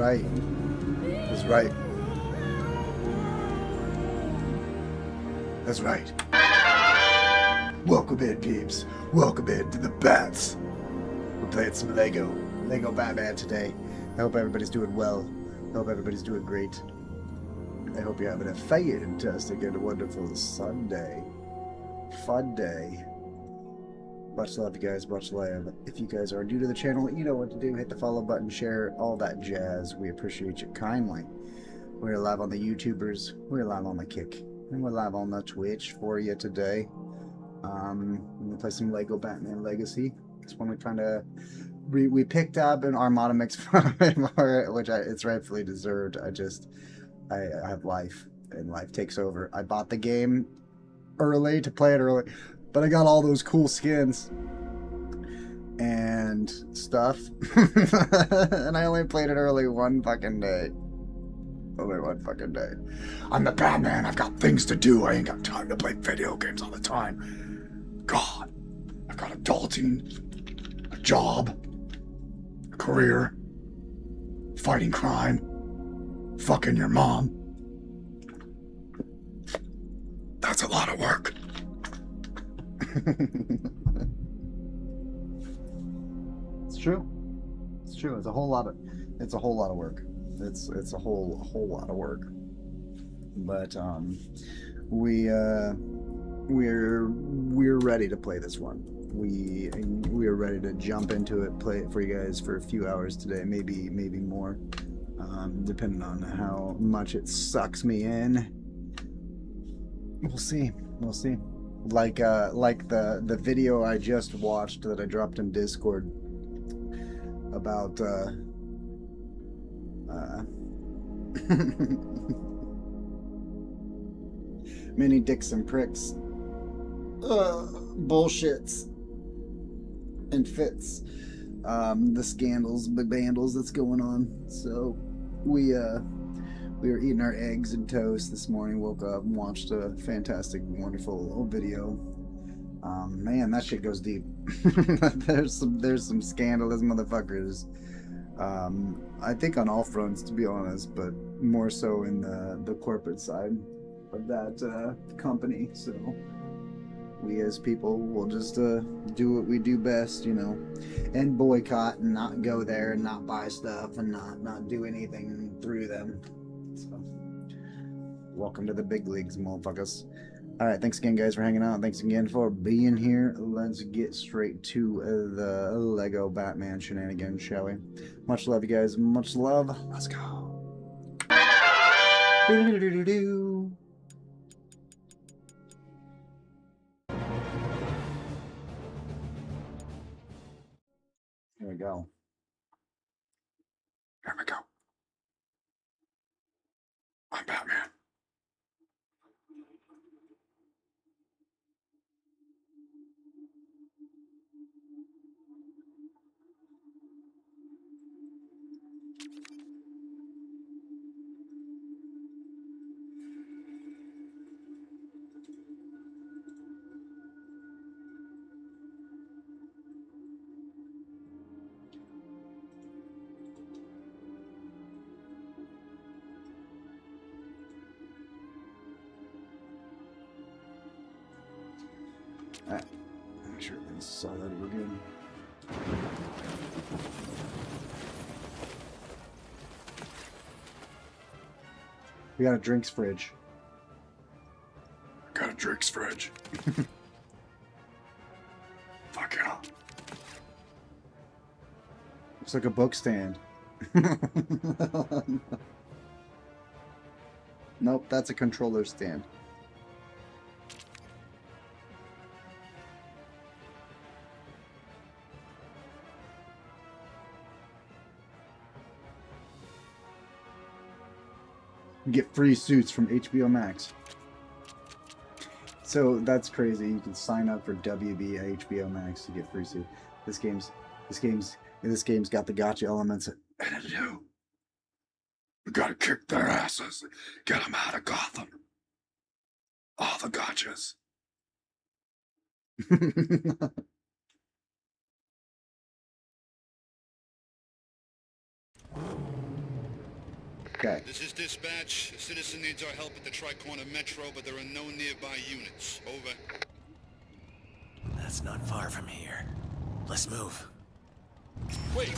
right. That's right. That's right. Welcome in, peeps. Welcome in to the Bats. We're playing some Lego Batman today. I hope everybody's doing well. I hope everybody's doing great. I hope you're having a fantastic and wonderful Sunday. Fun day. Much love, you guys. Much love. If you guys are new to the channel, you know what to do. Hit the follow button, share, all that jazz. We appreciate you kindly. We're live on the YouTubers. We're live on the Kick. And we're live on the Twitch for you today. We're going to play some Lego Batman Legacy. It's one we kind of... We picked up and Armada makes fun of it more, which it's rightfully deserved. I have life, and life takes over. I bought the game early to play it early, but I got all those cool skins and stuff, and I only played it early one fucking day. Only one fucking day. I'm the Batman. I've got things to do. I ain't got time to play video games all the time. God, I've got adulting, a job, a career, fighting crime, fucking your mom. That's a lot of work. It's true. It's true. It's a whole lot of work. It's a whole lot of work. But we're ready to play this one. We are ready to jump into it, play it for you guys for a few hours today, maybe more, depending on how much it sucks me in. We'll see. Like the video I just watched that I dropped in Discord about many dicks and pricks, bullshits and fits, the scandals, the bandals that's going on. So we were eating our eggs and toast this morning, woke up and watched a fantastic, wonderful video. Man, that shit goes deep. there's some scandalous motherfuckers. I think on all fronts, to be honest, but more so in the corporate side of that company. So we as people will just do what we do best, you know, and boycott and not go there and not buy stuff and not do anything through them. So welcome to the big leagues, motherfuckers. All right, thanks again, guys, for hanging out. Thanks again for being here. Let's get straight to the Lego Batman shenanigans, shall we? Much love, you guys. Much love. Let's go. Do-do-do-do-do. Here we go. Here we go. I'm Batman. Alright, make sure everything's solid. We're good. We got a drinks fridge. Got a drinks fridge. Fuck yeah. Looks like a book stand. Nope, that's a controller stand. You get free suits from HBO Max. So that's crazy. You can sign up for WB at HBO Max to get free suits. This game's got the gotcha elements in it too. We gotta kick their asses, get them out of Gotham. All the gotchas. Okay. This is dispatch. A citizen needs our help at the Tri-Corner Metro, but there are no nearby units. Over. That's not far from here. Let's move. Wait,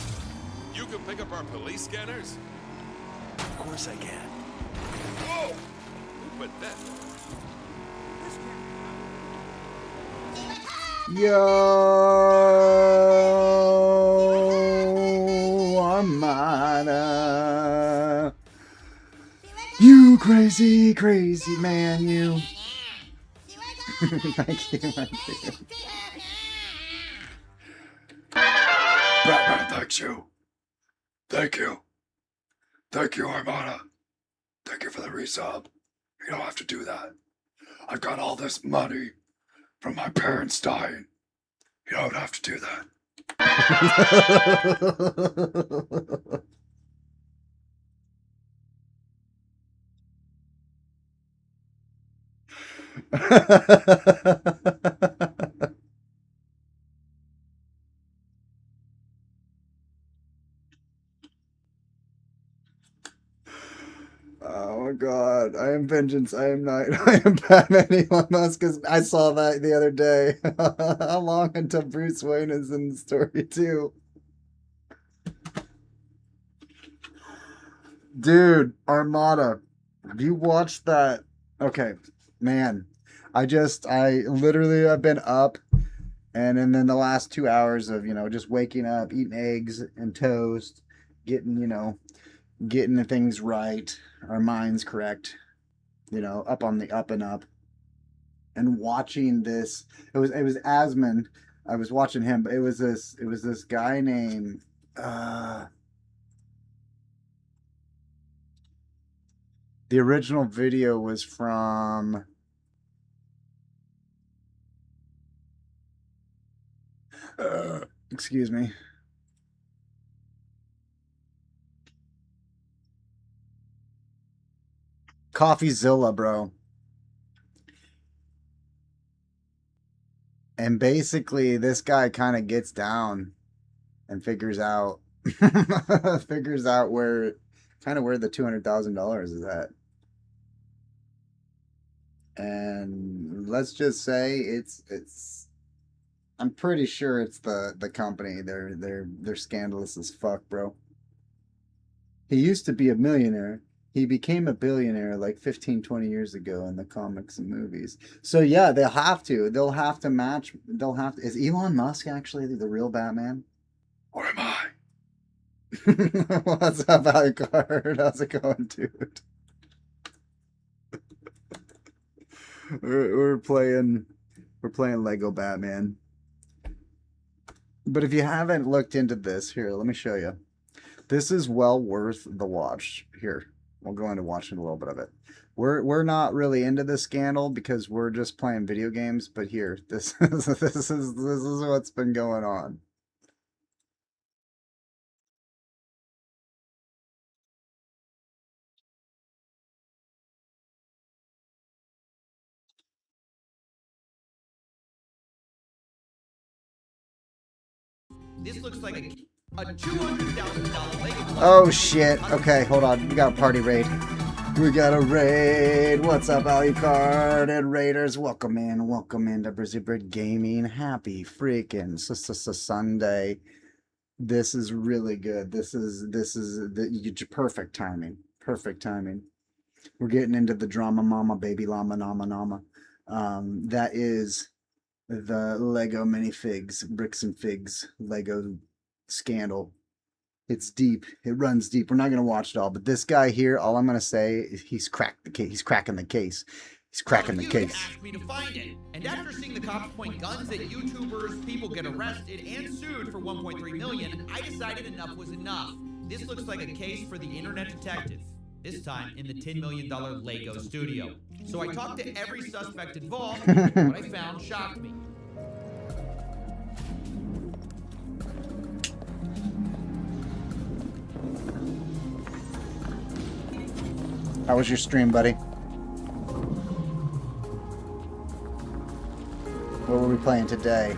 you can pick up our police scanners? Of course I can. Whoa! But that... Yo, Armada. You crazy, crazy man, you. Thank you, thank you. Batman thanks you. Thank you. Thank you, Armada. Thank you for the resub. You don't have to do that. I've got all this money from my parents dying. You don't have to do that. Oh my god, I am vengeance, I am not, I am Batman Elon Musk, because I saw that the other day. How long until Bruce Wayne is in the story too? Dude, Armada, have you watched that? Okay, man, I literally, I've been up, and then the last 2 hours of, just waking up, eating eggs and toast, getting the things right, our minds correct, up on the up and up, and watching this. It was Asmund. I was watching him, but it was this guy named the original video was from excuse me. CoffeeZilla, bro. And basically, this guy kind of gets down and figures out where the $200,000 is at. And let's just say it's I'm pretty sure it's the company. They're scandalous as fuck, bro. He used to be a millionaire. He became a billionaire like 15, 20 years ago in the comics and movies. So yeah, they'll have to match. Is Elon Musk actually the real Batman? Or am I? What's up, Alucard? How's it going, dude? We're playing Lego Batman. But if you haven't looked into this, here, let me show you. This is well worth the watch. Here, we'll go into watching a little bit of it. We're not really into this scandal because we're just playing video games. But here, this is what's been going on. This looks like a $200,000 Lego. Oh shit. Okay, hold on. We got a party raid. We got a raid. What's up, Alucard and Raiders? Welcome in to Brizzy Bird Gaming. Happy freaking Sunday. This is really good. This is the perfect timing. Perfect timing. We're getting into the drama mama baby llama nama nama. That is the Lego minifigs, bricks and figs, Lego scandal. It's deep. It runs deep. We're not going to watch it all, but this guy here, all I'm going to say is he's cracked the case. He's cracking the case. He's cracking the case. Asked me to find it, and after seeing the cops point guns at YouTubers, people get arrested and sued for $1.3 million, I decided enough was enough. This looks like a case for the internet detective. This time in the $10 million Lego studio. So I talked to every suspect involved. What I found shocked me. How was your stream, buddy? What were we playing today?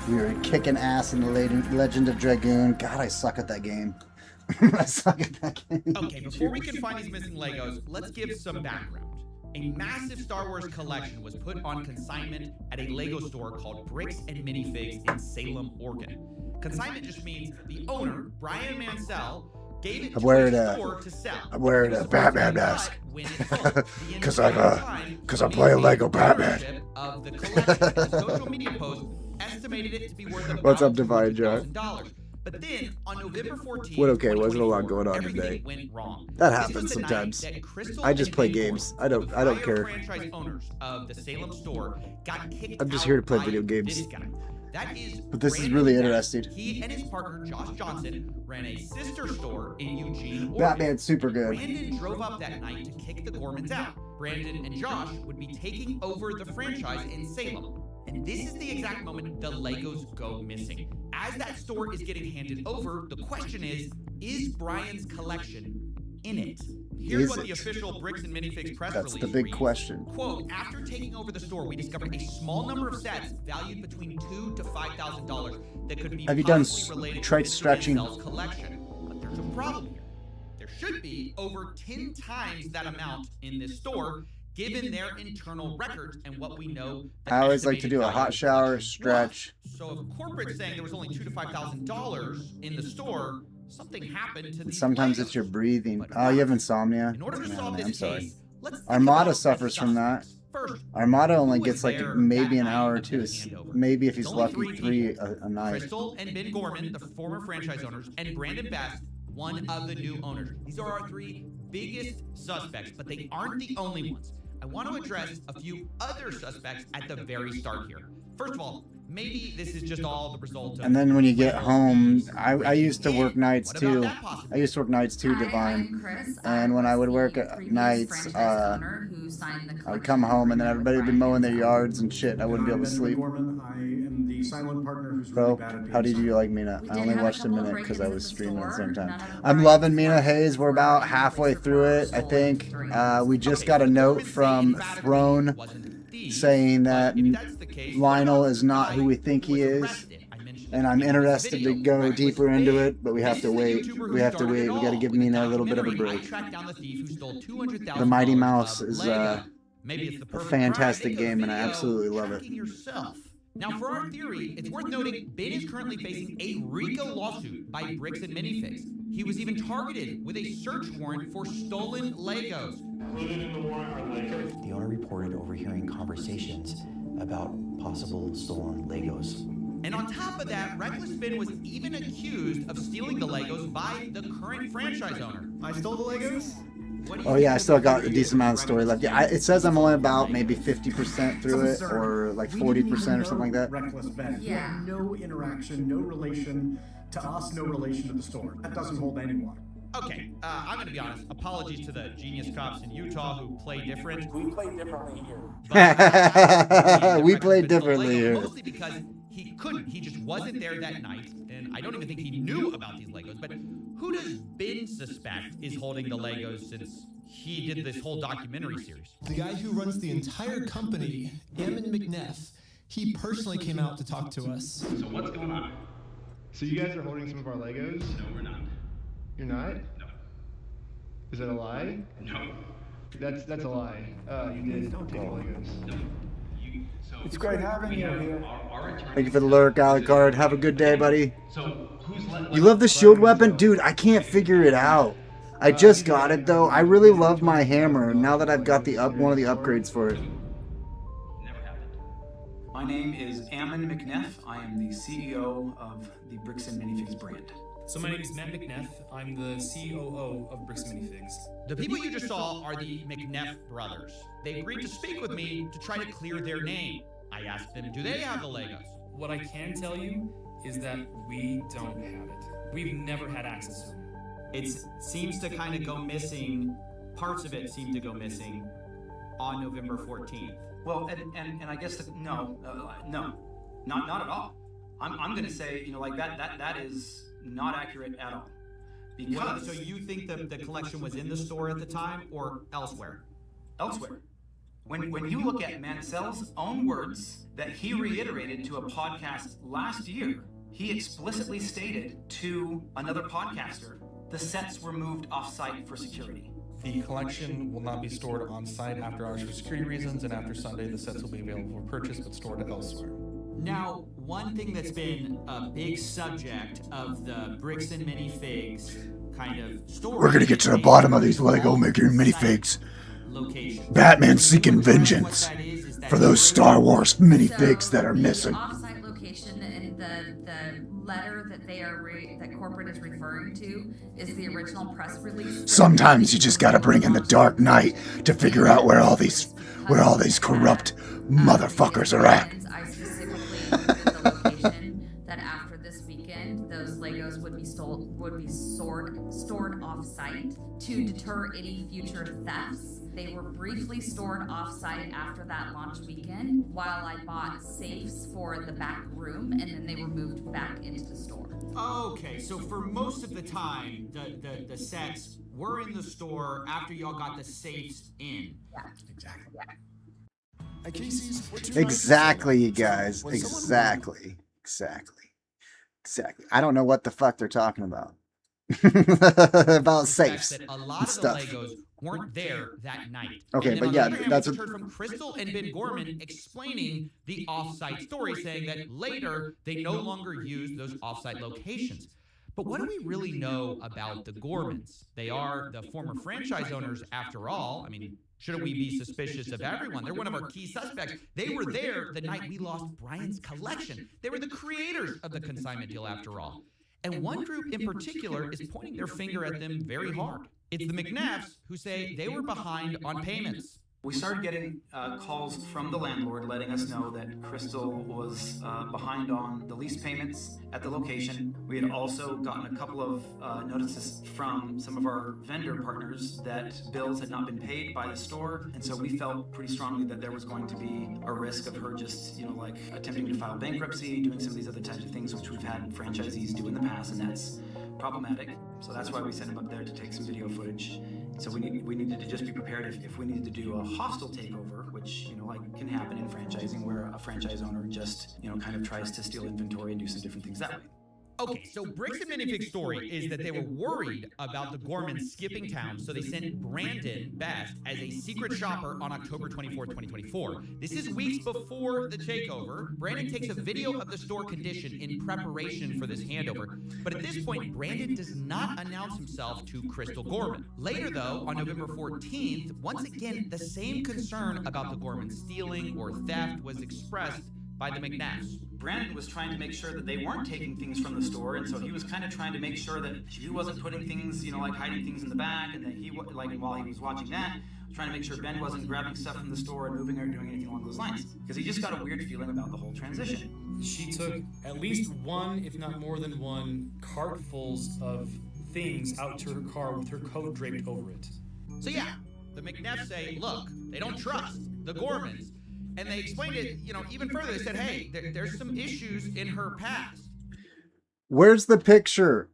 We were kicking ass in the Legend of Dragoon. God, I suck at that game. I suck at that game. Okay, before we can find these missing Legos, let's give some background. A massive Star Wars collection was put on consignment at a Lego store called Bricks and Minifigs in Salem, Oregon. Consignment just means the owner, Brian Mansell, gave it to a store to sell. I'm wearing a Batman mask. When it sold, Cause I play Lego Batman. Of the collection, a social media post estimated it to be worth about What's up, Divine Jack? $200,000. But then on November 14th, What okay? Wasn't a lot going on everything today. went wrong. That This happens was the night sometimes. that Crystal I just and play Ben games. Gordon, I don't the care. prior franchise owners of the Salem store got kicked I'm just out here to play by video games. this guy. That is But this is Brandon really Beck. interesting. He and his partner Josh Johnson ran a sister store in Eugene, Oregon. Batman's super good. Brandon drove up that night to kick the Gormans out. Brandon and Josh would be taking over the franchise in Salem. And this is the exact moment the Legos go missing. As that store is getting handed over, the question is Brian's collection in it? Here's Is what the it? official Bricks and Minifigs press That's release the big reads. question. Quote, after taking over the store, we discovered a small number of sets valued between $2,000 to $5,000 that could be Have you done possibly related tried to Mr. stretching? Mansell's collection. But there's a problem here. There should be over 10 times that amount in this store, given their internal records and what we know. the I always like to estimated do a value hot of the shower, collection stretch. was. So if corporate's saying there was only $2,000 to $5,000 in the store, something happened to these Sometimes Legos. it's your breathing. But Oh, you have insomnia? in order to Yeah, solve man, this I'm sorry. case, let's think Armada about the suffers from that. suspects. First, Armada only who was gets like there maybe that an night hour or of two. the handover? Maybe if he's There's only lucky, three three a night. Crystal and Ben Gorman, the former franchise owners, and Brandon Best, one of the new owners. These are our three biggest suspects, but they aren't the only ones. I want to address a few other suspects at the very start here. First of all, maybe this is just all the result of... And then when you get home, I used to work nights What about too. that possibility? I used to work nights too, Hi, Divine. I'm Chris. And when I would work the at previous nights, franchise owner who signed the I would come home and then everybody would be mowing their yards and shit. I wouldn't be able to sleep. Gorman. I am the silent partner who's Bro, really bad at how did being you like Mina? We I did only have a watched a couple of minute because I break-ins was at the streaming at the same store. time. None of the I'm loving Mina break-ins Hayes. We're about halfway through it, I think. We just got a note from Throne saying that Lionel is not who we think he is. And I'm interested to go deeper into it, but we have to wait. We have to wait. We got to give Mina a little bit of a break. The Mighty Mouse is a fantastic game, and I absolutely love it. Now, for our theory, it's worth noting Ben is currently facing a RICO lawsuit by Bricks and Minifigs. He was even targeted with a search warrant for stolen Legos. The owner reported overhearing conversations about possible stolen Legos. And on top of that, Reckless Ben was even accused of stealing the Legos by the current franchise owner. I stole the Legos? What do you Oh yeah, I think still of got the a decent amount of story left. Yeah, it says I'm only about maybe 50% through it, or like 40% or something like that. Reckless Ben. He Yeah. had no interaction, no relation to us, no relation to the store. That doesn't hold any water. Okay, I'm gonna be honest. Apologies to the genius cops in Utah who play different. We play differently here. We played differently here. Mostly because he couldn't. He just wasn't there that night, and I don't even think he knew about these Legos. But who does Ben suspect is holding the Legos since he did this whole documentary series? The guy who runs the entire company, Ammon McNeff, he personally came out to talk to us. So what's going on? So you guys are holding some of our Legos? No, we're not. You're not? No. Is that a lie? No. That's a lie. You did take the Legos. No. So It's great having you have here. our attorney. Thank you for the lurk, Alucard. Have a good day, buddy. So who's You love the shield weapon? Dude, I can't figure it out. I just got it though. I really love my hammer now that I've got the one of the upgrades for it. Never happened. My name is Ammon McNeff. I am the CEO of the Bricks and Minifigs brand. So my name is Matt McNeff. I'm the COO of Bricks and Minifigs. The people you just saw are the McNeff brothers. They agreed to speak with me to try to clear their name. I asked them, do they have the Legos? What I can tell you is that we don't have it. We've never had access to them. It seems to kind of go missing. Parts of it seem to go missing on November 14th. Well, and I guess no, not at all. I'm going to say, like that is not accurate at all. Because So you think that the collection was in the store at the time or elsewhere? Elsewhere. When you look at Mansell's own words that he reiterated to a podcast last year, he explicitly stated to another podcaster the sets were moved off-site for security. The collection will not be stored on site after hours for security reasons, and after Sunday, the sets will be available for purchase but stored elsewhere. Now, one thing that's been a big subject of the bricks and minifigs kind of story. We're gonna get to the bottom of these Lego making minifigs. Batman seeking vengeance for those Star Wars minifigs that are missing. Off-site location and the letter that that corporate is referring to is the original press release. Sometimes you just gotta bring in the Dark Knight to figure out where all these corrupt motherfuckers are at. I specifically included the location that after this weekend, those Legos would be stored off-site to deter any future thefts. They were briefly stored off-site after that launch weekend while I bought safes for the back room, and then they were moved back into the store. Okay, so for most of the time, the sets were in the store after y'all got the safes in. Yeah. Exactly. At Casey's, we're Exactly, you guys. Exactly. I don't know what the fuck they're talking about. About safes That a lot and of stuff. the Legos weren't there that night. Okay, And then but on yeah, the other hand, that's we what- heard from Crystal and Ben Gorman explaining the off-site story, saying that later they no longer use those off-site locations. But what do we really know about the Gormans? They are the former franchise owners, after all. I mean, shouldn't we be suspicious of everyone? They're one of our key suspects. They were there the night we lost Brian's collection. They were the creators of the consignment deal, after all. And one group in particular is pointing their finger at them very hard. It's the McNeffs, who say they were behind on payments. We started getting calls from the landlord letting us know that Crystal was behind on the lease payments at the location. We had also gotten a couple of notices from some of our vendor partners that bills had not been paid by the store, and so we felt pretty strongly that there was going to be a risk of her just, like attempting to file bankruptcy, doing some of these other types of things which we've had franchisees do in the past, and that's problematic. So that's why we sent him up there to take some video footage. So we needed to just be prepared if we needed to do a hostile takeover, which can happen in franchising, where a franchise owner just kind of tries to steal inventory and do some different things that way. Okay, so Bricks and Minifig's story is that they were worried about the Gormans skipping town, so they sent Brandon Best as a secret shopper on October 24, 2024. This is weeks before the takeover. Brandon takes a video of the store condition in preparation for this handover, but at this point, Brandon does not announce himself to Crystal Gorman. Later, though, on November 14th, once again, the same concern about the Gormans stealing or theft was expressed by the McNeffs. Brandon was trying to make sure that they weren't taking things from the store, and so he was kind of trying to make sure that he wasn't putting things, like hiding things in the back, and that he, while he was watching that, trying to make sure Ben wasn't grabbing stuff from the store and moving or doing anything along those lines, because he just got a weird feeling about the whole transition. She took at least one, if not more than one, cartfuls of things out to her car with her coat draped over it. So yeah, the McNeffs say, look, they don't trust the Gormans. And they explained it, even further. They said, hey, there's some issues in her past. Where's the picture?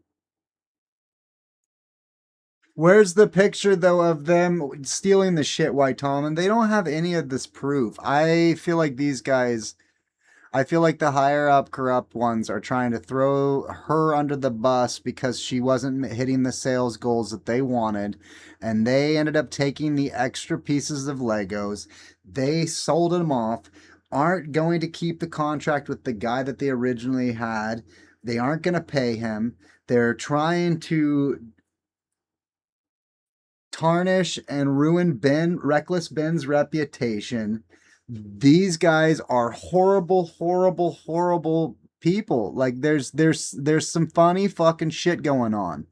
Where's the picture, though, of them stealing the shit, White Tom? And they don't have any of this proof. I feel like these guys... I feel like the higher-up corrupt ones are trying to throw her under the bus because she wasn't hitting the sales goals that they wanted. And they ended up taking the extra pieces of Legos. They sold them off. Aren't going to keep the contract with the guy that they originally had. They aren't going to pay him. They're trying to tarnish and ruin Reckless Ben's reputation. These guys are horrible people. Like there's some funny fucking shit going on.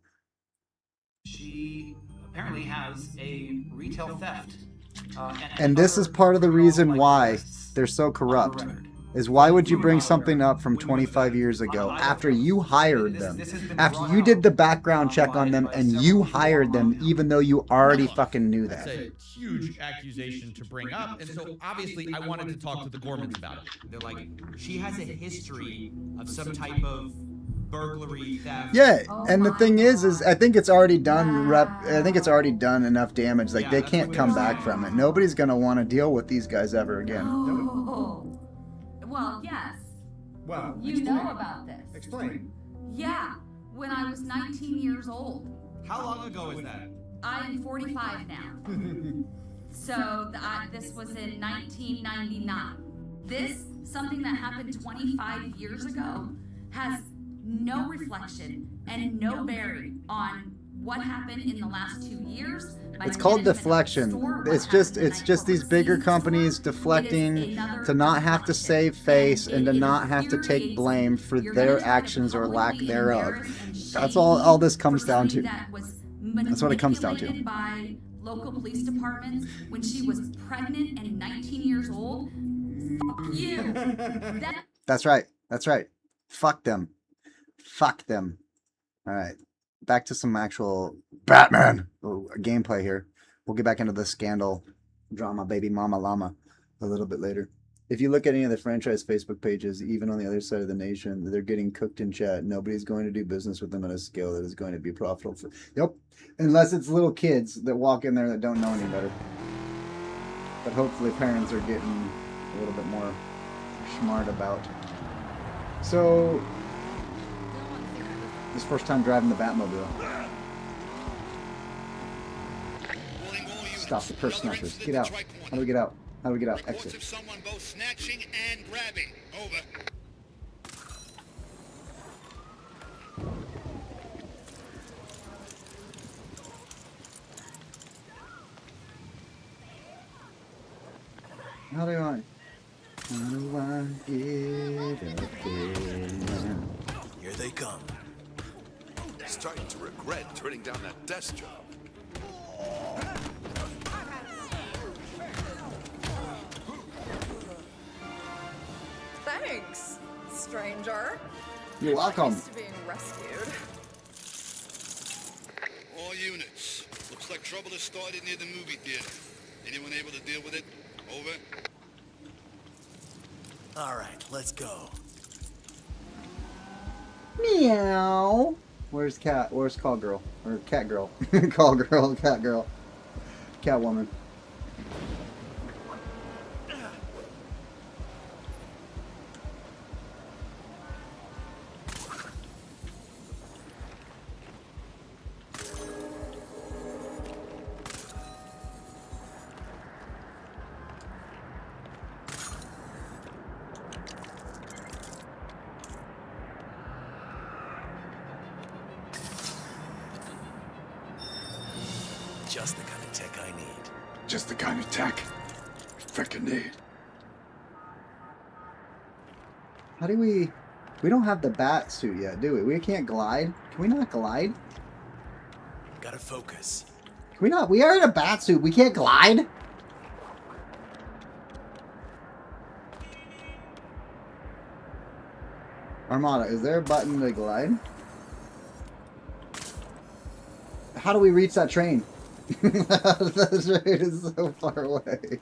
She apparently has a retail theft. And this is part of the reason why they're so corrupt. Is why would you bring something up from 25 years ago after you hired them? After you did the background check on them and you hired them even though you already fucking knew that. That's a huge accusation to bring up. And so obviously I wanted to talk to the Gormans about it. They're like, she has a history of some type of burglary, theft. Yeah, and the thing is I think it's already done I think it's already done enough damage. Like they can't come back from it. Nobody's gonna want to deal with these guys ever again. Oh. Well, yes. Well, you know about this. Explain. Yeah, when I was 19 years old, How long ago is that? I'm 45 now. So this was in 1999. This, something that happened 25 years ago, has no reflection and no bearing on what happened in the last 2 years. It's called deflection. It's just these bigger companies deflecting to not have to save face and to not have to take blame for their actions or lack thereof. That's all this comes down to. That's what it comes down to. By local police departments when she was pregnant and 19 years old. Fuck you. That's right. That's right. Fuck them. Fuck them. All right. Back to some actual Batman gameplay here. We'll get back into the scandal drama, baby mama llama, a little bit later. If you look at any of the franchise Facebook pages, even on the other side of the nation, they're getting cooked in chat. Nobody's going to do business with them at a scale that is going to be profitable. Yep. Unless it's little kids that walk in there that don't know any better. But hopefully parents are getting a little bit more smart about. So, this first time driving the Batmobile. Stop the purse snatchers. Get out. How do we get out? How do we get out? Exit. Of someone both snatching and grabbing. Over. How do I get up there? Here they come. Starting to regret turning down that desk job. Thanks, stranger. You're welcome. Used to being rescued. All units. Looks like trouble has started near the movie theater. Anyone able to deal with it? Over. All right, let's go. Meow. Where's Cat? Where's Call Girl? Or Cat Girl? Call Girl, Cat Girl. Catwoman. Just the kind of tech I need. Just the kind of tech I frickin' need. How do we don't have the bat suit yet, do we? We can't glide. Can we not glide? Gotta focus. Can we not? We are in a bat suit. We can't glide? Armada, is there a button to glide? How do we reach that train? That train is so far away.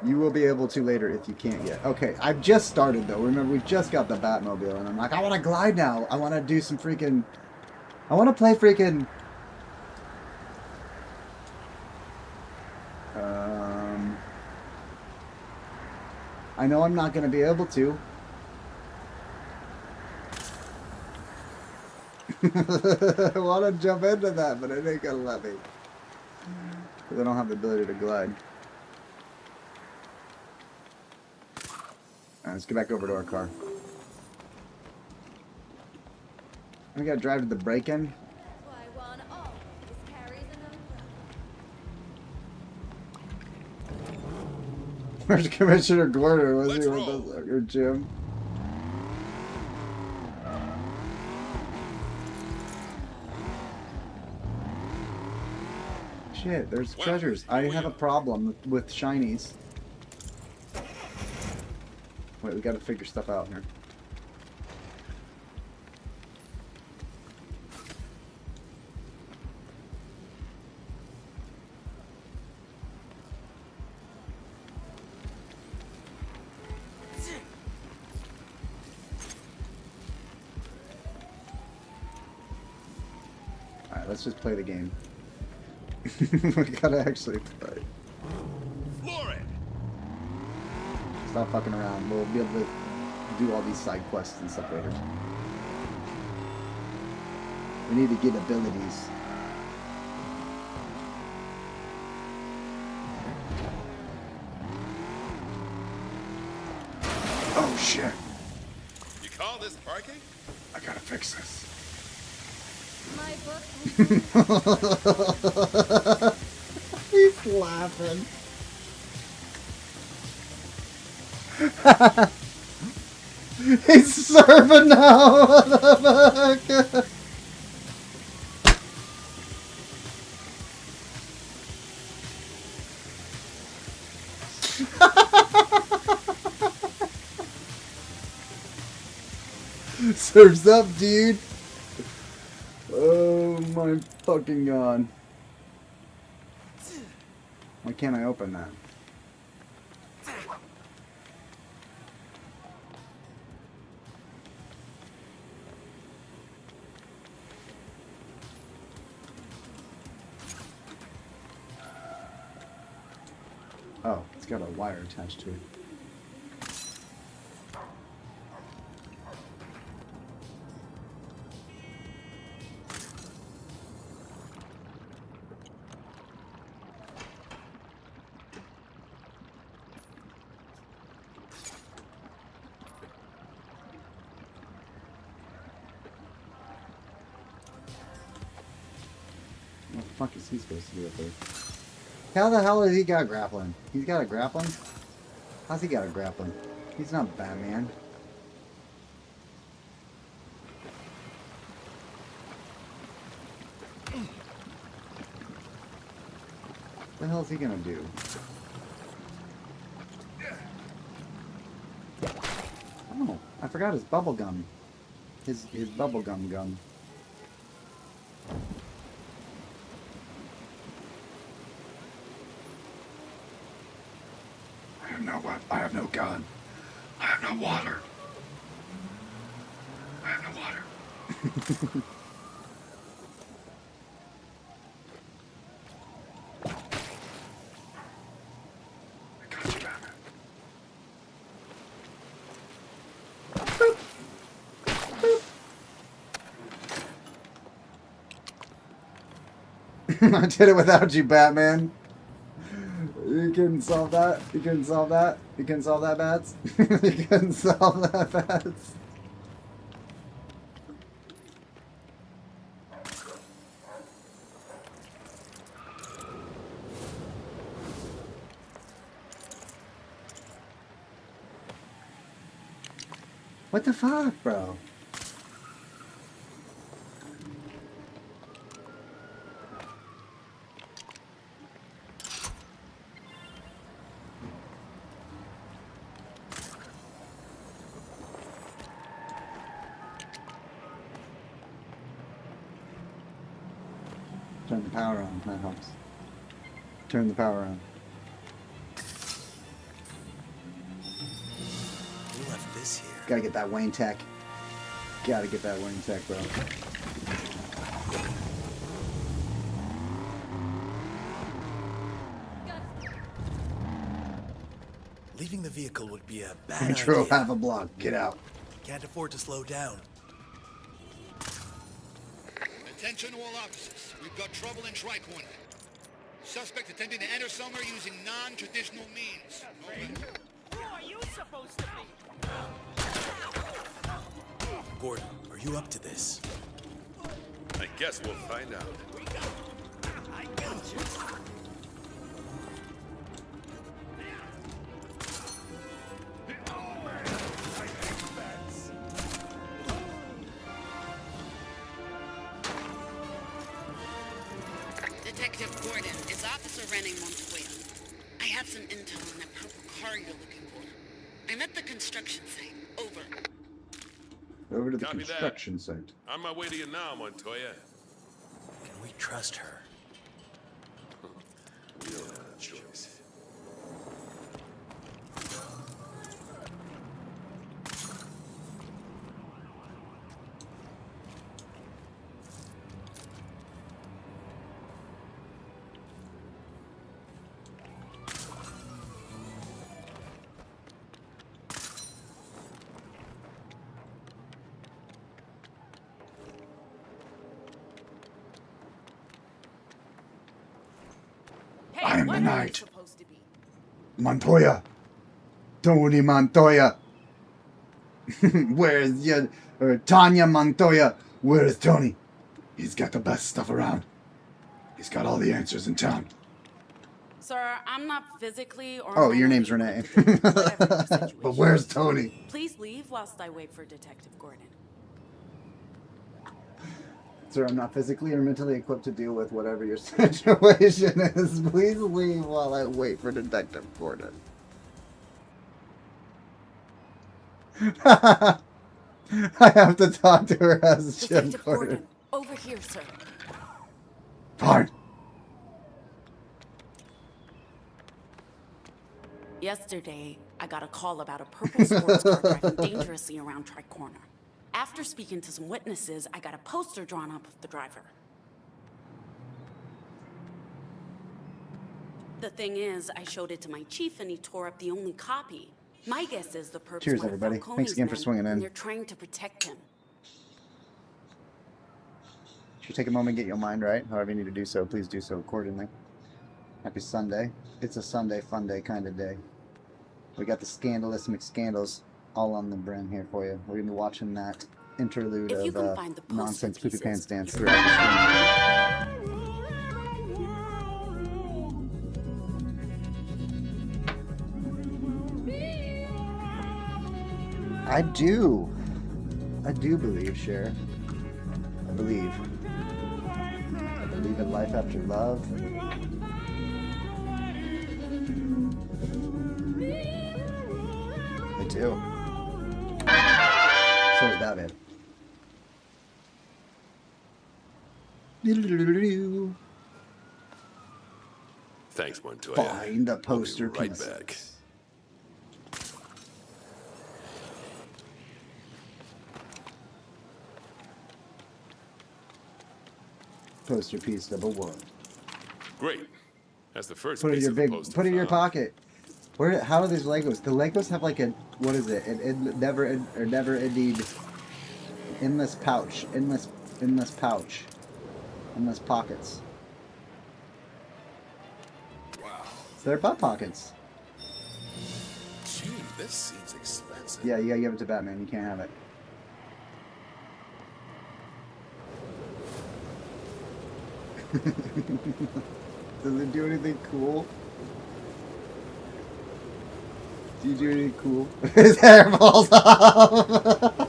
You will be able to later if you can't yet. Okay, I've just started though. Remember, we just got the Batmobile and I'm like, I want to glide now. I want to do some freaking... I want to play freaking... I know I'm not going to be able to. I want to jump into that, but it ain't going to let me. Because I don't have the ability to glide. Alright, let's get back over to our car. We gotta drive to the break-in. Where's Commissioner Gordon? Was he with us? Or Jim? Shit, there's treasures. I have a problem with shinies. Wait, we gotta figure stuff out here. Alright, let's just play the game. We gotta actually play. Stop fucking around. We'll be able to do all these side quests and stuff later. We need to get abilities. Oh shit! You call this parking? I gotta fix this. My book. He's laughing. He's serving now. What the fuck? Serves up, dude. Oh my fucking god. Why can't I open that? Oh, it's got a wire attached to it. What the fuck is he supposed to do up there? How the hell has he got grappling? He's got a grappling? How's he got a grappling? He's not Batman. What the hell is he gonna do? Oh, I forgot his bubble gum. His bubble gum gun. I have no what? I have no gun. I have no water. I have no water. I got you, Batman. I did it without you, Batman. You couldn't solve that. You couldn't solve that. You couldn't solve that, Bats. You couldn't solve that, Bats. What the fuck, bro? Turn the power on, that helps. Turn the power on. We left this here. Gotta get that Wayne Tech. Gotta get that Wayne Tech, bro. Leaving the vehicle would be a bad Control idea. half a block. Get out. Can't afford to slow down. Attention all officers. We've got trouble in Tri-Corner. Suspect attempting to enter somewhere using non-traditional means. Who are you supposed to be? Gordon, are you up to this? I guess we'll find out. I got you. Detective Gordon, it's Officer Rennie Montoya. I have some intel on that purple car you're looking for. I'm at the construction site. Over. Over to the Copy that. construction site. On my way to you now, Montoya. Can we trust her? We don't have a choice. I am the What are you knight. supposed to be? Montoya. Tony Montoya. Where's your Tanya Montoya? Where is Tony? He's got the best stuff around. He's got all the answers in town. Sir, I'm not physically or Oh, your name's mentally Renee. equipped to do whatever your situation But where's is. Tony? Please leave whilst I wait for Detective Gordon. Sir, I'm not physically or mentally equipped to deal with whatever your situation is. Please leave while I wait for Detective Gordon. I have to talk to her as Jim Detective Gordon. Gordon, over here, sir. Fine. Yesterday, I got a call about a purple sports car driving dangerously around Tri-Corner. After speaking to some witnesses, I got a poster drawn up of the driver. The thing is, I showed it to my chief and he tore up the only copy. My guess is the perps Cheers, one of everybody. Falcone's Thanks again for men, swinging in. and they're trying to protect him. Should take a moment, get your mind right. However you need to do so, please do so accordingly. Happy Sunday. It's a Sunday fun day kind of day. We got the scandalous McScandals all on the brim here for you. We're going to be watching that interlude If you of can find the poster nonsense poopy pieces, pants dance throughout the stream. I do believe, Cher. I believe in life after love. I do. So is Batman. Thanks, Montoya. Find the poster I'll be right pieces. back. Poster piece number 1. Great. That's the first Put it in piece your of the big. poster Put it in your found. pocket. Where? How are these Legos? The Legos have like a, what is it? An never ending endless pouch. Endless pouch. Endless pockets. Wow. So they're butt pockets. Gee, this seems expensive. Yeah, you gotta give it to Batman. You can't have it. Does it do anything cool? Do you do anything cool? His hair falls off!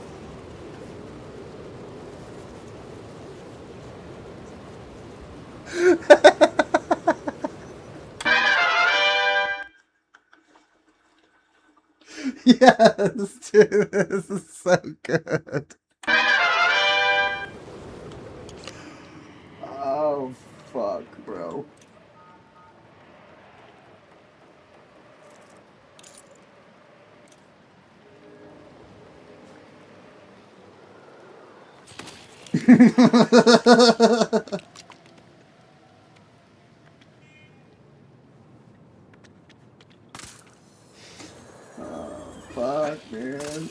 Yes, dude, this is so good. Oh, fuck, bro. Oh, fuck, man.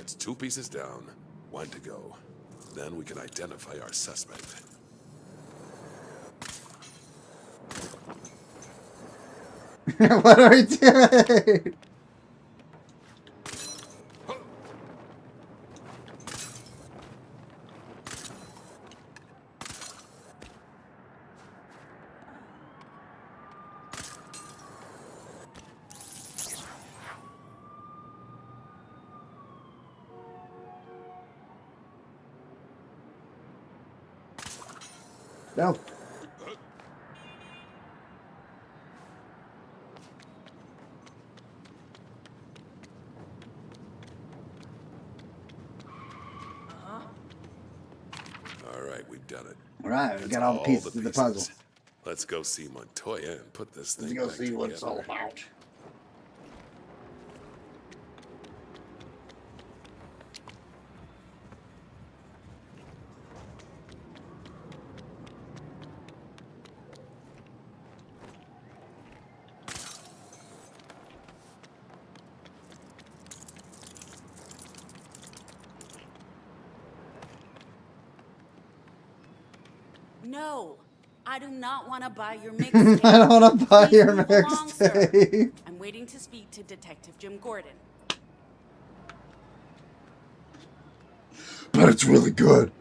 It's 2 pieces down, 1 to go. Then we can identify our suspect. What are we doing? No. All right, we've done it. All right, we That's got all the pieces of the puzzle. pieces. Let's go see Montoya and put this thing Let's go back see what it's all together. about. No, I do not want to buy your mixtape. I don't want to buy Please your move along, sir. mixtape. I'm waiting to speak to Detective Jim Gordon. But it's really good.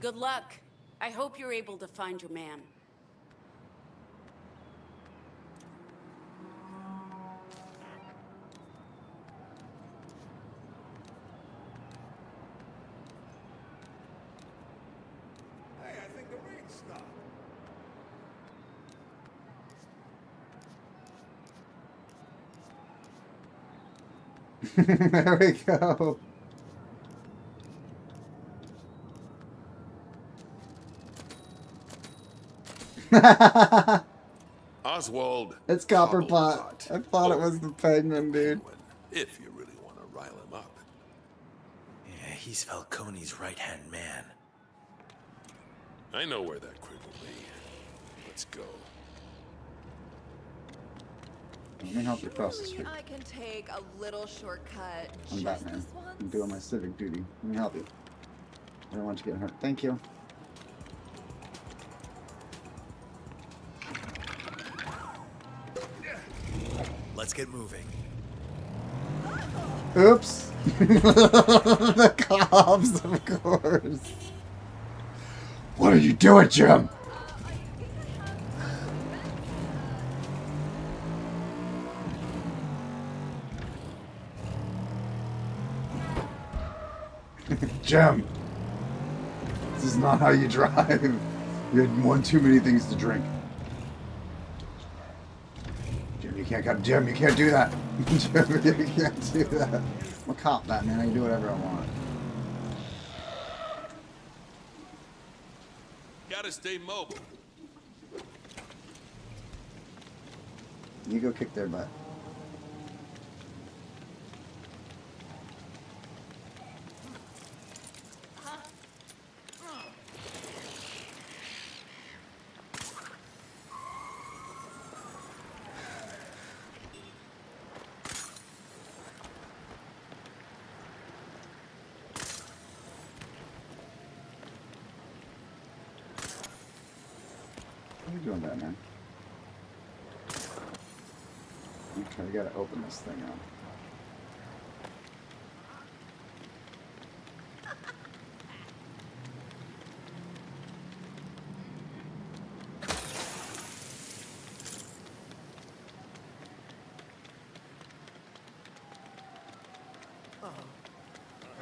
Good luck. I hope you're able to find your man. Hey, I think the rain stopped. There we go. Oswald. It's Copperpot. I thought it was the penguin, dude. If you really want to rile him up. Yeah, he's Falcone's right-hand man. I know where that crib will be. Let's go. Let me help you cross the street. I can take a little shortcut. I'm just Batman. this once. I'm doing my civic duty. Let me help you. I don't want you getting hurt. Thank you. Let's get moving. Oops. The cops, of course. What are you doing, Jim? Jim, this is not how you drive. You had one too many things to drink. Jim, you can't cut. Jim, you can't do that. Jim, you can't do that. I'm a cop, Batman. I can do whatever I want. Gotta stay mobile. You go kick their butt. What are you doing, Batman? Okay, we gotta open this thing up.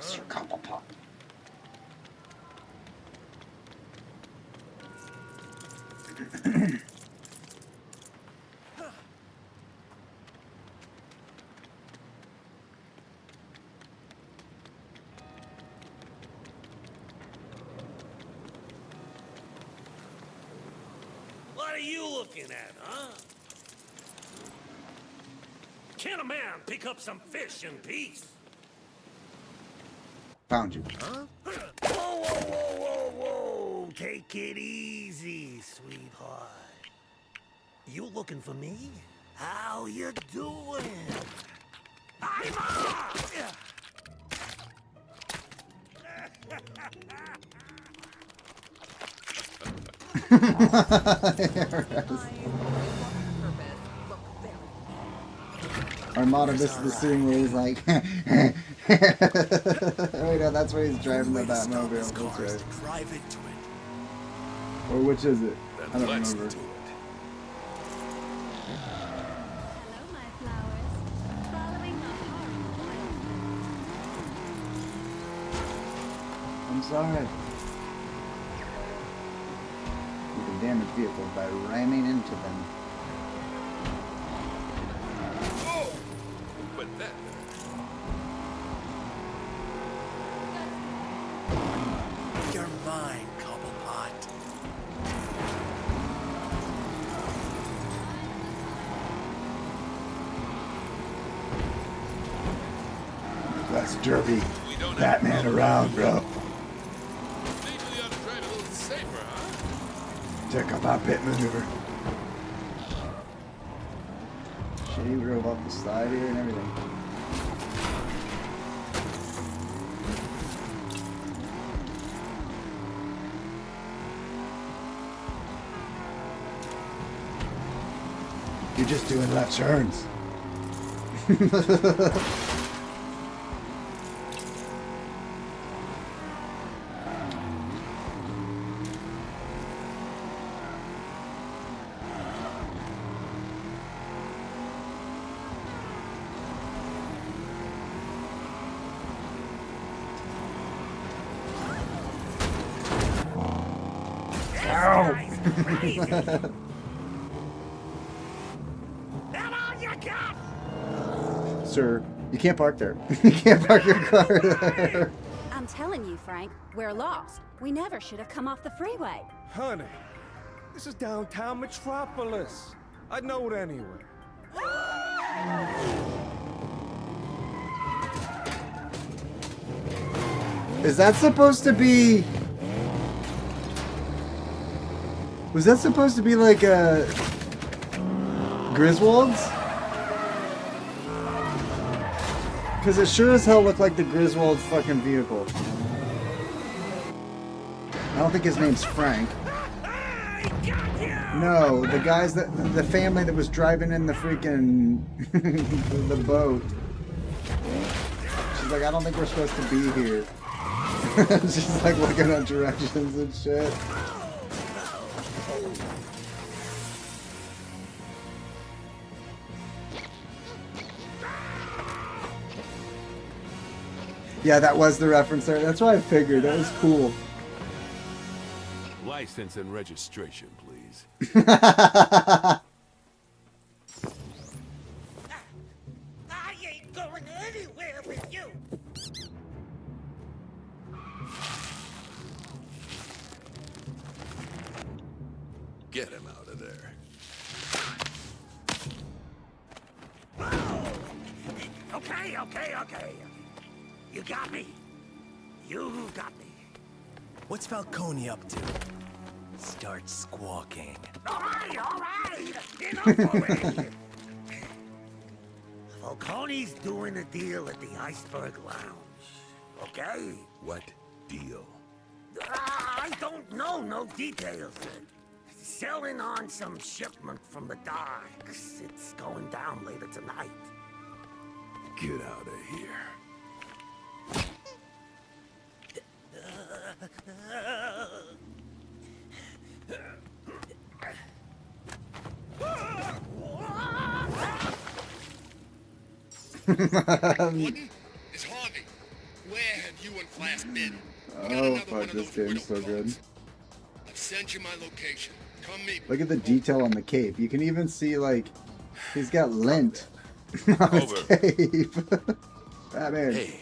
Mr. Copperpot. What are you looking at, huh? Can a man pick up some fish in peace? Found you. Huh? Whoa, whoa, whoa, whoa, whoa! Take it easy, sweetheart. You looking for me? How you doing? I'm up! Armada, this is the scene where he's like, wait, no, that's where he's driving the Batmobile. That's right. Drive into it. Or which is it? I don't Let's remember. do it. Hello, my flowers. Following my heart. I'm sorry. You can damage vehicles by ramming into them. Oh! But that. You're mine, Cobblepot. That's Derby. Batman around, bro. Maybe we ought to drive a little safer, huh? Check out my pit maneuver. Shit, he drove off the side here and everything. You're just doing left turns. Sir, you can't park there. You can't park your car there. I'm telling you, Frank, we're lost. We never should have come off the freeway. Honey, this is downtown Metropolis. I'd know it anyway. Is that supposed to be... Was that supposed to be like a... Griswold's? Because it sure as hell looked like the Griswold's fucking vehicle. I don't think his name's Frank. No, the guys that... The family that was driving in the freaking... the boat. She's like, I don't think we're supposed to be here. She's like looking at directions and shit. Yeah, that was the reference there. That's what I figured. That was cool. License and registration, please. I ain't going anywhere with you. Get him out of there. Okay. You got me. You got me. What's Falcone up to? Start squawking. All right. Enough already. Falcone's doing a deal at the Iceberg Lounge. Okay? What deal? I don't know no details. Selling on some shipment from the docks. It's going down later tonight. Get out of here. Gordon, it's Harvey. Where have you and Flash been? Oh fuck, this game's so good. I've sent you my location. Come meet me. Look at the detail on the cape. You can even see, like, he's got lint on his cape. Batman. Hey,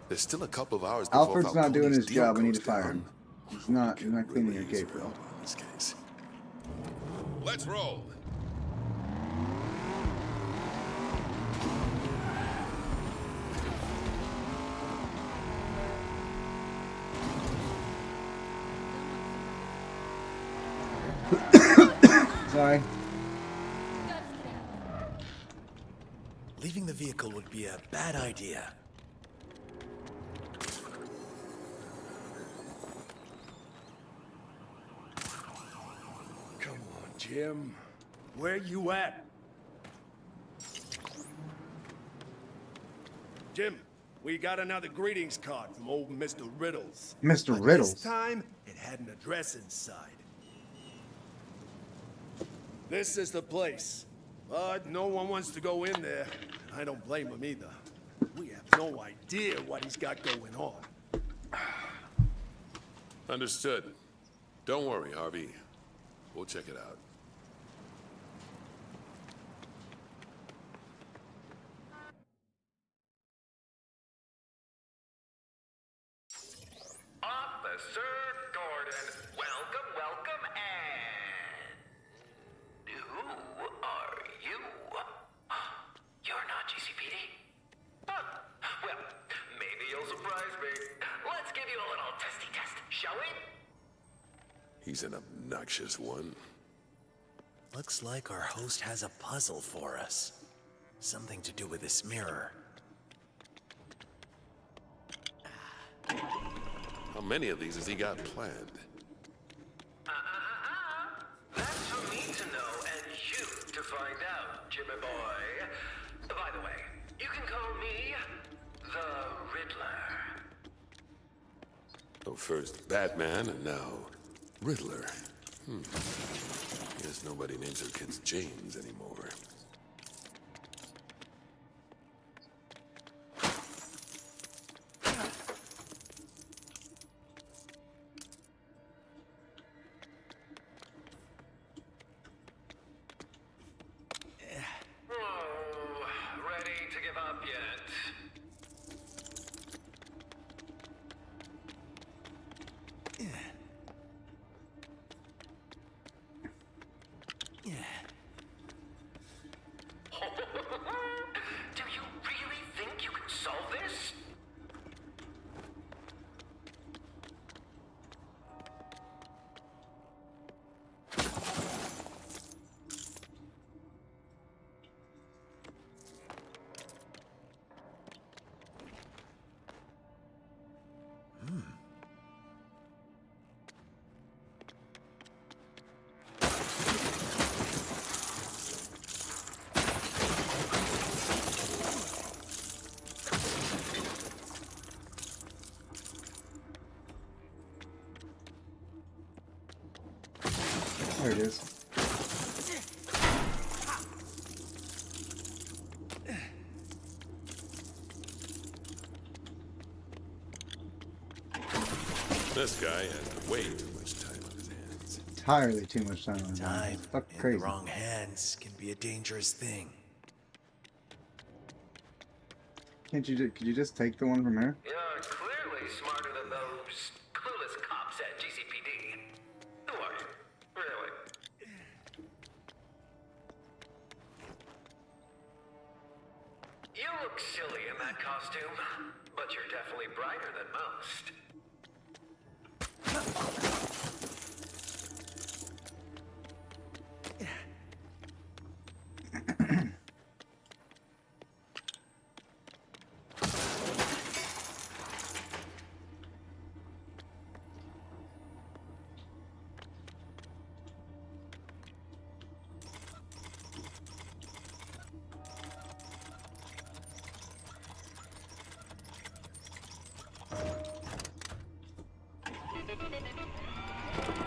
there's still a couple of hours before Alfred's not doing his Falcone's job. We deal need to goes fire down. him. He's not cleaning your cape, bro. In this case. Let's roll. Sorry. Leaving the vehicle would be a bad idea. Come on, Jim. Where you at? Jim, we got another greetings card from old Mr. Riddles. Mr. But Riddles? This time, it had an address inside. This is the place. But no one wants to go in there. I don't blame him either. We have no idea what he's got going on. Understood. Don't worry, Harvey. We'll check it out. Officer Gordon, welcome, and who are you? You're not GCPD? Huh. Well, maybe you'll surprise me. Let's give you a little testy test, shall we? He's an obnoxious one. Looks like our host has a puzzle for us. Something to do with this mirror. How many of these has he got planned? That's for me to know and you to find out, Jimmy boy. By the way, you can call me the Riddler. Oh, first Batman and now Riddler. Guess nobody names their kids James anymore. Ready to give up yet? Do you really think you can solve this? There it is. This guy has way too much time on his hands. Entirely too much time on Time Fuck in crazy. the wrong hands can be a dangerous thing. Could you just take the one from here? You're clearly smarter than those clueless cops at GCPD. Who are you? Really? You look silly in that costume, but you're definitely brighter than most.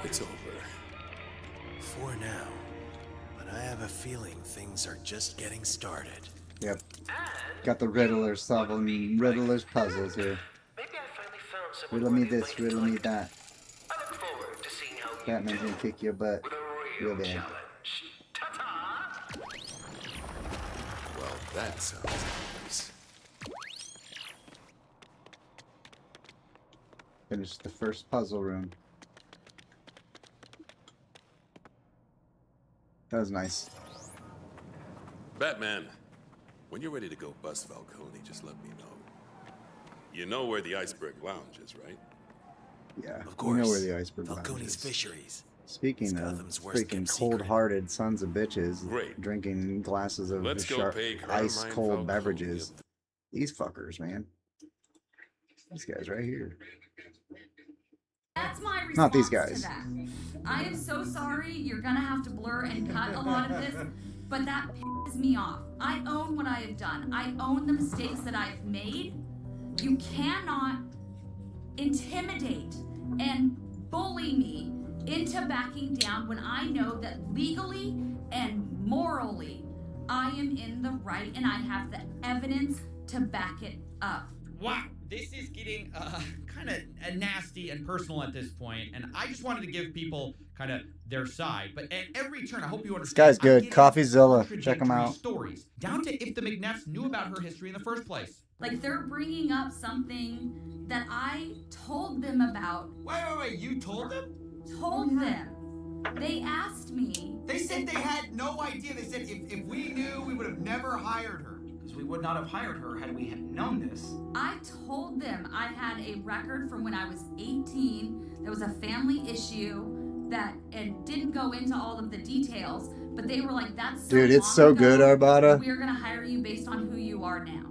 It's over. For now. But I have a feeling things are just getting started. Yep. Got the Riddler solving Riddler's puzzles here. Maybe I finally found someone Riddle me worthy of this, my riddle me intellect. that. I look forward to seeing how you Batman's do gonna kick your butt. with a Real real bad. challenge. Ta-ta! Well, that sounds nice. Finish the first puzzle room. That was nice. Batman, when you're ready to go bust Falcone, just let me know. You know where the Iceberg Lounge is, right? Yeah, Of we course. know where the iceberg lounge Falcone's is. fisheries. Speaking of Gotham's worst freaking kept secret. cold-hearted sons of bitches, Great. drinking glasses of Let's go sharp, pay Carmine ice-cold Falcone beverages. These fuckers, man. These guys right here. That's my response Not these to guys. that. I am so sorry. You're gonna have to blur and cut a lot of this, but that pisses me off. I own what I have done. I own the mistakes that I've made. You cannot intimidate and bully me into backing down when I know that legally and morally I am in the right and I have the evidence to back it up. Wow, this is getting kind of nasty and personal at this point, and I just wanted to give people kind of their side. But at every turn, I hope you This understand. guy's I'm good. getting CoffeeZilla. Check him out. Stories down to if the McNeffs knew about her history in the first place. Like they're bringing up something that I told them about. Wait, you told them? Told them. They asked me. They said they had no idea. They said if we knew, we would have never hired her. Because we would not have hired her had we had known this. I told them I had a record from when I was 18. There was a family issue that, and didn't go into all of the details, but they were like, that's so Dude, it's long so ago. good, Armada. We're gonna hire you based on who you are now.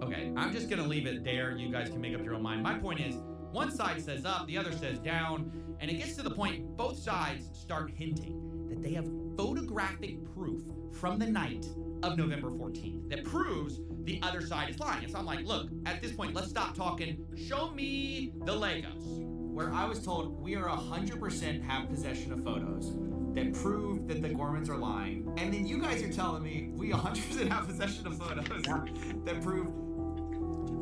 Okay, I'm just gonna leave it there. You guys can make up your own mind. My point is, one side says up, the other says down, and it gets to the point both sides start hinting that they have photographic proof from the night of November 14th that proves the other side is lying. So I'm like, look, at this point, let's stop talking. Show me the Legos. Where I was told we are 100% have possession of photos that prove that the Gormans are lying. And then you guys are telling me we 100% have possession of photos that prove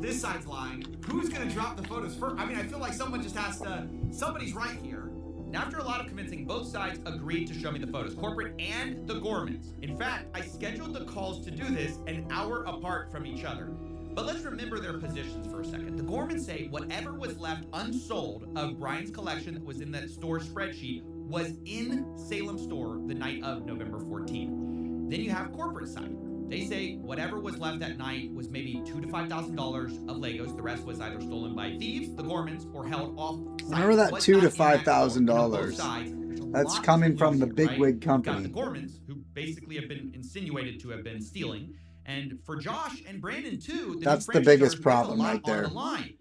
this side's lying. Who's gonna drop the photos first? I mean, I feel like someone just has to, somebody's right here. And after a lot of convincing, both sides agreed to show me the photos, corporate and the Gormans. In fact, I scheduled the calls to do this an hour apart from each other. But let's remember their positions for a second. The Gormans say whatever was left unsold of Brian's collection that was in that store spreadsheet was in Salem store the night of November 14th. Then you have corporate side. They say whatever was left that night was maybe $2,000 to $5,000 of Legos. The rest was either stolen by thieves, the Gormans, or held off. Remember that $2,000 to $5,000. That's coming from the bigwig company. The Gormans, who basically have been insinuated to have been stealing. And for Josh and Brandon too, that's the biggest problem right there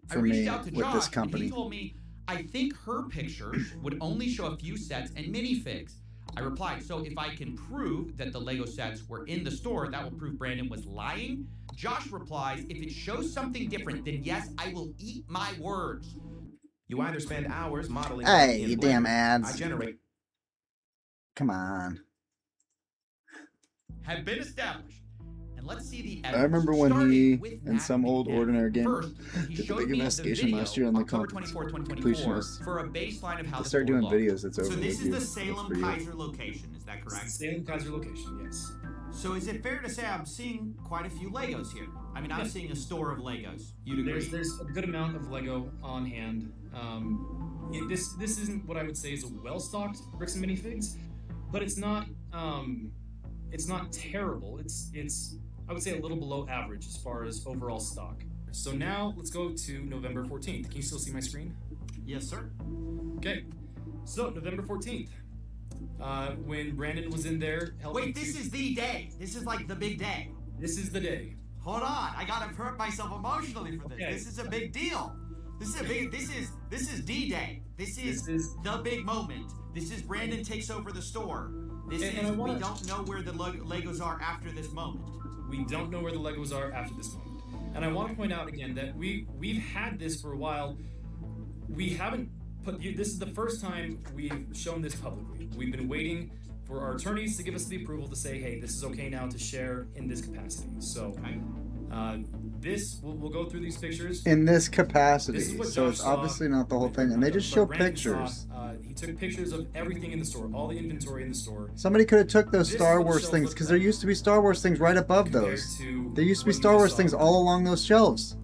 for me with this company. He told me, I think her pictures would only show a few sets and minifigs. I replied, so if I can prove that the Lego sets were in the store, that will prove Brandon was lying. Josh replies, if it shows something different, then yes, I will eat my words. You either spend hours modeling. Hey, you damn ads. I generate. Come on. Have been established. And let's see the I remember when he, in some old ordinary game, did the big investigation last year on the completionist. For a baseline of how to start doing videos, it's over. So this is the Salem Kaiser location, is that correct? Salem Kaiser location, yes. So is it fair to say I'm seeing quite a few Legos here? I mean, I'm seeing a store of Legos. You'd agree? There's a good amount of Lego on hand. This isn't what I would say is a well-stocked bricks and minifigs, but it's not terrible. It's I would say a little below average as far as overall stock. So now let's go to November 14th. Can you still see my screen? Yes, sir. Okay. So November 14th, when Brandon was in there helping. Wait, this is the day. This is like the big day. This is the day. Hold on, I gotta hurt myself emotionally for this. Okay. This is a big deal. This is D-Day. This is the big moment. This is Brandon takes over the store. We don't know where the Legos are after this moment. We don't know where the Legos are after this moment. And I want to point out again that we've had this for a while. We haven't this is the first time we've shown this publicly. We've been waiting for our attorneys to give us the approval to say, hey, this is okay now to share in this capacity. So we'll go through these pictures. In this capacity. So it's obviously not the whole thing. And they just show pictures. He took pictures of everything in the store, all the inventory in the store. Somebody could have took those Star Wars things, because there used to be Star Wars things right above those. There used to be Star Wars things all along those shelves.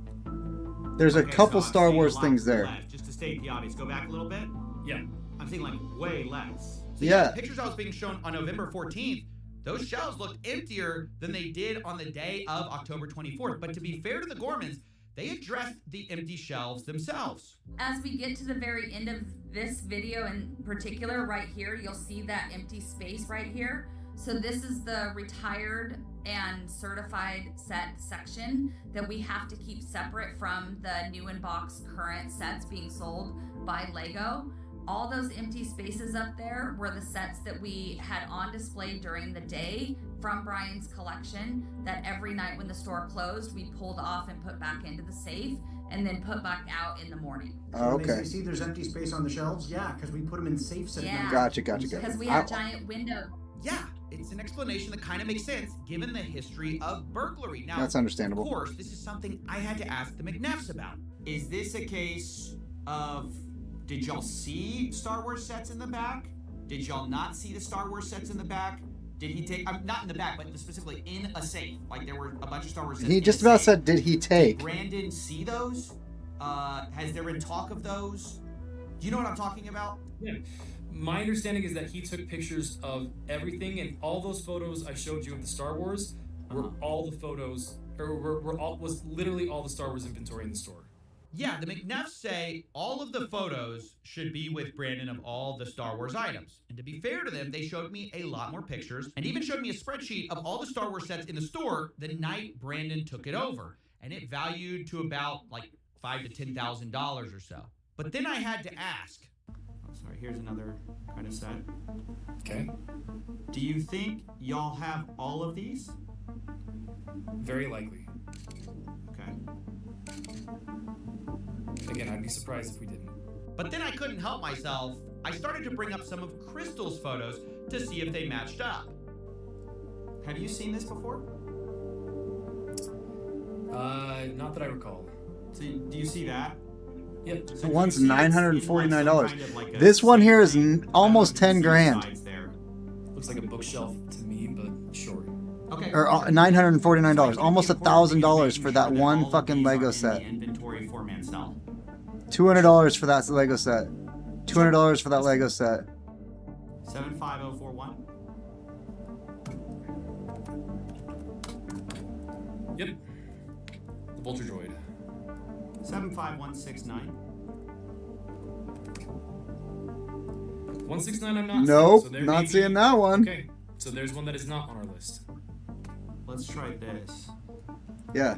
There's a couple Star Wars things there. Just to state the audience, go back a little bit. Yeah. I'm thinking like way less. So yeah. The pictures I was being shown on November 14th, those shelves looked emptier than they did on the day of October 24th. But to be fair to the Gormans, they addressed the empty shelves themselves. As we get to the very end of this video in particular, right here, you'll see that empty space right here. So this is the retired and certified set section that we have to keep separate from the new in box current sets being sold by Lego. All those empty spaces up there were the sets that we had on display during the day from Brian's collection that every night when the store closed, we pulled off and put back into the safe and then put back out in the morning. Oh, okay. You see there's empty space on the shelves? Yeah, because we put them in safes at night. Gotcha. Because we have giant windows. Yeah, it's an explanation that kind of makes sense given the history of burglary. Now, that's understandable. Of course, this is something I had to ask the McNeffs about. Is this a case of, did y'all see Star Wars sets in the back? Did y'all not see the Star Wars sets in the back? Did he take, not in the back, but specifically in a safe? Like there were a bunch of Star Wars sets. He just about said, did he take? Did Brandon see those? Has there been talk of those? Do you know what I'm talking about? Yeah. My understanding is that he took pictures of everything, and all those photos I showed you of the Star Wars were all the photos, or was literally all the Star Wars inventory in the store. Yeah, the McNeffs say all of the photos should be with Brandon of all the Star Wars items. And to be fair to them, they showed me a lot more pictures and even showed me a spreadsheet of all the Star Wars sets in the store the night Brandon took it over. And it valued to about like $5,000 to $10,000 or so. But then I had to ask. here's another kind of set. Okay. Do you think y'all have all of these? Very likely. Okay. Again, I'd be surprised if we didn't. But then I couldn't help myself. I started to bring up some of Crystal's photos to see if they matched up. Have you seen this before? Not that I recall. So do you see that? Yep. The one's $949. Kind of like a This one here is almost 10 grand. there. Looks like a bookshelf to me, but sure. Okay. Or $949. Almost $1,000 for that one fucking Lego set. Inventory for Mansell. $200 for that Lego set. $200 for that Lego set. 75041. Yep. The Vulture Droid. 75169. 169 I'm not Nope, seeing, so there not may be- seeing that one. Okay, so there's one that is not on our list. Let's try this. Yeah.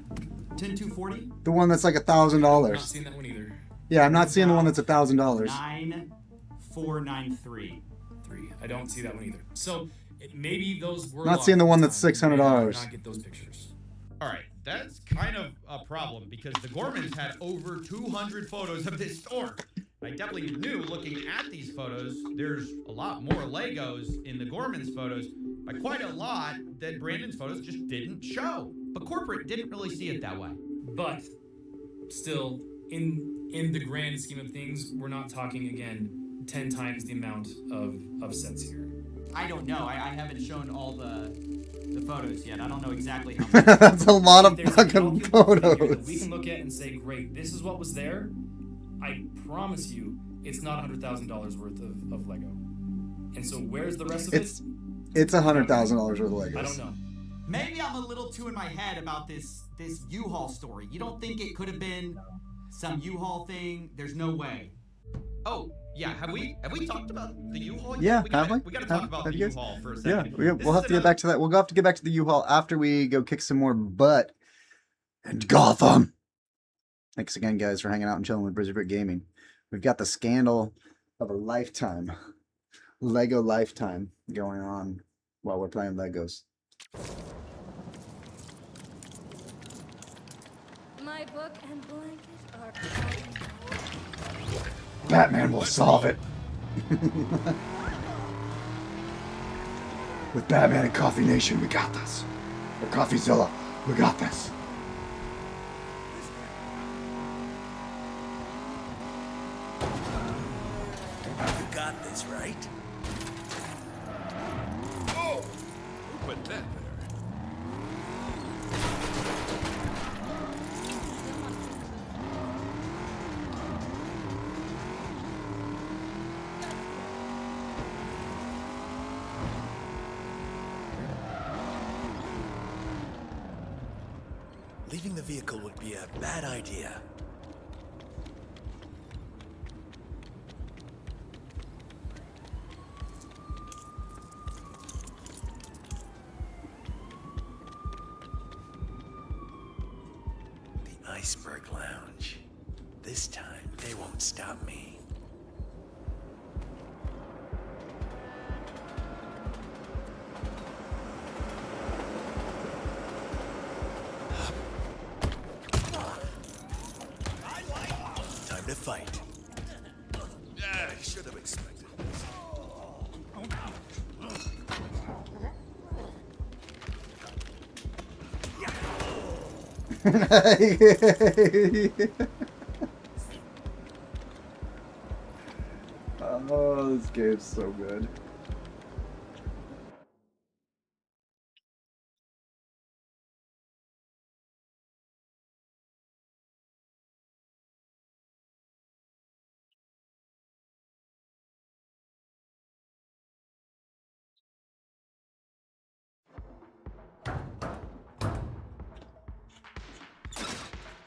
10240. The one that's like Not $1,000. seeing that one either. Yeah, I'm not seeing the one that's $1,000. 9493. 3. I don't see that one either. So maybe those were Not seeing the one that's $600. Not get those pictures. All right, that's kind of a problem because the Gormans had over 200 photos of this store. I definitely knew looking at these photos, there's a lot more Legos in the Gormans photos by quite a lot that Brandon's photos just didn't show. But corporate didn't really see it that way. But still, in the grand scheme of things, we're not talking again 10 times the amount of sets here. I don't know. I haven't shown all the photos yet. I don't know exactly how many. That's a lot of There's a fucking calculable figure that photos. we can look at and say, great, this is what was there. I promise you, it's not $100,000 worth of Lego. And so where's the rest of it? It's $100,000 worth of Legos. I don't know. Maybe I'm a little too in my head about this U-Haul story. You don't think it could have been some U-Haul thing? There's no way. Oh, yeah. Have we talked about the U-Haul yet? Yeah, have we? We gotta talk about the you guys? U-Haul for a Yeah, second. we'll have to get back to that. We'll have to get back to the U-Haul after we go kick some more butt in Gotham. Thanks again, guys, for hanging out and chilling with Brizzy Brick Gaming. We've got the scandal of a lifetime, Lego lifetime, going on while we're playing Legos. My book and blanket are Batman will solve it. With Batman and Coffee Nation, we got this. Or CoffeeZilla, we got this. You got this, right? Oh! Who put that there? Leaving the vehicle would be a bad idea. The Iceberg Lounge. This time, they won't stop me. Time to fight. Yeah, I should have expected this. Oh, this game's so good.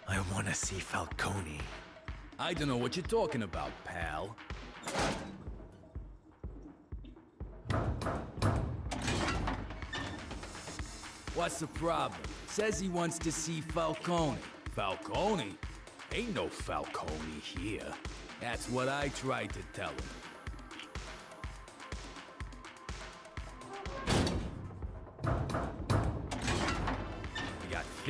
I want to see Falcone. I don't know what you're talking about, pal. What's the problem? Says he wants to see Falcone. Falcone? Ain't no Falcone here. That's what I tried to tell him.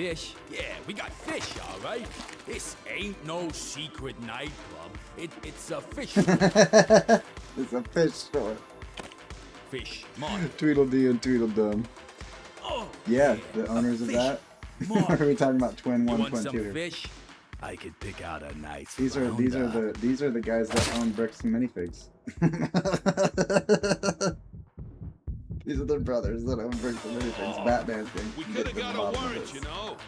fish. Yeah, we got fish, all right? This ain't no secret nightclub. It's a fish store. It's a fish store. Fish market. Tweedledee and Tweedledum. Oh, yeah, the owners of that. Are we talking about Twin You 1, want Twin some 2? fish? I could pick out a nice These are the guys that own Bricks and Minifigs. These are the brothers that own Bricks and Minifigs. Batman thing. We could have got a warrant, you know.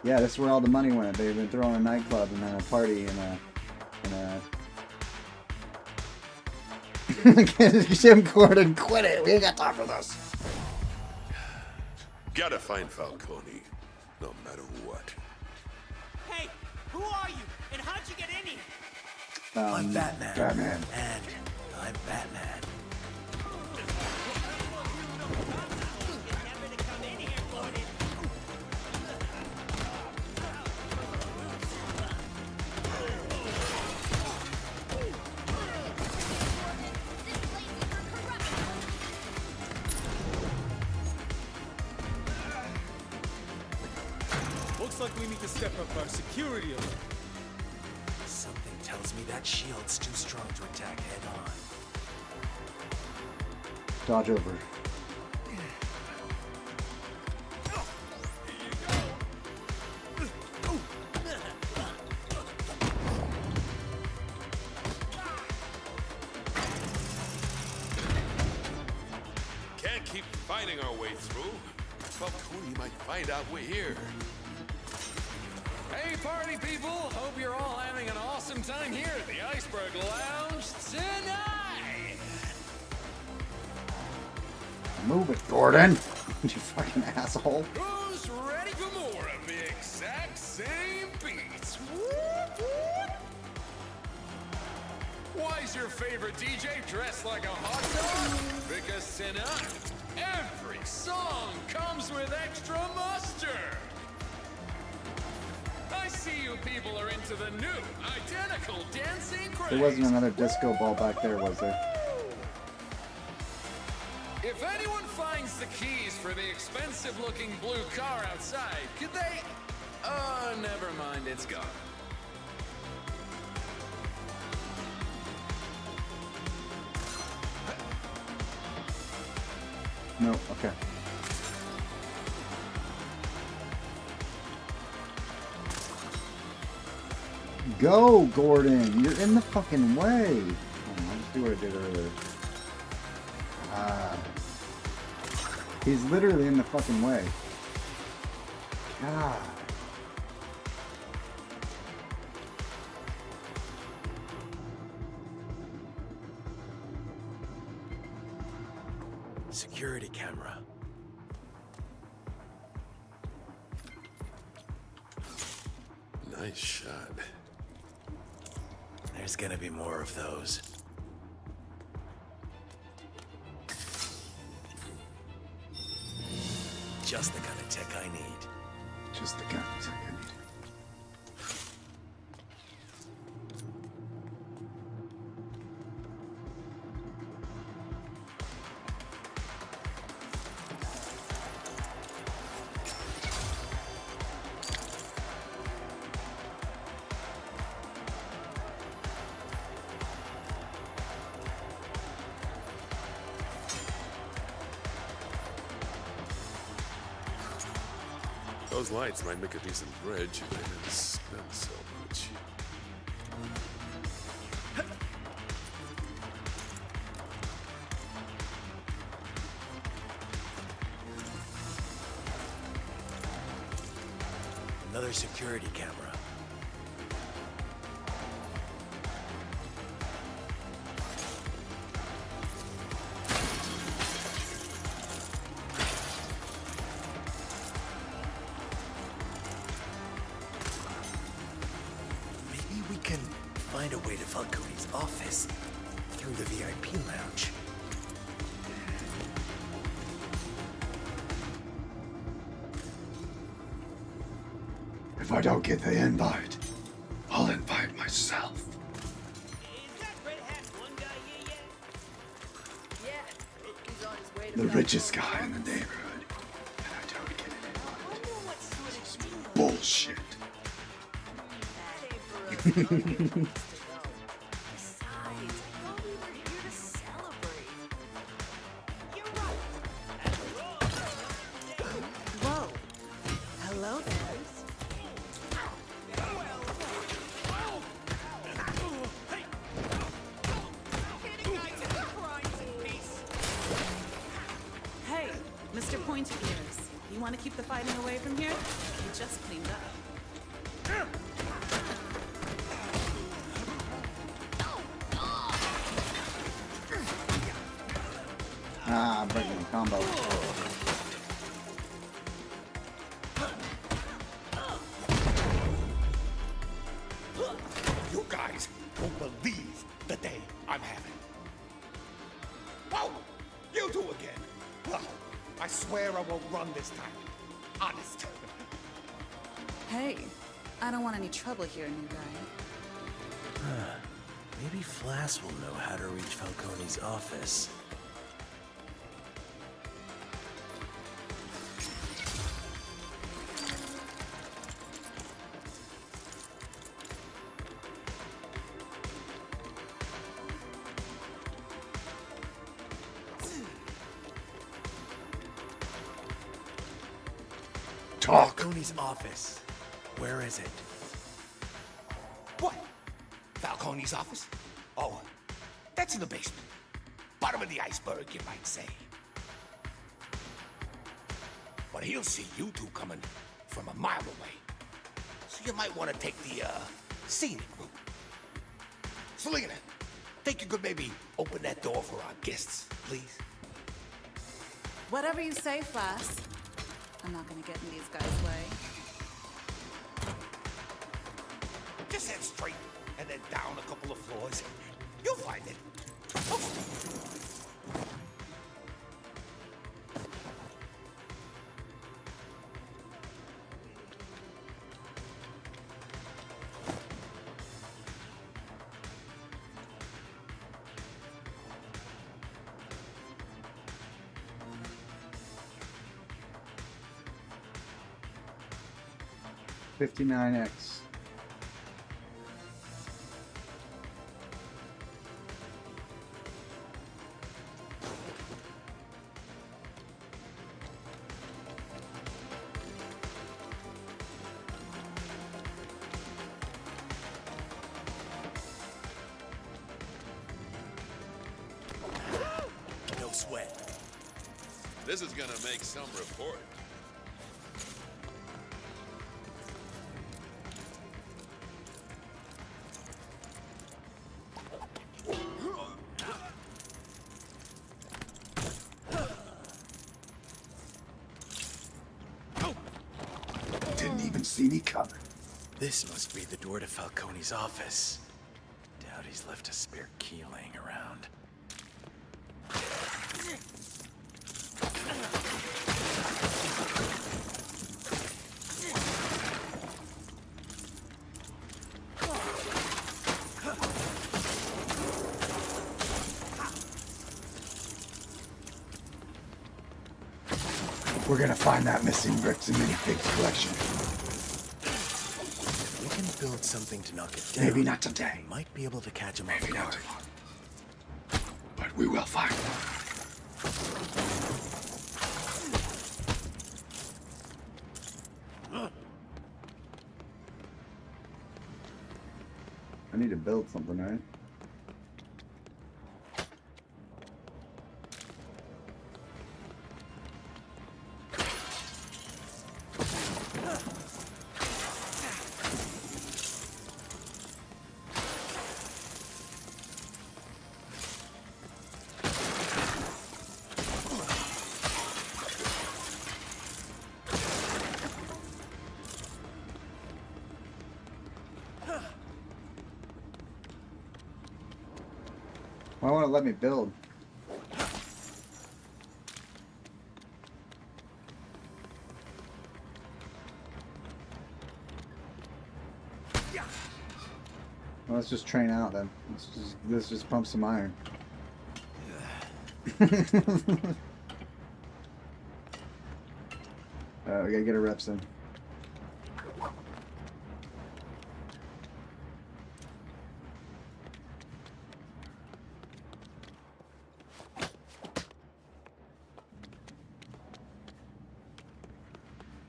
Yeah, that's where all the money went. They've been throwing a nightclub and then a party and Jim Gordon, quit it. We ain't got time for this. Gotta find Falcone, no matter what. Hey, who are you? And how'd you get in here? I'm Batman. Batman. And I'm Batman. Looks like we need to step up our security a little. Something tells me that shield's too strong to attack head-on. Dodge over. Can't keep fighting our way through. Falcone might find out we're here. Hey, party people! Hope you're all having an awesome time here at the Iceberg Lounge tonight! Move it, Gordon. You fucking asshole. Who's ready for more of the exact same beats? Whoop, whoop. Why's your favorite DJ dressed like a hot dog? Because tonight, every song comes with extra mustard! I see you people are into the new, identical dancing craze. There wasn't another disco ball back there, was there? If anyone finds the keys for the expensive-looking blue car outside, could they... Oh, never mind, it's gone. No, okay. Go, Gordon! You're in the fucking way! I'll just do what I did earlier. He's literally in the fucking way. God. Security camera. Nice shot. There's gonna be more of those. Just the kind of tech I need. Just the kind of tech I need. Those lights might make a decent bridge if they didn't spin so much. Another security camera. Maybe we can find a way to Falcone's office through the VIP lounge. If I don't get the invite, I'll invite myself. Yeah, he's on his way to The richest guy in the neighborhood. And I don't get it. Bullshit. Besides, I thought we were here to celebrate. You're right. Whoa. Hello there. Hey, Mr. Pointy Ears. You want to keep the fighting away from here? You just cleaned up. Ah, breaking the combo. You guys won't believe the day I'm having. Whoa! You two again. Well, I swear I won't run this time. Honest. Hey, I don't want any trouble here, new guy. Maybe Flass will know how to reach Falcone's office. Talk. Falcone's office. Where is it? What? Falcone's office? Oh, that's in the basement. Bottom of the iceberg, you might say. But he'll see you two coming from a mile away. So you might want to take the, scenic route. Selena, think you could maybe open that door for our guests, please? Whatever you say, Flass. I'm not gonna get in these guys' way. Just head straight and then down a couple of floors. You'll find it. $59X. No sweat. This is gonna make some report. Didn't even see me coming. This must be the door to Falcone's office. Doubt he's left a spare key laying around. We're gonna find that missing bricks in Minifig's collection. We can build something to knock it down. Maybe not today. We might be able to catch him off Maybe not guard. tomorrow. But we will find them. I need to build something, right? Why won't it let me build? Well, let's just train out then. Let's just pump some iron. We gotta get our reps in.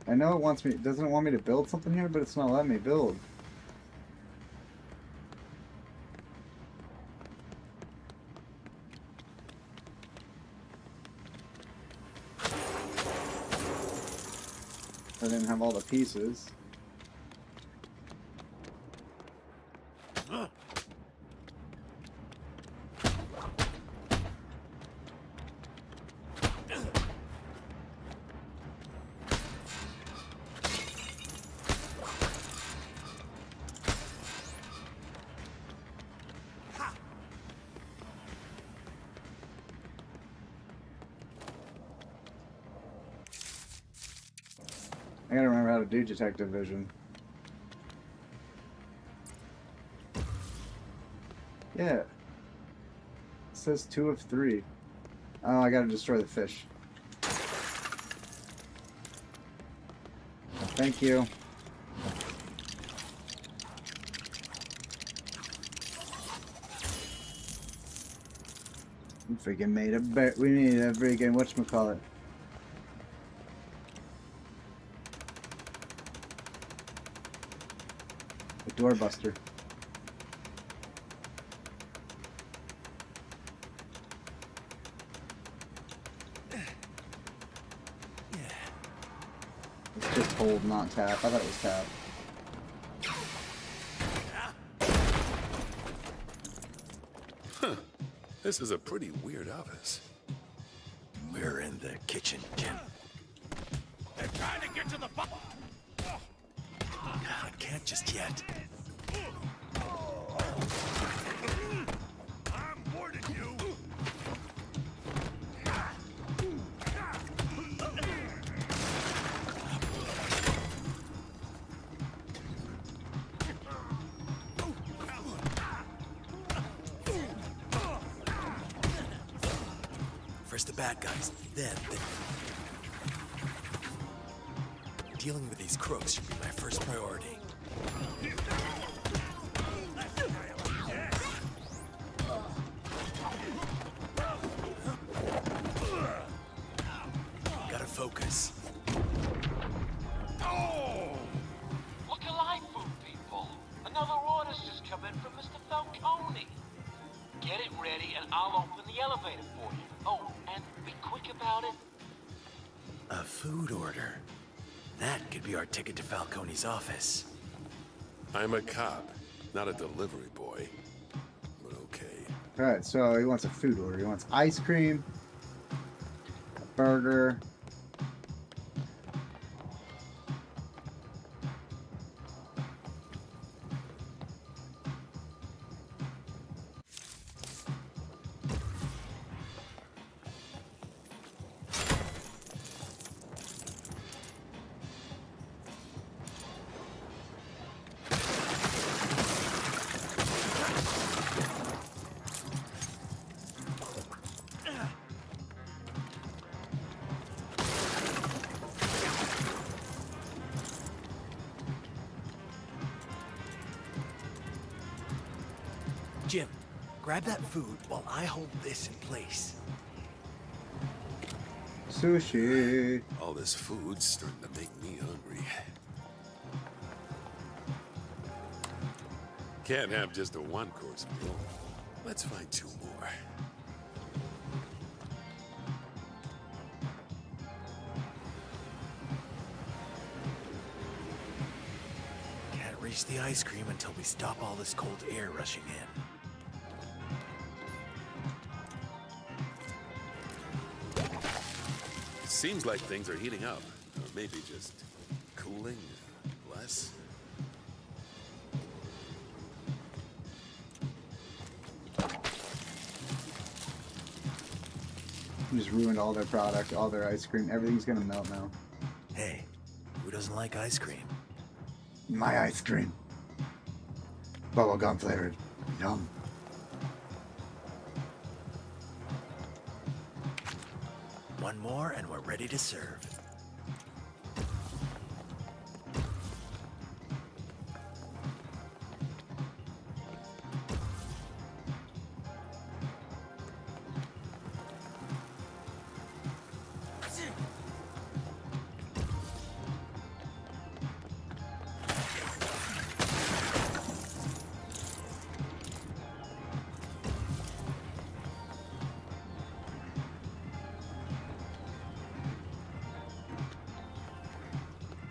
I know it wants me. It doesn't want me to build something here, but it's not letting me build. I didn't have all the pieces. I gotta remember how to do detective vision. Yeah. It says 2 of 3. Oh, I gotta destroy the fish. Thank you. We freaking made a we made a freaking whatchamacallit. A doorbuster. It's just hold, not tap. I thought it was tap. Huh. This is a pretty weird office. We're in the kitchen, Jim. They're trying to get to the bottom. I can't just yet. I'm warning you. First the bad guys, then the... Dealing with these crooks should be my first priority. Gotta focus. Oh! Look alive, food people. Another order's just come in from Mr. Falcone. Get it ready and I'll open the elevator for you. Oh, and be quick about it. A food order. That could be our ticket to Falcone's office. I'm a cop, not a delivery boy. But okay. Alright, so he wants a food order. He wants ice cream, a burger. Jim, grab that food while I hold this in place. Sushi. All this food's starting to make me hungry. Can't have just a one-course meal. Let's find 2 more. Can't reach the ice cream until we stop all this cold air rushing in. Seems like things are heating up. Or maybe just cooling less. Just ruined all their product, all their ice cream. Everything's gonna melt now. Hey, who doesn't like ice cream? My ice cream. Bubblegum flavored. Yum. One more and we're ready to serve.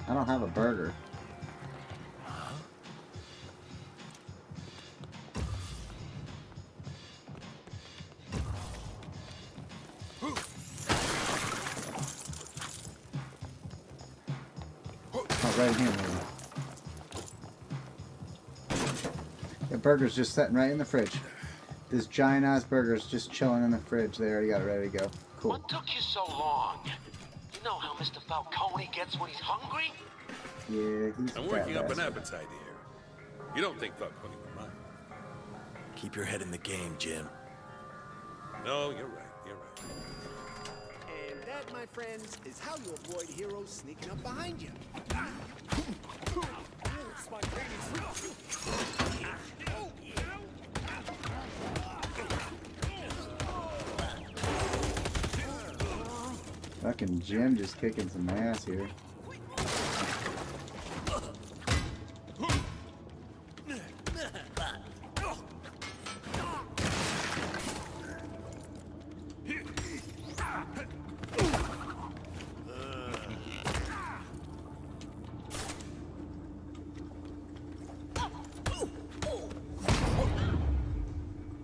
I don't have a burger. Oh, right here, maybe. The burger's just sitting right in the fridge. This giant ass burger's just chilling in the fridge. They already got it ready to go. Cool. What took you so long? You know how Mr. Falcone gets when he's hungry? Yeah, he's I'm working up an appetite here. You don't think Falcone would mind? Keep your head in the game, Jim. No, you're right. You're right. And that, my friends, is how you avoid heroes sneaking up behind you. Fucking Jim just kicking some ass here.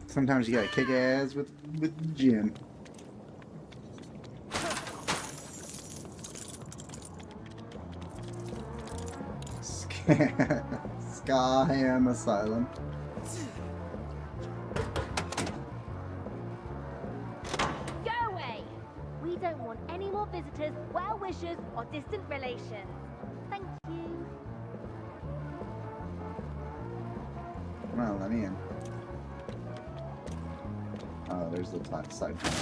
Sometimes you gotta kick ass with Jim. Skaham Asylum. Go away! We don't want any more visitors, well-wishers, or distant relations. Thank you. Come on, let me in. Oh, there's the side panel.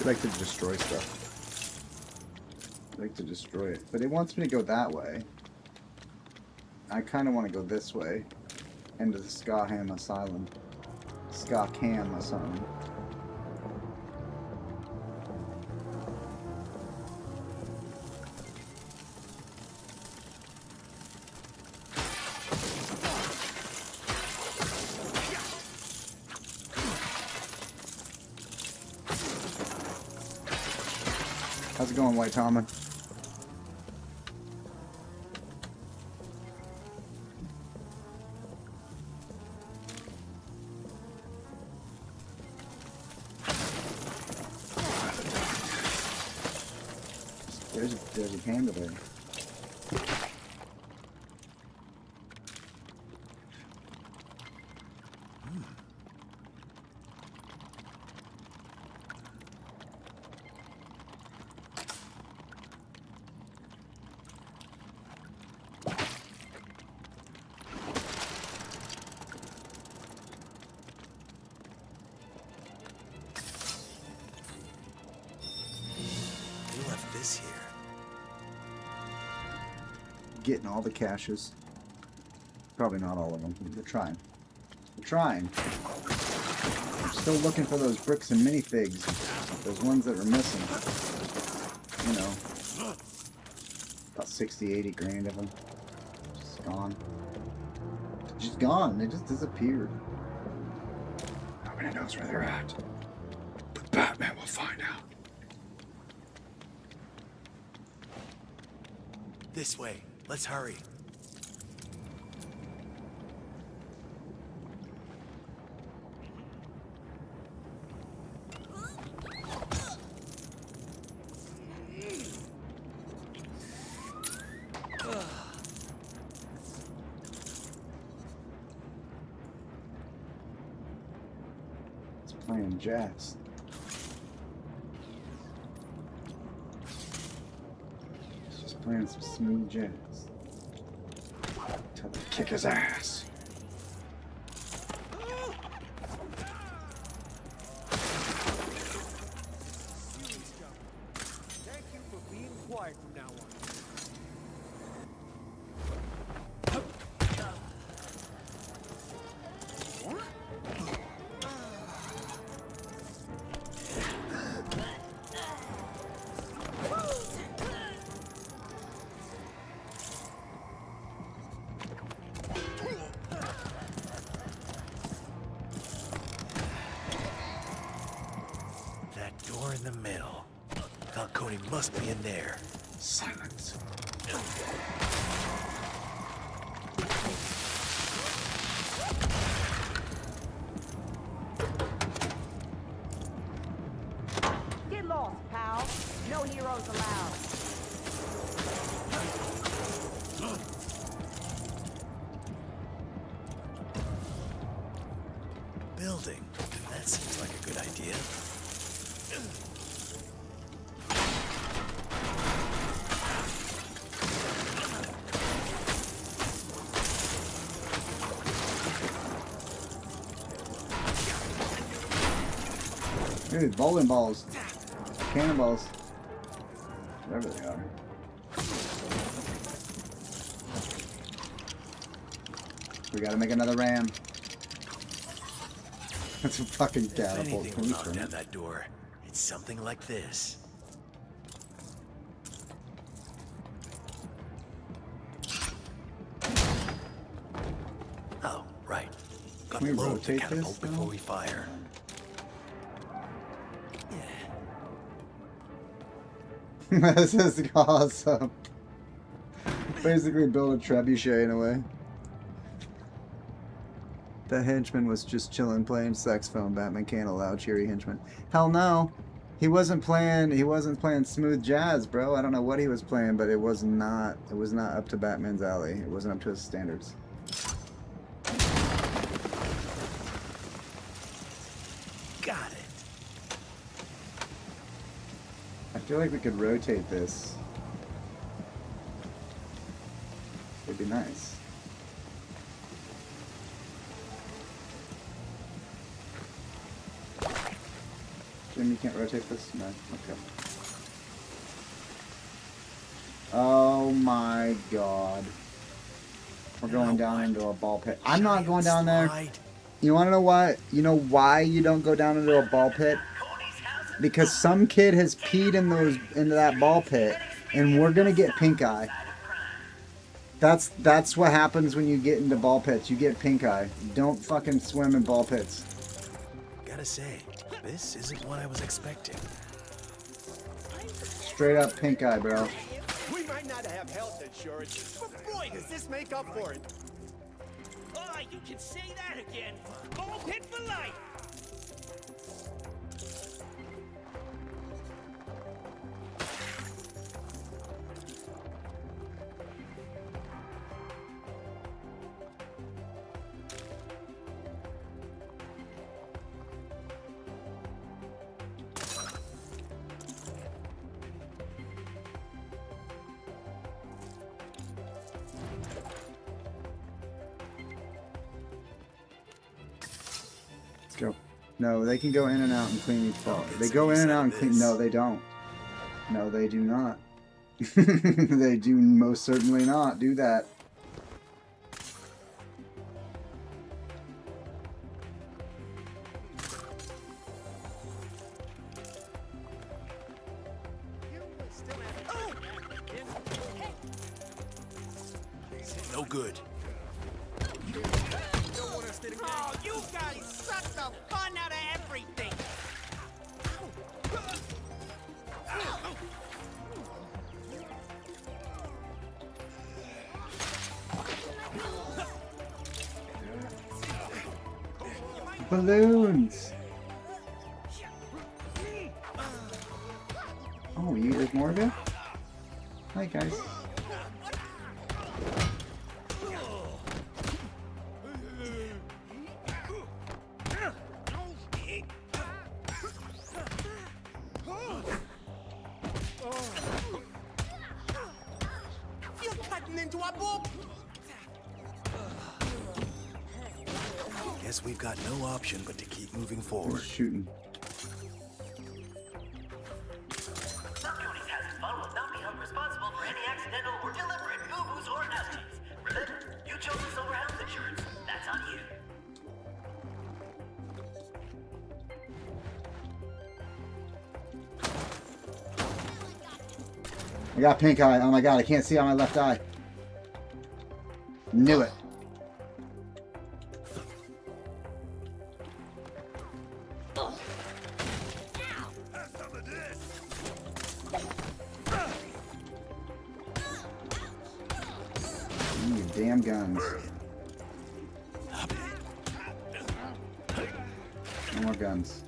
I like to destroy stuff. I like to destroy it. But it wants me to go that way. I kind of want to go this way. Into the Skaham Asylum. Skaham Asylum. How's it going, White Tomlin? There's a panda there. You left this here. Getting all the caches. Probably not all of them. We're trying. We're trying. I'm still looking for those bricks and minifigs. Those ones that were missing. You know. About 60, 80 grand of them. Just gone. Just gone. They just disappeared. Nobody knows where they're at. But Batman will find out. This way. Let's hurry. It's playing jazz. It's just playing some smooth jazz. Tell him to kick his ass. Thank you for being quiet from now on. Falcone must be in there. Silence. Get lost, pal. No heroes allowed. Building. That seems like a good idea. Dude, bowling balls. Cannonballs. Whatever they are. We gotta make another ram. That's a fucking If catapult. anything will knock down that door, it's something like this. Oh, right. Got Can we to load the rotate catapult this, before though? we fire. This is awesome. Basically build a trebuchet in a way. The henchman was just chilling playing saxophone. Batman can't allow cheery henchmen. Hell no. He wasn't playing smooth jazz, bro. I don't know what he was playing, but it was not up to Batman's alley. It wasn't up to his standards. Got it. I feel like we could rotate this. It'd be nice. Jim, you can't rotate this? No. Okay. Oh my god. We're going down into a ball pit. I'm not going down there. You want to know why? You know why you don't go down into a ball pit? Because some kid has peed into that ball pit, and we're gonna get pink eye. That's what happens when you get into ball pits. You get pink eye. Don't fucking swim in ball pits. Gotta say, this isn't what I was expecting. Straight up pink eye, bro. We might not have health insurance, but boy, does this make up for it. Oh, you can say that again. Ball pit for life. Go. No, they can go in and out and clean each ball. They go in and out and clean. No, they don't. No, they do not. They do most certainly not do that. No good. Oh, you guys suck the fun out of everything. Balloons! Oh, there's more of it? Hi, guys. You're cutting into a ball. Guess we've got no option but to keep moving forward. Shooting. Will not be held responsible for any accidental or deliberate boo-boos or nasties. Remember, you chose this over health insurance. That's on you. I got pink eye. Oh my god, I can't see on my left eye. Knew it. guns. No more guns.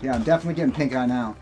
Yeah, I'm definitely getting pink eye now.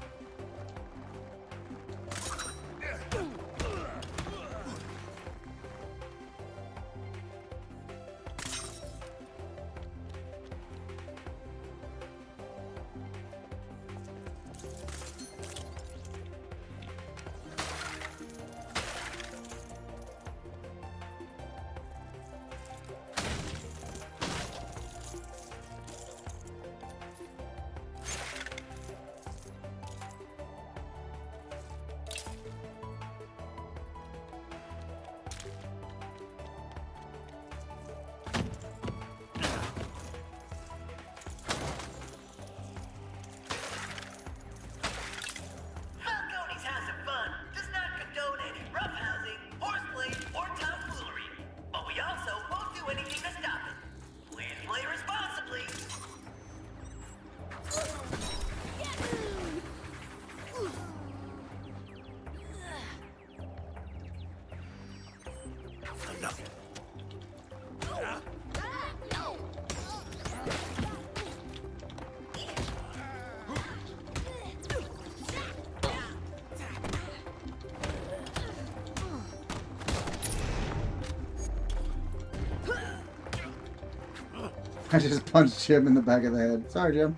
I just punched Jim in the back of the head. Sorry, Jim.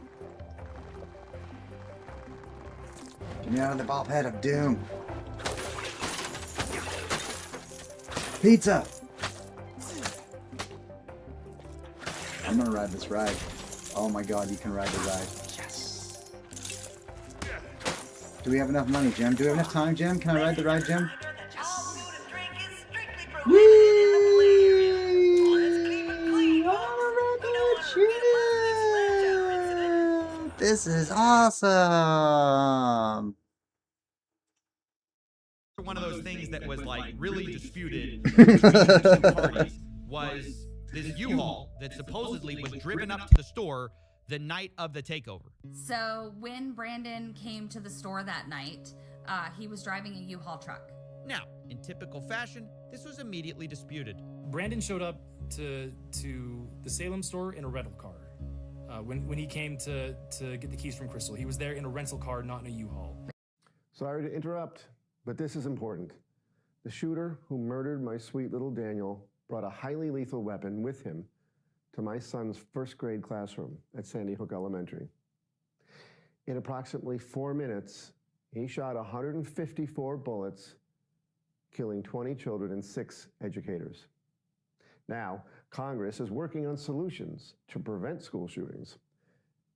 Get me out of the ball pit of doom. Pizza! I'm gonna ride this ride. Oh my god, you can ride the ride. Yes! Do we have enough money, Jim? Do we have enough time, Jim? Can I ride the ride, Jim? This is awesome! One of those things that was like really disputed between the two parties was this U-Haul that supposedly was driven up to the store the night of the takeover. So when Brandon came to the store that night, he was driving a U-Haul truck. Now, in typical fashion, this was immediately disputed. Brandon showed up to the Salem store in a rental car. When he came to get the keys from Crystal, he was there in a rental car, not in a U-Haul. Sorry to interrupt, but this is important. The shooter who murdered my sweet little Daniel brought a highly lethal weapon with him to my son's first grade classroom at Sandy Hook Elementary. In approximately 4 minutes, he shot 154 bullets, killing 20 children and 6 educators. Now, Congress is working on solutions to prevent school shootings,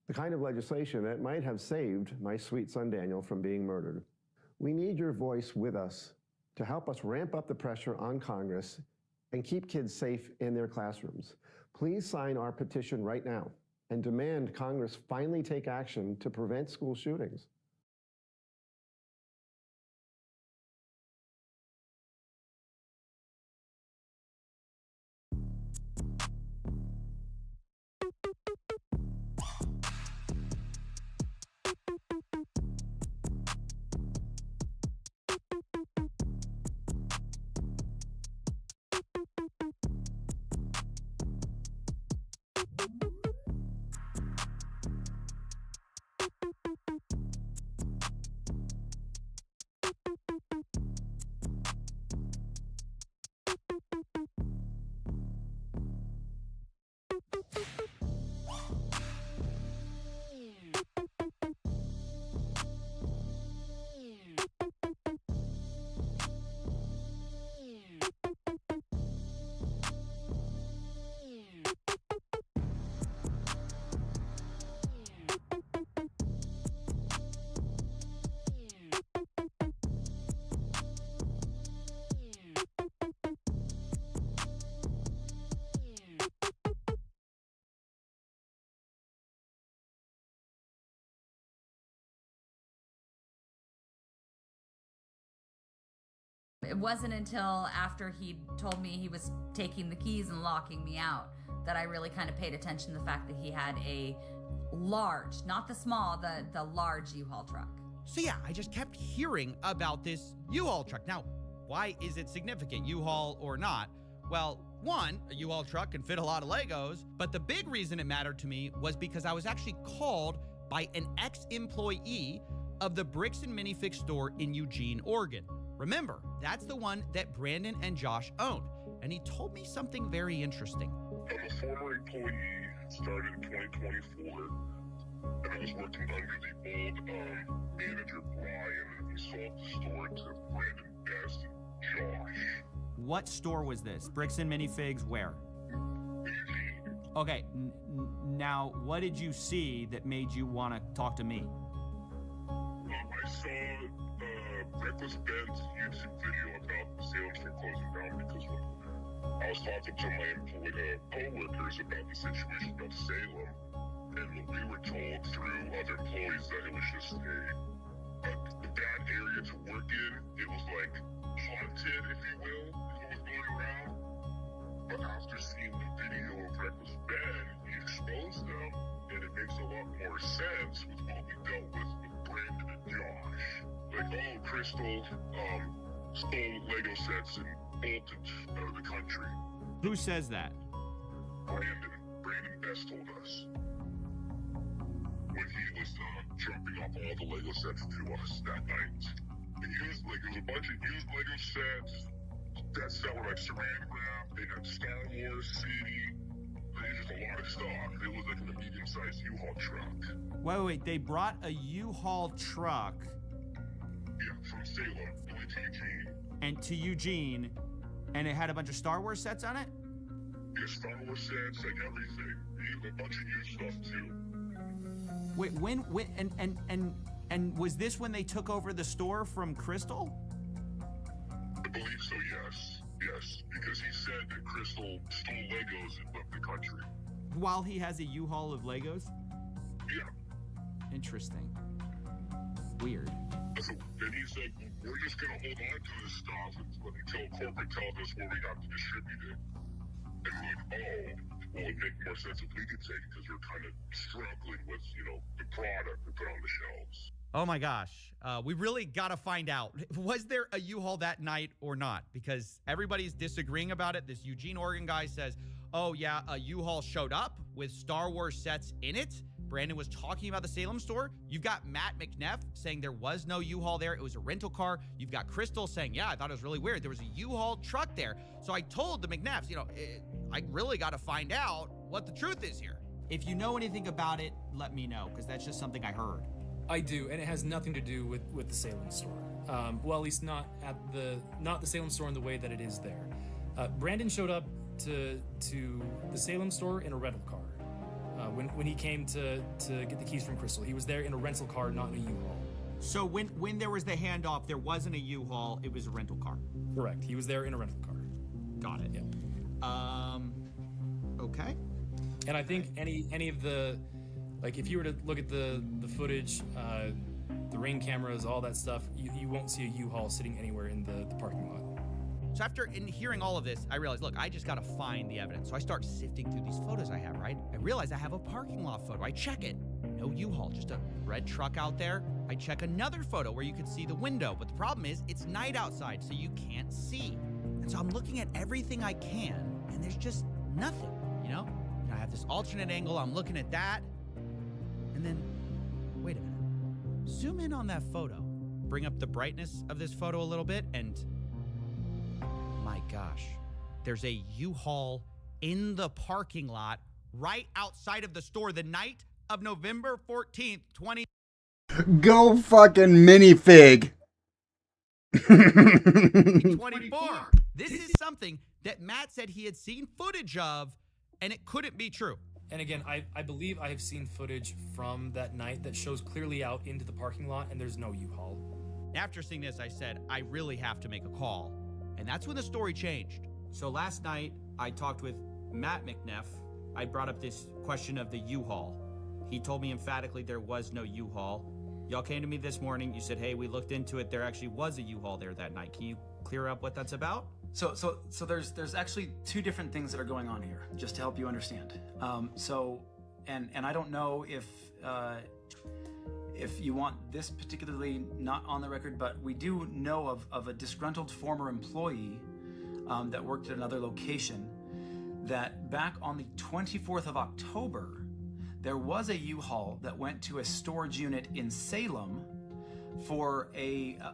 the kind of legislation that might have saved my sweet son Daniel from being murdered. We need your voice with us to help us ramp up the pressure on Congress and keep kids safe in their classrooms. Please sign our petition right now and demand Congress finally take action to prevent school shootings. It wasn't until after he told me he was taking the keys and locking me out that I really kind of paid attention to the fact that he had a large, not the small, the large U-Haul truck. So yeah, I just kept hearing about this U-Haul truck. Now, why is it significant, U-Haul or not? Well, one, a U-Haul truck can fit a lot of Legos, but the big reason it mattered to me was because I was actually called by an ex-employee of the Bricks and Minifix store in Eugene, Oregon. Remember, that's the one that Brandon and Josh owned. And he told me something very interesting. I'm a former employee, started in 2024, and I was working under the old manager, Brian, and he sold the store to Brandon, Best, and Josh. What store was this? Bricks and Minifigs where? Okay, now what did you see that made you want to talk to me? I saw Reckless Ben's YouTube video about the Salem store closing down because when I was talking to my co-workers about the situation about Salem, and we were told through other employees that it was just a bad area to work in. It was like haunted, if you will, is what was going around. But after seeing the video of Reckless Ben, he exposed them, and it makes a lot more sense with what we dealt with Brandon and Josh. Like, oh, Crystal stole Lego sets and bolted out of the country. Who says that? Brandon Best told us. When he was dropping off all the Lego sets to us that night. There was a bunch of used Lego sets that were like saran wrap. They had Star Wars CD. There's just a lot of stuff. It was like in a medium-sized U-Haul truck. Wait, they brought a U-Haul truck. Yeah, from Salem to Eugene. And to Eugene, and it had a bunch of Star Wars sets on it? Yeah, Star Wars sets, like everything. A bunch of used stuff too. Wait, and was this when they took over the store from Crystal? I believe so, yes. Yes, because he said that Crystal stole Legos and left the country. While he has a U-Haul of Legos? Yeah. Interesting. Weird. So, and he said, we're just going to hold on to this stuff until corporate tells us where we have to distribute it. And we're like, oh, well, it'd make more sense if we could take it because we're kind of struggling with, the product we put on the shelves. Oh my gosh. We really got to find out. Was there a U-Haul that night or not? Because everybody's disagreeing about it. This Eugene, Oregon guy says, oh yeah, a U-Haul showed up with Star Wars sets in it. Brandon was talking about the Salem store. You've got Matt McNeff saying there was no U-Haul there. It was a rental car. You've got Crystal saying, yeah, I thought it was really weird. There was a U-Haul truck there. So I told the McNeffs, I really got to find out what the truth is here. If you know anything about it, let me know, because that's just something I heard. I do, and it has nothing to do with the Salem store. Well, at least not the Salem store in the way that it is there. Brandon showed up to the Salem store in a rental car. When he came to get the keys from Crystal, he was there in a rental car, not in a U-Haul. So when there was the handoff, there wasn't a U-Haul, it was a rental car. Correct. He was there in a rental car. Got it. Yeah. Okay. And I think any of the, like, if you were to look at the footage, the ring cameras, all that stuff, you won't see a U-Haul sitting anywhere in the parking lot. So after hearing all of this, I realized, look, I just got to find the evidence. So I start sifting through these photos I have, right? I realize I have a parking lot photo. I check it. No U-Haul, just a red truck out there. I check another photo where you could see the window. But the problem is it's night outside, so you can't see. And so I'm looking at everything I can, and there's just nothing, I have this alternate angle. I'm looking at that. And then, wait a minute. Zoom in on that photo. Bring up the brightness of this photo a little bit, and my gosh, there's a U-Haul in the parking lot right outside of the store the night of November 14th, 20... Go fucking minifig. 24. This is something that Matt said he had seen footage of, and it couldn't be true. And again, I believe I have seen footage from that night that shows clearly out into the parking lot, and there's no U-Haul. After seeing this, I said, I really have to make a call. And that's when the story changed. So last night, I talked with Matt McNeff. I brought up this question of the U-Haul. He told me emphatically there was no U-Haul. Y'all came to me this morning. You said, hey, we looked into it. There actually was a U-Haul there that night. Can you clear up what that's about? So there's actually two different things that are going on here, just to help you understand. And I don't know if you want this particularly not on the record, but we do know of a disgruntled former employee that worked at another location that back on the 24th of October, there was a U-Haul that went to a storage unit in Salem for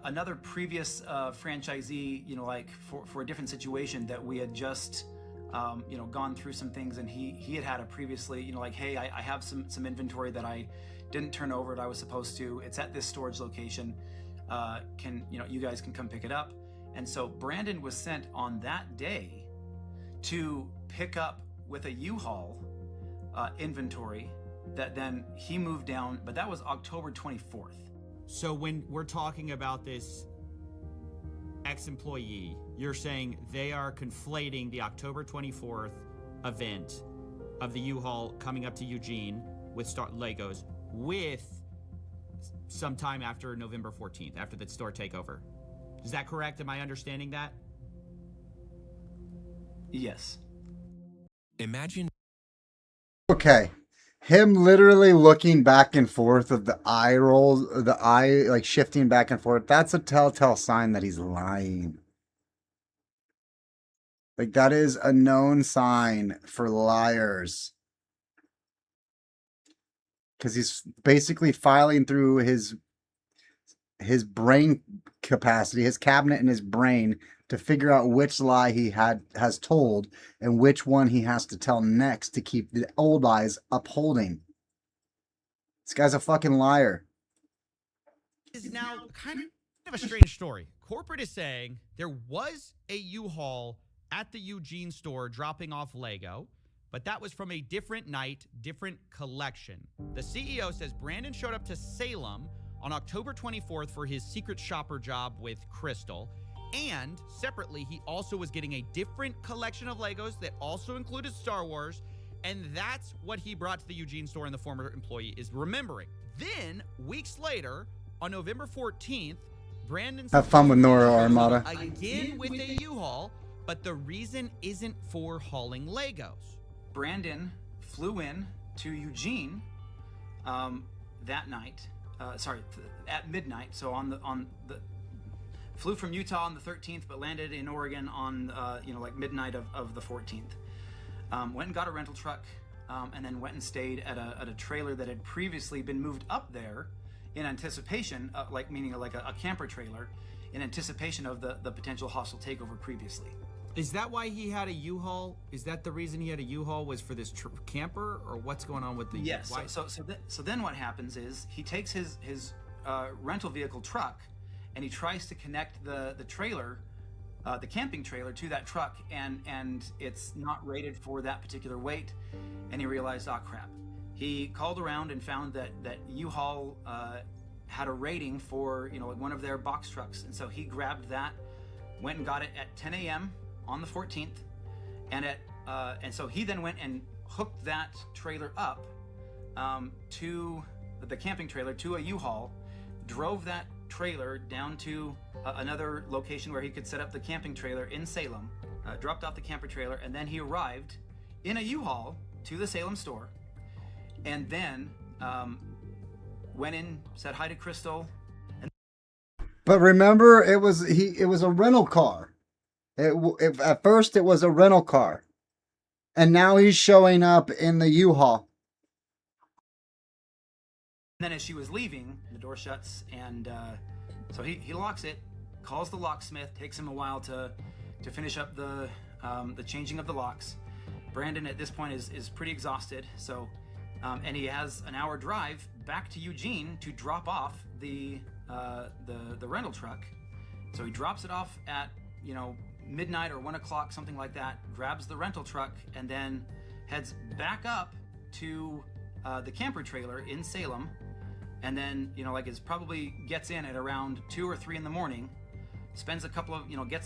another previous franchisee, like for a different situation that we had just gone through some things, and he had a previously, like, hey, I have some inventory that I didn't turn over that I was supposed to. It's at this storage location. You guys can come pick it up. And so Brandon was sent on that day to pick up with a U-Haul inventory that then he moved down, but that was October 24th. So when we're talking about this ex-employee, you're saying they are conflating the October 24th event of the U-Haul coming up to Eugene with Legos with some time after November 14th, after the store takeover. Is that correct? Am I understanding that? Yes. Imagine. Okay. Him literally looking back and forth of the eye rolls, the eye like shifting back and forth. That's a telltale sign that he's lying. Like, that is a known sign for liars. Because he's basically filing through his brain capacity, his cabinet in his brain, to figure out which lie he has told and which one he has to tell next to keep the old lies upholding. This guy's a fucking liar. Is now kind of a strange story. Corporate is saying there was a U-Haul at the Eugene store dropping off Lego, but that was from a different night, different collection. The CEO says Brandon showed up to Salem on October 24th for his secret shopper job with Crystal. And separately, he also was getting a different collection of Legos that also included Star Wars. And that's what he brought to the Eugene store, and the former employee is remembering. Then, weeks later, on November 14th, Brandon... Have fun with Nora Armada. Again with a U-Haul, but the reason isn't for hauling Legos. Brandon flew in to Eugene that night. At midnight. So flew from Utah on the 13th, but landed in Oregon on like midnight of the 14th. Went and got a rental truck, and then went and stayed at a trailer that had previously been moved up there in anticipation, meaning like a camper trailer, in anticipation of the potential hostile takeover previously. Is that why he had a U-Haul? Is that the reason he had a U-Haul, was for this camper, or what's going on with the? Yes. So then what happens is he takes his rental vehicle truck, and he tries to connect the trailer, the camping trailer, to that truck, and it's not rated for that particular weight, and he realized, oh crap. He called around and found that U-Haul had a rating for like one of their box trucks, and so he grabbed that, went and got it at 10 a.m. on the 14th, and so he then went and hooked that trailer up to the camping trailer to a U-Haul, drove that trailer down to another location where he could set up the camping trailer in Salem, dropped off the camper trailer, and then he arrived in a U-Haul to the Salem store, and then went in, said hi to Crystal. But remember, it was a rental car. At first it was a rental car, and now he's showing up in the U-Haul. And then as she was leaving, the door shuts, and so he locks it, calls the locksmith. Takes him a while to finish up the changing of the locks. Brandon at this point is pretty exhausted, so and he has an hour drive back to Eugene to drop off the rental truck. So he drops it off at midnight or 1 o'clock, something like that, grabs the rental truck, and then heads back up to the camper trailer in Salem, and then probably gets in at around 2 or 3 in the morning, spends a couple of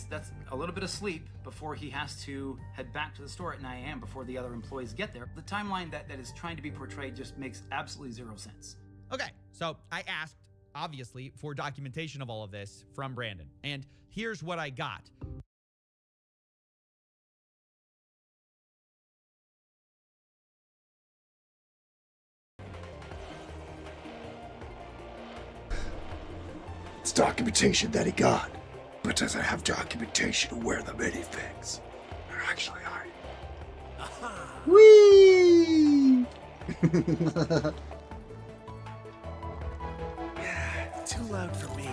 that's a little bit of sleep before he has to head back to the store at 9 a.m. before the other employees get there. The timeline that is trying to be portrayed just makes absolutely zero sense. Okay, so I asked obviously, for documentation of all of this from Brandon. And here's what I got. It's documentation that he got, but does it have documentation of where the minifigs are actually hiding? Whee! Too loud for me,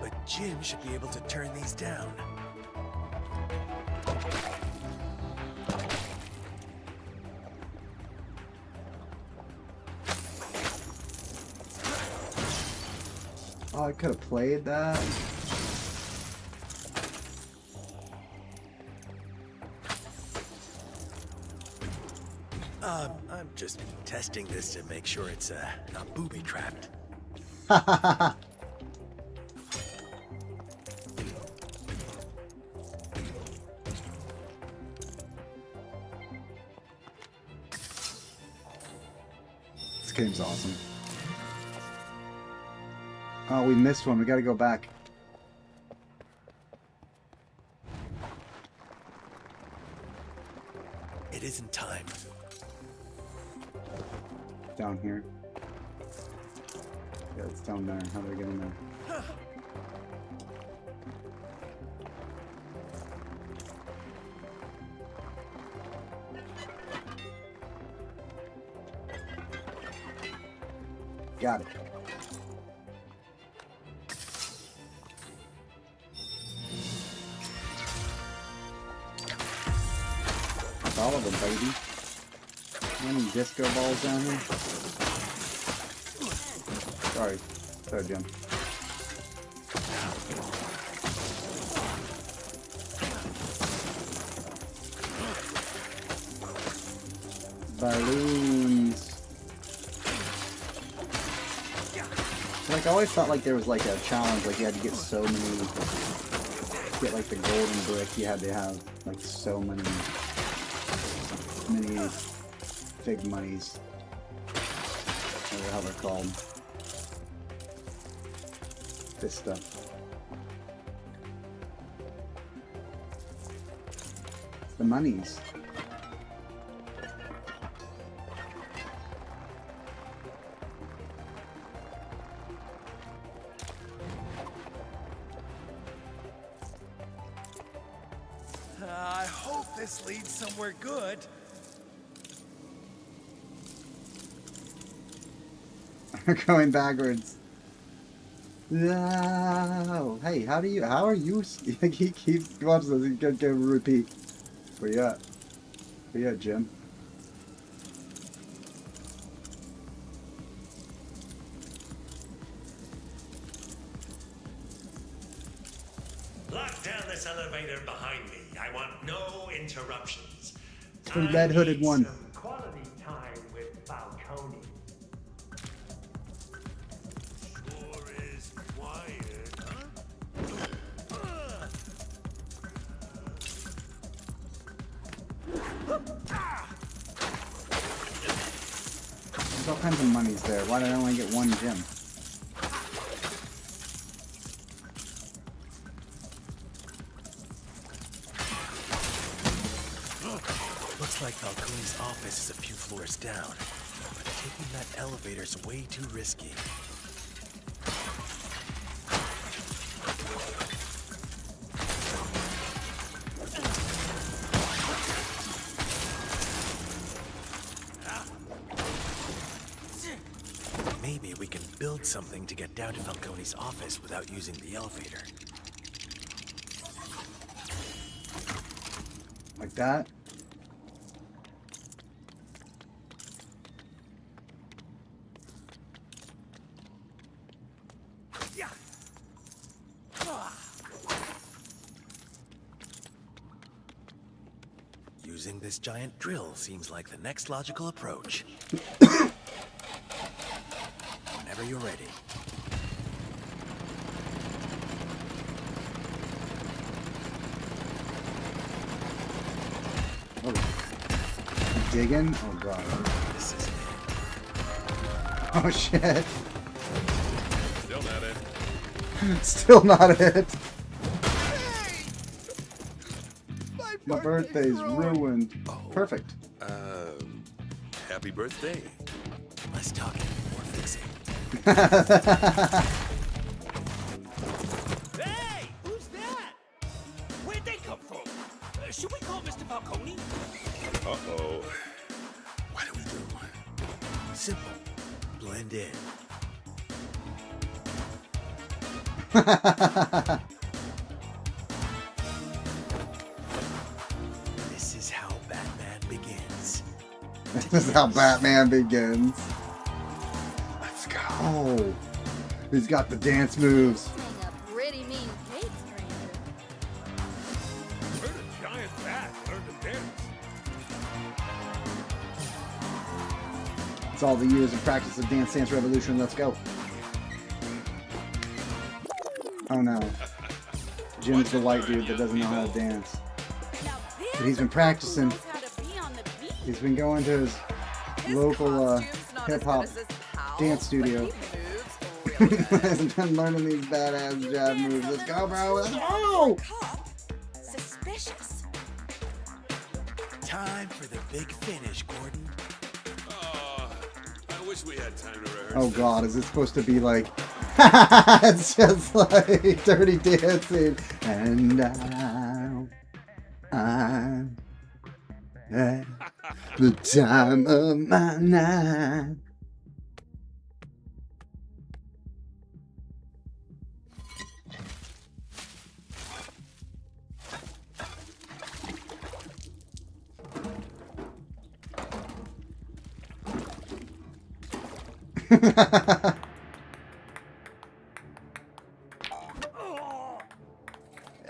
but Jim should be able to turn these down. Oh, I could have played that. I'm just testing this to make sure it's not booby-trapped. This game's awesome. Oh, we missed one. We gotta go back. It isn't time. Down here. Yeah, it's down there. How do I get in there? Got it. That's all of them, baby. How many disco balls down here? Sorry. Sorry, Jim. Balloons. Like, I always thought like there was like a challenge, like you had to get so many, to get like the golden brick, you had to have like so many fig monies. Whatever how they're called. This stuff. It's the monies. I hope this leads somewhere good. We're going backwards. No. Hey, how are you? He keeps watching this. He can repeat. Where you at? Where you at, Jim? Lock down this elevator behind me. I want no interruptions. It's for the red hooded one. Some quality time with Falcone. Sure is quiet, There's all kinds of monies there. Why did I only get one gem? Looks like Falcone's office is a few floors down, but taking that elevator's way too risky. Maybe we can build something to get down to Falcone's office without using the elevator. Like that? Using this giant drill seems like the next logical approach. Whenever you're ready. Oh. Digging? Oh god. This is it. Oh shit. Still not Still not it. My birthday's ruined. Perfect. Happy birthday. Less talking, more fixing. Hey, who's that? Where'd they come from? Should we call Mr. Falcone? Uh-oh. What do we do? Simple. Blend in. This is how Batman begins. This is how Batman begins. Let's go. Oh, he's got the dance moves. A pretty mean cake, stranger. Heard a giant bat learn to dance. It's all the years of practice of Dance Dance Revolution. Let's go. Oh no. Jim's the white dude that doesn't know how to dance. But he's been practicing. He's been going to his local hip-hop dance studio. He's been learning these badass jab moves. Let's go, bro. Let's go! Suspicious. Time for the big finish, Gordon. Oh, I wish we had time to rehearse. Oh god, is it supposed to be like... It's just like Dirty Dancing. And I'm at the time of my night.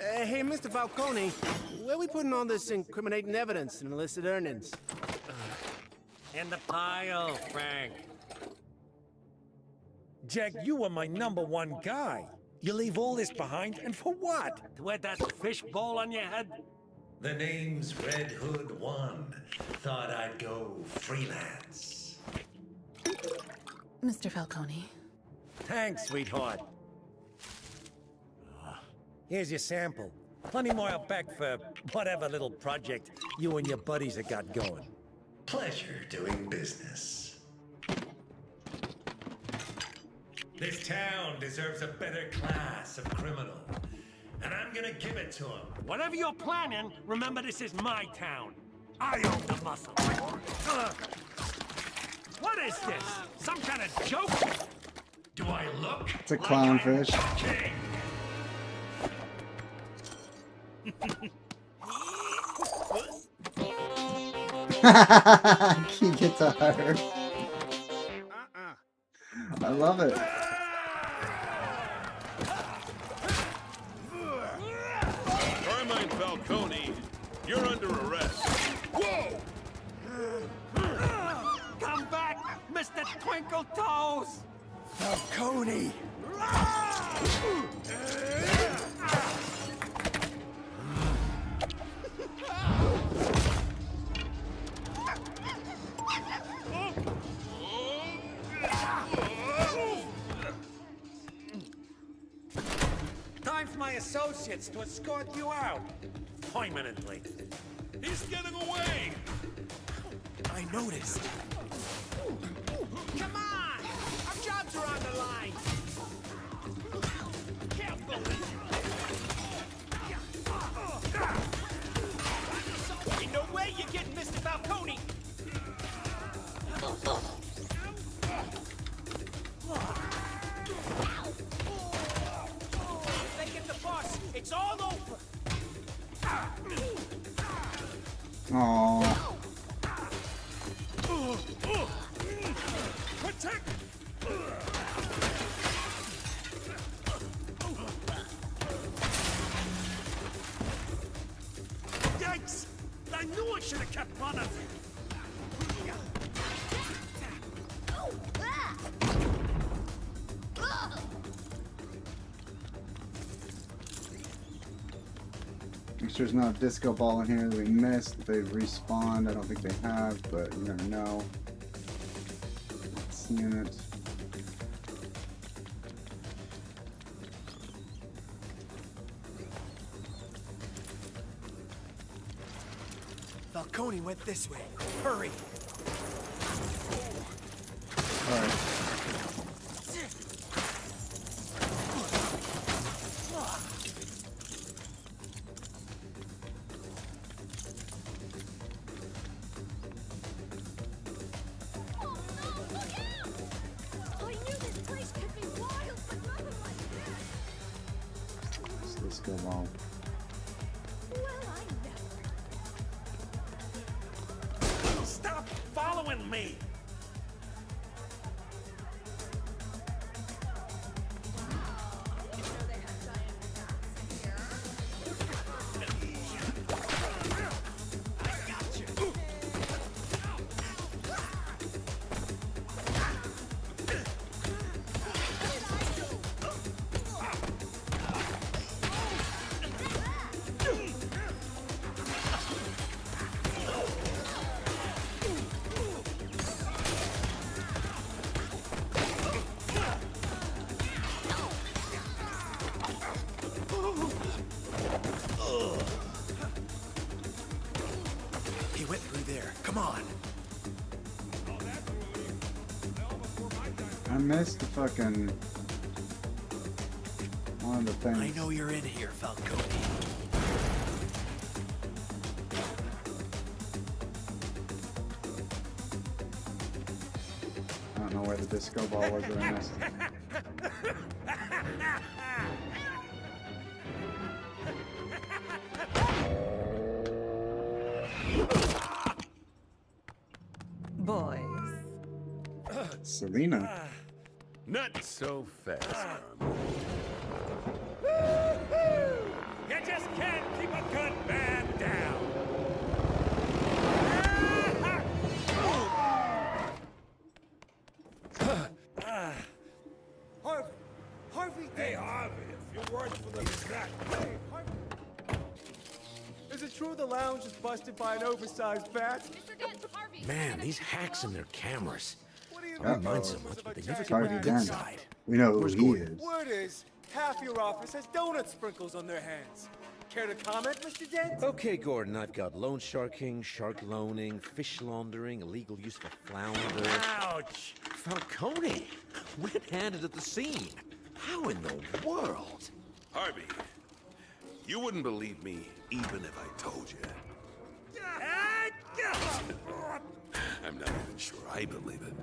Hey, Mr. Falcone, where are we putting all this incriminating evidence and illicit earnings? In the pile, Frank. Jack, you were my #1 guy. You leave all this behind, and for what? To wear that fish bowl on your head? The name's Red Hood 1. Thought I'd go freelance. Mr. Falcone. Thanks, sweetheart. Here's your sample. Plenty more out back for whatever little project you and your buddies have got going. Pleasure doing business. This town deserves a better class of criminal, and I'm gonna give it to him. Whatever you're planning, remember this is my town. I own the muscle. What is this? Some kind of joke? Do I look? It's a clownfish. King? Key guitar. I love it. Carmine Falcone, you're under arrest. Whoa! Come back, Mr. Twinkle Toes! Falcone! Time for my associates to escort you out. Permanently. He's getting away! I noticed. Come on! Our jobs are on the line! Careful! Ain't no way you're getting Mr. Falcone! If they get the boss, it's all over! Aww. Protect! Yikes! I knew I should have kept running. Make sure there's not a disco ball in here that we missed. If they respawned, I don't think they have, but you never know. Not seeing it. Falcone went this way. Hurry. All right. Let's go on. Stop following me! He went through there. Come on. I missed the fucking one of the things. I know you're in here, Falcone. I don't know where the disco ball was that I missed. Boys. Selena. Not so fast, You just can't keep a good man down. Harvey! Harvey! Hey, Harvey, if your words for them is that. Hey, Harvey! Is it true the lounge is busted by an oversized bat? Man, these hacks and their cameras. What do you I don't mind so much, but they never get Harvey my good Dent. side. We know who Where's he Gordon? is. Word is, half your office has donut sprinkles on their hands. Care to comment, Mr. Dent? Okay, Gordon, I've got loan sharking, shark loaning, fish laundering, illegal use of flounder. Ouch! Falcone, red-handed at the scene. How in the world? Harvey, you wouldn't believe me even if I told you. I'm not even sure I believe it.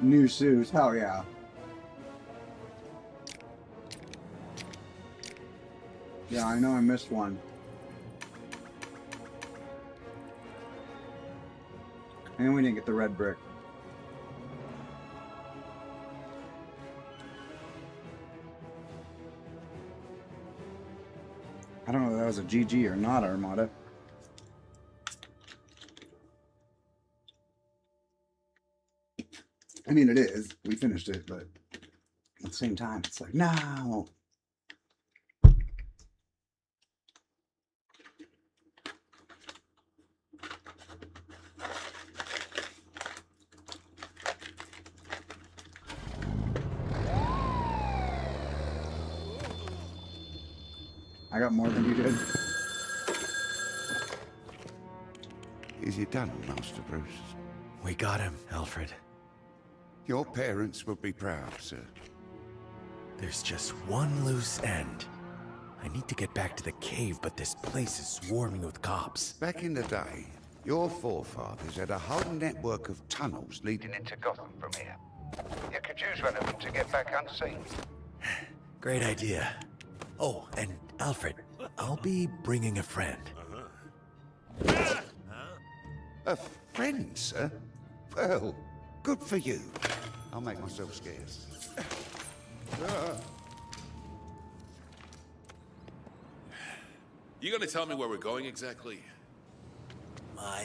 New suits, hell yeah. Yeah, I know I missed one. And we didn't get the red brick. I don't know if that was a GG or not, Armada. I mean, it is. We finished it, but at the same time, it's like, no. I got more than you did. Is it done, Master Bruce? We got him, Alfred. Your parents will be proud, sir. There's just one loose end. I need to get back to the cave, but this place is swarming with cops. Back in the day, your forefathers had a whole network of tunnels leading into Gotham from here. You could use one of them to get back unseen. Great idea. Oh, and Alfred, I'll be bringing a friend. A friend, sir? Well, good for you. I'll make myself scarce. You gonna tell me where we're going exactly? My,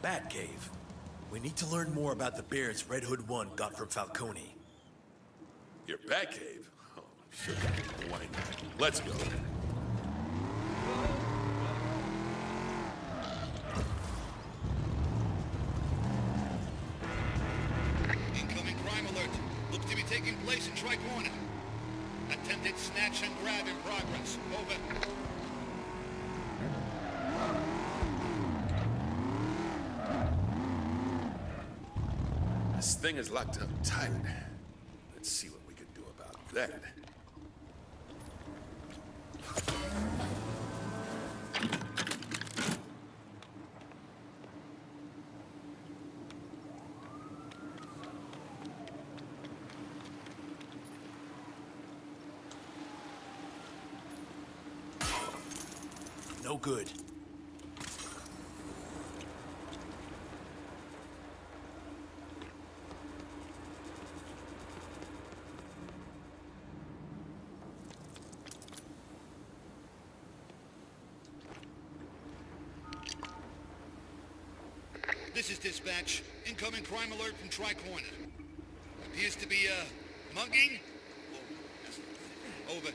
Bat Cave. We need to learn more about the bears Red Hood 1 got from Falcone. Your Batcave? Oh, sure. Why not? Let's go. place in Tricorner. Attempted snatch and grab in progress. Over. This thing is locked up tight. Let's see what we can do about that. No good. This is dispatch. Incoming crime alert from Tricorner. Appears to be a mugging. Over.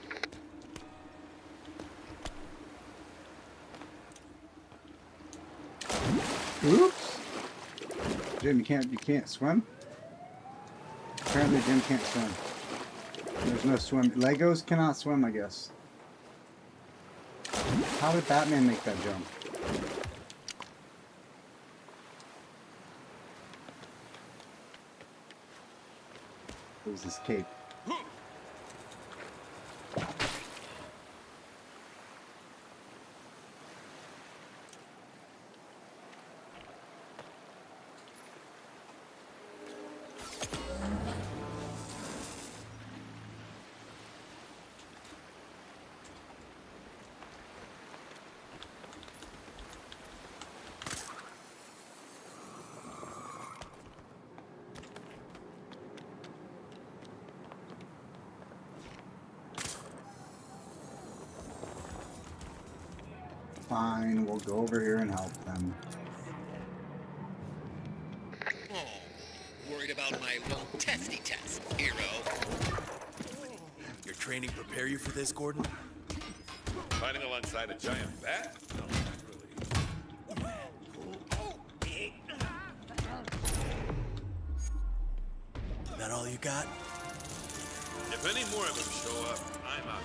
Oops. Jim, you can't swim? Apparently Jim can't swim. There's no swim. Legos cannot swim, I guess. How did Batman make that jump? It was his cape. Fine, we'll go over here and help them. Oh, worried about my little testy test, hero. Your training prepare you for this, Gordon? Fighting alongside a giant bat? No, not really. That all you got? If any more of them show up, I'm out.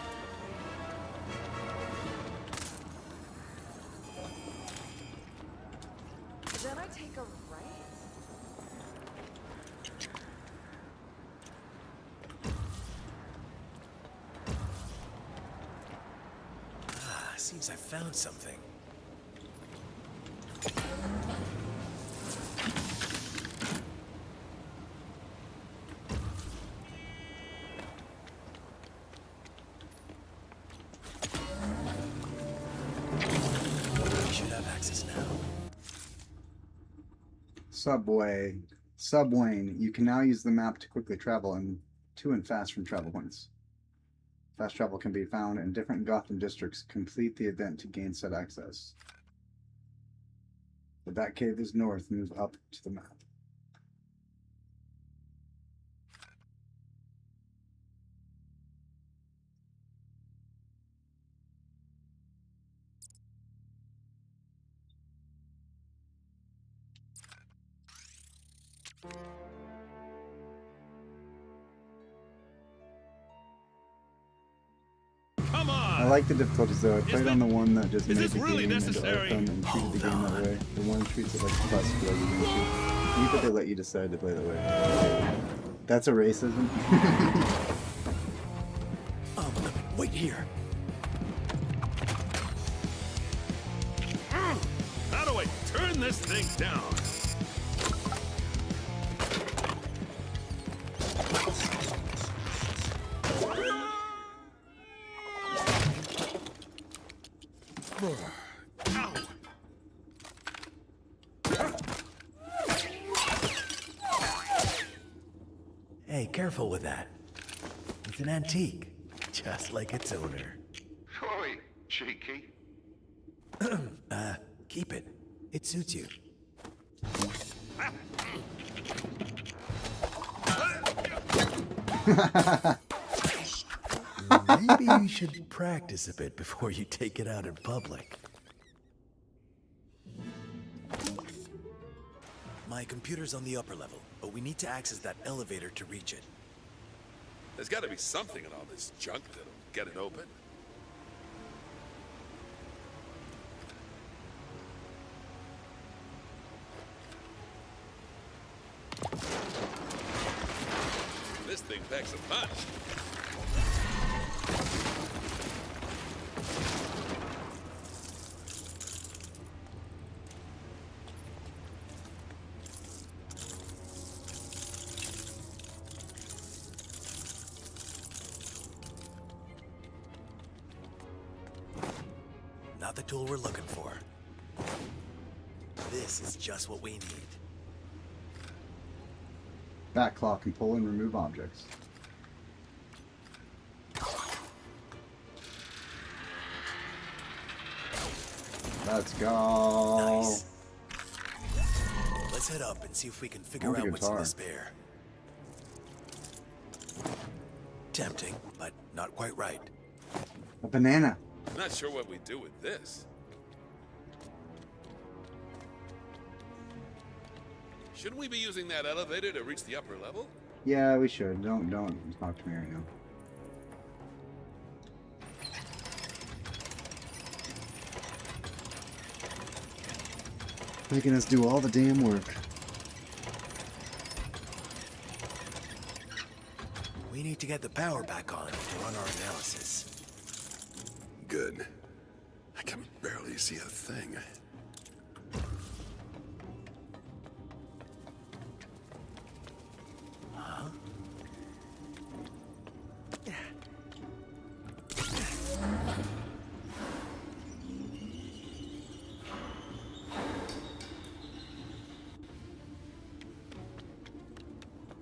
Then I take a right? Ah, seems I found something. We should have access now. Subway. Subwayne. You can now use the map to quickly travel to and fast from travel points. Fast travel can be found in different Gotham districts. Complete the event to gain said access. The Batcave is north. Move up to the map. Come on! I like the difficulties though. I played on the one that just made this the really game into necessary? Arkham and treated the game that way. The one treats it like a plus for every game too. You but they let you decide to play that way. That's a racism. Wait here. How do I turn this thing down? Ow! Hey, careful with that. It's an antique, just like its owner. Oi, cheeky. Keep it. It suits you. Maybe you should practice a bit before you take it out in public. My computer's on the upper level, but we need to access that elevator to reach it. There's got to be something in all this junk that'll get it open. This thing packs a punch. Not the tool we're looking for. This is just what we need. Back claw can pull and remove objects. Let's go. Nice. Let's head up and see if we can figure out what's in this bear. Tempting, but not quite right. A banana. Not sure what we do with this. Shouldn't we be using that elevator to reach the upper level? Yeah, we should. Don't talk to me right now. Making us do all the damn work. We need to get the power back on to run our analysis. Good. I can barely see a thing. Huh?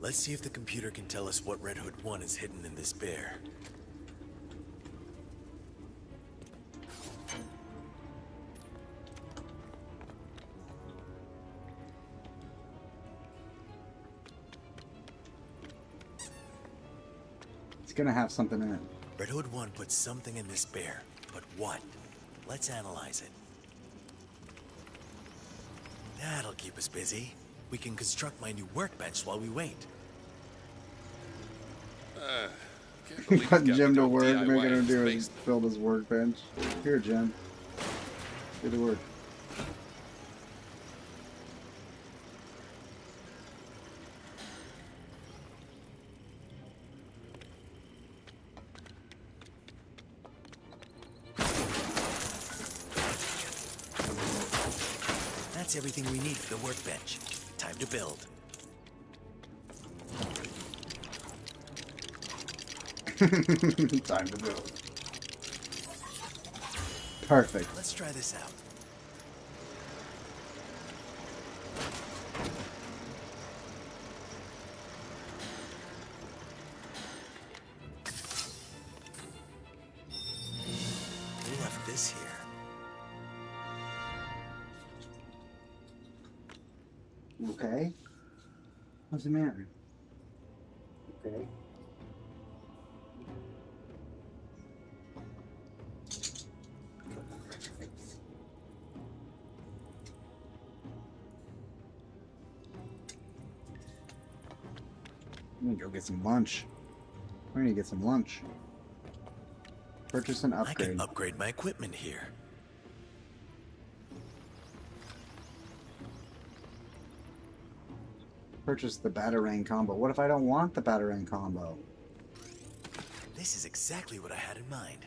Let's see if the computer can tell us what Red Hood 1 is hidden in this bear. It's gonna have something in it. Red Hood 1 put something in this bear, but what? Let's analyze it. That'll keep us busy. We can construct my new workbench while we wait. Putting Jim to work, making him do is build his workbench. Here, Jim. Do the work. That's everything we need for the workbench. Time to build. Time to build. Perfect. Let's try this out. We left this here. Okay. What's the matter? Okay. I'm gonna go get some lunch. We're gonna get some lunch. Purchase an upgrade. I can upgrade my equipment here. Purchase the Batarang combo. What if I don't want the Batarang combo? This is exactly what I had in mind.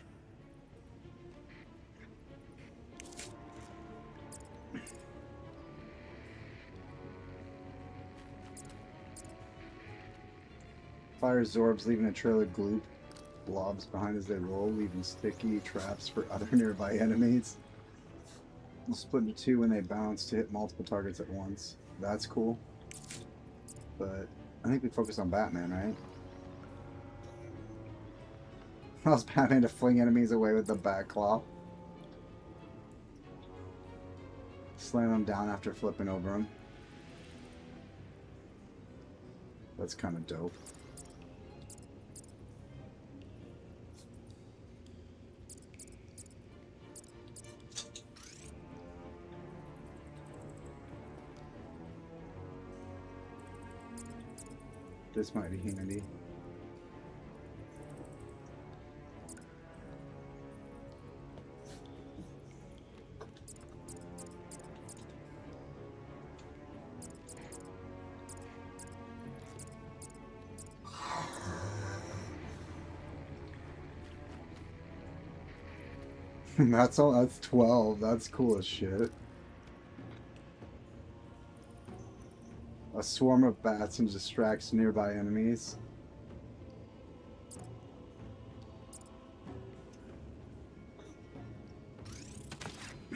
Fire Zorbs, leaving a trail of gloop blobs behind as they roll, leaving sticky traps for other nearby enemies. We'll split into two when they bounce to hit multiple targets at once. That's cool. But I think we focus on Batman, right? Allows Batman to fling enemies away with the bat claw. Slam them down after flipping over them. That's kind of dope. This might be handy. That's all. That's 12. That's cool as shit. A swarm of bats and distracts nearby enemies.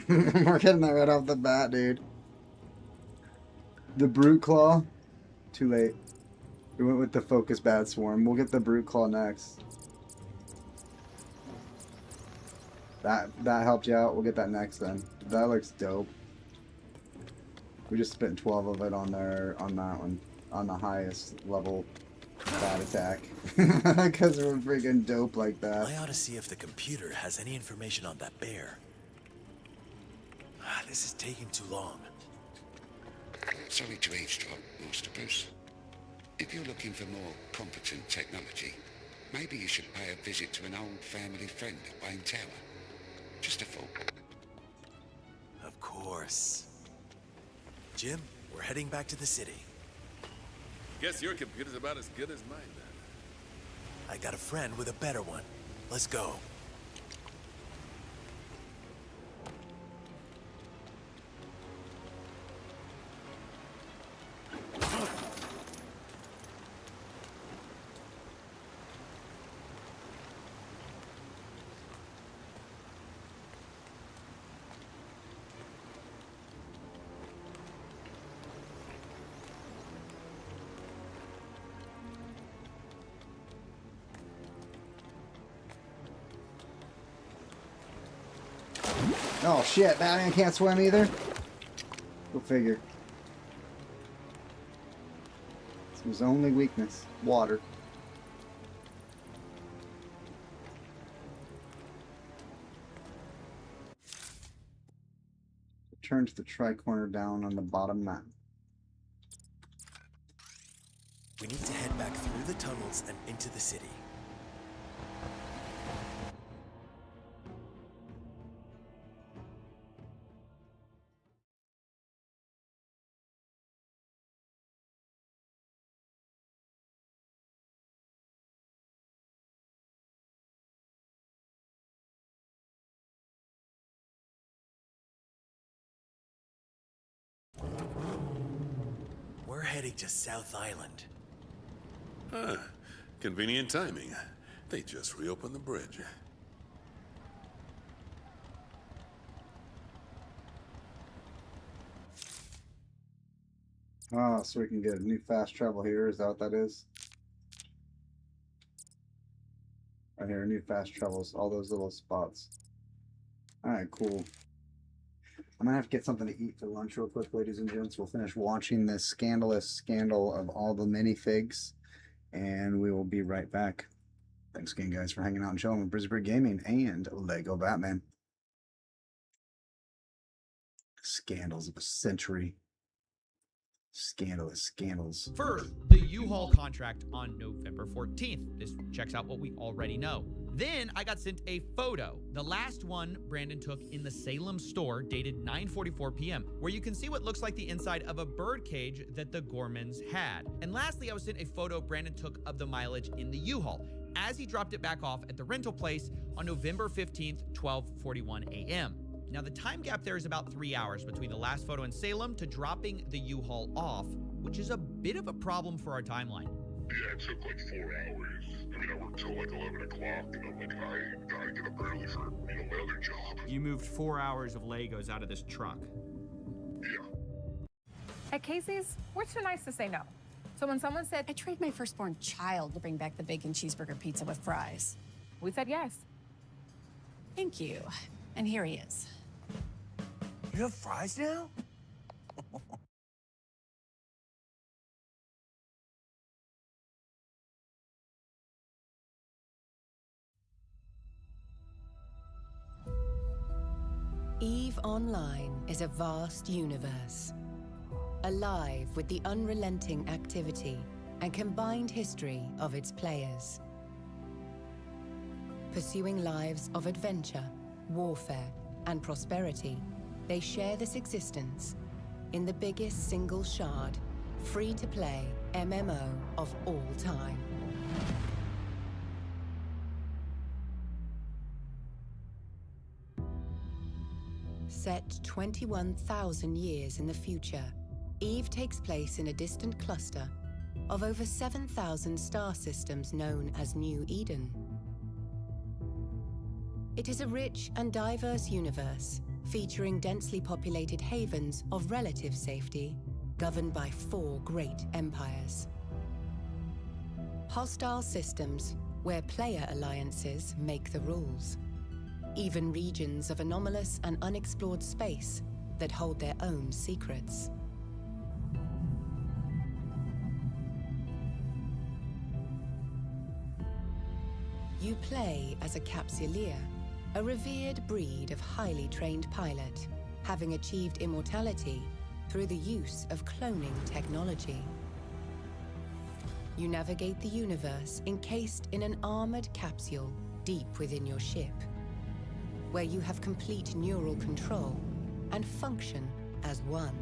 We're getting that right off the bat, dude. The Brute Claw. Too late. We went with the Focus Bat Swarm. We'll get the Brute Claw next. That helped you out. We'll get that next then. That looks dope. We just spent 12 of it on there on that one. On the highest level bat attack. Because we're freaking dope like that. I ought to see if the computer has any information on that bear. This is taking too long. Sorry to eavesdrop, Master Bruce. If you're looking for more competent technology, maybe you should pay a visit to an old family friend at Wayne Tower. Just a thought. Of course. Jim, we're heading back to the city. Guess your computer's about as good as mine, then. I got a friend with a better one. Let's go. Oh shit, Batman can't swim either? Go figure. It's his only weakness. Water. Return to the tri-corner down on the bottom map. We need to head back through the tunnels and into the city. We're heading to South Island. Huh. Convenient timing. They just reopened the bridge. Oh, so we can get a new fast travel here. Is that what that is? Right here, new fast travels. All those little spots. Alright, cool. I'm gonna have to get something to eat for lunch real quick, ladies and gents. We'll finish watching this scandalous scandal of all the minifigs, and we will be right back. Thanks again, guys, for hanging out and chilling with Brisbane Gaming and Lego Batman. Scandals of a century. Scandalous scandals. First, the U-Haul contract on November 14th. This checks out what we already know. Then I got sent a photo, the last one Brandon took in the Salem store, dated 9:44 p.m., where you can see what looks like the inside of a bird cage that the Gormans had. And lastly, I was sent a photo Brandon took of the mileage in the U-Haul as he dropped it back off at the rental place on November 15th, 12:41 a.m. Now, the time gap there is about 3 hours between the last photo in Salem to dropping the U-Haul off, which is a bit of a problem for our timeline. Yeah, it took like 4 hours. I mean, I worked till like 11 o'clock, and I'm like, I gotta get up early for, my other job. You moved 4 hours of Legos out of this truck. Yeah. At Casey's, we're too nice to say no. So when someone said, I trained my firstborn child to bring back the bacon cheeseburger pizza with fries, we said yes. Thank you. And here he is. You have fries now? EVE Online is a vast universe, alive with the unrelenting activity and combined history of its players. Pursuing lives of adventure, warfare, and prosperity, they share this existence in the biggest single shard, free-to-play MMO of all time. Set 21,000 years in the future, Eve takes place in a distant cluster of over 7,000 star systems known as New Eden. It is a rich and diverse universe featuring densely populated havens of relative safety governed by 4 great empires. Hostile systems where player alliances make the rules. Even regions of anomalous and unexplored space that hold their own secrets. You play as a Capsuleer, a revered breed of highly trained pilot, having achieved immortality through the use of cloning technology. You navigate the universe encased in an armored capsule deep within your ship, where you have complete neural control and function as one.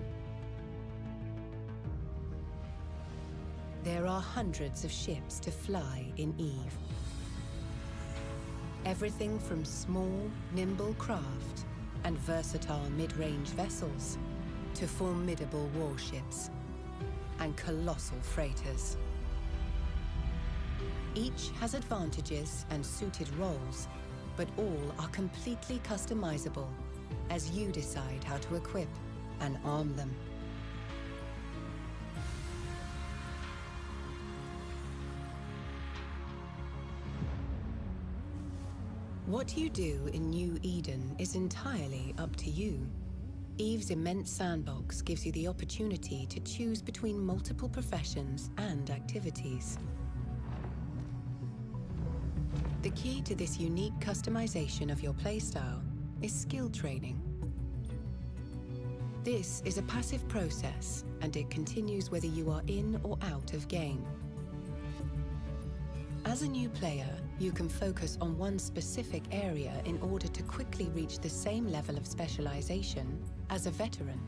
There are hundreds of ships to fly in Eve. Everything from small, nimble craft and versatile mid-range vessels to formidable warships and colossal freighters. Each has advantages and suited roles, but all are completely customizable as you decide how to equip and arm them. What you do in New Eden is entirely up to you. Eve's immense sandbox gives you the opportunity to choose between multiple professions and activities. The key to this unique customization of your playstyle is skill training. This is a passive process, and it continues whether you are in or out of game. As a new player, you can focus on one specific area in order to quickly reach the same level of specialization as a veteran.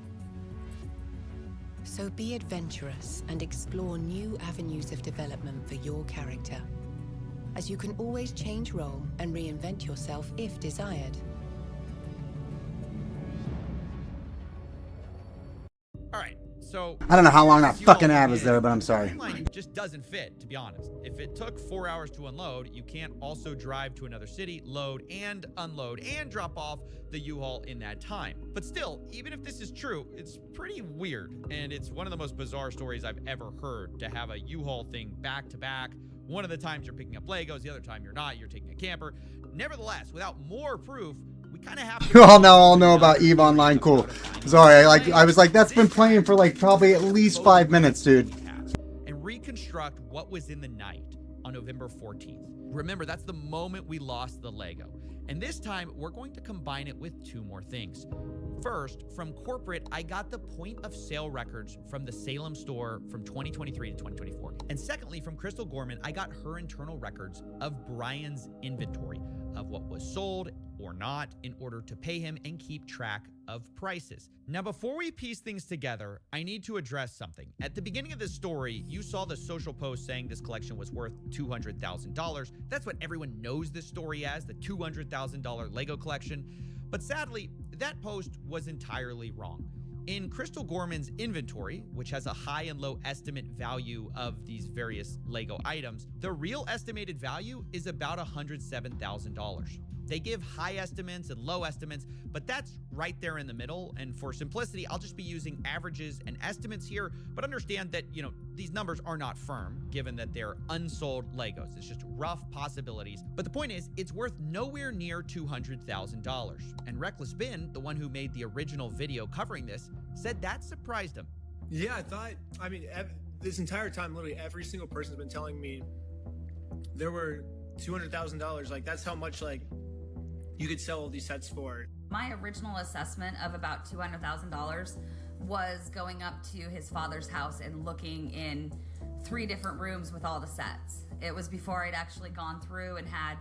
So be adventurous and explore new avenues of development for your character, as you can always change role and reinvent yourself if desired. All right, so I don't know how long that fucking ad was there, but I'm sorry. Timeline just doesn't fit, to be honest. If it took 4 hours to unload, you can't also drive to another city, load and unload, and drop off the U-Haul in that time. But still, even if this is true, it's pretty weird, and it's one of the most bizarre stories I've ever heard, to have a U-Haul thing back to back. One of the times you're picking up Legos, the other time you're not, you're taking a camper. Nevertheless, without more proof, we kind of have to... You all know about EVE Online, cool. Sorry, I was like, that's been playing for like probably at least 5 minutes, dude. And reconstruct what was in the night on November 14th. Remember, that's the moment we lost the Lego. And this time, we're going to combine it with 2 more things. First, from corporate, I got the point of sale records from the Salem store from 2023 to 2024. And secondly, from Crystal Gorman, I got her internal records of Brian's inventory of what was sold or not in order to pay him and keep track of prices. Now, before we piece things together, I need to address something. At the beginning of this story, you saw the social post saying this collection was worth $200,000. That's what everyone knows this story as, the $200,000 Lego collection. But sadly, that post was entirely wrong. In Crystal Gorman's inventory, which has a high and low estimate value of these various Lego items, the real estimated value is about $107,000. They give high estimates and low estimates, but that's right there in the middle. And for simplicity, I'll just be using averages and estimates here, but understand that, you know, these numbers are not firm, given that they're unsold Legos. It's just rough possibilities. But the point is, it's worth nowhere near $200,000. And Reckless Bin, the one who made the original video covering this, said that surprised him. Yeah, this entire time, literally every single person's been telling me there were $200,000. Like, that's how much, like, you could sell all these sets for. My original assessment of about $200,000 was going up to his father's house and looking in 3 different rooms with all the sets. It was before I'd actually gone through and had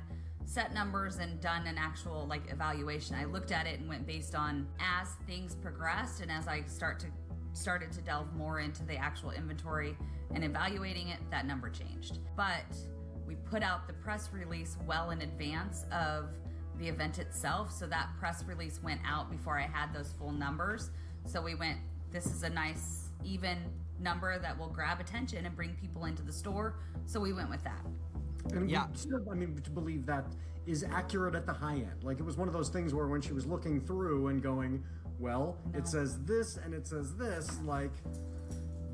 set numbers and done an actual evaluation. I looked at it and went based on as things progressed and as I started to delve more into the actual inventory and evaluating it, that number changed. But we put out the press release well in advance of the event itself. So that press release went out before I had those full numbers. So we went, this is a nice even number that will grab attention and bring people into the store. So we went with that. And still, I mean, to believe that is accurate at the high end. Like, it was one of those things where when she was looking through and going, well, it says this and it says this, like,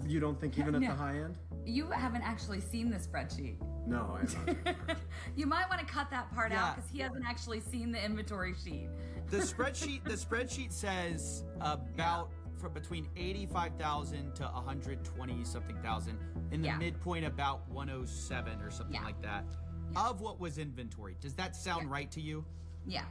you don't think even at the high end? You haven't actually seen the spreadsheet. No, I haven't. You might want to cut that part out because he hasn't actually seen the inventory sheet. The spreadsheet says about from between 85,000 to 120 something thousand. In the midpoint, about 107 or something like that of what was inventory. Does that sound right to you? Yeah.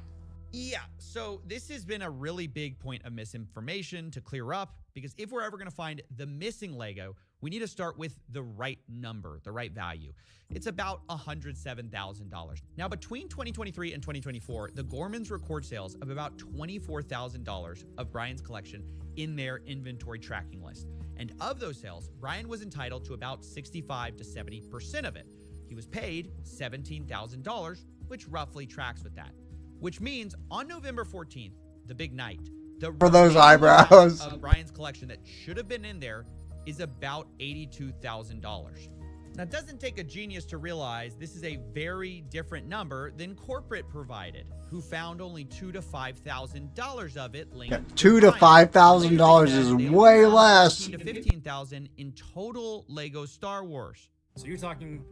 Yeah, so this has been a really big point of misinformation to clear up, because if we're ever going to find the missing Lego, we need to start with the right number, the right value. It's about $107,000. Now, between 2023 and 2024, the Gormans record sales of about $24,000 of Brian's collection in their inventory tracking list. And of those sales, Brian was entitled to about 65 to 70% of it. He was paid $17,000, which roughly tracks with that. Which means on November 14th, the big night, the for those eyebrows of Brian's collection that should have been in there is about $82,000. Now, it doesn't take a genius to realize this is a very different number than corporate provided, who found only $2,000 to $5,000 of it linked. $2,000 to $5,000 is way less. $15,000 to $15,000 in total Lego Star Wars. So you're talking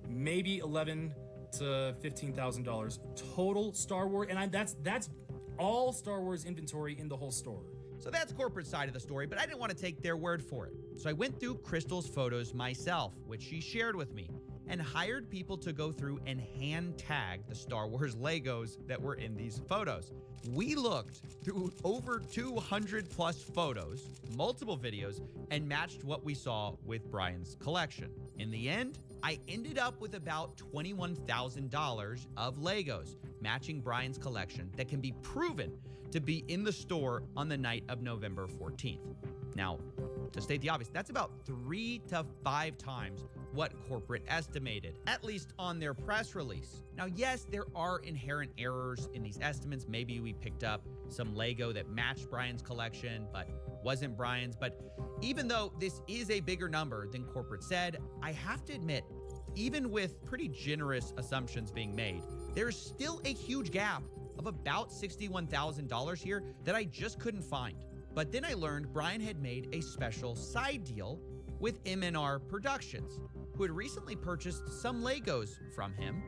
maybe $11,000 to $15,000 total Star Wars, and that's all Star Wars inventory in the whole store. So that's corporate side of the story, but I didn't want to take their word for it. So I went through Crystal's photos myself, which she shared with me, and hired people to go through and hand tag the Star Wars Legos that were in these photos. We looked through over 200 plus photos, multiple videos, and matched what we saw with Brian's collection. In the end, I ended up with about $21,000 of Legos matching Brian's collection that can be proven to be in the store on the night of November 14th. Now, to state the obvious, that's about 3 to 5 times what corporate estimated, at least on their press release. Now, yes, there are inherent errors in these estimates. Maybe we picked up some Lego that matched Brian's collection, but wasn't Brian's. But even though this is a bigger number than corporate said, I have to admit, even with pretty generous assumptions being made, there's still a huge gap of about $61,000 here that I just couldn't find. But then I learned Brian had made a special side deal with M&R Productions, who had recently purchased some Legos from him.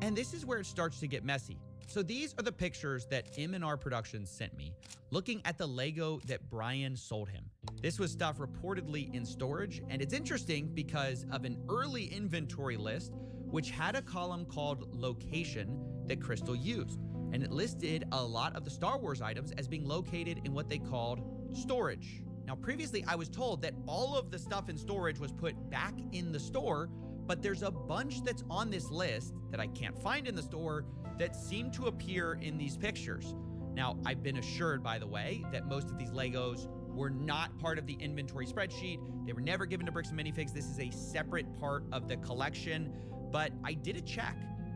And this is where it starts to get messy. So these are the pictures that M&R Productions sent me, looking at the Lego that Brian sold him. This was stuff reportedly in storage, and it's interesting because of an early inventory list, which had a column called Location that Crystal used. And it listed a lot of the Star Wars items as being located in what they called storage. Now, previously, I was told that all of the stuff in storage was put back in the store, but there's a bunch that's on this list that I can't find in the store that seem to appear in these pictures. Now, I've been assured, by the way, that most of these Legos were not part of the inventory spreadsheet. They were never given to Bricks and Minifigs. This is a separate part of the collection, but I did a check,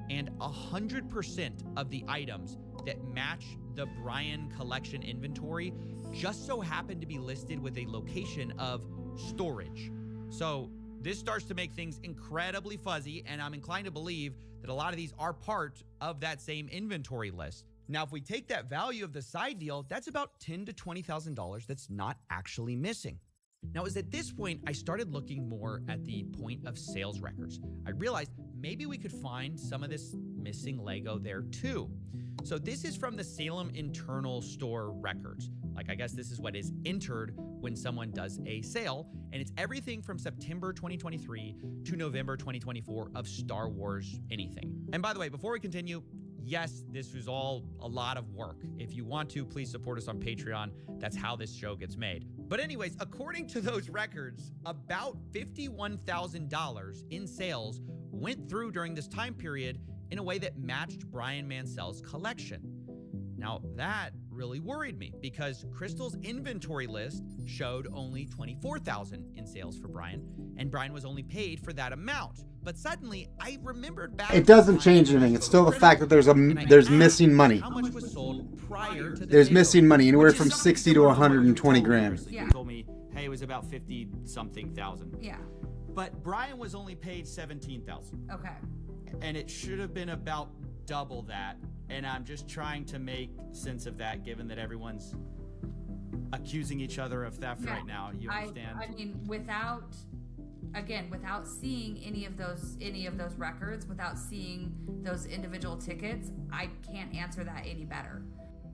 and 100% of the items that match the Brian collection inventory just so happen to be listed with a location of storage. So this starts to make things incredibly fuzzy, and I'm inclined to believe that a lot of these are part of that same inventory list. Now, if we take that value of the side deal, that's about $10,000 to $20,000 that's not actually missing. Now, it was at this point I started looking more at the point of sales records. I realized maybe we could find some of this missing Lego there too. So this is from the Salem internal store records. Like, I guess this is what is entered when someone does a sale, and it's everything from September 2023 to November 2024 of Star Wars anything. And by the way, before we continue, yes, this was all a lot of work. If you want to, please support us on Patreon. That's how this show gets made. But anyways, according to those records, about $51,000 in sales went through during this time period in a way that matched Brian Mansell's collection. Now, that really worried me because Crystal's inventory list showed only $24,000 in sales for Brian, and Brian was only paid for that amount. But suddenly, I remembered back. It doesn't change anything. It's still the fact that there's missing money. How much was sold prior to the There's takeover, missing money, anywhere which is from something 60 to similar what you 120 told me. grand. You told me, hey, it was about 50 something thousand. Yeah. But Brian was only paid 17,000. Okay. And it should have been about double that. And I'm just trying to make sense of that, given that everyone's accusing each other of theft right now. You understand? I mean, without seeing any of those records, without seeing those individual tickets, I can't answer that any better.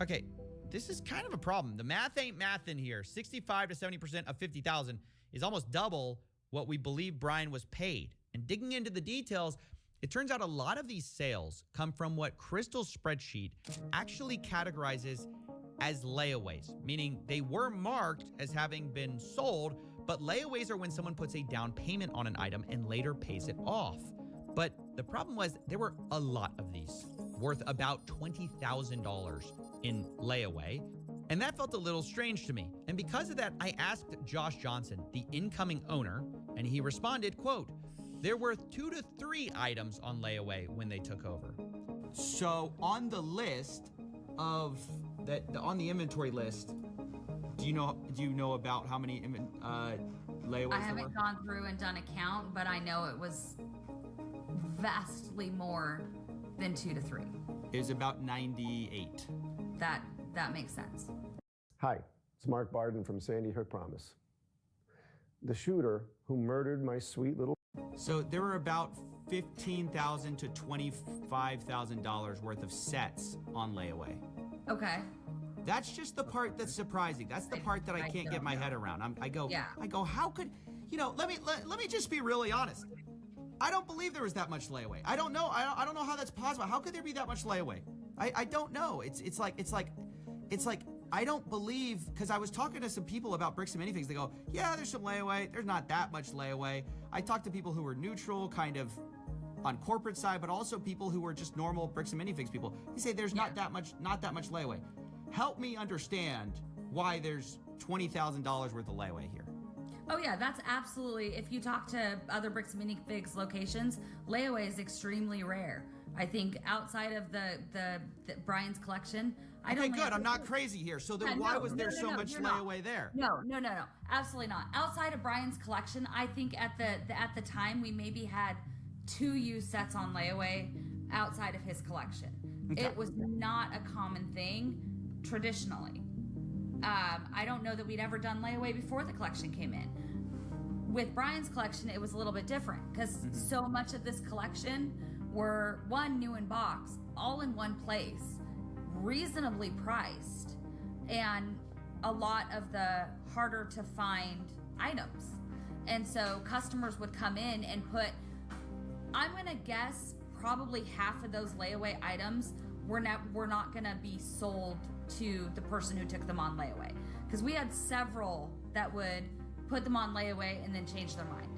Okay, this is kind of a problem. The math ain't math in here. 65 to 70% of 50,000 is almost double what we believe Brian was paid. And digging into the details, it turns out a lot of these sales come from what Crystal's spreadsheet actually categorizes as layaways, meaning they were marked as having been sold, but layaways are when someone puts a down payment on an item and later pays it off. But the problem was there were a lot of these, worth about $20,000 in layaway, and that felt a little strange to me. And because of that, I asked Josh Johnson, the incoming owner, and he responded, quote, "There were 2 to 3 items on layaway when they took over." So on the list of that, on the inventory list, do you know about how many layaways I there haven't were? gone through and done a count, but I know it was vastly more than 2 to 3. It was about 98. That makes sense. Hi, it's Mark Barden from Sandy Hook Promise. The shooter who murdered my sweet little... So there were about $15,000 to $25,000 worth of sets on layaway. Okay. That's just the part that's surprising. That's the part that I can't get my head around. I go, how could, let me just be really honest. I don't believe there was that much layaway. I don't know. I don't know how that's possible. How could there be that much layaway? I don't know. It's like I don't believe, because I was talking to some people about bricks and minifigs. They go, yeah, there's some layaway. There's not that much layaway. I talked to people who were neutral, kind of on corporate side, but also people who were just normal bricks and minifigs people. They say there's not that much layaway. Help me understand why there's $20,000 worth of layaway here. Oh yeah, that's absolutely. If you talk to other bricks and minifigs locations, layaway is extremely rare. I think outside of the Brian's collection, Okay, good. I'm not crazy here. So then why was there so much layaway there? No, absolutely not. Outside of Brian's collection, I think at the time we maybe had 2 used sets on layaway outside of his collection. Okay. It was not a common thing traditionally. I don't know that we'd ever done layaway before the collection came in. With Brian's collection, it was a little bit different because so much of this collection were new in box, all in one place, reasonably priced, and a lot of the harder to find items. And so customers would come in and put, I'm gonna guess probably half of those layaway items were not gonna be sold to the person who took them on layaway, because we had several that would put them on layaway and then change their mind.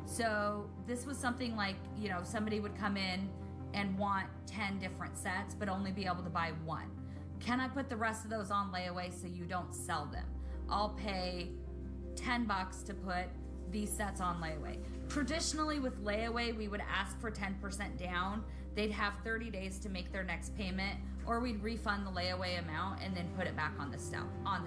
So this was something like, somebody would come in and want 10 different sets but only be able to buy 1. Can I put the rest of those on layaway so you don't sell them? I'll pay $10 to put these sets on layaway. Traditionally with layaway, we would ask for 10% down. They'd have 30 days to make their next payment, or we'd refund the layaway amount and then put it back on the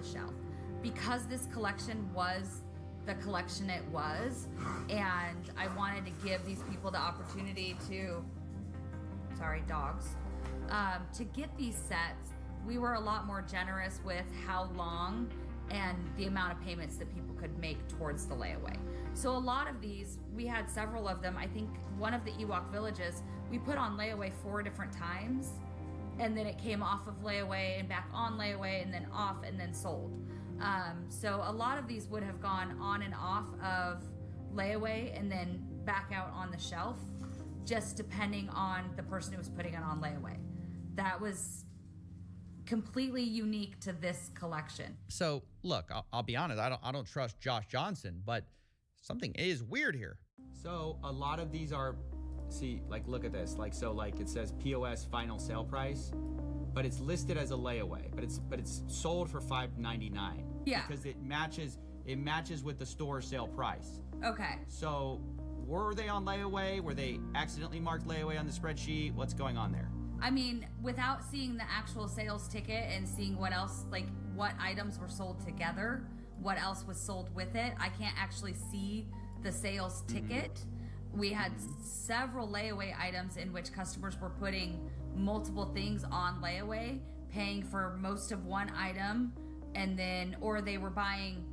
shelf. Because this collection was the collection it was, and I wanted to give these people the opportunity to, to get these sets, we were a lot more generous with how long and the amount of payments that people could make towards the layaway. So a lot of these, we had several of them. I think one of the Ewok villages, we put on layaway 4 different times, and then it came off of layaway and back on layaway and then off and then sold. So a lot of these would have gone on and off of layaway and then back out on the shelf, just depending on the person who was putting it on layaway. That was completely unique to this collection. So look, I'll be honest, I don't trust Josh Johnson, but something is weird here. So a lot of these are, look at this, it says POS final sale price, but it's listed as a layaway, but it's sold for $5.99. Yeah. Because it matches with the store sale price. Okay. So were they on layaway? Were they accidentally marked layaway on the spreadsheet? What's going on there? I mean, without seeing the actual sales ticket and seeing what else, like what items were sold together, what else was sold with it, I can't actually see the sales ticket. We had several layaway items in which customers were putting multiple things on layaway, paying for most of one item, and then, or they were buying,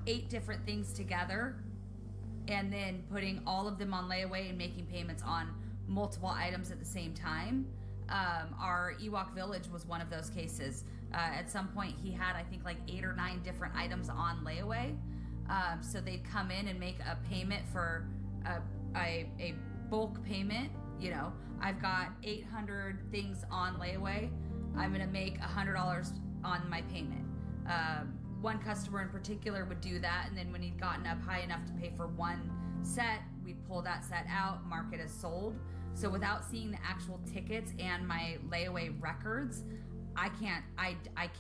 8 different things together and then putting all of them on layaway and making payments on multiple items at the same time. Our Ewok Village was one of those cases. At some point he had, I think, like 8 or 9 different items on layaway. So they'd come in and make a payment for a bulk payment. I've got 800 things on layaway. I'm gonna make $100 on my payment. One customer in particular would do that, and then when he'd gotten up high enough to pay for one set, we'd pull that set out, mark it as sold. So without seeing the actual tickets and my layaway records, I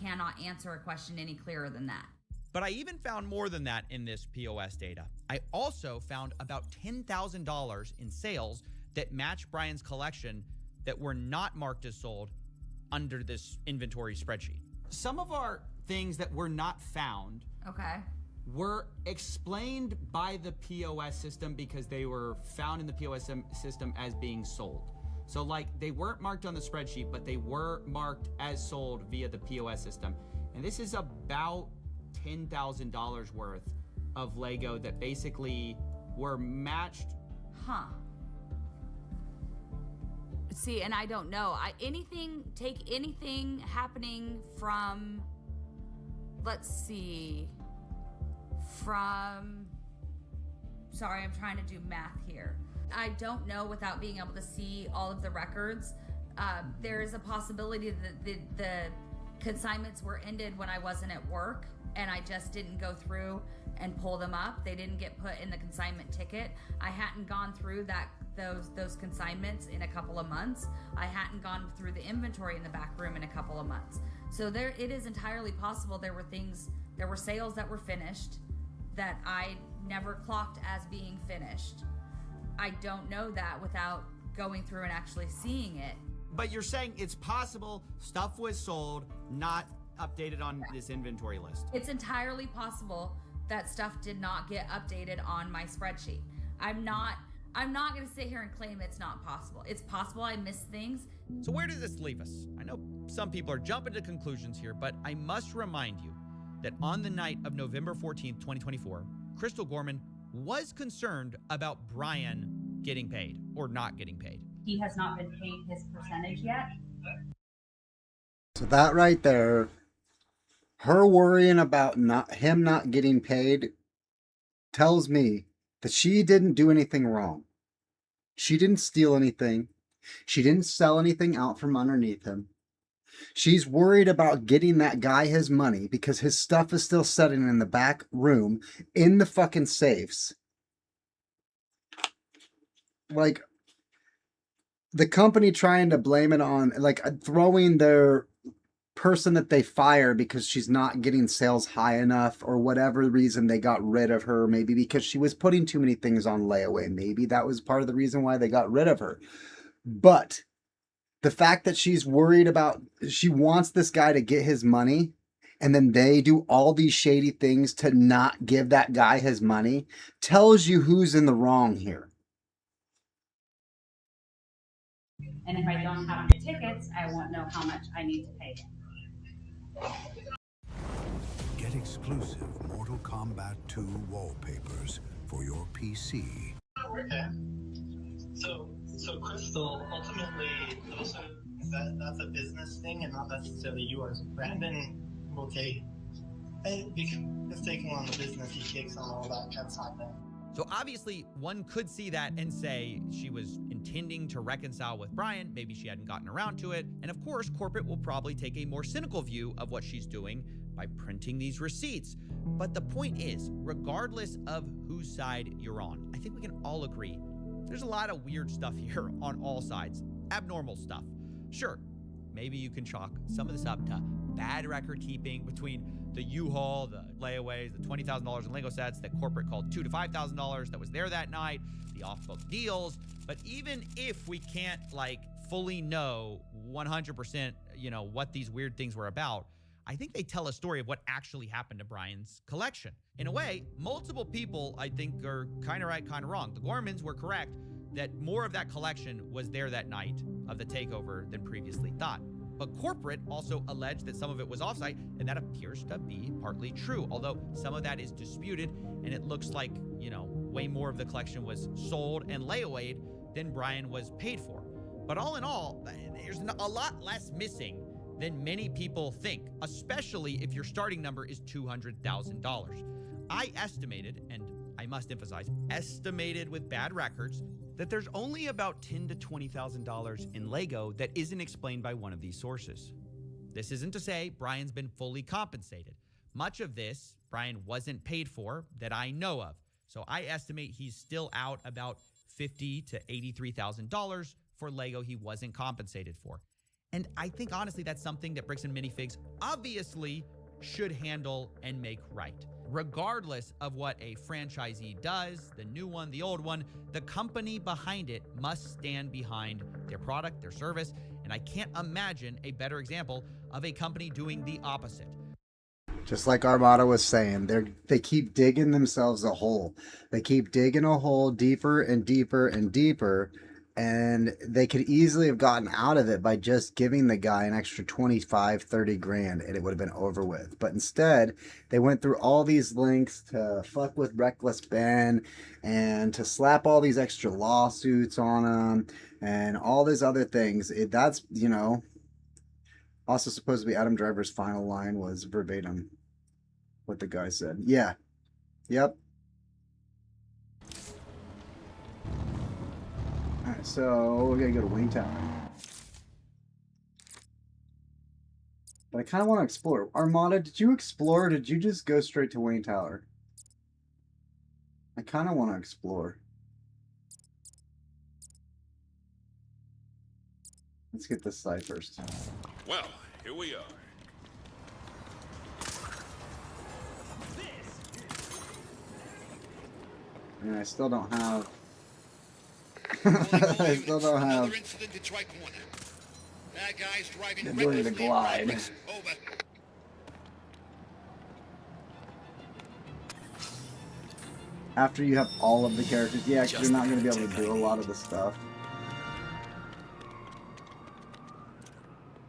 cannot answer a question any clearer than that. But I even found more than that in this POS data. I also found about $10,000 in sales that match Brian's collection that were not marked as sold under this inventory spreadsheet. Some of our things that were not found were explained by the POS system because they were found in the POS system as being sold. So like they weren't marked on the spreadsheet, but they were marked as sold via the POS system. And this is about $10,000 worth of Lego that basically were matched. See, and I don't know. Take anything happening from, let's see, sorry, I'm trying to do math here. I don't know without being able to see all of the records. There is a possibility that the consignments were ended when I wasn't at work and I just didn't go through and pull them up. They didn't get put in the consignment ticket. I hadn't gone through those consignments in a couple of months. I hadn't gone through the inventory in the back room in a couple of months. So it is entirely possible there were sales that were finished that I never clocked as being finished. I don't know that without going through and actually seeing it. But you're saying it's possible stuff was sold, not updated on this inventory list. It's entirely possible that stuff did not get updated on my spreadsheet. I'm not going to sit here and claim it's not possible. It's possible I missed things. So where does this leave us? I know some people are jumping to conclusions here, but I must remind you that on the night of November 14th, 2024, Crystal Gorman was concerned about Brian getting paid or not getting paid. He has not been paid his percentage yet. So that right there, her worrying about him not getting paid tells me that she didn't do anything wrong. She didn't steal anything. She didn't sell anything out from underneath him. She's worried about getting that guy his money because his stuff is still sitting in the back room in the fucking safes. Like, the company trying to blame it on, like, throwing their person that they fire because she's not getting sales high enough or whatever reason they got rid of her, maybe because she was putting too many things on layaway. Maybe that was part of the reason why they got rid of her. But the fact that she's worried about, she wants this guy to get his money, and then they do all these shady things to not give that guy his money, tells you who's in the wrong here. And if I don't have the tickets, I won't know how much I need to pay him. Get exclusive Mortal Kombat 2 wallpapers for your PC. Okay. So Crystal, ultimately, that's a business thing and not necessarily yours. Brandon will take, because taking on the business, he takes on all that kind of side there. So obviously one could see that and say she was intending to reconcile with Brian. Maybe she hadn't gotten around to it. And of course, corporate will probably take a more cynical view of what she's doing by printing these receipts. But the point is, regardless of whose side you're on, I think we can all agree there's a lot of weird stuff here on all sides. Abnormal stuff. Sure, maybe you can chalk some of this up to bad record keeping between the U-Haul, the layaways, the $20,000 in Lego sets that corporate called $2,000 to $5,000 that was there that night, the off-book deals. But even if we can't like fully know 100%, what these weird things were about, I think they tell a story of what actually happened to Brian's collection. In a way, multiple people, I think, are kind of right, kind of wrong. The Gormans were correct that more of that collection was there that night of the takeover than previously thought. But corporate also alleged that some of it was offsite, and that appears to be partly true, although some of that is disputed, and it looks like, way more of the collection was sold and layawayed than Brian was paid for. But all in all, there's a lot less missing than many people think, especially if your starting number is $200,000. I estimated, and I must emphasize, estimated with bad records, that there's only about $10,000 to $20,000 in Lego that isn't explained by one of these sources. This isn't to say Brian's been fully compensated. Much of this Brian wasn't paid for that I know of. So I estimate he's still out about $50,000 to $83,000 for Lego he wasn't compensated for. And I think honestly that's something that Bricks and Minifigs obviously should handle and make right. Regardless of what a franchisee does, the new one, the old one, the company behind it must stand behind their product, their service, and I can't imagine a better example of a company doing the opposite. Just like Armada was saying, they keep digging themselves a hole. They keep digging a hole deeper and deeper and deeper, and they could easily have gotten out of it by just giving the guy an extra 25, 30 grand, and it would have been over with. But instead, they went through all these lengths to fuck with Reckless Ben and to slap all these extra lawsuits on him and all these other things. That's also supposed to be Adam Driver's final line was verbatim what the guy said. Yeah. Yep. Alright, so we're gonna go to Wayne Tower. But I kind of want to explore. Armada, did you explore or did you just go straight to Wayne Tower? I kind of want to explore. Let's get this side first. Well, here we are. And I still don't have... I still don't have... the ability to glide. After you have all of the characters, yeah, because you're not going to be able to do a lot of the stuff.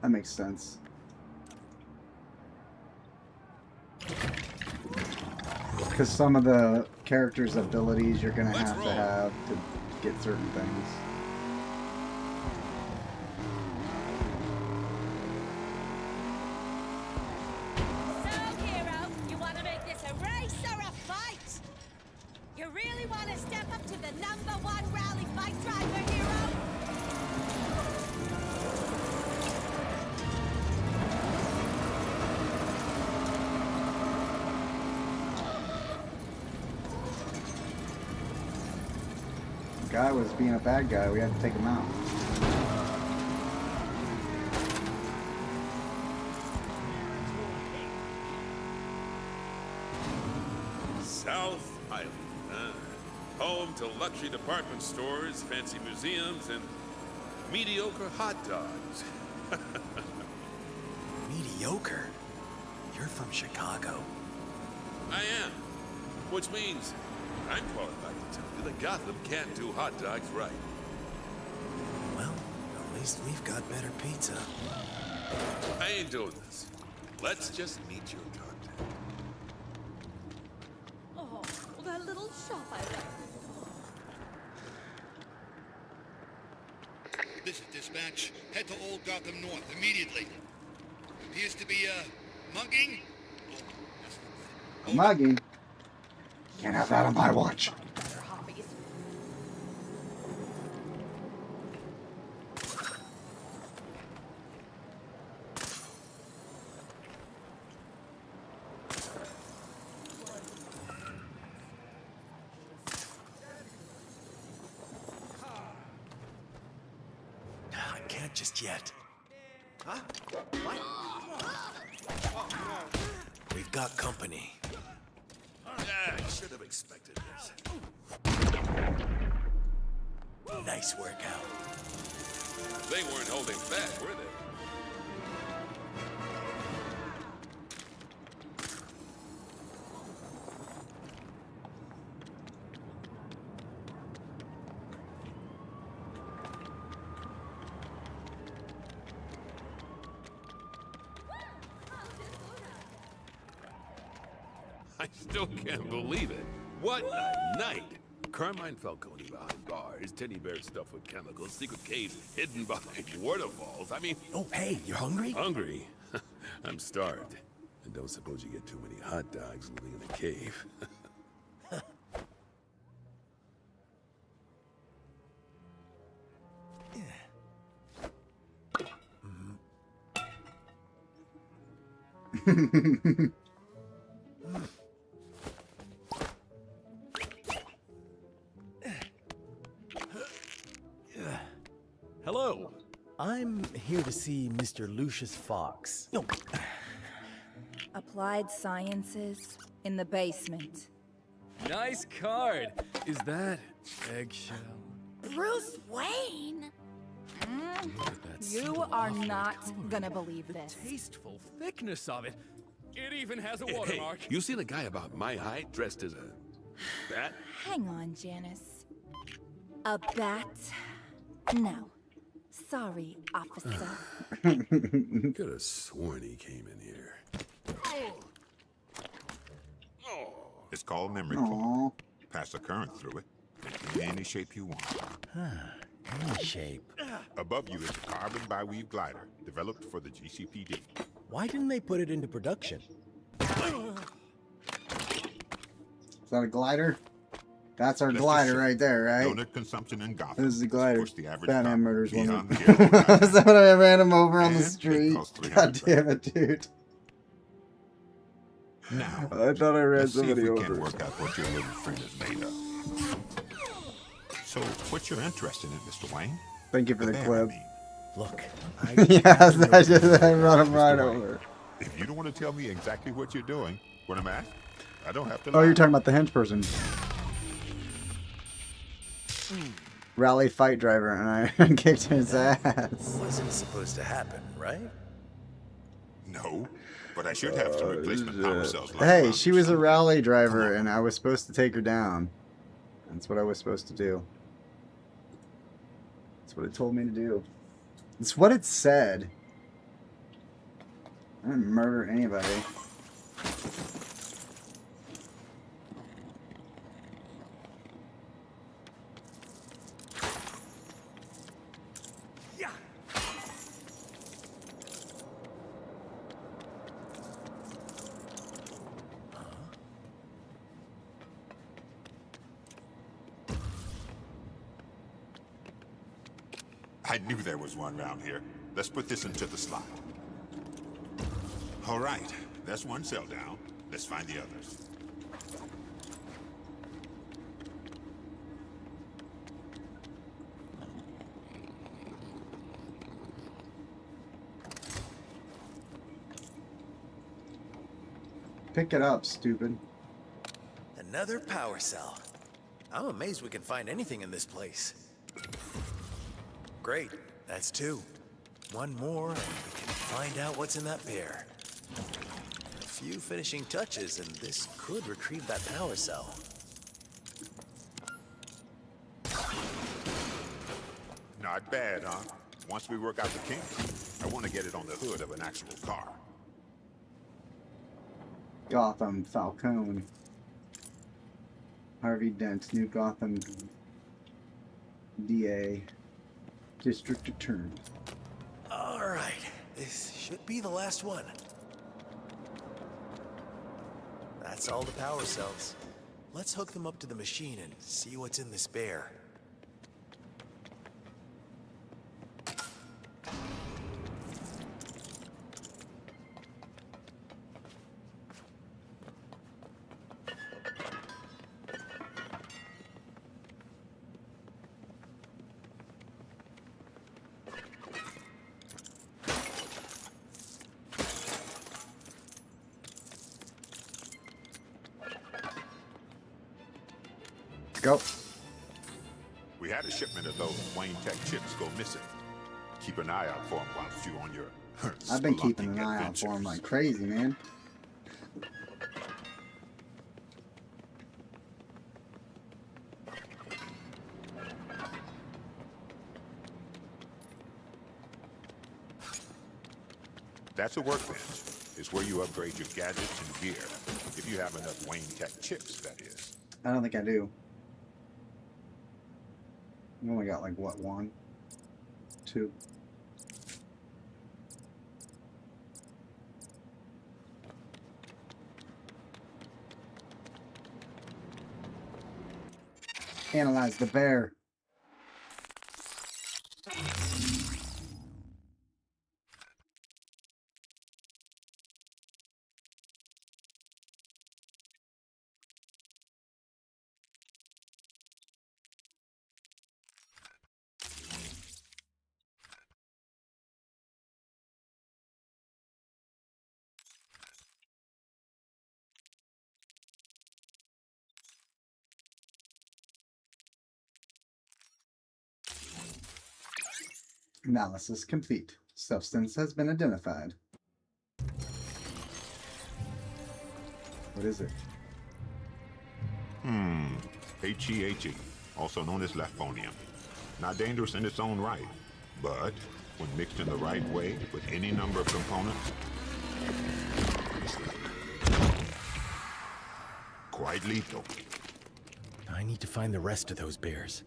That makes sense. Because some of the characters' abilities you're going to have to get certain things. So, hero, you want to make this a race or a fight? You really want to step up to the #1 rally fight driver, hero? Guy was being a bad guy. We had to take him out. South Island, huh? Home to luxury department stores, fancy museums, and mediocre hot dogs. Mediocre? You're from Chicago. I am. Which means I'm qualified to tell you that Gotham can't do hot dogs right. Well, at least we've got better pizza. I ain't doing this. Let's just meet your contact. Oh, that little shop I like. This is dispatch. Head to Old Gotham North immediately. Appears to be a mugging. A mugging? Can't have that on my watch. I can't just yet. Huh? What? We've got company. Yeah, I should have expected this. Nice workout. They weren't holding back, were they? I still can't believe it. What a night! Carmine Falcone behind bars, teddy bear stuffed with chemicals, secret caves hidden behind waterfalls. I mean... Oh, hey, you hungry? Hungry? I'm starved. And don't suppose you get too many hot dogs living in a cave. Hello. I'm here to see Mr. Lucius Fox. No. Applied Sciences in the basement. Nice card. Is that eggshell? Bruce Wayne? That's You so are awfully not colored. gonna believe this. Tasteful thickness of it. It even has a Hey, watermark. you seen a guy about my height dressed as a bat? Hang on, Janice. A bat? No. Sorry, officer. Could have sworn he came in here. It's called memory Aw. foam. Pass a current through it. In any shape you want. Any shape. Above you is the carbon bi-weave glider, developed for the GCPD. Why didn't they put it into production? Is that a glider? That's our Let's glider just say right there, right? Donut consumption in Gotham. This is the glider. Push the average Batman cop murders one. beyond the yellow line. Is that when I ran him over on the And it street? costs $300. God damn it, dude. Now, I thought I ran let's see if somebody we can over. work out what your little friend is made of. So, what's your interest in it, Mr. Wayne? Thank you for the bear, clip. I mean. Look, Yes, I run him right over. If you don't want to tell me exactly what you're doing, what I'm asking, I don't have to Oh, lie. you're talking about the hench person. Rally fight driver, and I kicked his ass. Wasn't supposed to happen, right? No, but I should have some replacement power cells. lying Hey, around. she was a rally driver, and I was supposed to take her down. That's what I was supposed to do. That's what it told me to do. It's what it said. I didn't murder anybody. I knew there was one around here. Let's put this into the slot. All right, that's one cell down. Let's find the others. Pick it up, stupid. Another power cell. I'm amazed we can find anything in this place. Great, that's two. One more and we can find out what's in that pair. A few finishing touches and this could retrieve that power cell. Not bad, huh? Once we work out the kinks, I want to get it on the hood of an actual car. Gotham Falcone. Harvey Dent, New Gotham DA. District Attorney. All right, this should be the last one. That's all the power cells. Let's hook them up to the machine and see what's in this bear. go. We had a shipment of those Wayne Tech chips go missing. Keep an eye out for them whilst you're on your I've been keeping spelunking an eye out for him adventures. like crazy, man. That's a workbench. It's where you upgrade your gadgets and gear. If you have enough Wayne Tech chips, that is. I don't think I do. I only got like, what, 1? 2. Analyze the bear. Analysis complete. Substance has been identified. What is it? HEHE, also known as lephonium. Not dangerous in its own right, but when mixed in the right way with any number of components, quite lethal. I need to find the rest of those bears.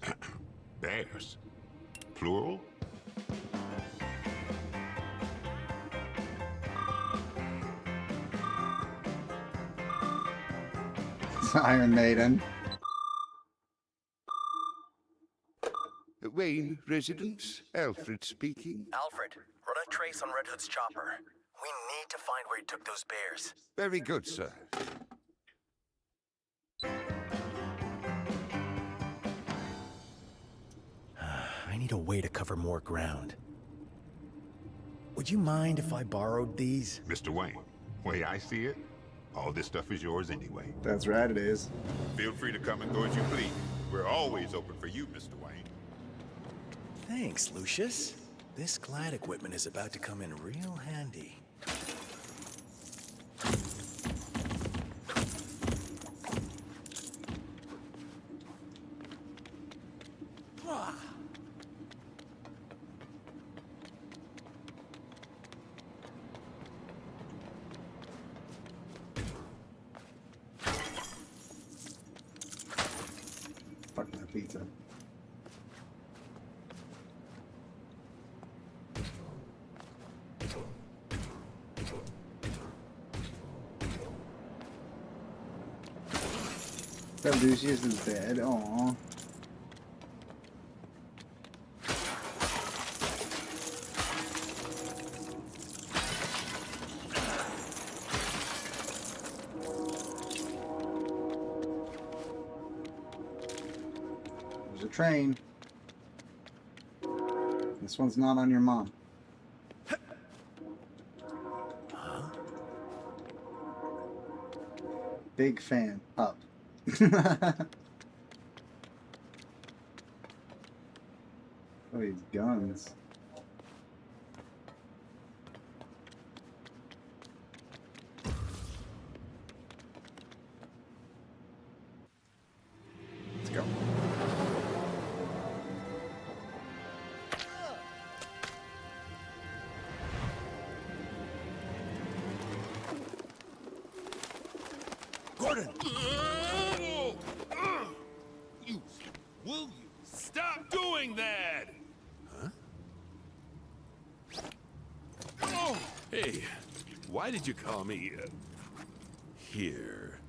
Bears? Plural? It's Iron Maiden. Wayne residence, Alfred speaking. Alfred, run a trace on Red Hood's chopper. We need to find where he took those bears. Very good, sir. I need a way to cover more ground. Would you mind if I borrowed these? Mr. Wayne, way I see it, all this stuff is yours anyway. That's right, it is. Feel free to come and go as you please. We're always open for you, Mr. Wayne. Thanks, Lucius. This glide equipment is about to come in real handy. Fuck my pizza. So Lucius is dead. Aww. There's a train. This one's not on your mom. Big fan. Up. Oh, these guns. Let's go. Gordon! Will you stop doing that? Huh? Oh, hey, why did you call me here?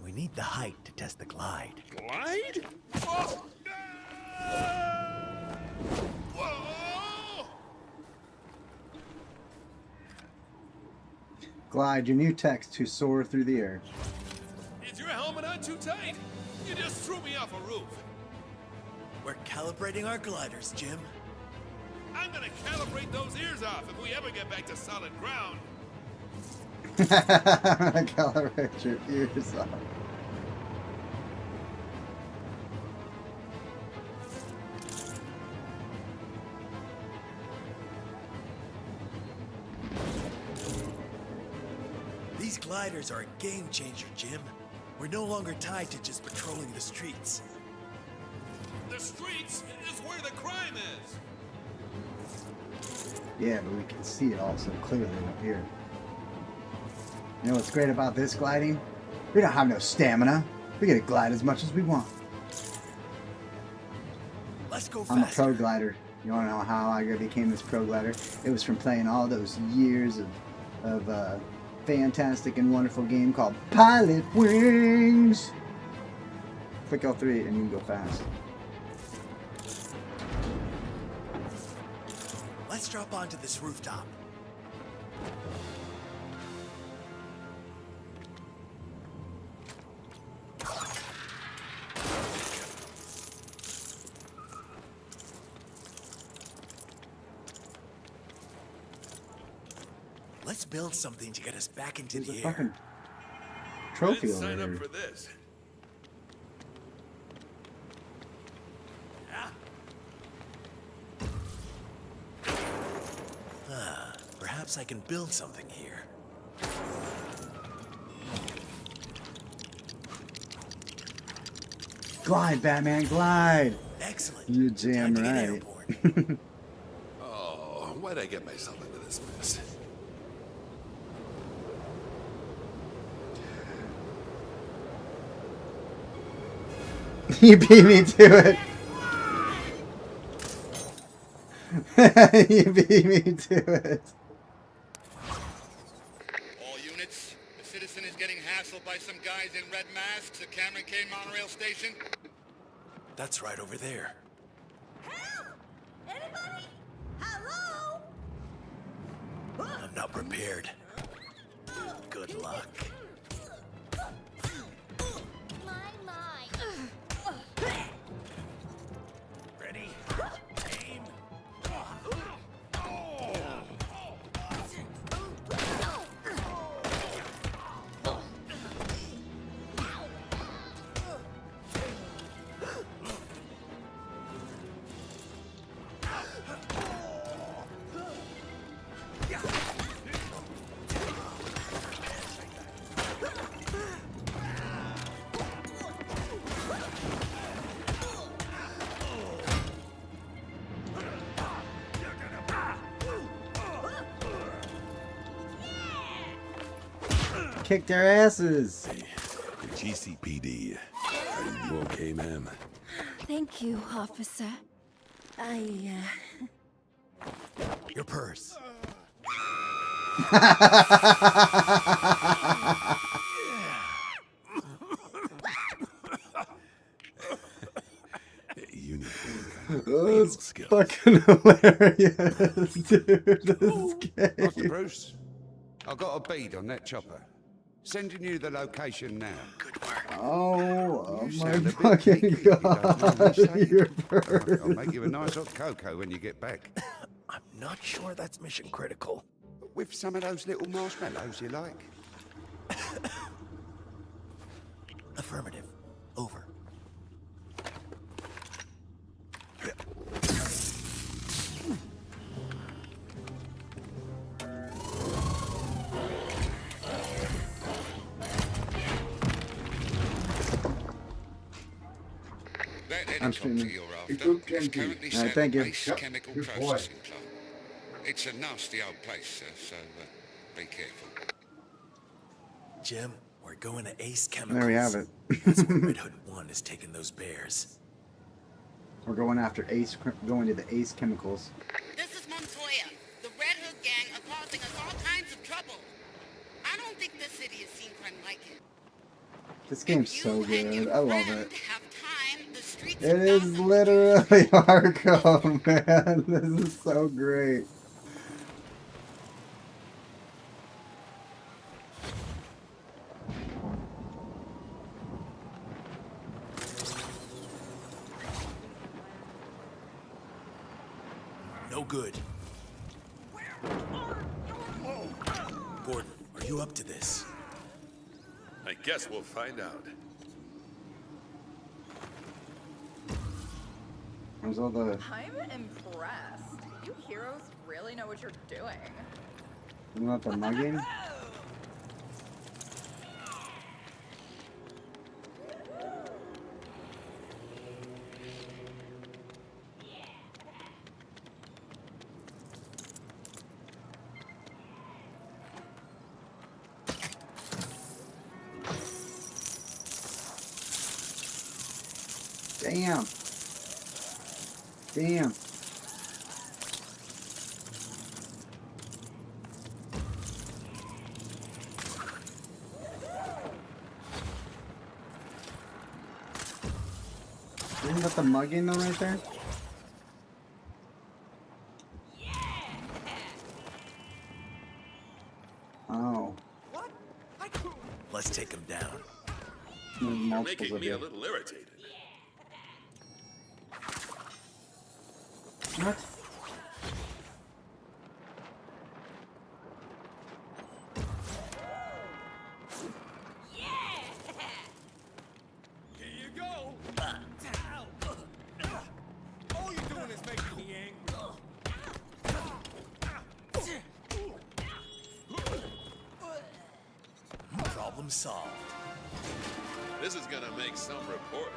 We need the height to test the glide. Glide? Oh. Whoa! Glide, your new text to soar through the air. Is your helmet on too tight? You just threw me off a roof. We're calibrating our gliders, Jim. I'm gonna calibrate those ears off if we ever get back to solid ground. I'm gonna calibrate your ears off. These gliders are a game changer, Jim. We're no longer tied to just patrolling the streets. The streets is where the crime is. Yeah, but we can see it all so clearly up here. You know what's great about this gliding? We don't have no stamina. We get to glide as much as we want. Let's go I'm a faster. pro glider. You want to know how I became this pro glider? It was from playing all those years of a fantastic and wonderful game called Pilot Wings. Click L3 and you can go fast. Let's drop onto this rooftop. Let's build something to get us back into There's the a air. fucking trophy over Sign up here. for this. Perhaps I can build something here. Glide, Batman, glide! Excellent. You're damn Time to get right. airborne. Oh, why'd I get myself into this mess? You beat me to it. You beat me to it. All units, the citizen is getting hassled by some guys in red masks at Cameron K monorail station. That's right over there. Anybody? Hello? I'm not prepared. Good luck. My. Ready? Aim. Kick their asses. The GCPD. Are you okay, ma'am? Thank you, officer. Your purse. That's fucking hilarious, dude. This game. Master Bruce, I got a bead on that chopper. Sending you the location now. Oh my sound a bit fucking geeky if you don't mind me god. saying. Your I'll purse. make you a nice hot cocoa when you get back. I'm not sure that's mission critical. With some of those little marshmallows you like. Affirmative. Over. That I'm helicopter streaming. you're after is currently Alright, sat thank you. at Base Yep, Chemical good boy. Processing Plant. It's a nasty old place, sir, so be careful. Jim, we're going to Ace Chemicals. There we have it. That's where Red Hood 1 is taking those bears. We're going after going to the Ace Chemicals. This is Montoya. The Red Hood gang are causing us all kinds of trouble. I don't think this city has seen crime like it. This game's so good. I love it. Have time, the streets It is literally Arkham, man. This is so great. No good. Gordon, are you up to this? I guess we'll find out. There's all the I'm impressed. You heroes really know what you're doing. you want the mugging? Damn. Damn. Isn't that the mugging though right there? Oh. Let's take him down. You're making me a little irritated. What? Here you go. All you're doing is making me angry. Problem solved. This is gonna make some report.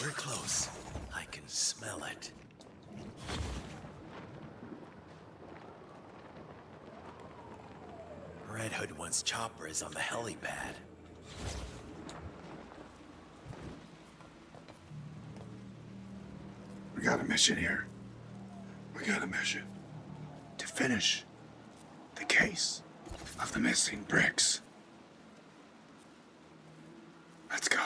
We're close. I can smell it. Red Hood wants choppers on the helipad. We got a mission here. We got a mission. To finish the case of the missing bricks. Let's go.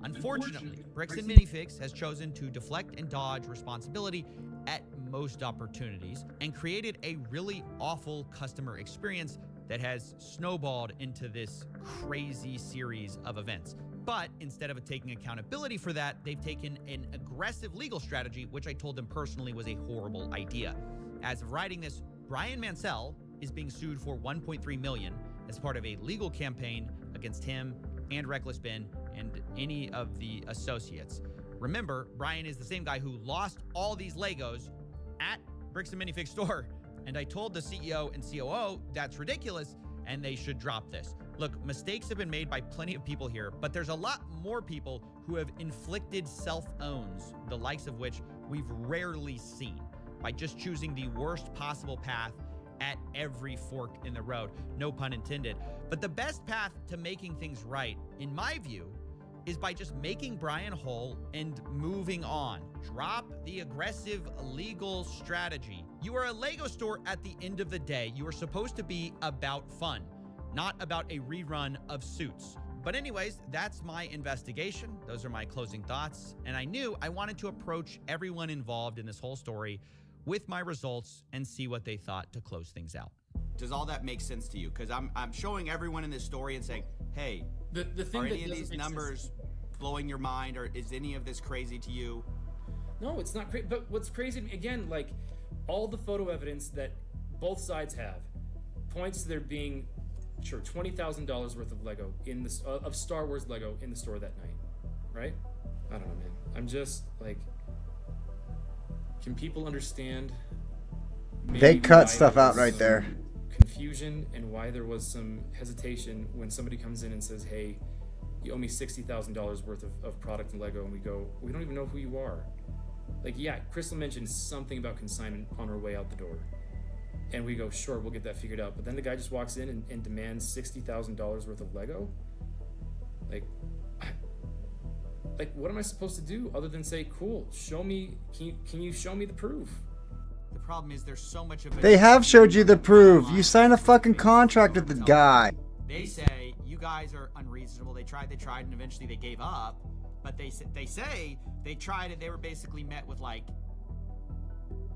Unfortunately, Bricks and Minifix has chosen to deflect and dodge responsibility at most opportunities and created a really awful customer experience that has snowballed into this crazy series of events. But instead of taking accountability for that, they've taken an aggressive legal strategy, which I told them personally was a horrible idea. As of writing this, Brian Mansell is being sued for $1.3 million as part of a legal campaign against him and Reckless Ben and any of the associates. Remember, Brian is the same guy who lost all these Legos at Bricks and Minifix store. And I told the CEO and COO that's ridiculous and they should drop this. Look, mistakes have been made by plenty of people here, but there's a lot more people who have inflicted self-owns, the likes of which we've rarely seen, by just choosing the worst possible path at every fork in the road. No pun intended. But the best path to making things right, in my view, is by just making Brian whole and moving on. Drop the aggressive legal strategy. You are a Lego store at the end of the day. You are supposed to be about fun, not about a rerun of Suits. But anyways, that's my investigation. Those are my closing thoughts. And I knew I wanted to approach everyone involved in this whole story with my results and see what they thought to close things out. Does all that make sense to you? Because I'm showing everyone in this story and saying, hey, the thing are that any of these numbers blowing your mind, or is any of this crazy to you? No, it's not crazy. But what's crazy, again, like all the photo evidence that both sides have points to there being, sure, $20,000 worth of Lego in this of Star Wars Lego in the store that night, right? I don't know, man. I'm just like, can people understand? They cut stuff out right there. Confusion and why there was some hesitation when somebody comes in and says, "Hey, you owe me $60,000 worth of product in Lego," and we go, "We don't even know who you are." Like, yeah, Crystal mentioned something about consignment on her way out the door. And we go, sure, we'll get that figured out. But then the guy just walks in and demands $60,000 worth of Lego? Like, what am I supposed to do other than say, cool, show me, can you show me the proof? The problem is there's so much of it. They have showed you the proof. You signed a fucking contract with the guy. They say you guys are unreasonable. They tried, and eventually they gave up. But they say they tried it. They were basically met with like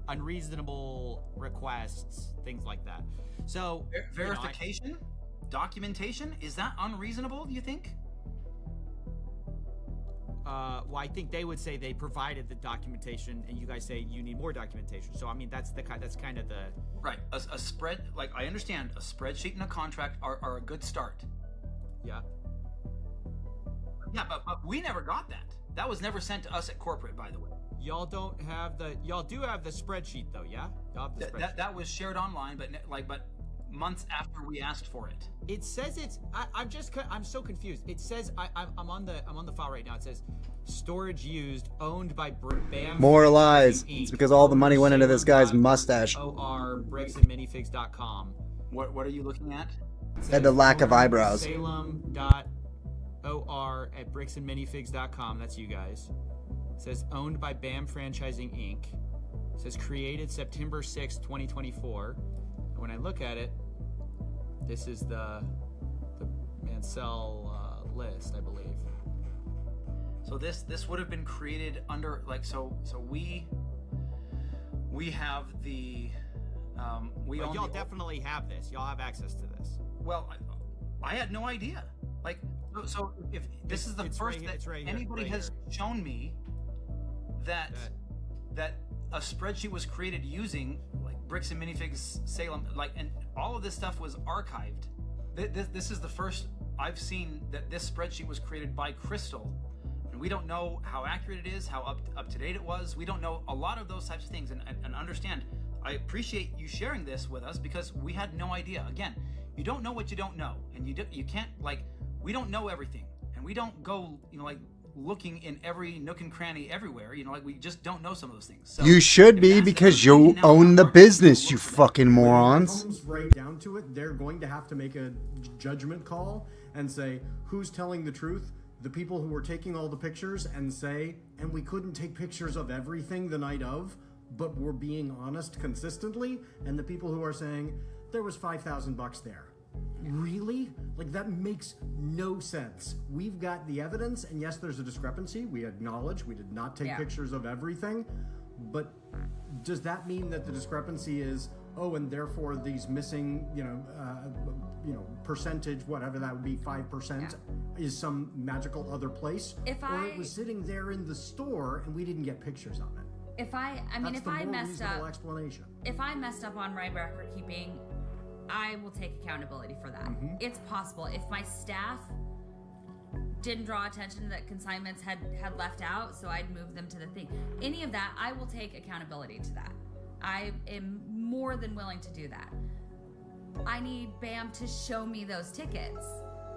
unreasonable requests, things like that. So verification, documentation, is that unreasonable? Do you think? Well, I think they would say they provided the documentation, and you guys say you need more documentation. So I mean, that's kind of the right. A spread, like I understand, a spreadsheet and a contract are a good start. Yeah. Yeah, but we never got that. That was never sent to us at corporate, by the way. Y'all don't have the. Y'all do have the spreadsheet though, yeah? Y'all have the spreadsheet. That was shared online, but months after we asked for it. It says it's. I'm so confused. It says I'm on the file right now. It says storage used, owned by BAM. More lies. Inc. It's because all the money went into this guy's mustache. bricksandminifigs.com. What are you looking at? And the lack of eyebrows. Salem.or@bricksandminifigs.com. That's you guys. It says owned by BAM Franchising Inc. It says created September 6th, 2024. And when I look at it, this is the Mansell list, I believe. So this would have been created under so we have the we But own y'all the, definitely have this. Y'all have access to this. Well, I had no idea. So if this is the first that anybody has shown me that a spreadsheet was created using Bricks and Minifigs Salem, and all of this stuff was archived. This is the first I've seen that this spreadsheet was created by Crystal, and we don't know how accurate it is, how up to date it was. We don't know a lot of those types of things, and understand. I appreciate you sharing this with us because we had no idea. Again, you don't know what you don't know, and you can't we don't know everything, and we don't go looking in every nook and cranny everywhere. We just don't know some of those things. So You should be, because you own the business, you fucking morons. When it comes right down to it, they're going to have to make a judgment call and say, who's telling the truth? The people who were taking all the pictures and say, and we couldn't take pictures of everything the night of, but we're being honest consistently, and the people who are saying, there was $5,000 there. Really? That makes no sense. We've got the evidence, and yes, there's a discrepancy. We acknowledge we did not take pictures of everything, but does that mean that the discrepancy is, and therefore these missing, percentage, whatever that would be, 5%, is some magical other place? Or it was sitting there in the store and we didn't get pictures of it? If I messed up, explanation. If I messed up on my record keeping, I will take accountability for that. Mm-hmm. It's possible. If my staff didn't draw attention that consignments had left out, so I'd move them to the thing. Any of that, I will take accountability to that. I am more than willing to do that. I need BAM to show me those tickets.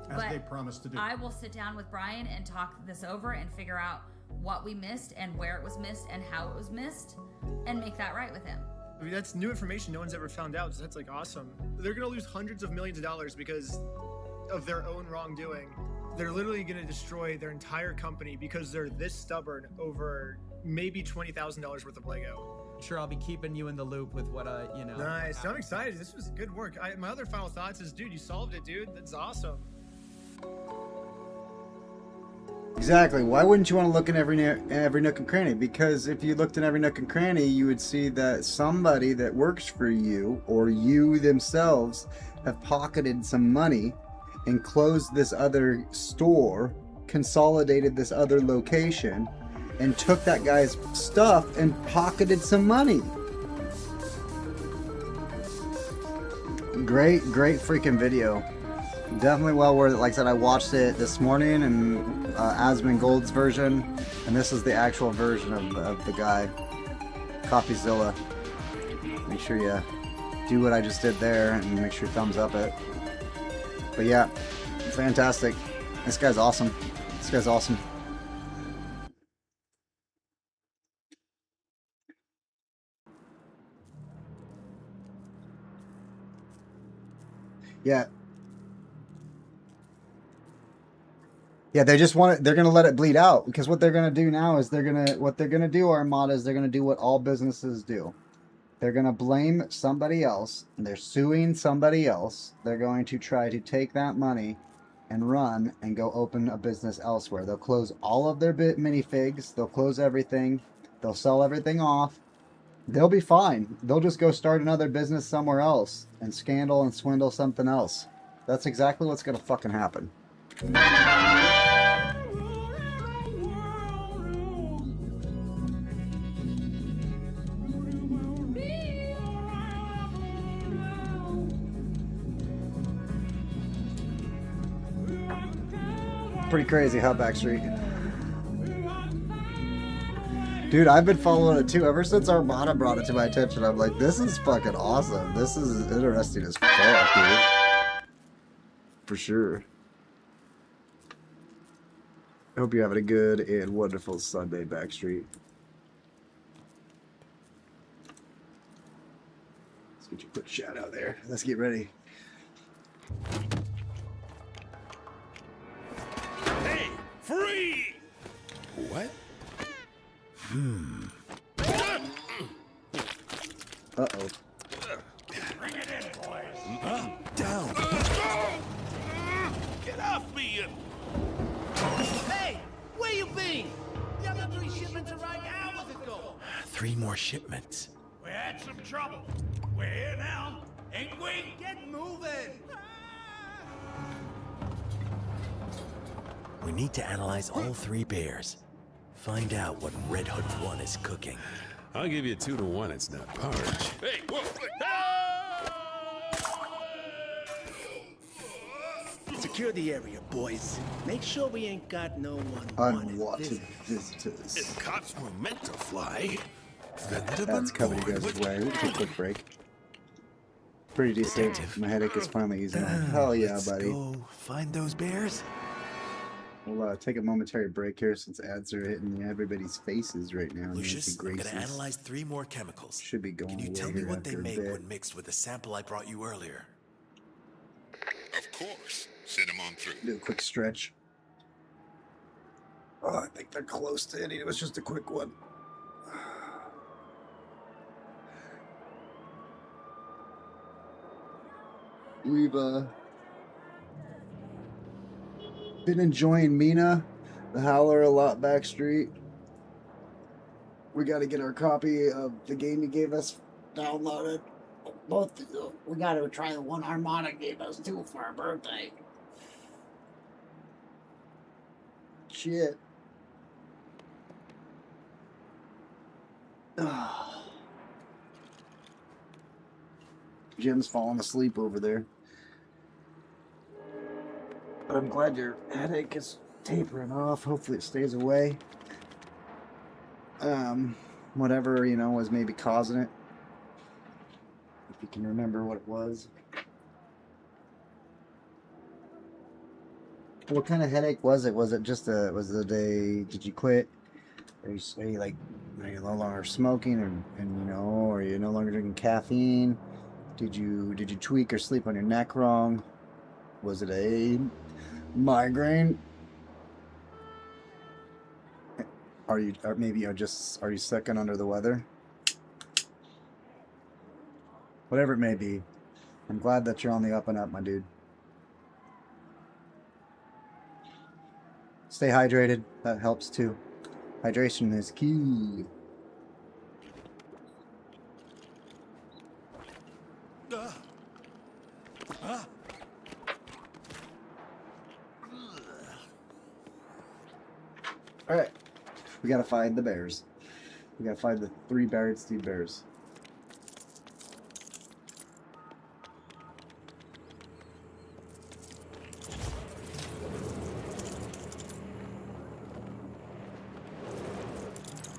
As they promised to do. I will sit down with Brian and talk this over and figure out what we missed and where it was missed and how it was missed and make that right with him. I mean, that's new information no one's ever found out, so that's awesome. They're gonna lose hundreds of millions of dollars because of their own wrongdoing. They're literally gonna destroy their entire company because they're this stubborn over maybe $20,000 worth of Lego. Sure, I'll be keeping you in the loop with what Nice. I'm excited. This was good work. My other final thoughts is, dude, you solved it, dude. That's awesome. Exactly. Why wouldn't you want to look in every nook and cranny? Because if you looked in every nook and cranny, you would see that somebody that works for you or you themselves have pocketed some money and closed this other store, consolidated this other location, and took that guy's stuff and pocketed some money. Great freaking video. Definitely well worth it. Like I said, I watched it this morning, and Asmongold's version, and this is the actual version of the guy, CoffeeZilla. Make sure you do what I just did there, and make sure you thumbs up it. But yeah, fantastic. This guy's awesome. This guy's awesome. Yeah. Yeah, they just want it. They're gonna let it bleed out, because what they're gonna do now is what they're gonna do, Armada, is they're gonna do what all businesses do. They're gonna blame somebody else, and they're suing somebody else. They're going to try to take that money and run and go open a business elsewhere. They'll close all of their minifigs. They'll close everything. They'll sell everything off. They'll be fine. They'll just go start another business somewhere else and scandal and swindle something else. That's exactly what's gonna fucking happen. pretty crazy, huh, Backstreet? Dude, I've been following it too. Ever since Armada brought it to my attention, I'm like, this is fucking awesome. This is interesting as fuck, dude. For sure. I hope you're having a good and wonderful Sunday, Backstreet. Let's get you a quick shout out there. Let's get ready. Hey, free! What? Uh-oh. Bring it in, boys. Huh? Down. Get off me! Hey, where you been? The other 3 shipments arrived hours ago. 3 more shipments. We had some trouble. We're here now. Ain't we? Get moving. We need to analyze all 3 bears. Find out what Red Hood 1 is cooking. I'll give you 2 to 1. It's not porridge. Hey, whoa! Secure the area, boys. Make sure we ain't got no unwanted Unwanted visitors. If cops were meant to fly, That's coming you guys' way. We'll take a quick break. Pretty decent. My headache is finally easing off. Hell yeah, buddy. Go find those bears. We'll take a momentary break here since ads are hitting everybody's faces right now. Lucius, I'm Grace's gonna analyze 3 more chemicals. should be going Can you away tell me here what they after a make bit. when mixed with the sample I brought you earlier? Of course. Send them on through. Do a quick stretch. Oh, I think they're close to ending. It was just a quick one. We've been enjoying Mina, the Howler, a lot, Backstreet. We got to get our copy of the game you gave us downloaded. Both, we got to try the one Armada gave us too for our birthday. Shit. Jim's falling asleep over there. But I'm glad your headache is tapering off. Hopefully it stays away. Whatever, you know, was maybe causing it. If you can remember what it was. What kind of headache was it? Was it just was it a, did you quit? Are you like, are you no longer smoking and you know, or you no longer drinking caffeine? Did you tweak or sleep on your neck wrong? Was it a migraine? Are you, or maybe you're just, are you sick and under the weather? Whatever it may be, I'm glad that you're on the up and up, my dude. Stay hydrated. That helps too. Hydration is key. All right, we gotta find the bears. We gotta find the 3 buried Steve bears.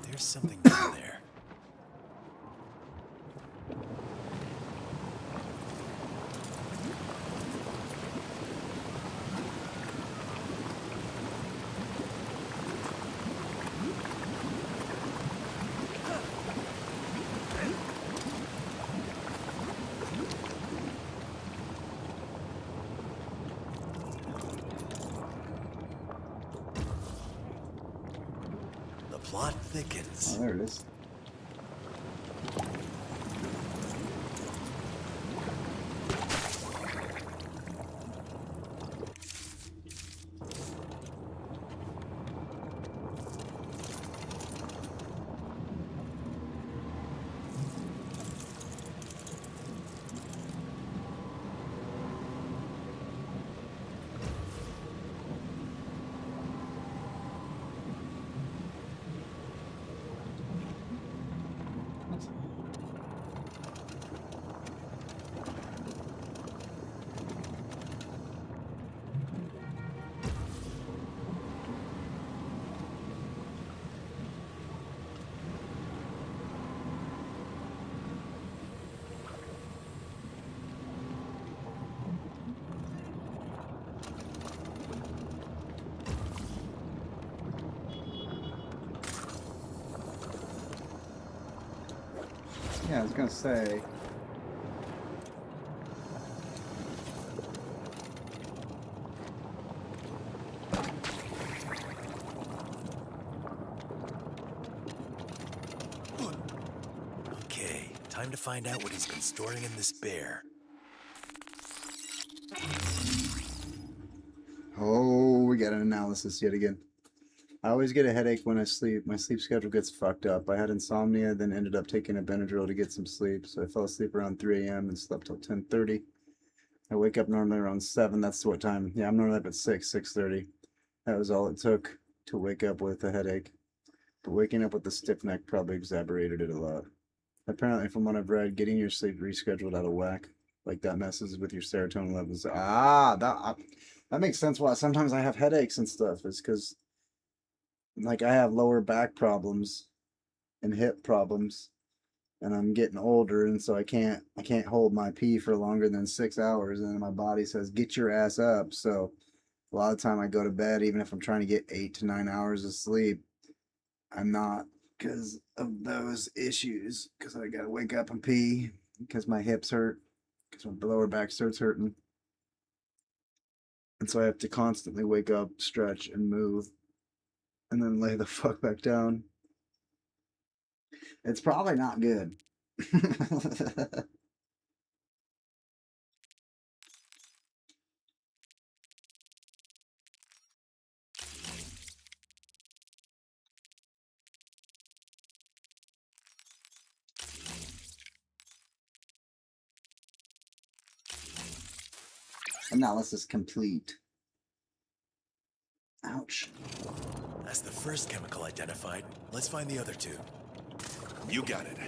There's something down there. The plot thickens. Oh, there it is. Yeah, I was gonna say. Okay, time to find out what he's been storing in this bear. Oh, we got an analysis yet again. I always get a headache when I sleep. My sleep schedule gets fucked up. I had insomnia, then ended up taking a Benadryl to get some sleep. So I fell asleep around 3 a.m. and slept till 10:30. I wake up normally around 7. That's what time. Yeah, I'm normally up at 6:30. That was all it took to wake up with a headache. But waking up with a stiff neck probably exacerbated it a lot. Apparently, from what I've read, getting your sleep rescheduled out of whack, like that messes with your serotonin levels. That makes sense why sometimes I have headaches and stuff. Is because like I have lower back problems and hip problems, and I'm getting older, and so I can't hold my pee for longer than 6 hours, and then my body says get your ass up. So a lot of time I go to bed, even if I'm trying to get 8 to 9 hours of sleep, I'm not because of those issues. Because I gotta wake up and pee because my hips hurt, because my lower back starts hurting, and so I have to constantly wake up, stretch, and move, and then lay the fuck back down. It's probably not good. Analysis complete. Ouch. That's the first chemical identified. Let's find the other two. You got it.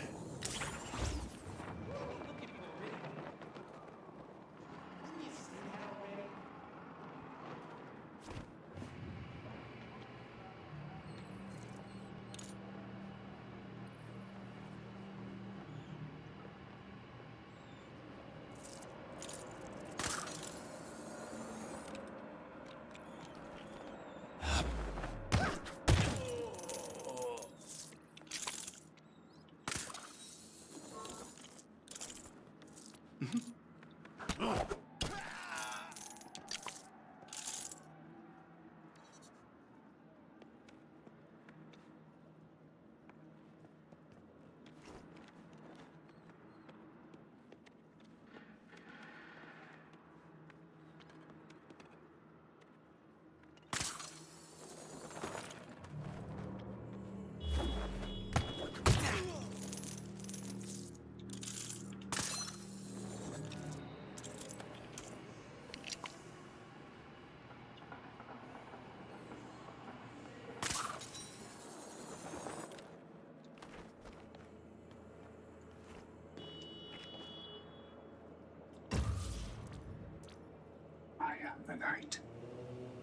I am the night.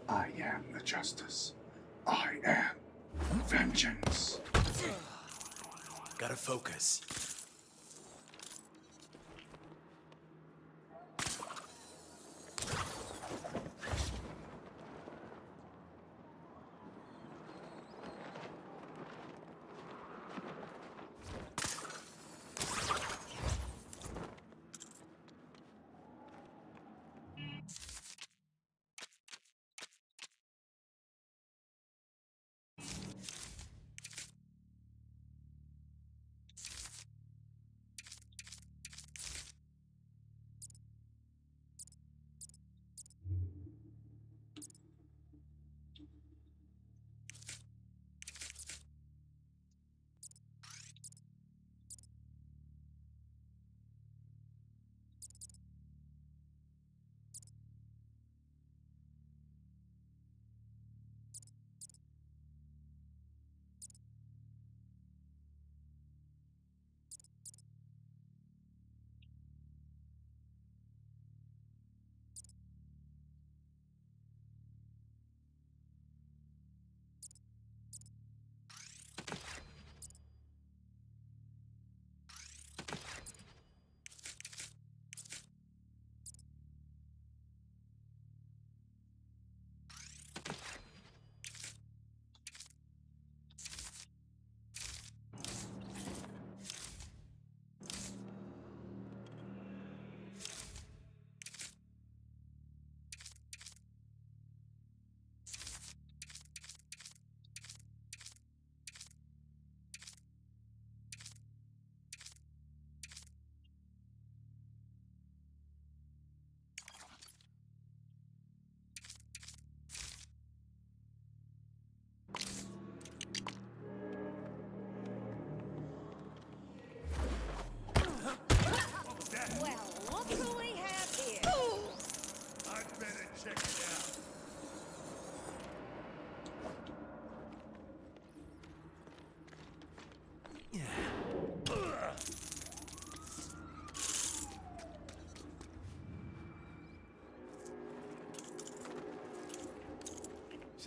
I am the justice. I am vengeance. Gotta focus.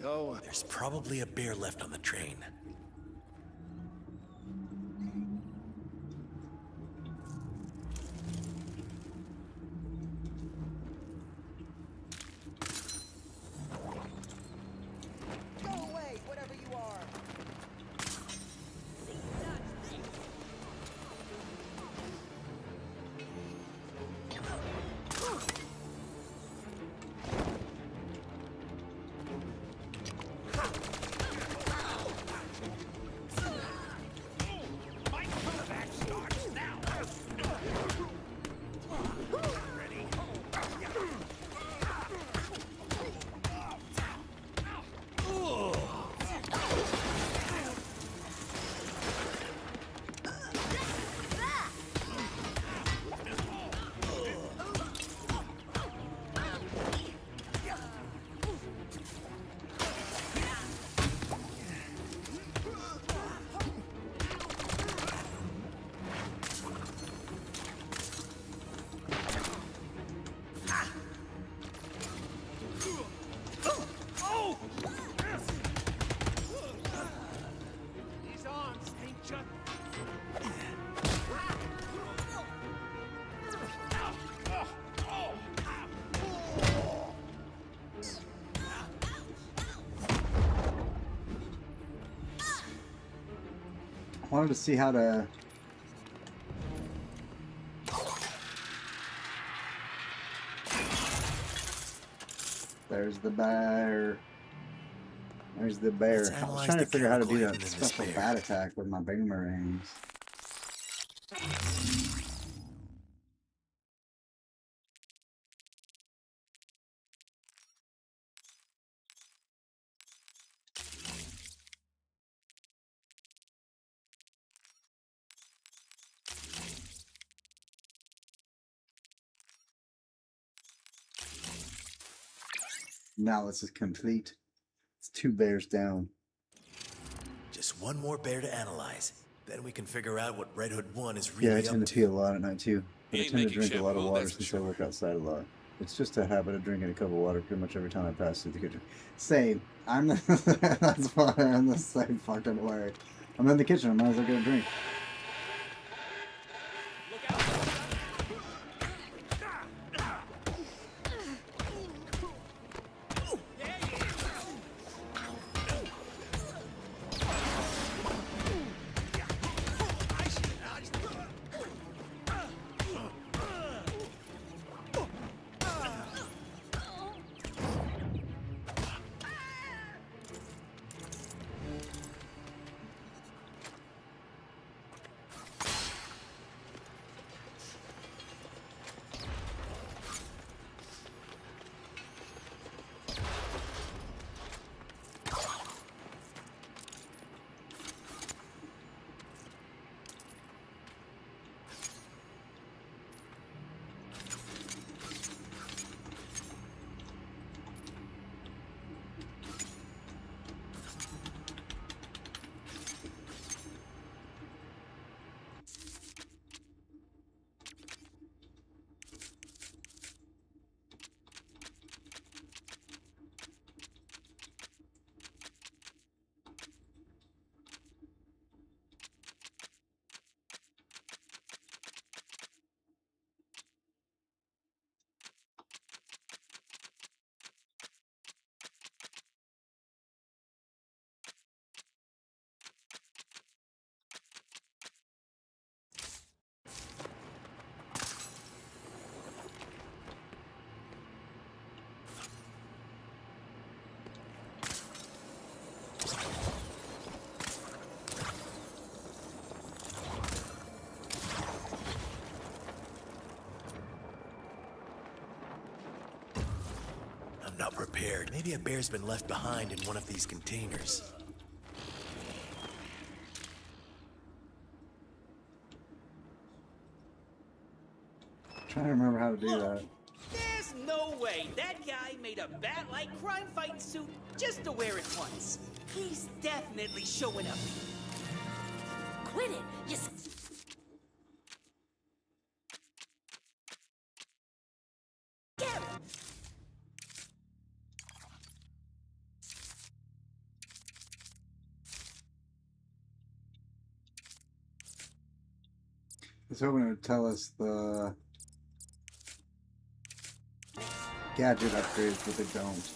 go. There's probably a bear left on the train. Go away, whatever you are. These arms ain't just. I wanted to see how to. There's the bear. There's the bear. Let's I was analyze trying to the figure out how to do chemical that hidden in this special bear. bat attack with my boomerangs. Now this is complete. It's 2 bears down. Just one more bear to analyze. Then we can figure out what Red Hood 1 is Yeah, I really tend up to to. pee a lot at night too. But I ain't tend to making drink a lot of shampoo, water that's for since I work outside a lot. It's just a habit of drinking a cup of water pretty much every time I pass through the kitchen. Same. I'm that's why I'm the same fucking way. I'm in the kitchen, I might as well get a drink. I'm not prepared. Maybe a bear's been left behind in one of these containers. Trying to remember how to do that. There's no way that guy made a bat-like crime-fighting suit just to wear it once. He's definitely showing up. Quit it! You was hoping it would tell us the gadget upgrades, but they don't.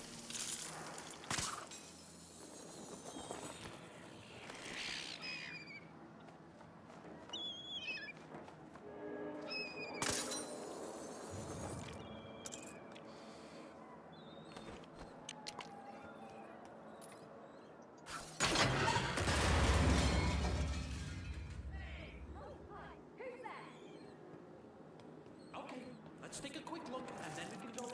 Okay, let's take a quick look and then we can go.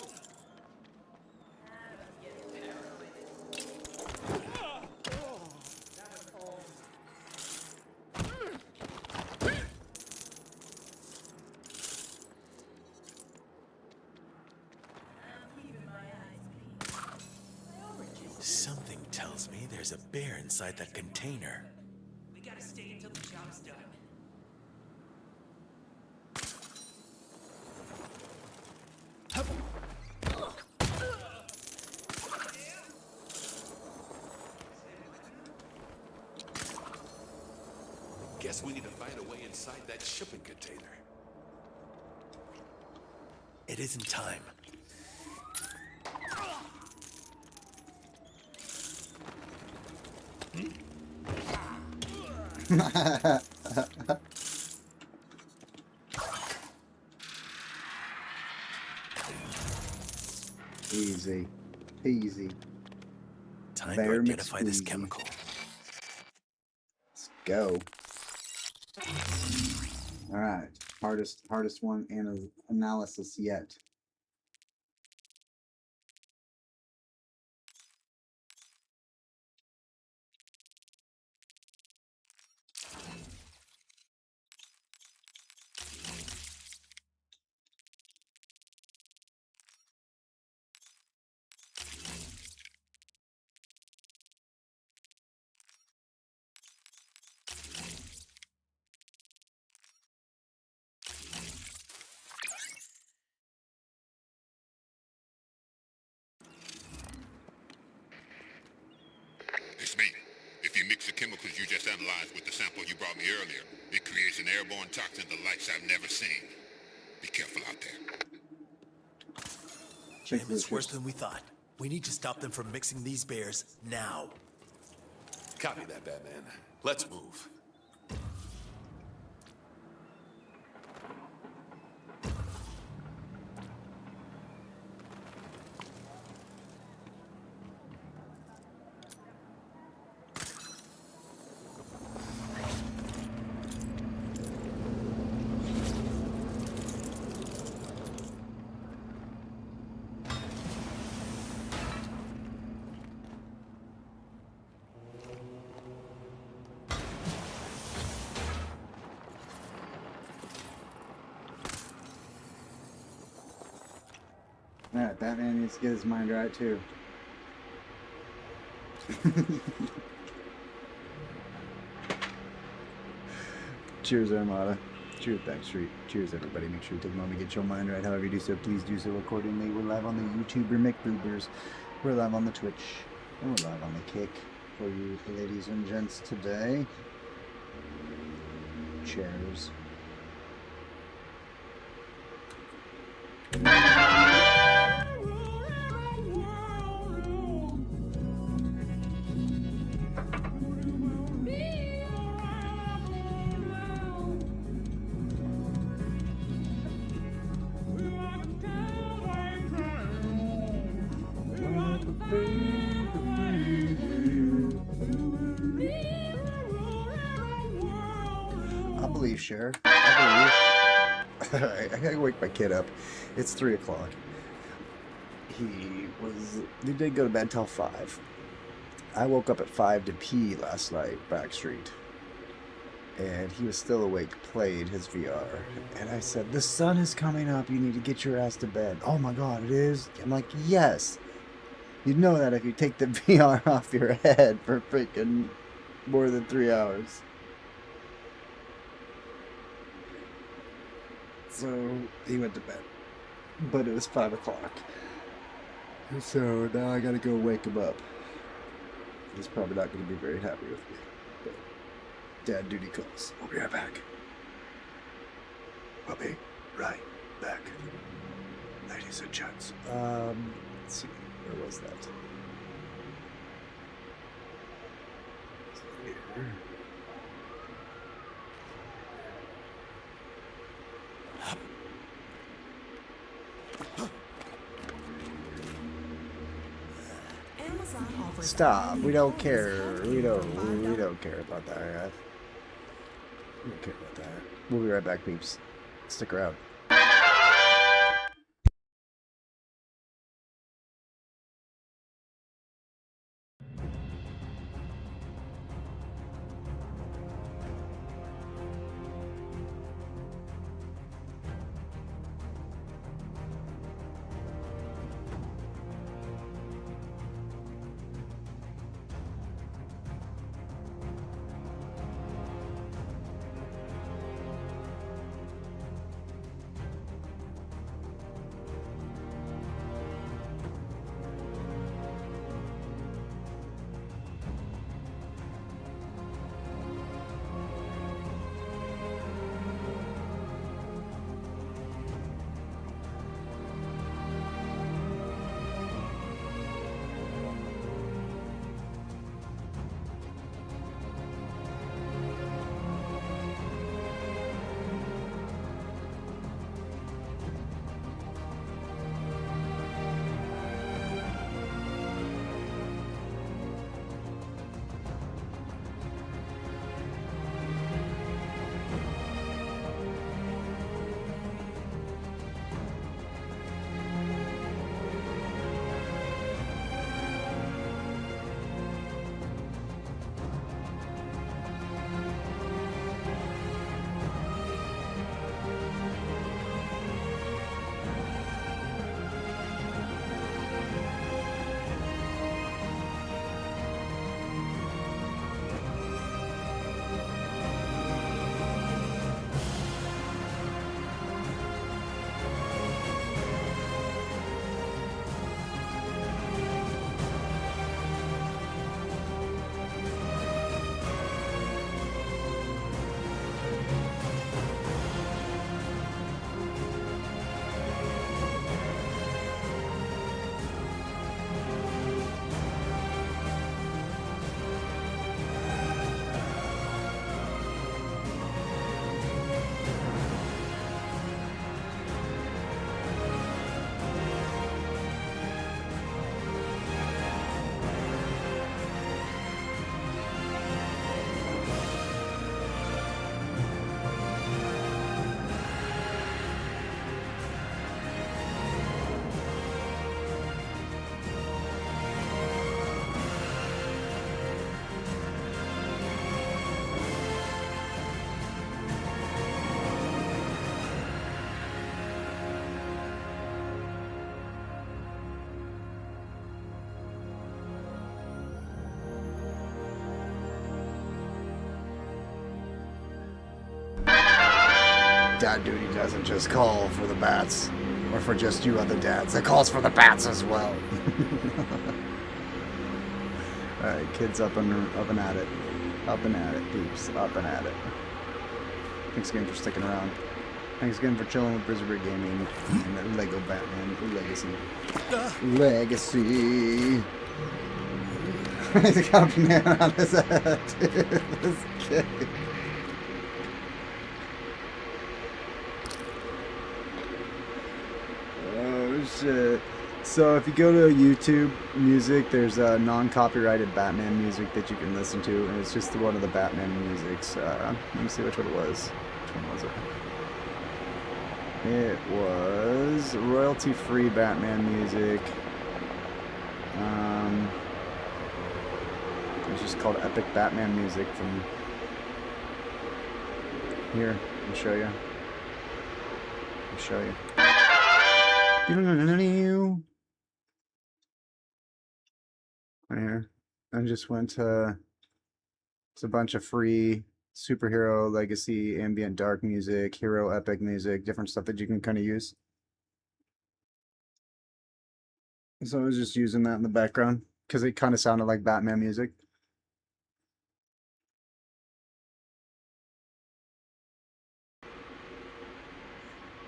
Something tells me there's a bear inside that container. We gotta stay until the job's done. Guess we need to find a way inside that shipping container. It isn't time. Easy. Easy. Time Bear to identify this McSqueezy. chemical. Let's go. Alright. Hardest one and analysis yet. It's me. If you mix the chemicals you just analyzed with the sample you brought me earlier, it creates an airborne toxin the likes I've never seen. Be careful out there. Damn, it's worse than we thought. We need to stop them from mixing these bears now. Copy that, Batman. Let's move. Alright, Batman needs to get his mind right too. Cheers, Armada. Cheers, Backstreet. Cheers, everybody. Make sure you take a moment to get your mind right. However you do so, please do so accordingly. We're live on the YouTuber McBoobers. We're live on the Twitch. And we're live on the Kick for you, ladies and gents, today. Cheers. I believe, Cher. I believe. Alright, I gotta wake my kid up. It's 3 o'clock. He did go to bed till 5. I woke up at 5 to pee last night, Backstreet. And he was still awake, played his VR. And I said, the sun is coming up, you need to get your ass to bed. Oh my god, it is? I'm like, yes. You'd know that if you take the VR off your head for freaking more than 3 hours. So he went to bed. But it was 5 o'clock. So now I gotta go wake him up. He's probably not gonna be very happy with me. But dad duty calls. I'll be right back. We'll be right back. Ladies and gents. Let's see. Where was that? Here. Stop. We don't care. We don't care about that. We don't care about that. We'll be right back, peeps. Stick around. Dad duty doesn't just call for the bats, or for just you other dads. It calls for the bats as well. Alright, kids up and at it. Up and at it, peeps. Up and at it. Thanks again for sticking around. Thanks again for chilling with Blizzard Gaming and Lego Batman Legacy. Legacy. He's got a banana on his head, dude. This kid. Oh shit. So if you go to YouTube Music, there's a non-copyrighted Batman music that you can listen to, and it's just one of the Batman musics. Let me see which one it was. Which one was it? It was royalty-free Batman music. It's just called Epic Batman Music from here. I'll show you. I'll show you. Right here. I just went to it's a bunch of free superhero legacy ambient dark music, hero epic music, different stuff that you can kind of use. So I was just using that in the background because it kind of sounded like Batman music.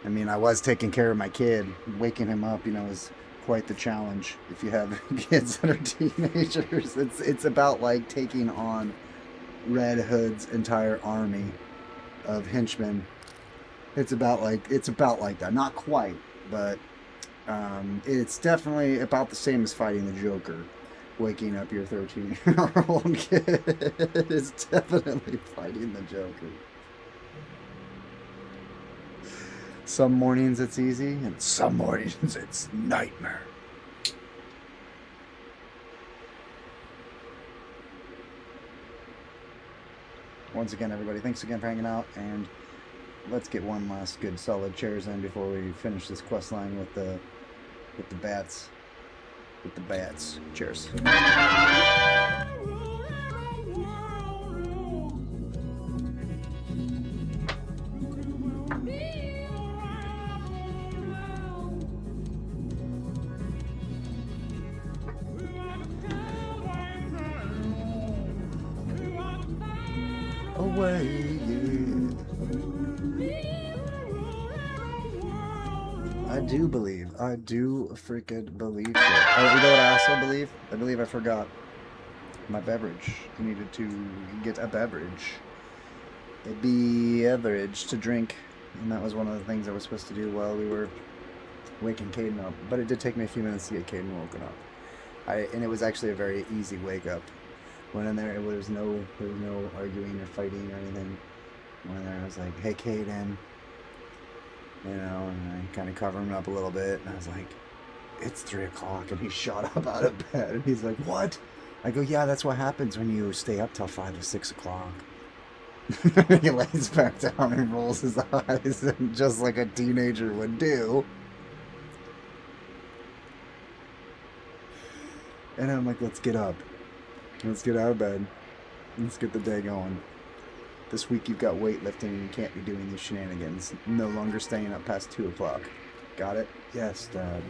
I mean, I was taking care of my kid. Waking him up, is quite the challenge. If you have kids that are teenagers, it's about like taking on Red Hood's entire army of henchmen. It's about like that. Not quite, but it's definitely about the same as fighting the Joker. Waking up your 13-year-old kid is definitely fighting the Joker. Some mornings it's easy, and some mornings it's nightmare. Once again, everybody, thanks again for hanging out, and let's get one last good solid chairs in before we finish this quest line with the bats. With the bats. Cheers. Away, yeah. I do believe. I do freaking believe. You know what I also believe? I believe I forgot my beverage. I needed to get a beverage. A beverage to drink. And that was one of the things I was supposed to do while we were waking Caden up. But it did take me a few minutes to get Caden woken up. And it was actually a very easy wake up. Went in there, there was no arguing or fighting or anything. Went in there, I was like, hey, Caden. And I kind of covered him up a little bit. And I was like, it's 3 o'clock. And he shot up out of bed. And he's like, what? I go, yeah, that's what happens when you stay up till 5 or 6 o'clock. He lays back down and rolls his eyes, and just like a teenager would do. And I'm like, let's get up. Let's get out of bed. Let's get the day going. This week you've got weightlifting and you can't be doing these shenanigans. No longer staying up past 2 o'clock. Got it? Yes, Dad.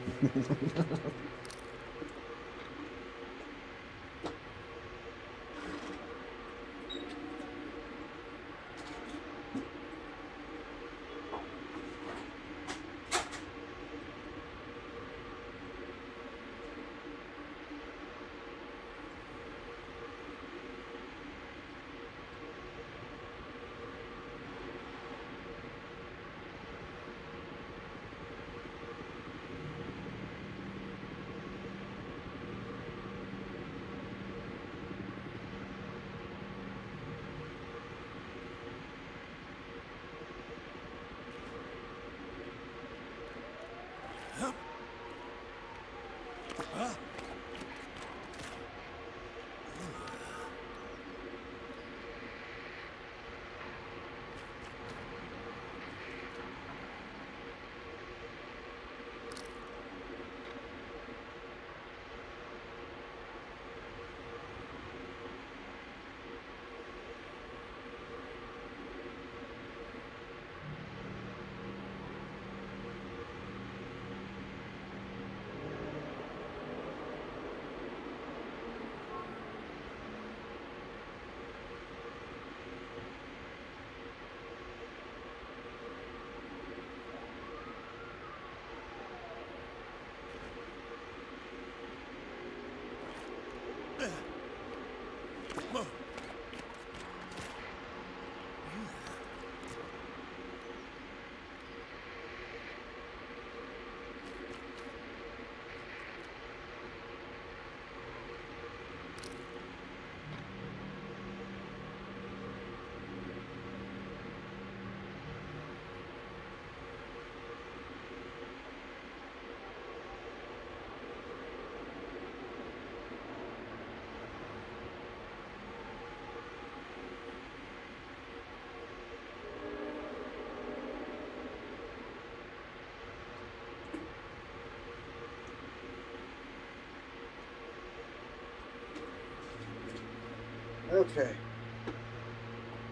Okay.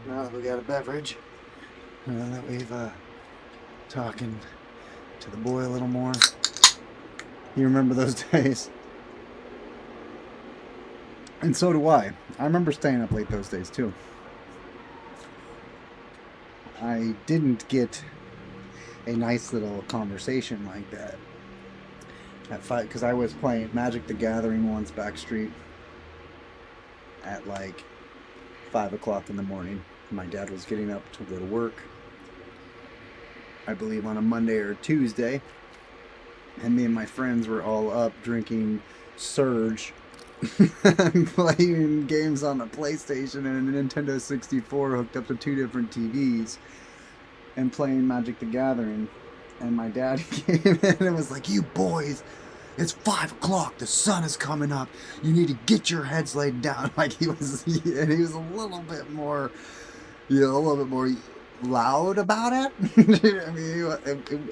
Now that we got a beverage, now that we've talking to the boy a little more, you remember those days? And so do I. I remember staying up late those days too. I didn't get a nice little conversation like that at 5, because I was playing Magic the Gathering once backstreet at like 5 o'clock in the morning. My dad was getting up to go to work, I believe on a Monday or Tuesday, and me and my friends were all up drinking Surge and playing games on the PlayStation and a Nintendo 64 hooked up to 2 different TVs and playing Magic the Gathering. And my dad came in and was like, "You boys, it's 5 o'clock. The sun is coming up. You need to get your heads laid down." Like he was a little bit more, a little bit more loud about it. I mean,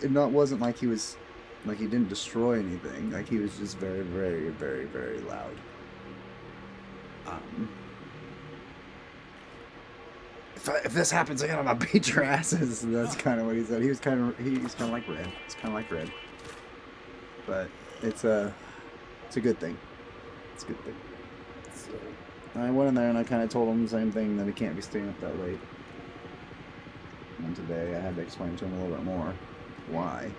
it wasn't like he was, like he didn't destroy anything. Like he was just very, very, very, very loud. If this happens again, I'm gonna beat your asses. And that's kind of what he said. He's kind of like Red. It's kind of like Red. But it's a good thing. It's a good thing. So I went in there and I kind of told him the same thing, that he can't be staying up that late. And today I had to explain to him a little bit more why.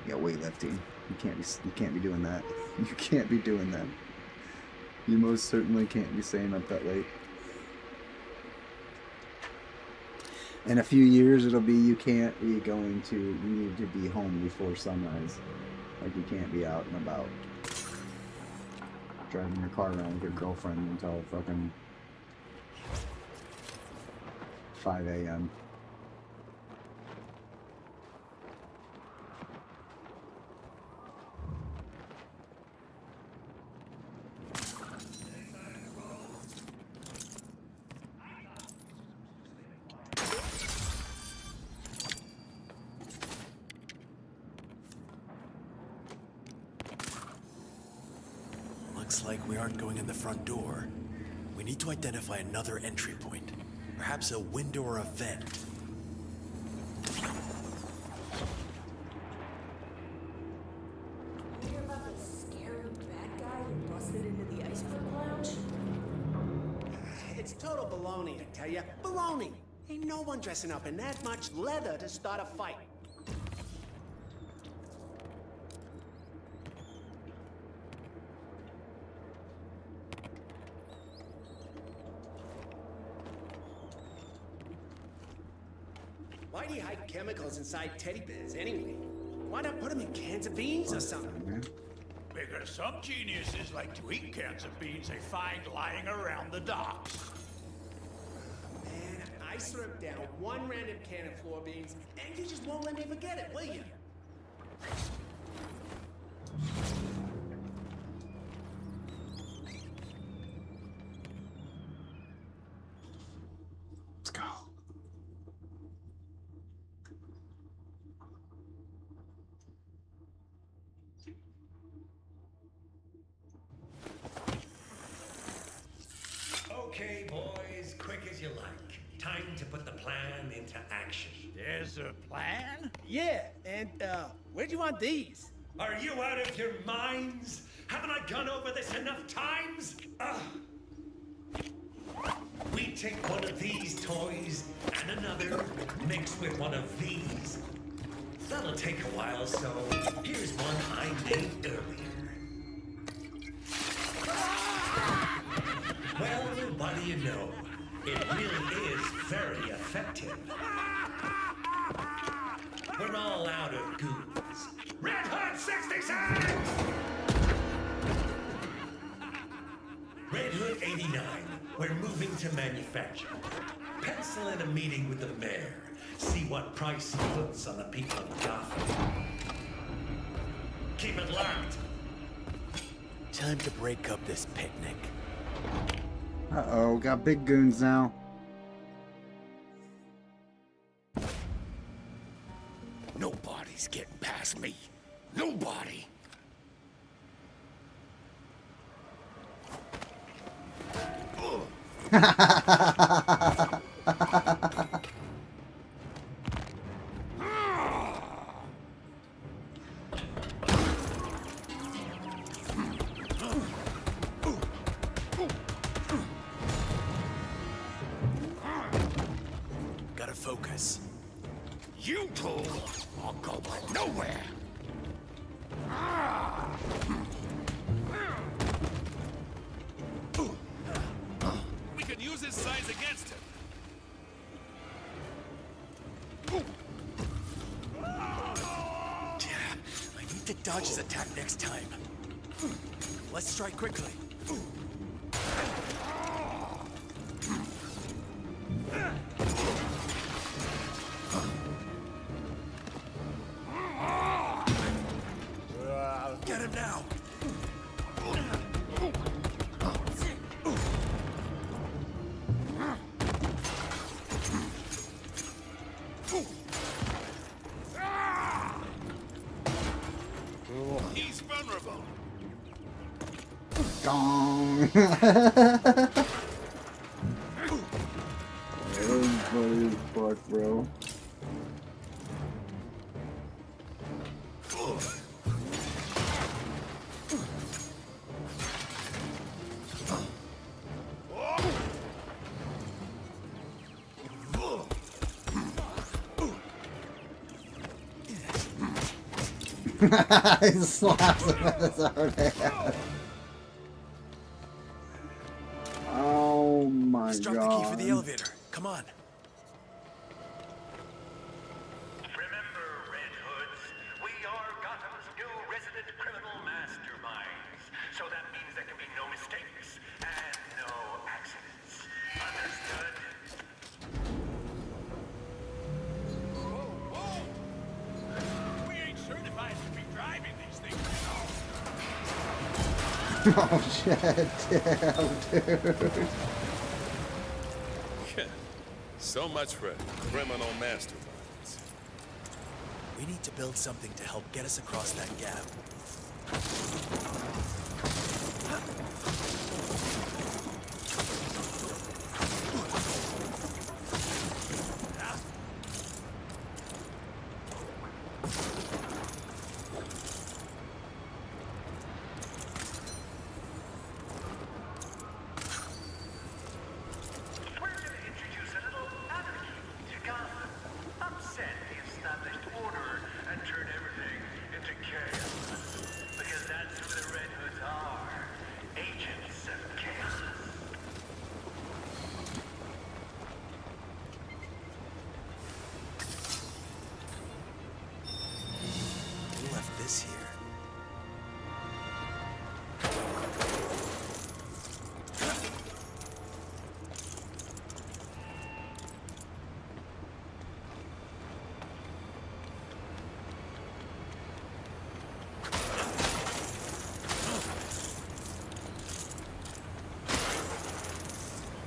You got weightlifting. You can't be doing that. You can't be doing that. You most certainly can't be staying up that late. In a few years, it'll be you need to be home before sunrise. Like you can't be out and about driving your car around with your girlfriend until fucking 5 a.m. Looks like we aren't going in the front door. We need to identify another entry point. Perhaps a window or a vent. Hear about the scary bad guy who busted into the iceberg lounge? It's total baloney, I tell ya. Baloney! Ain't no one dressing up in that much leather to start a fight. Why do you hide chemicals inside teddy bears anyway? Why not put them in cans of beans or something? Because some geniuses like to eat cans of beans they find lying around the docks. Man, I slurped down one random can of floor beans, and you just won't let me forget it, will you? Let's go. Okay, boys, quick as you like. Time to put the plan into action. There's a plan? Yeah, and, where'd you want these? Are you out of your minds? Haven't I gone over this enough times? We take one of these toys and another, mixed with one of these. That'll take a while, so here's one I made earlier. Well, what do you know? It really is very effective. We're all out of goons. Red Hood 66! Red Hood 89. We're moving to manufacture. Pencil in a meeting with the mayor. See what price he puts on the people of Gotham. Keep it locked. Time to break up this picnic. Uh-oh, got big goons now. Nobody's getting past me. Nobody. Gotta focus. you pull, I'll go nowhere. We can use his size against him. I need to dodge his attack next time. Let's strike quickly. Get him now! He's vulnerable. Gong. That was funny as fuck, bro. He slaps him with his own hand. Oh my Let's drop god. the key for the elevator. Come on. Remember, Red Hoods, we are Gotham's new resident criminal masterminds. So that means there can be no mistakes and no accidents. Understood? We ain't certified to be driving these things. Oh shit, damn, dude. So much for criminal masterminds. We need to build something to help get us across that gap. We're going to introduce a little anarchy to Gotham. Upset the established order and turn everything into chaos. Because that's who the Red Hoods are. Agents of chaos. Who left this here?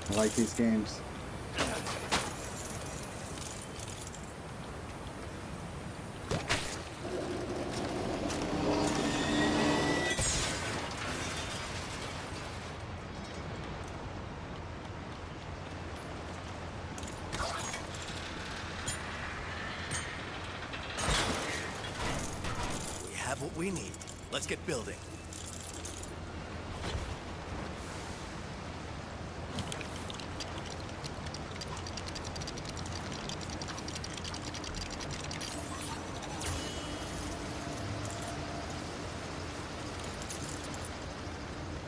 I like these games. We have what we need. Let's get building.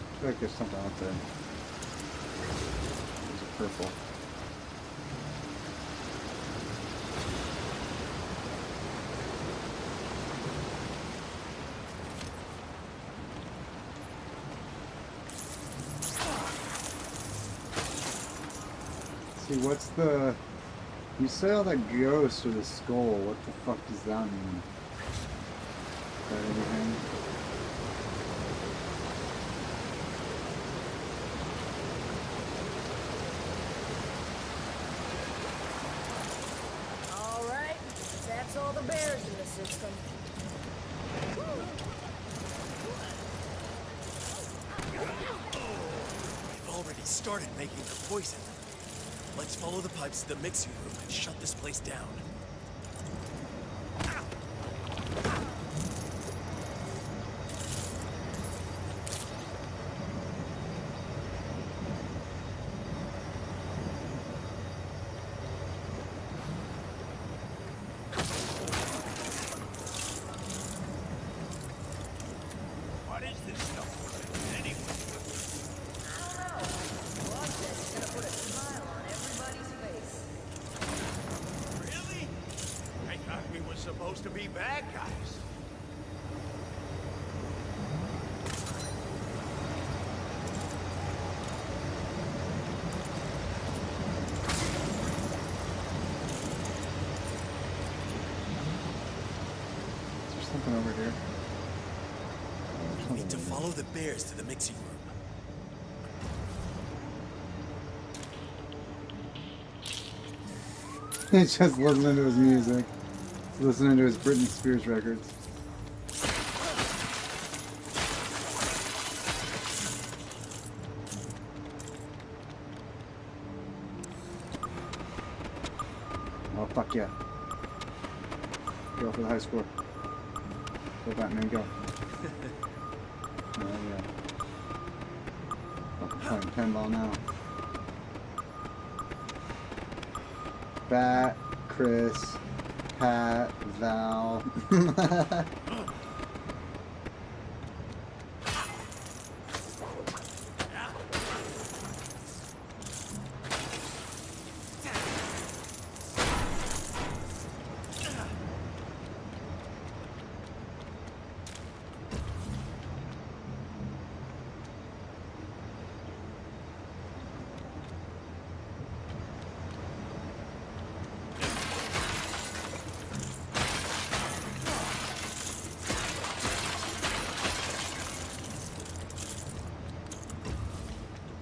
I feel like there's something out there. There's a purple. See, what's the... You saw that ghost or the skull. What the fuck does that mean? Is that anything? All right, that's all the bears in the system. We've already started making the poison. Let's follow the pipes to the mixing room and shut this place down. were supposed to be bad guys. Is there something over here? We need to follow the bears to the mixing room. He's just listening to his music. He's listening to his Britney Spears records. Oh, fuck yeah. Go for the high score. Go, Batman, go. Oh, yeah. Fucking playing pinball now. Bat, Chris, Pat, Val.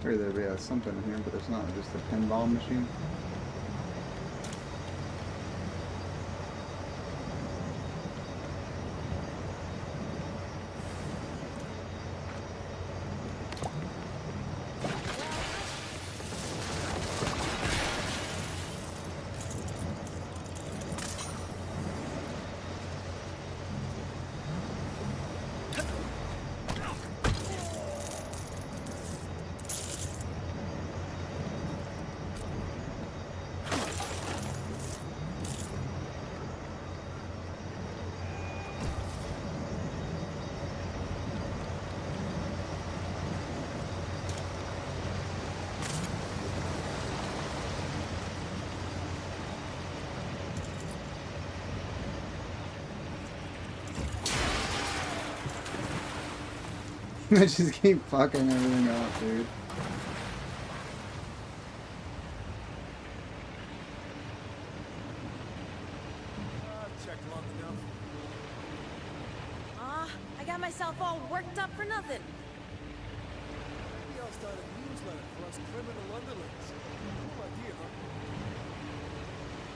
Or there'd be something in here, but there's not, just a pinball machine. I just keep fucking everything up, dude. Checked long enough. I got myself all worked up for nothing. Maybe I'll start a newsletter for us criminal underlings. Cool idea, huh?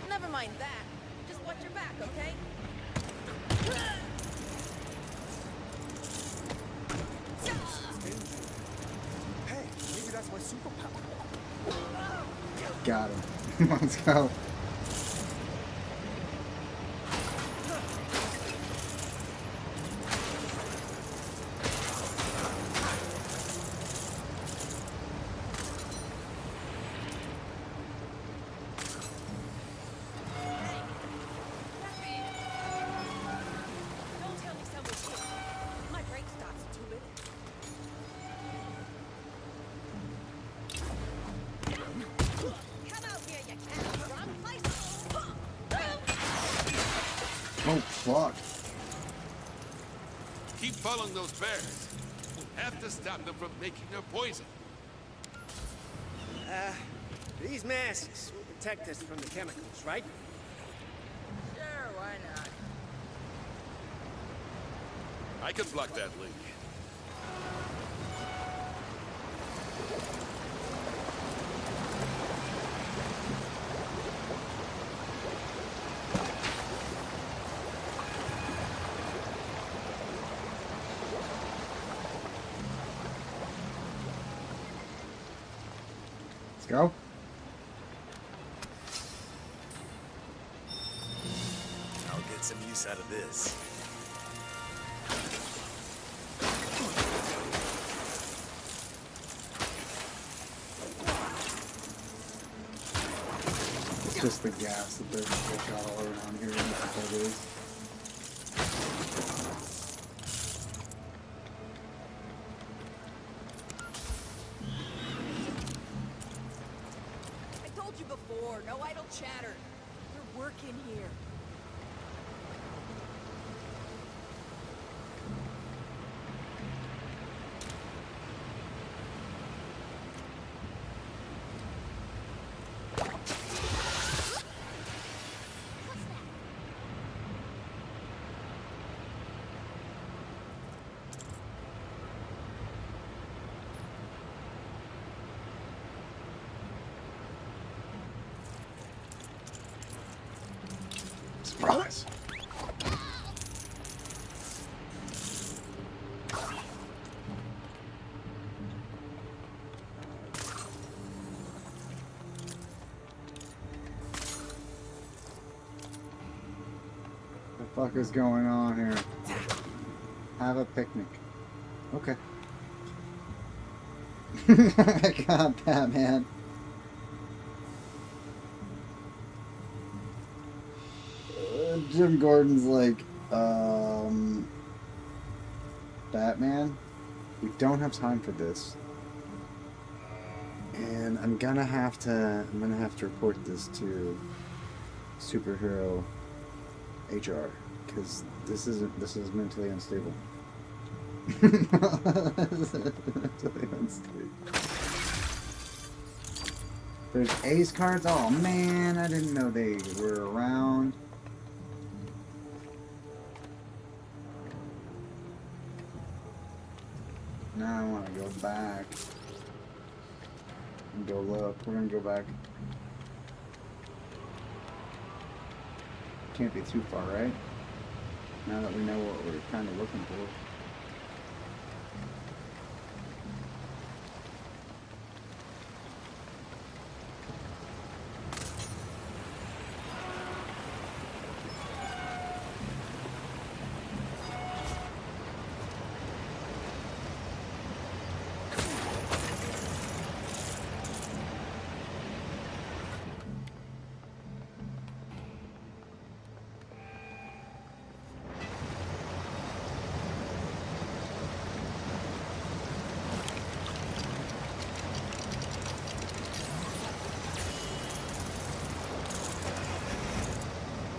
Never mind that. Just watch your back, okay? Hey, maybe that's my superpower. Got him. Let's go. Don't tell me someone's here. My break stops in 2 minutes. Come out here, you cat. Wrong place. Oh, fuck. Keep following those bears. We'll have to stop them from making their poison. These masks will protect us from the chemicals, right? Sure, why not? I can block that leak. Let's go. I'll get some use out of this. It's just the gas that they got all around here. That's what it is. I told you before, no idle chatter. You're working here. surprise. The fuck is going on here? Have a picnic. Okay. God, Batman. Jim Gordon's like, Batman, we don't have time for this. And I'm gonna have to report this to superhero HR, because this is mentally unstable. Mentally unstable. There's ace cards. Oh man, I didn't know they were around. Now I want to go back and go look. We're gonna go back. Can't be too far, right? Now that we know what we're kind of looking for.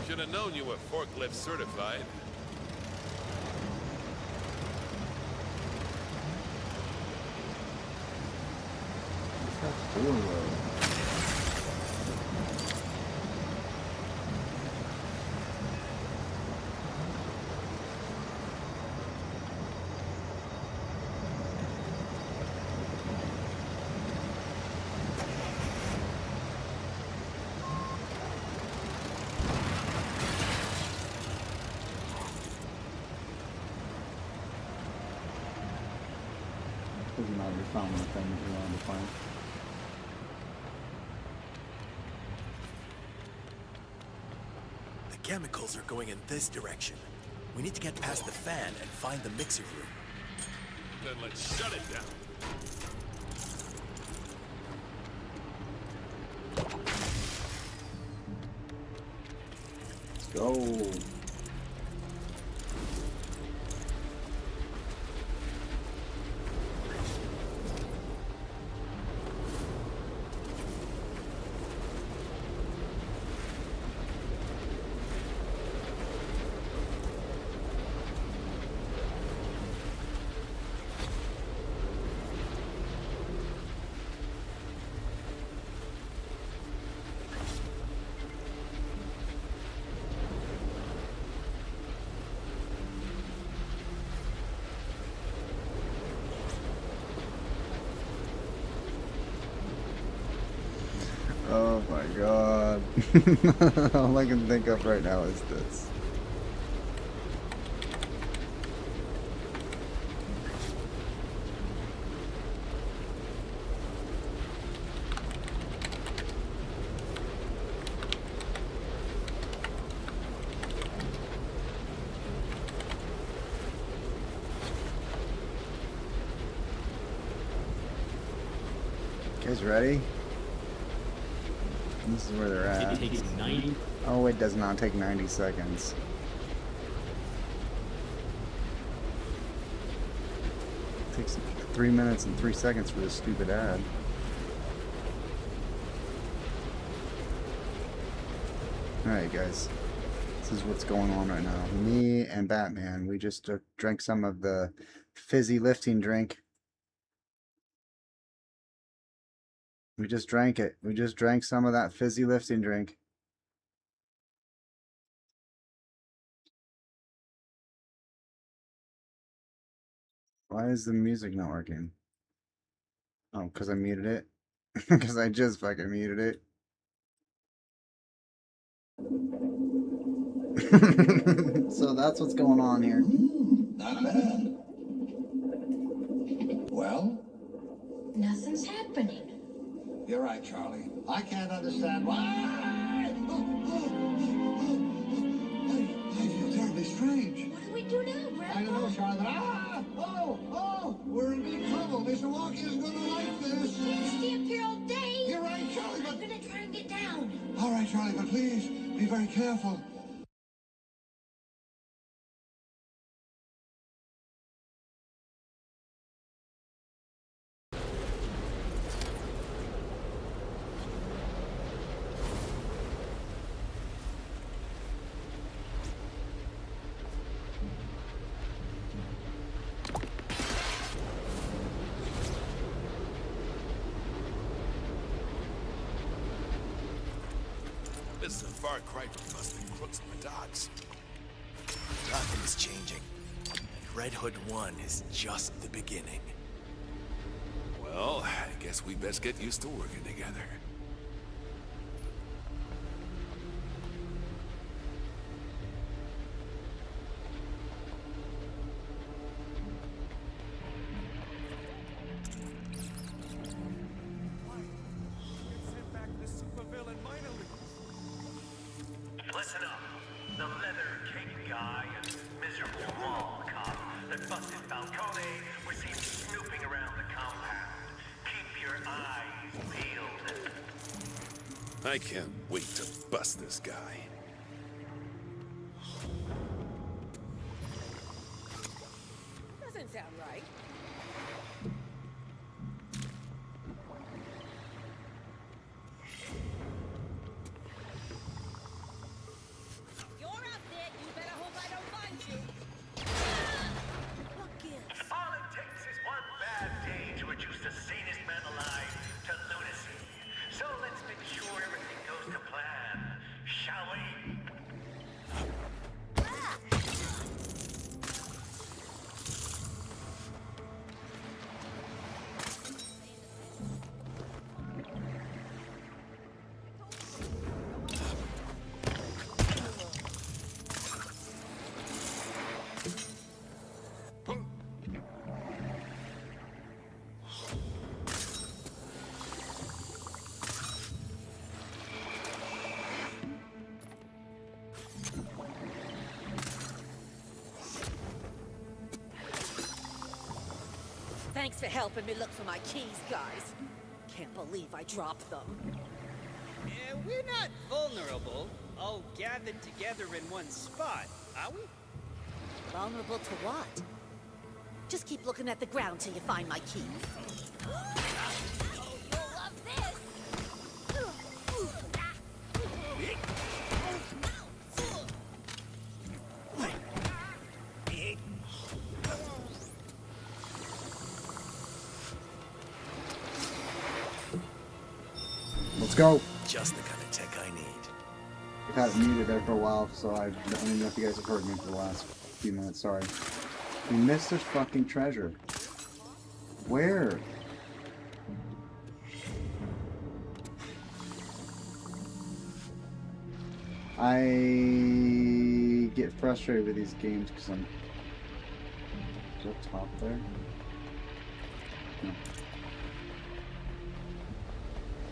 Should have known you were forklift certified. What's that for, though? Doesn't matter, we found the thing that we wanted to find. The chemicals are going in this direction. We need to get past the fan and find the mixer room. Then let's shut it down. Let's go. Oh my god. All I can think of right now is this. You guys ready? This is where they're at. It takes 90. Oh, it does not take 90 seconds. It takes 3 minutes and 3 seconds for this stupid ad. Alright guys, this is what's going on right now. Me and Batman, we just drank some of the fizzy lifting drink. We just drank it. We just drank some of that fizzy lifting drink. Why is the music not working? Oh, because I muted it? Because I just fucking muted it. So that's what's going on here. Not bad. Well? Nothing's happening. You're right, Charlie. I can't understand why. I feel terribly strange. What do we do now, Grandpa? I don't know, Charlie, but oh, we're in big trouble. Mr. Walkie is going to like this. We can't stay up here all day. You're right, Charlie, but... I'm gonna try and get down. All right, Charlie, but please, be very careful. This is a far cry from busting crooks and dogs. Nothing is changing. Red Hood 1 is just the beginning. Well, I guess we best get used to working together. Listen up. The leather cape guy and miserable mall cop that busted Falcone were seen snooping around the compound. Keep your eyes peeled. I can't wait to bust this guy. Doesn't sound right. You're up there. You better hope I don't find you. What gives? All it takes is one bad day to reduce the sanest man alive to lunacy. So let's make sure everything goes to plan, shall we? Thanks for helping me look for my keys, guys. Can't believe I dropped them. We're not vulnerable, all gathered together in one spot, are we? Vulnerable to what? Just keep looking at the ground till you find my keys. You'll love this. Let's go. Just the kind of tech I need. I've had it muted there for a while, so I don't even know if you guys have heard me for the last few minutes. Sorry. We missed this fucking treasure. Where? I get frustrated with these games because I'm... Is there a top there? No.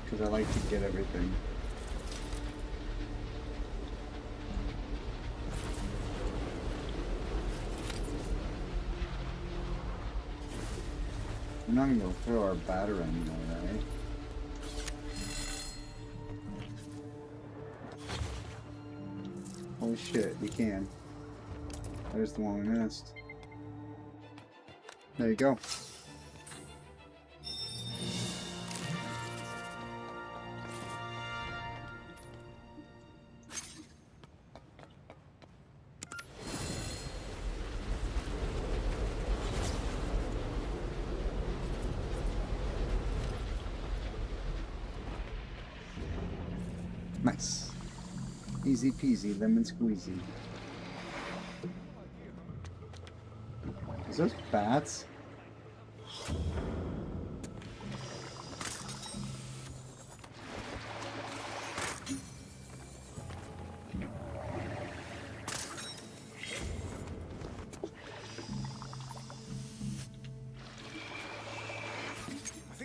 Because I like to get everything. We're not gonna throw our batter anymore, right? Holy shit, we can. There's the one we missed. There you go. Nice. Easy peasy, lemon squeezy. Is those bats?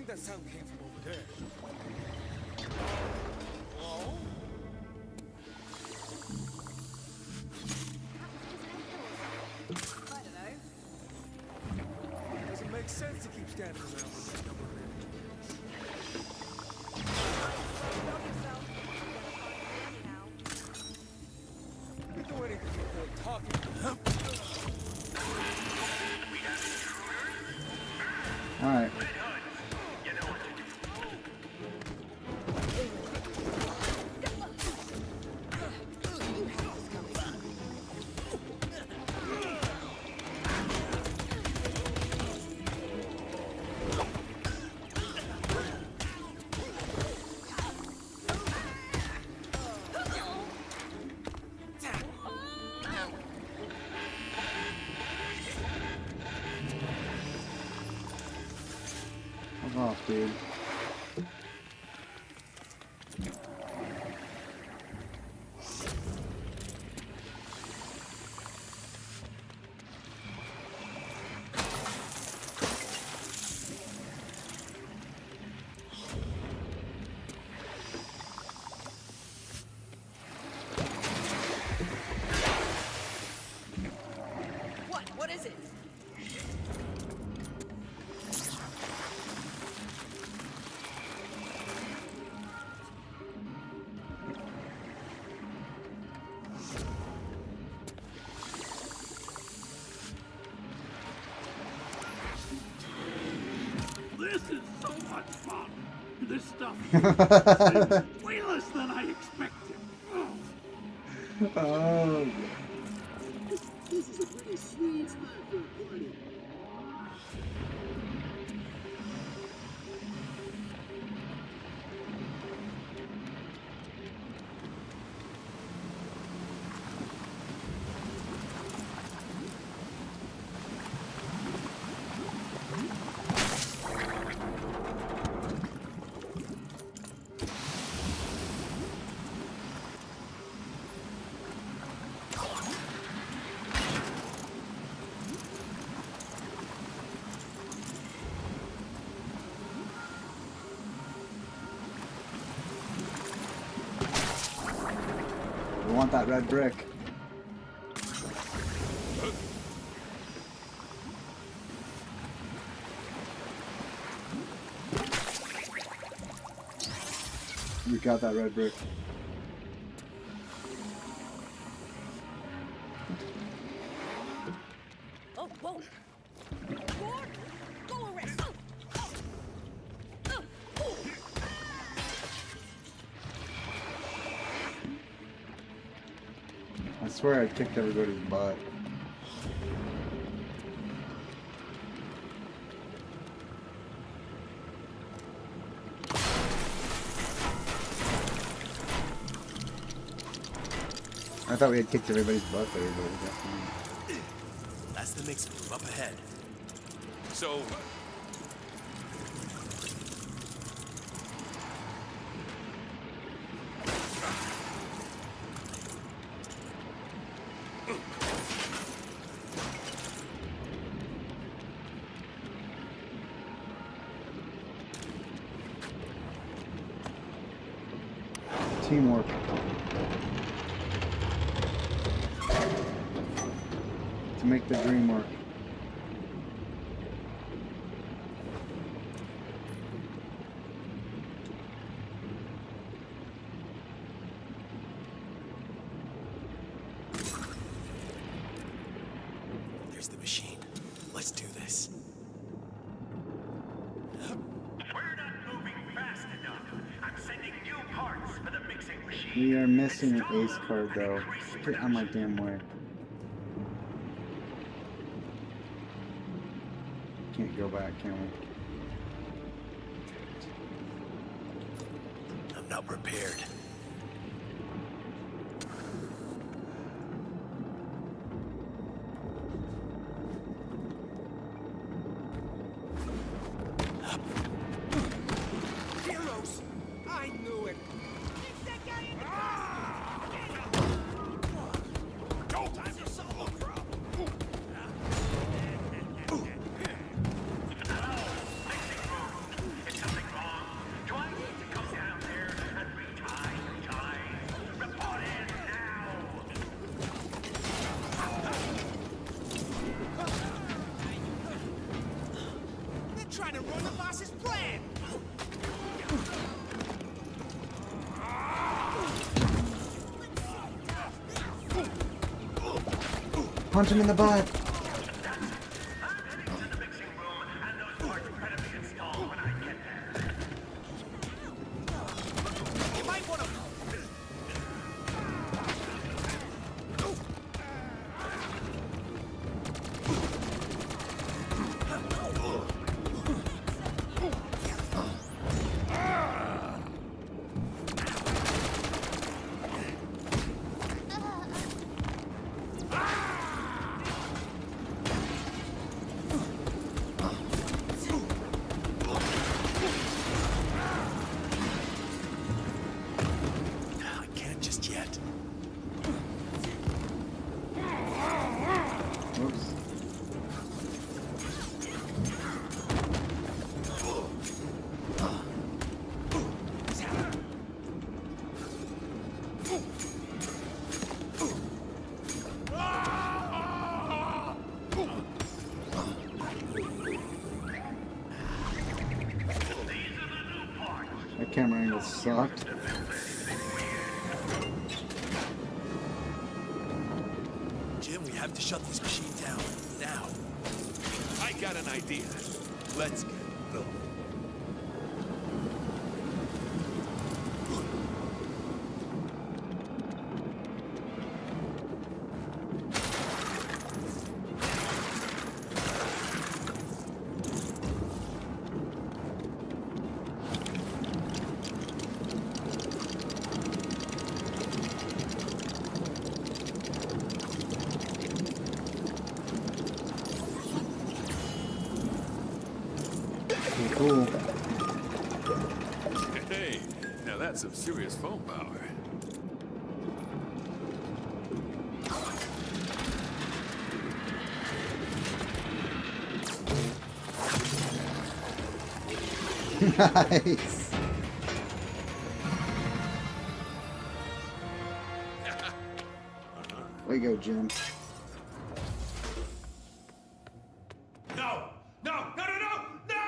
that sound came from over there. Hello? I don't know. Doesn't make sense to keep standing around with that number there. You do anything before talking. All right. Fuck off, dude. What is it? This is so much fun. This stuff is way less than I expected. Oh. This is a pretty sweet spot for a party. We want that red brick. We got that red brick. Oh, whoa. Gordon, go arrest. I swear I kicked everybody's butt. I thought we had kicked everybody's butt there, but we definitely. That's the mixing room up ahead. So, Teamwork. To make the dream work. There's the machine. Let's do this. We're not moving fast enough. I'm sending new parts for the mixing machine. We are missing an ace card though. Get on my damn way. Can't go back, can we? I'm not prepared. Heroes! I knew it! No time to solve a problem. It's Punch him in the butt. You might want to. I can't just yet. Whoops. That camera angle sucked. Jim, we have to shut this machine down. Now. I got an idea. Let's get going. Cool. Hey, now that's some serious phone power. Nice. Way to go, Jim. No! No! No! No! No!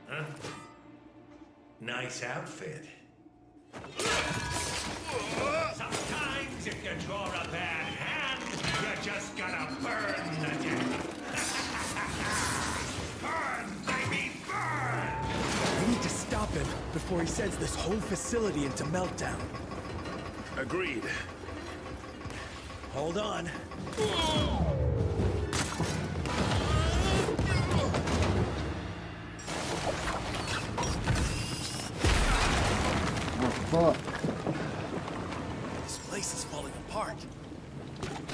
Huh? Nice outfit. Sometimes if you draw a bad hand, you're just gonna burn the day. Burn, baby, burn! We need to stop him before he sends this whole facility into meltdown. Agreed. Hold on. Oh, fuck. This place is falling apart.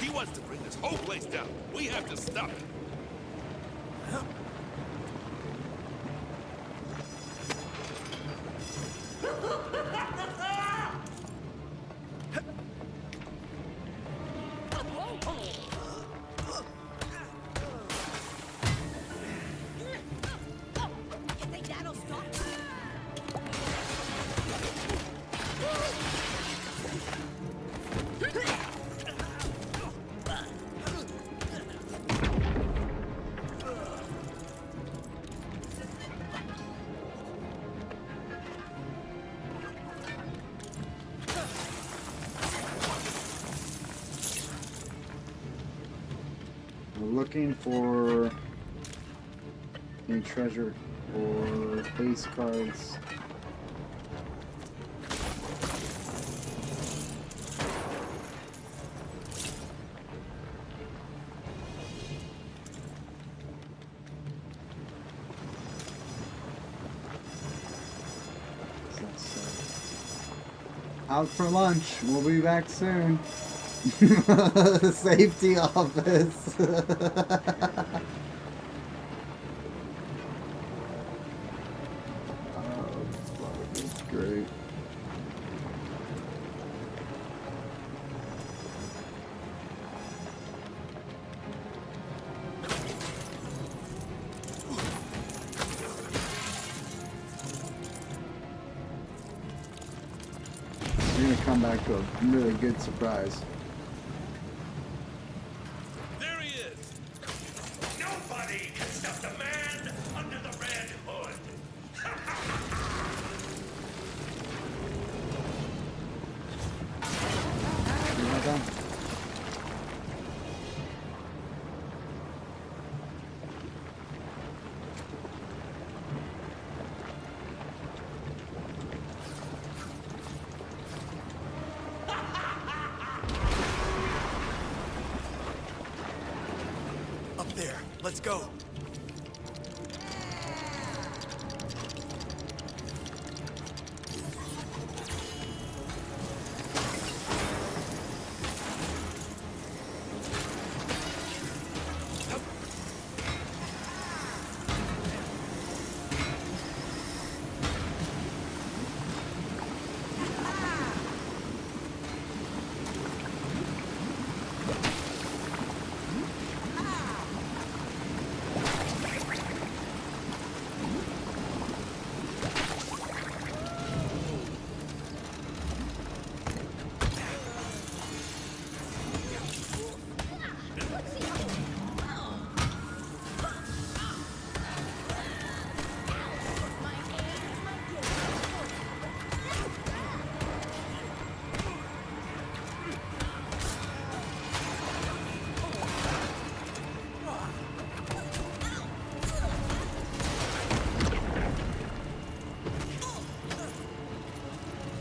He wants to bring this whole place down. We have to stop it. You think that'll stop? We're looking for any treasure or base cards. Out for lunch. We'll be back soon. Safety office. Great. You're gonna come back to a really good surprise. There he is. Nobody can stop the man under the red hood. Let's go.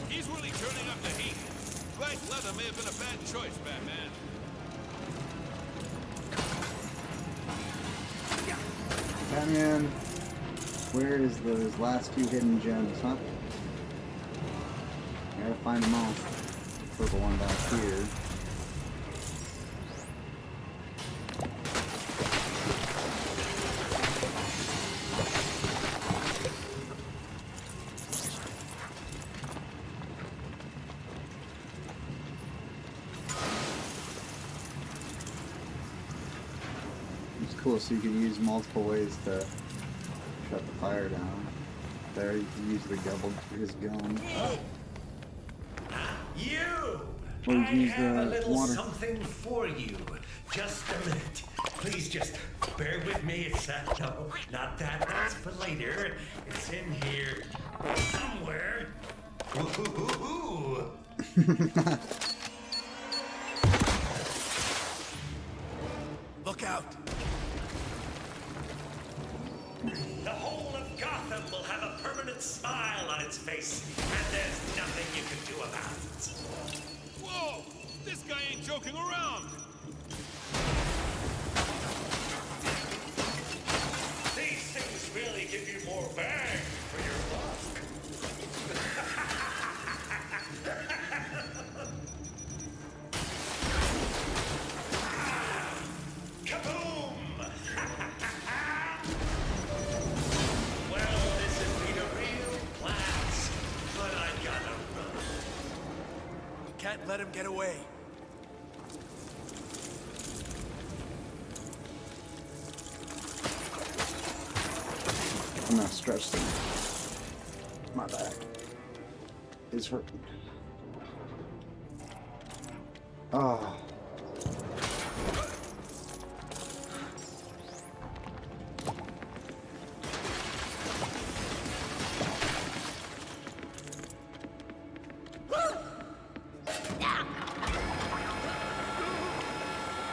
He's really turning up the heat. Black leather may have been a bad choice, Batman. Batman, where is those last two hidden gems, huh? I gotta find them all. Purple one back here. It's cool, so you can use multiple ways to shut the fire down. There, you can use the double his gun. You! Or you I can use have a the little water. something for you. Just a minute. Please just bear with me. It's, no, not that. That's for later. It's in here somewhere. Ooh. Look out. The whole of Gotham will have a permanent smile on its face, and there's nothing you can do about it. Whoa! This guy ain't joking around. These things really give you more bang for your buck. Kaboom! Well, this has been a real blast, but I gotta run. We can't let him get away. I'm gonna stretch them. My back is hurting. Oh.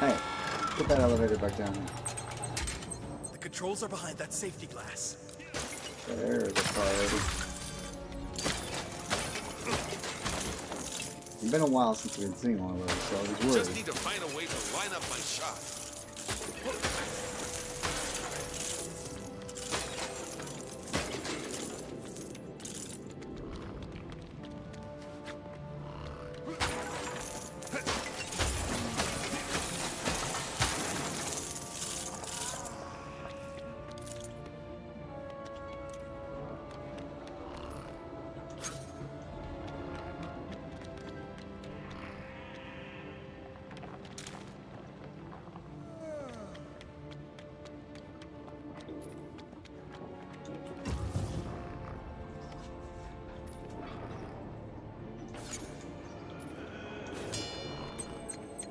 Hey, put that elevator back down there. The controls are behind that safety glass. There's a priority. It's been a while since we've seen one of those, so I was worried. Just need to find a way to line up my shot.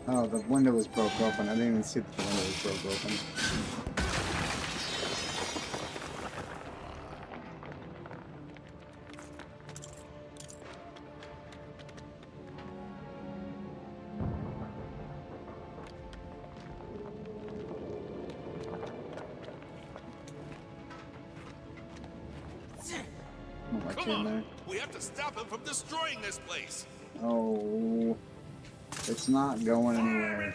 Oh, the window was broke open. I didn't even see that the window was broke open. Come on! We have to stop him from destroying this place. Oh, it's not going anywhere.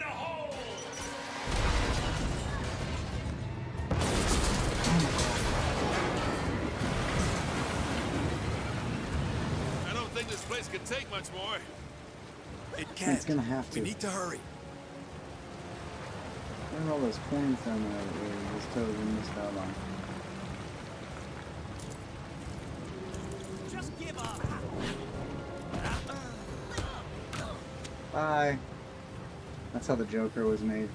think this place could take much more. It can. It's gonna have to. We need to hurry. What are all those coins down there that we just totally missed out on? Just give up. Bye. That's how the Joker was made.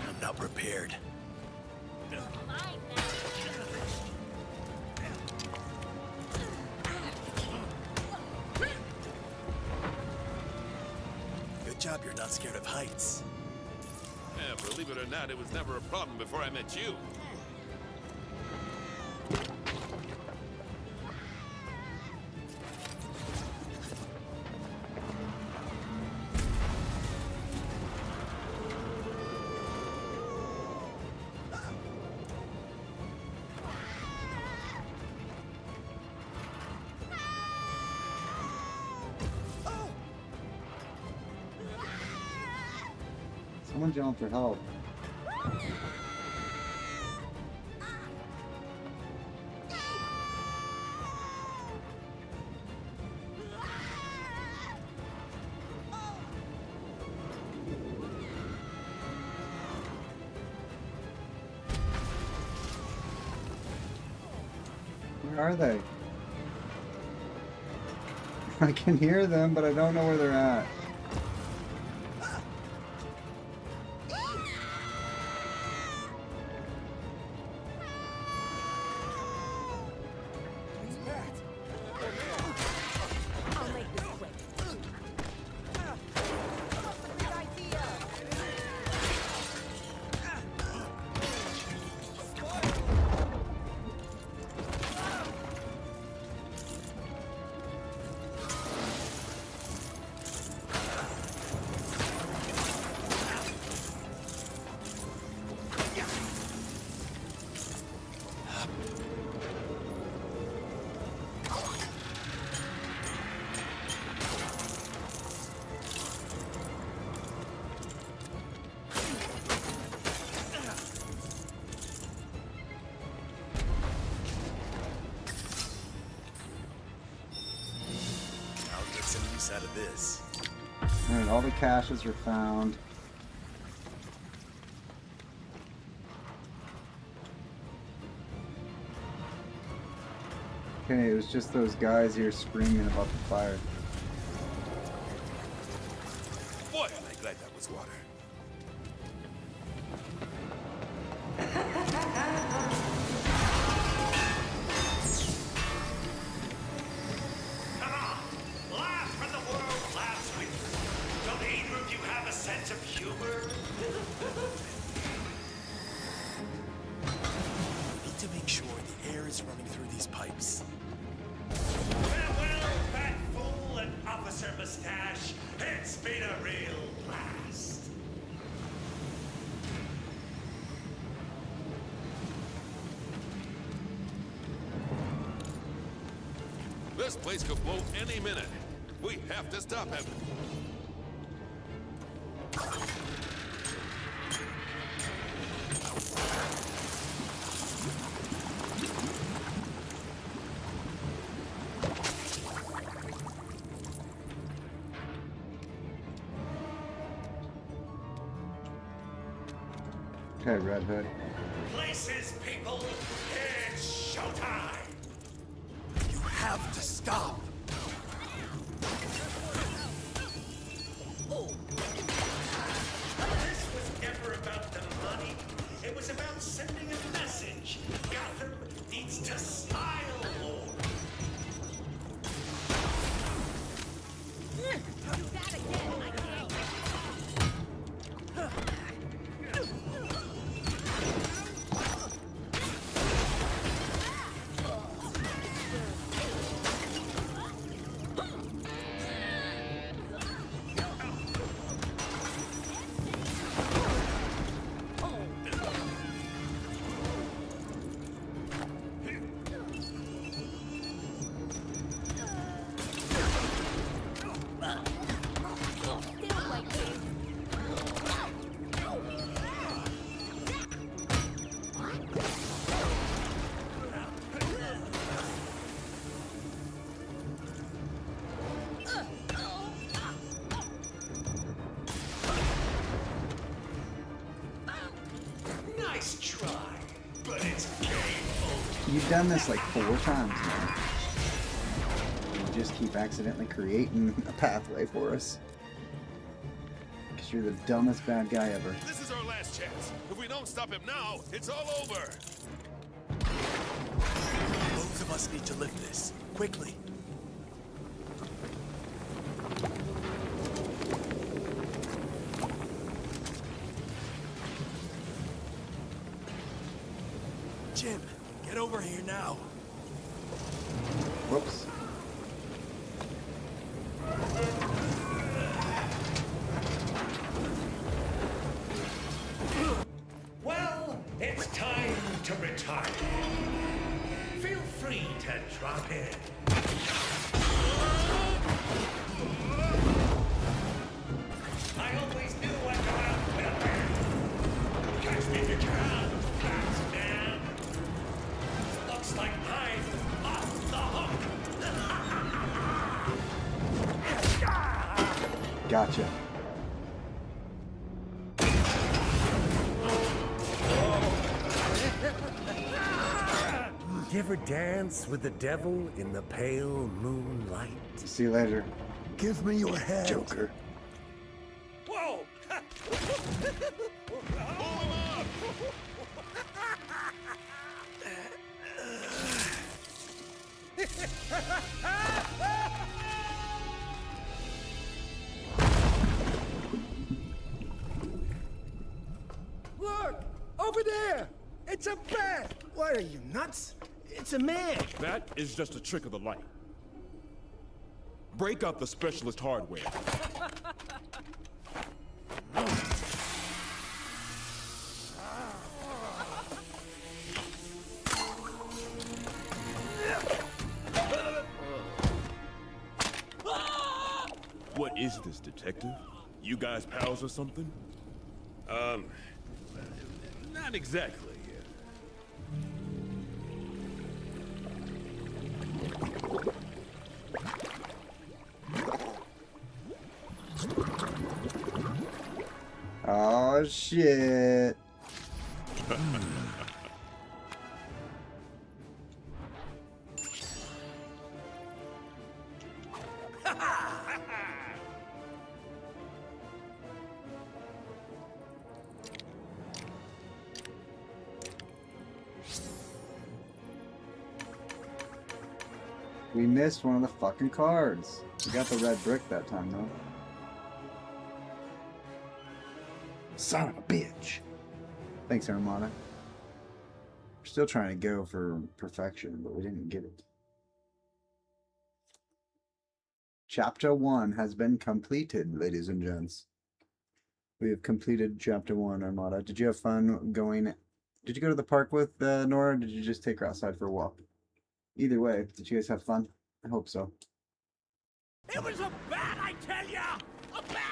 I'm not prepared. Good job you're not scared of heights. Yeah, believe it or not, it was never a problem before I met you. Someone yelling for help. Where are they? I can hear them, but I don't know where they're at. Out of this. Alright, all the caches were found. Okay, it was just those guys here screaming about the fire. Boy, am I glad that was water. Running through these pipes. Farewell, fat fool and Officer Mustache. It's been a real blast. This place could blow any minute. We have to stop him. Okay, Red Hood. Places, people. It's showtime. You have to stop. This was never about the money. It was about sending a message. Gotham needs to smile more. Do that again, I can't. You've done this like 4 times now. You just keep accidentally creating a pathway for us. Because you're the dumbest bad guy ever. This is our last chance. If we don't stop him now, it's all over. Both of us need to lift this. Quickly. Jim, get over here now. Whoops. Well, it's time to retire. Feel free to drop in. I always knew what to out with. Catch me if you can. That's man. Looks like I'm off the hook. Gotcha. You ever dance with the devil in the pale moonlight? See you later. Give me your head. Joker. Whoa! Look! Over there! It's a bat! What are you, nuts? It's a man! That is just a trick of the light. Break out the specialist hardware. What is this, detective? You guys pals or something? Not exactly. Oh shit. We missed one of the fucking cards. We got the red brick that time though. Son of a bitch. Thanks, Armada. We're still trying to go for perfection, but we didn't get it. Chapter 1 has been completed, ladies and gents. We have completed Chapter 1, Armada. Did you have fun going... Did you go to the park with Nora, or did you just take her outside for a walk? Either way, did you guys have fun? I hope so. It was a bat, I tell ya! A bat!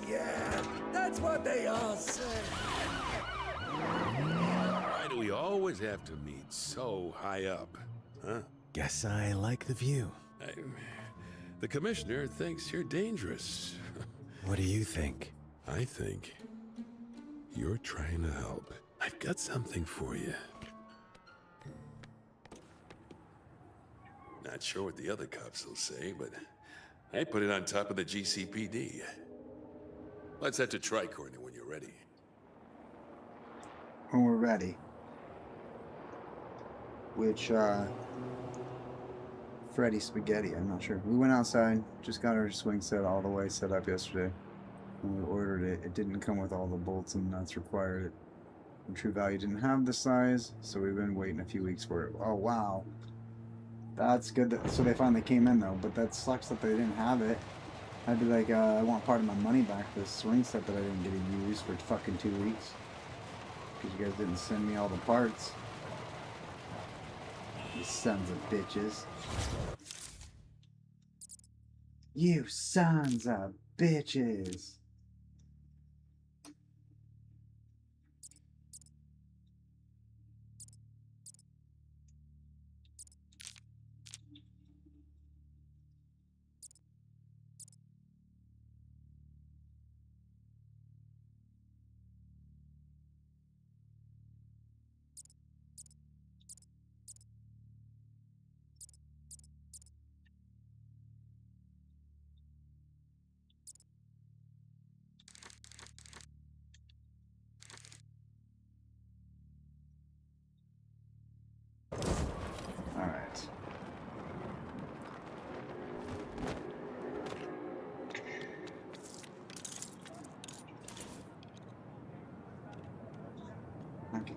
Yeah, that's what they all say. Why do we always have to meet so high up? Huh? Guess I like the view. The commissioner thinks you're dangerous. What do you think? I think you're trying to help. I've got something for you. Not sure what the other cops will say, but I put it on top of the GCPD. Let's head to Tricorner when you're ready. When we're ready. Which, Freddy Spaghetti, I'm not sure. We went outside, just got our swing set all the way set up yesterday. When we ordered it, it didn't come with all the bolts and nuts required. And True Value didn't have the size, so we've been waiting a few weeks for it. Oh, wow. That's good. So they finally came in, though, but that sucks that they didn't have it. I'd be like, I want part of my money back for this swing set that I didn't get to use for fucking 2 weeks. Because you guys didn't send me all the parts. You sons of bitches. You sons of bitches.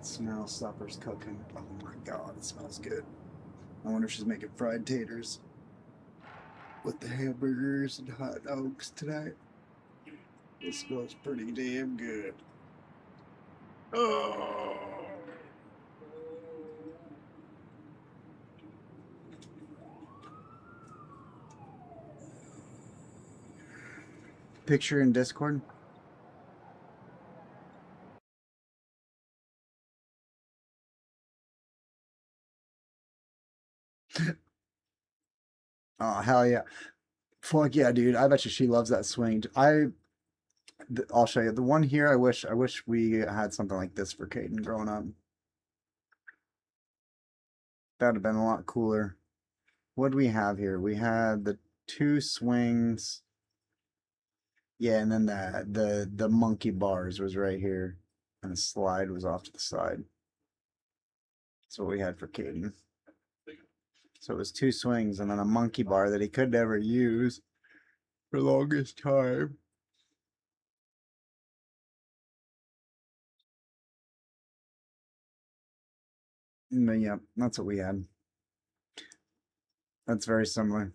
Smell supper's cooking. Oh my god, it smells good. I wonder if she's making fried taters with the hamburgers and hot dogs tonight. It smells pretty damn good. Oh. Picture in Discord. Oh hell yeah! Fuck yeah, dude! I bet you she loves that swing. I'll show you the one here. I wish we had something like this for Caden growing up. That'd have been a lot cooler. What do we have here? We had the 2 swings. Yeah, and then the monkey bars was right here, and the slide was off to the side. That's what we had for Caden. So it was 2 swings and then a monkey bar that he could never use for the longest time. But yeah, that's what we had. That's very similar.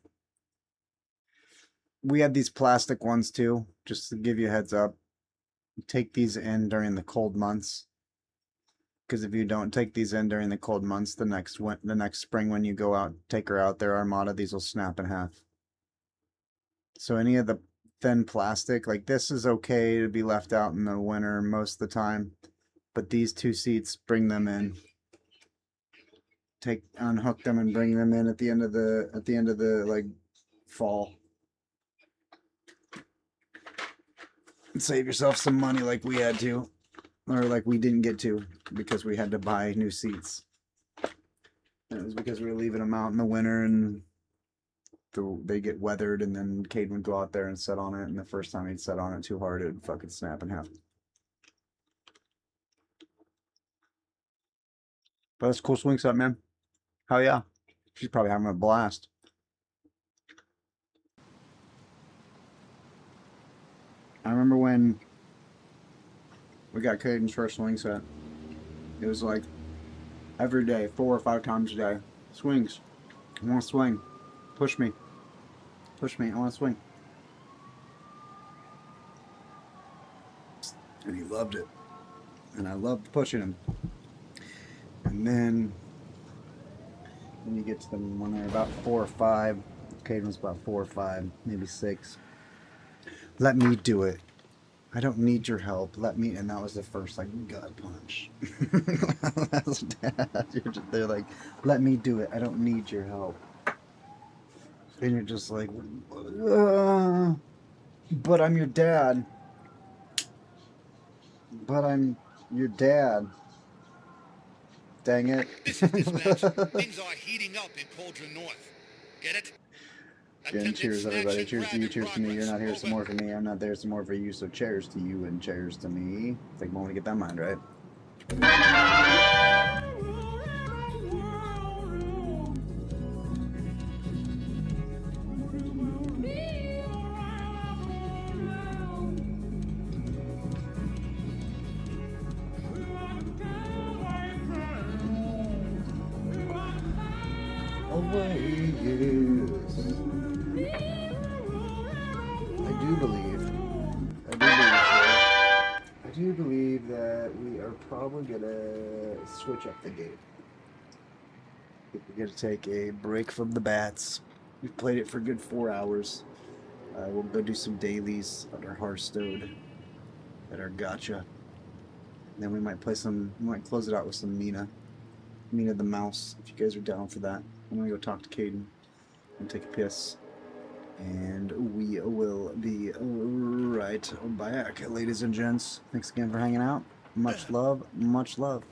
We had these plastic ones too, just to give you a heads up. Take these in during the cold months. Because if you don't take these in during the cold months, the next spring when you go out, take her out there, Armada, these will snap in half. So any of the thin plastic, like this is okay to be left out in the winter most of the time. But these 2 seats, bring them in. Unhook them and bring them in at the end of the like fall. And save yourself some money like we had to, or like we didn't get to because we had to buy new seats. And it was because we were leaving them out in the winter and they get weathered, and then Cade would go out there and sit on it, and the first time he'd sit on it too hard, it'd fucking snap in half. But that's a cool swing set, man. Hell yeah. She's probably having a blast. I remember when we got Caden's first swing set. It was like every day, 4 or 5 times a day. Swings. I want to swing. Push me. Push me. I want to swing. And he loved it. And I loved pushing him. And then when you get to them when they're about 4 or 5, Caden was about 4 or 5, maybe 6. Let me do it. I don't need your help. Let me. And that was the first like gut punch. That's dad. You're just there like, let me do it. I don't need your help. And you're just like, but I'm your dad. But I'm your dad. Dang it. This is dispatch. Things are heating up in Cauldron North. Get it? Again, cheers everybody. Cheers to you, cheers to me. You're not here some more for me. I'm not there some more for you. So cheers to you and cheers to me. Take a moment to get that mind right. Away, yes. I do believe that we are probably gonna switch up the game. We're gonna take a break from the bats. We've played it for a good 4 hours. We'll go do some dailies at our Hearthstone, at our Gacha. And then we might play some. We might close it out with some Mina the mouse. If you guys are down for that, I'm gonna go talk to Caden and take a piss. And we will be right back, ladies and gents. Thanks again for hanging out. Much love, much love.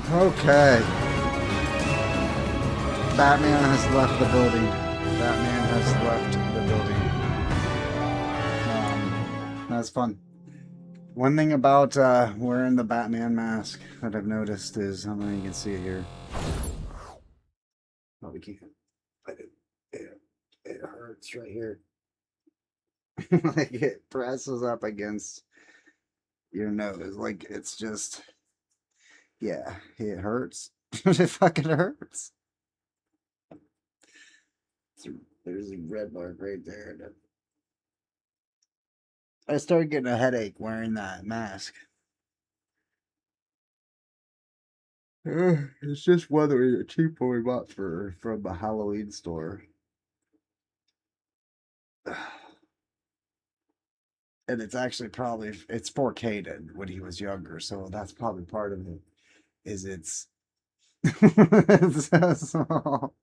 Okay. Batman has left the building. Batman has left the building. That's fun. One thing about wearing the Batman mask that I've noticed is, I don't know if you can see it here. Oh, we can't. But it hurts right here. Like it presses up against your nose. Like it's just, yeah, it hurts. It fucking hurts. There's a red mark right there. I started getting a headache wearing that mask. It's just whether it's cheap or we bought from a Halloween store. And it's actually probably it's 4K'd when he was younger, so that's probably part of it. Is it's it's so small.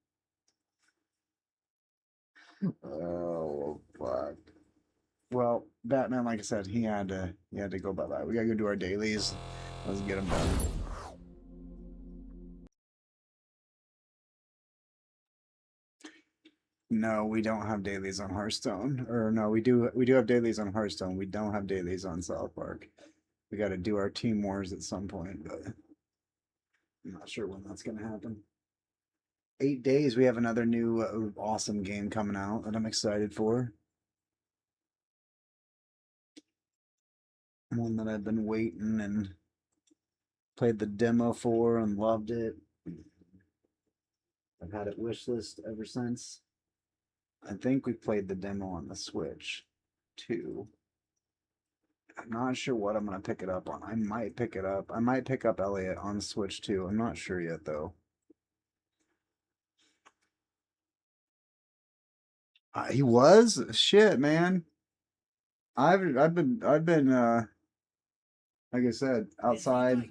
Oh fuck. Well, Batman, like I said, he had to go bye-bye. We gotta go do our dailies. Let's get them done. No, we don't have dailies on Hearthstone. Or no, we do have dailies on Hearthstone. We don't have dailies on South Park. We got to do our team wars at some point, but I'm not sure when that's gonna happen. 8 days, we have another new awesome game coming out that I'm excited for. One that I've been waiting and played the demo for and loved it. I've had it wishlist ever since. I think we played the demo on the Switch too. I'm not sure what I'm gonna pick it up on. I might pick it up. I might pick up Elliot on Switch too. I'm not sure yet though. He was shit, man. I've been like I said, outside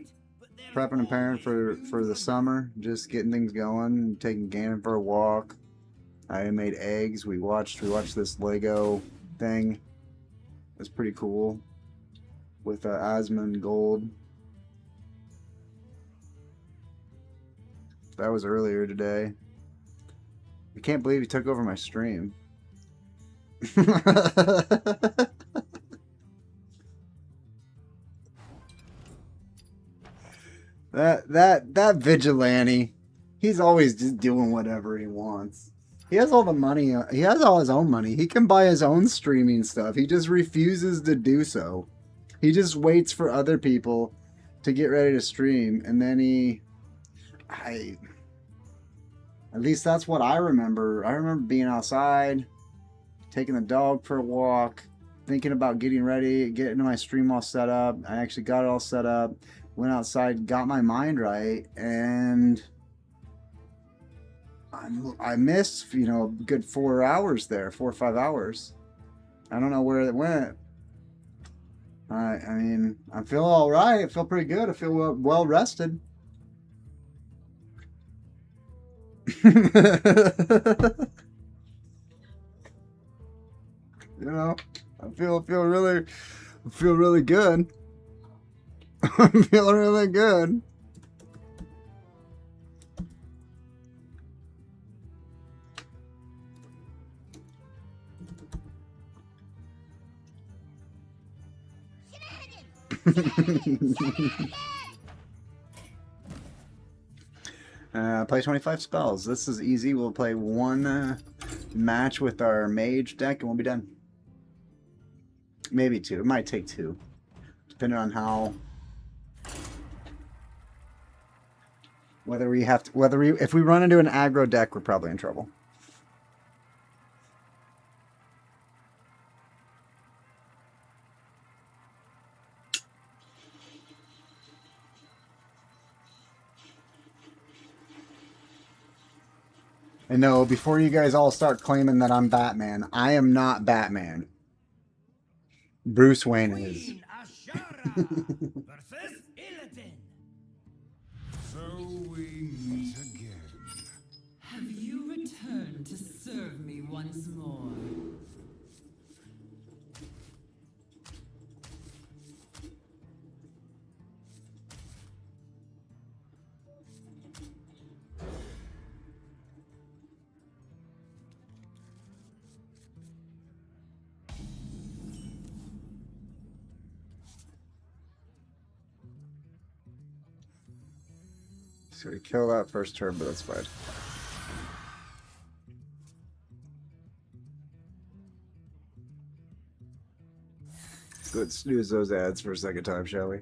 prepping and preparing for the summer, just getting things going, taking Gannon for a walk. I made eggs. We watched this Lego thing. It was pretty cool with Asmund Gold. That was earlier today. I can't believe he took over my stream. that vigilante, he's always just doing whatever he wants. He has all the money. He has all his own money. He can buy his own streaming stuff. He just refuses to do so. He just waits for other people to get ready to stream, and then at least that's what I remember. I remember being outside, taking the dog for a walk, thinking about getting ready, getting my stream all set up. I actually got it all set up, went outside, got my mind right, and I missed, a good 4 hours there, 4 or 5 hours. I don't know where it went. I mean, I feel all right. I feel pretty good. I feel well rested. I feel really good. I'm feeling really good. Play 25 spells. This is easy. We'll play one match with our mage deck and we'll be done. Maybe 2. It might take 2. Depending on how... if we run into an aggro deck, we're probably in trouble. And no, before you guys all start claiming that I'm Batman, I am not Batman. Bruce Wayne is. So we meet again. Have you returned to serve me once more? So we kill that first turn, but that's fine. Let's snooze those ads for a second time, shall we?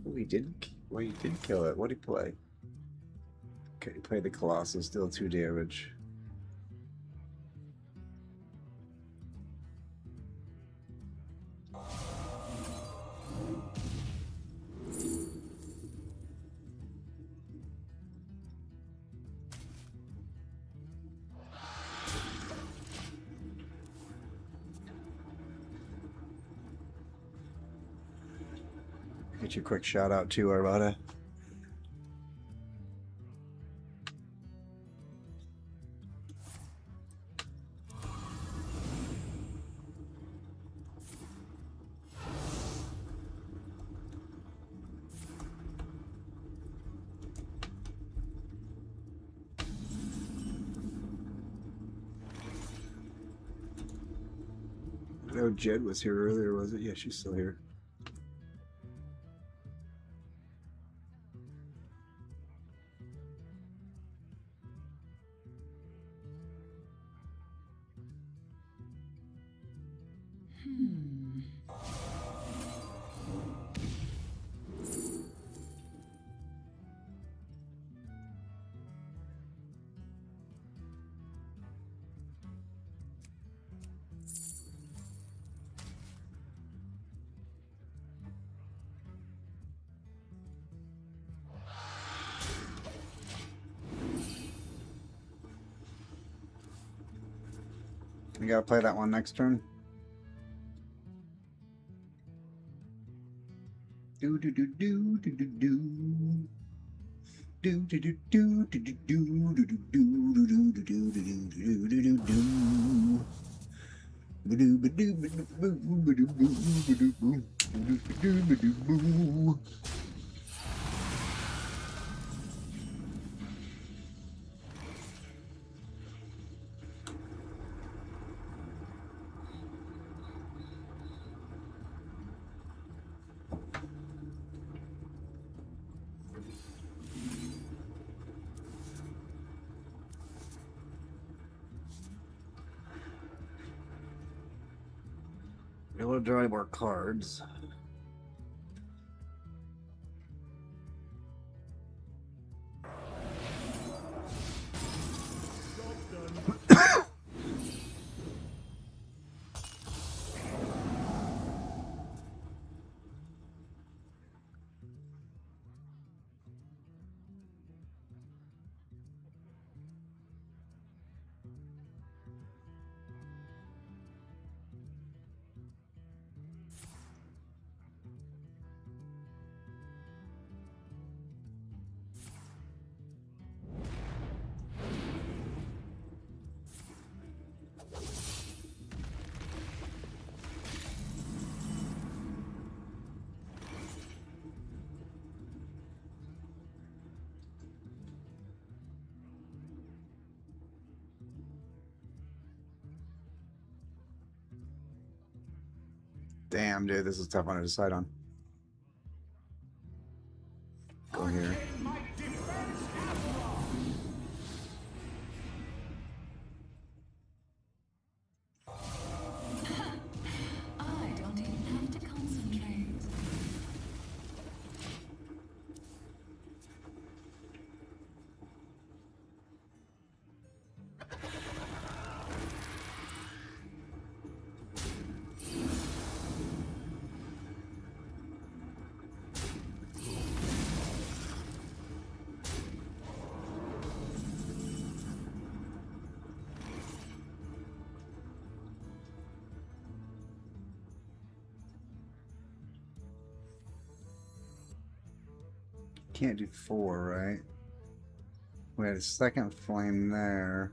Oh, he didn't. Well, he did kill it. What did he play? Okay, he played the Colossus, still 2 damage. Get you a quick shout out to Armada. I know Jed was here earlier, was it? Yeah, she's still here. You gotta play that one next turn. Do do do do do do do. Do do do do do do do do do do do do do do do do do. Ba-do ba-do ba-do boo ba-do boo ba-do boo ba-do ba-do boo. I want to draw more cards. Damn, dude, this is a tough one to decide on. Go here. I don't even have to concentrate. Can't do 4, right? We had a second flame there.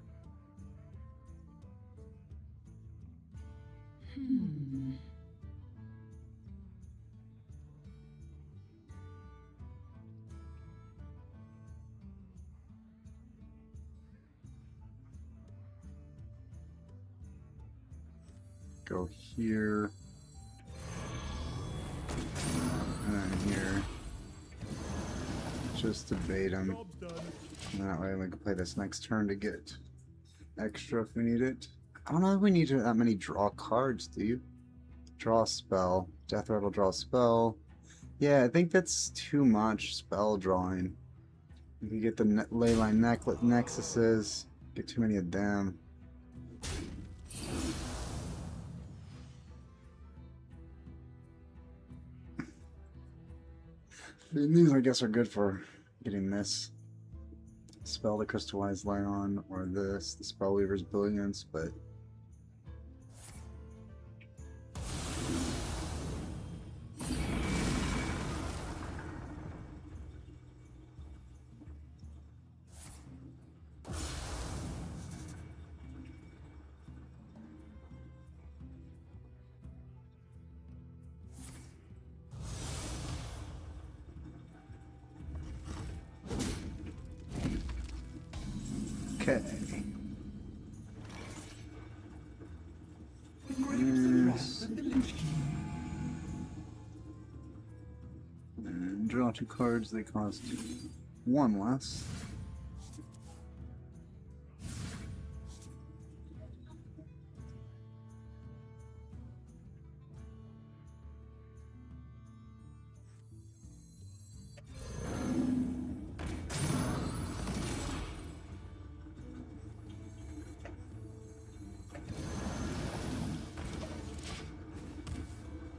Go here. And then here. just to bait him. That way we can play this next turn to get extra if we need it. I don't know if we need that many draw cards, do you? Draw a spell. Death Rattle, draw a spell. Yeah, I think that's too much spell drawing. You can get the Leyline Nexuses. Get too many of them. These, I guess, are good for getting this. Spell the Crystallized Lion, or this, the Spellweaver's Brilliance, but... Okay. Yes. And draw 2 cards, they cost 1 less.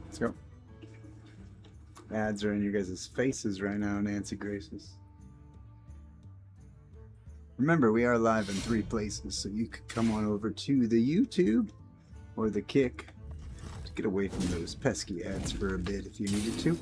Let's go. Ads are in you guys' faces right now, Nancy Graces. Remember, we are live in 3 places, so you could come on over to the YouTube or the Kick to get away from those pesky ads for a bit if you needed to.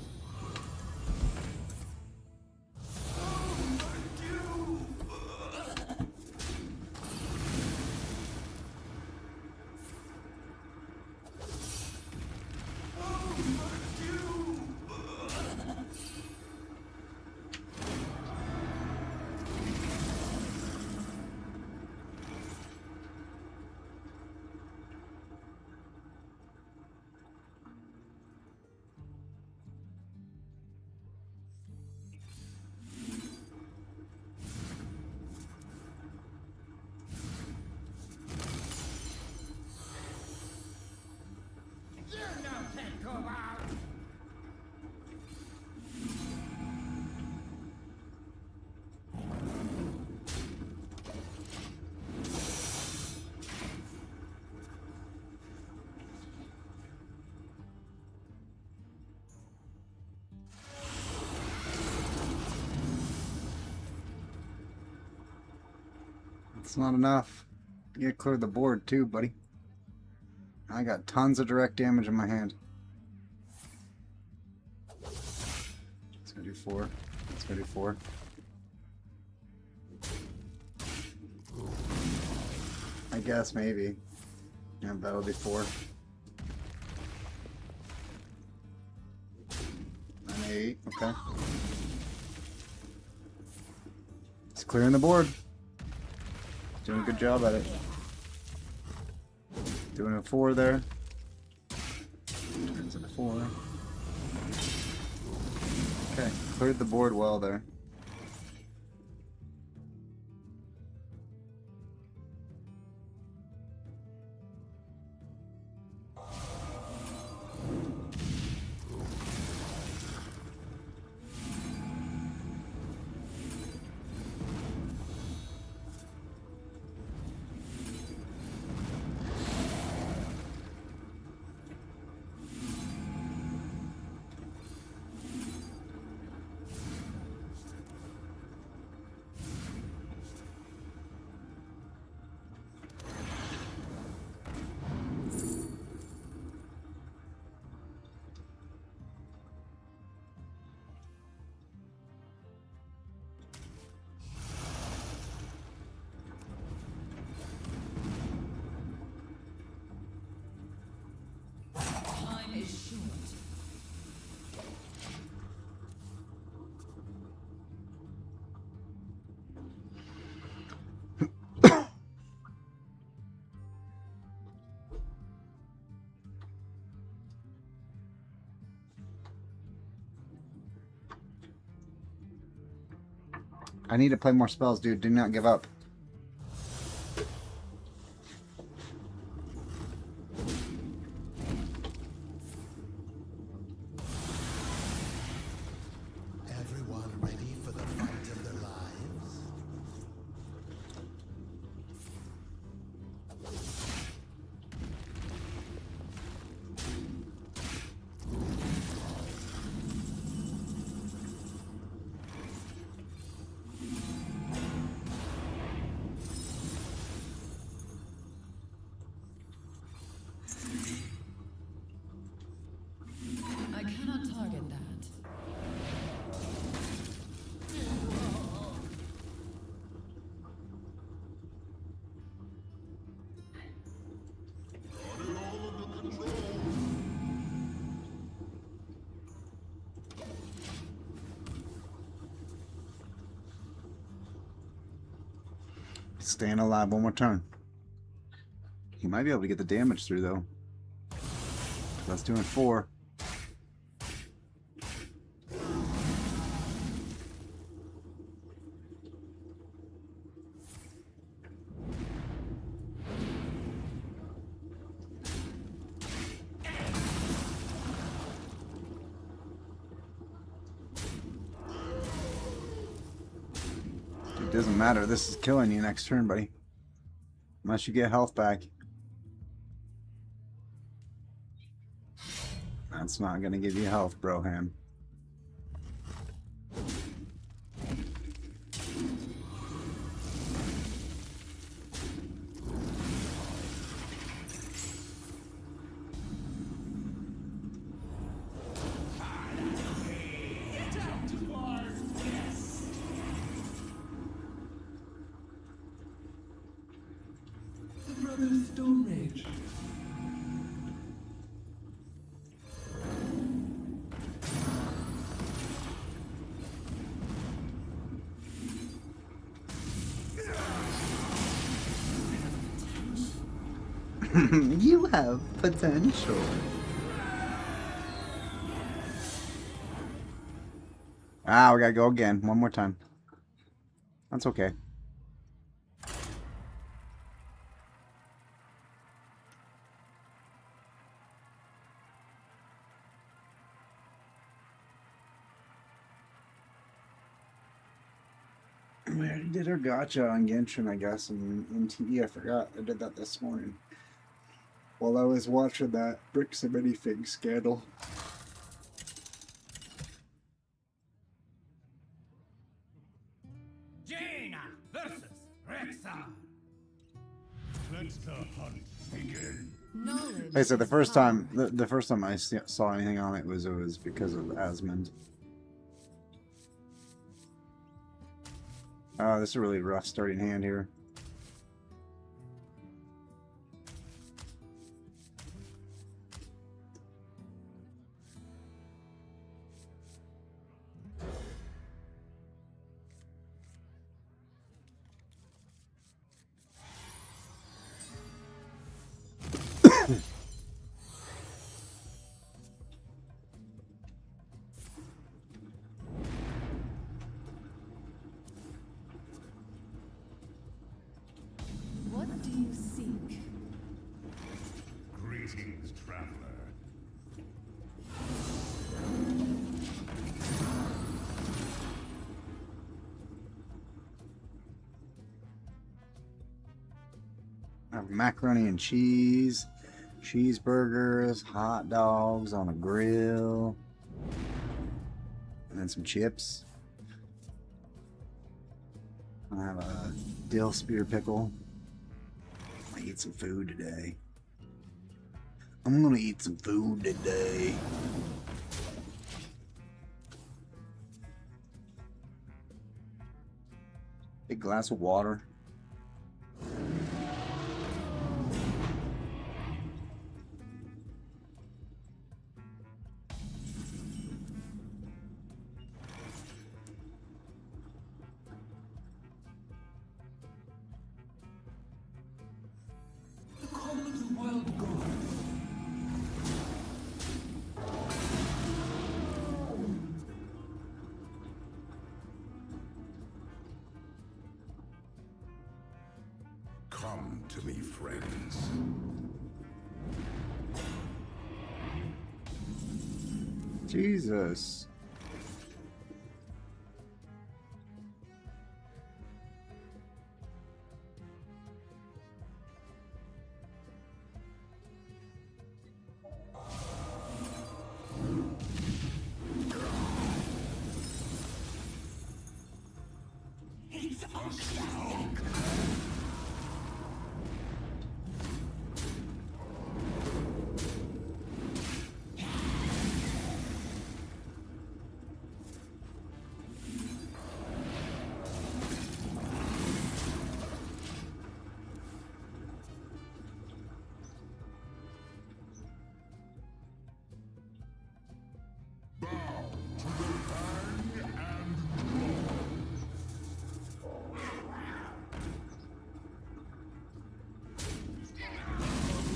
It's not enough. You gotta clear the board too, buddy. I got tons of direct damage in my hand. Let's go do 4. Let's go do 4. I guess maybe. Yeah, that'll be 4. 9, 8. Okay. It's clearing the board. Doing a good job at it. Doing a 4 there. Turns into 4. Okay, cleared the board well there. Time is short. I need to play more spells, dude. Do not give up. Everyone ready for the fight of their lives? I cannot target that. Staying alive one more turn. He might be able to get the damage through, though. That's doing 4. It doesn't matter. This is killing you next turn, buddy. Unless you get health back. That's not going to give you health, Broham. The brothers Stone Rage. You have potential. Ah, we gotta go again. One more time. That's okay. We already did our gotcha on Genshin, I guess, and MTE. I forgot. I did that this morning. While I was watching that Bricks and Minifigs scandal. Jaina versus Rexa. Let the hunt begin. Knowledge. Hey, so the first time I saw anything on it was because of Asmund. Oh, this is a really rough starting hand here. What do you seek? Greetings, traveler. I have macaroni and cheese, cheeseburgers, hot dogs on a grill, and then some chips. I have a dill spear pickle. I eat some food today. I'm gonna eat some food today. Big glass of water. The call of the wild god. Come to me, friends. Jesus. He's on.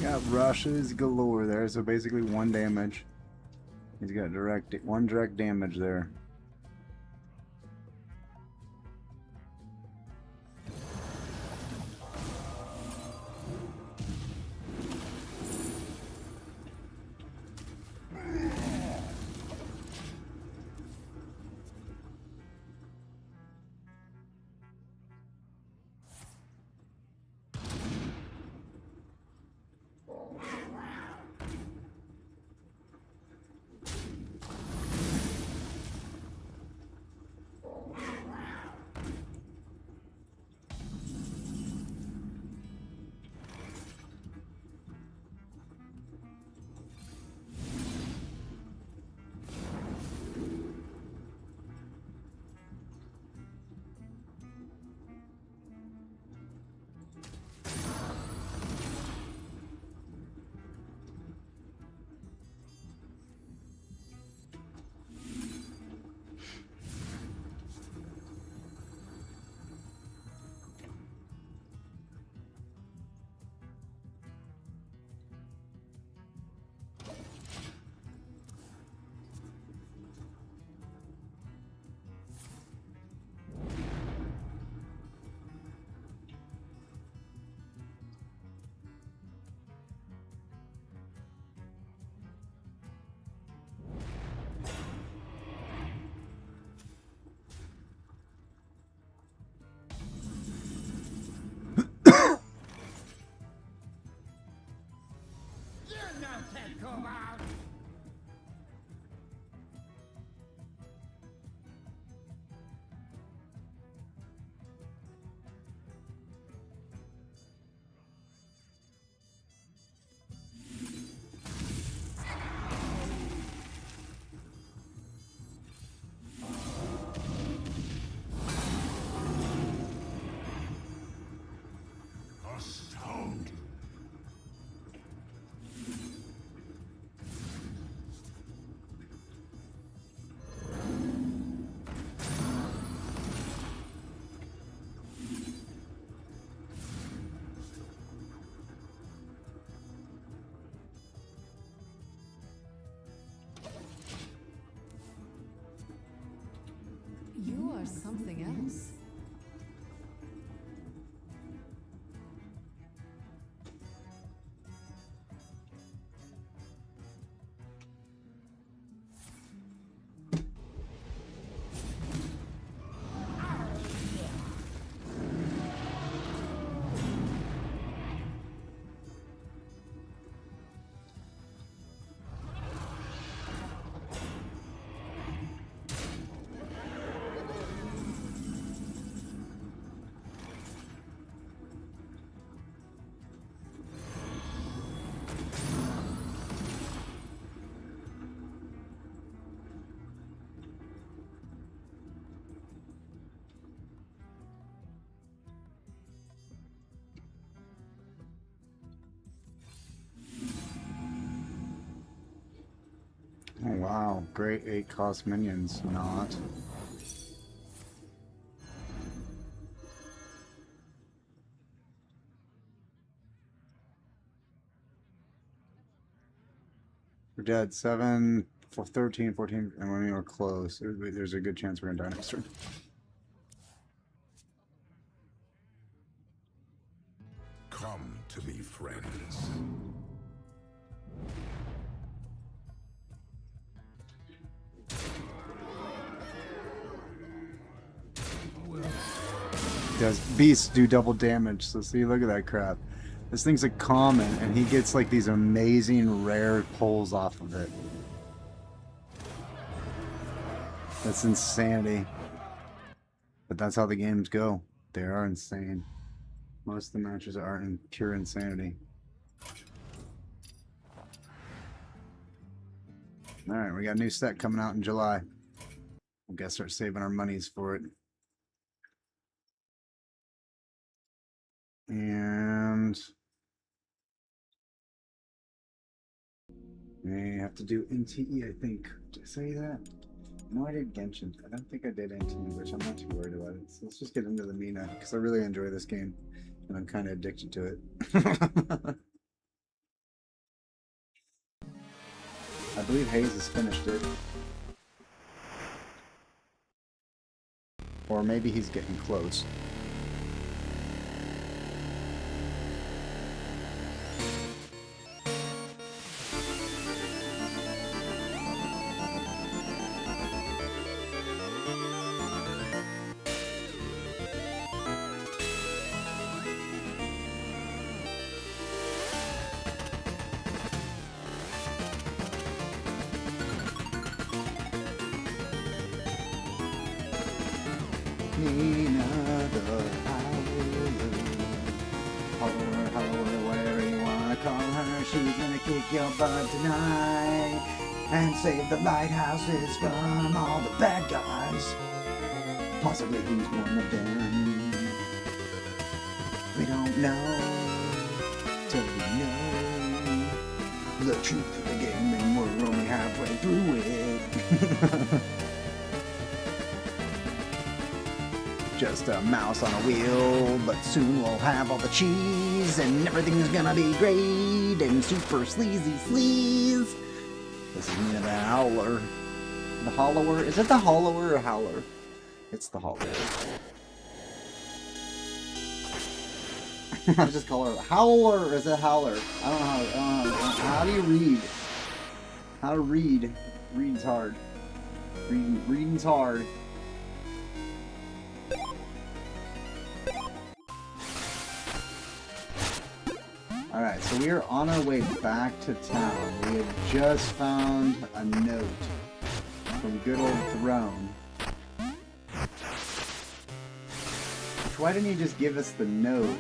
Got rushes galore there, so basically 1 damage. He's got one direct damage there. Come out! Astounding. You are something else. Oh wow, great 8 cost minions, not. We're dead. 7, 13, 14, and when we were close, there's a good chance we're gonna die next turn. does. Beasts do double damage, so see, look at that crap. This thing's a common, and he gets like these amazing rare pulls off of it. That's insanity. But that's how the games go. They are insane. Most of the matches are in pure insanity. Alright, we got a new set coming out in July. We gotta start saving our monies for it. And we have to do NTE, I think. Did I say that? No, I did Genshin. I don't think I did NTE, which I'm not too worried about it. So let's just get into the Mina, because I really enjoy this game, and I'm kind of addicted to it. I believe Hayes has finished it. Or maybe he's getting close. Nina the Howler, whatever you wanna call her, she's gonna kick your butt tonight and save the lighthouses from all the bad guys. Possibly he's one of them. We don't know till we know the truth of the game, and we're only halfway through it. Just a mouse on a wheel, but soon we'll have all the cheese and everything's gonna be great and super sleazy sleaze. This is Mina the Howler. The Hollower? Is it the Hollower or Howler? It's the Hollower. I just call her Howler, or is it Howler? I don't know. How do you read? How to read? Reading's hard. Reading's hard. Alright, so we are on our way back to town. We had just found a note from good old Throne. Why didn't he just give us the note?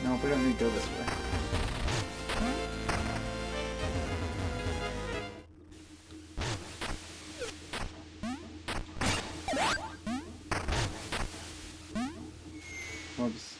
No, we don't need to go this way. Whoops.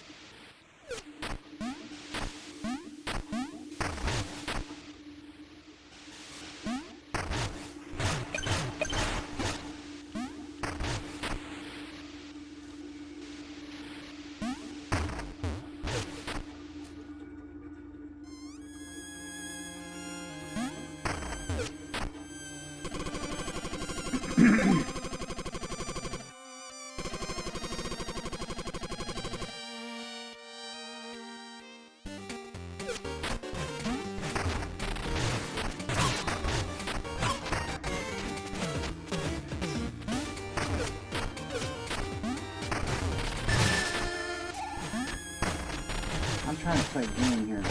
I'm trying to play a game here.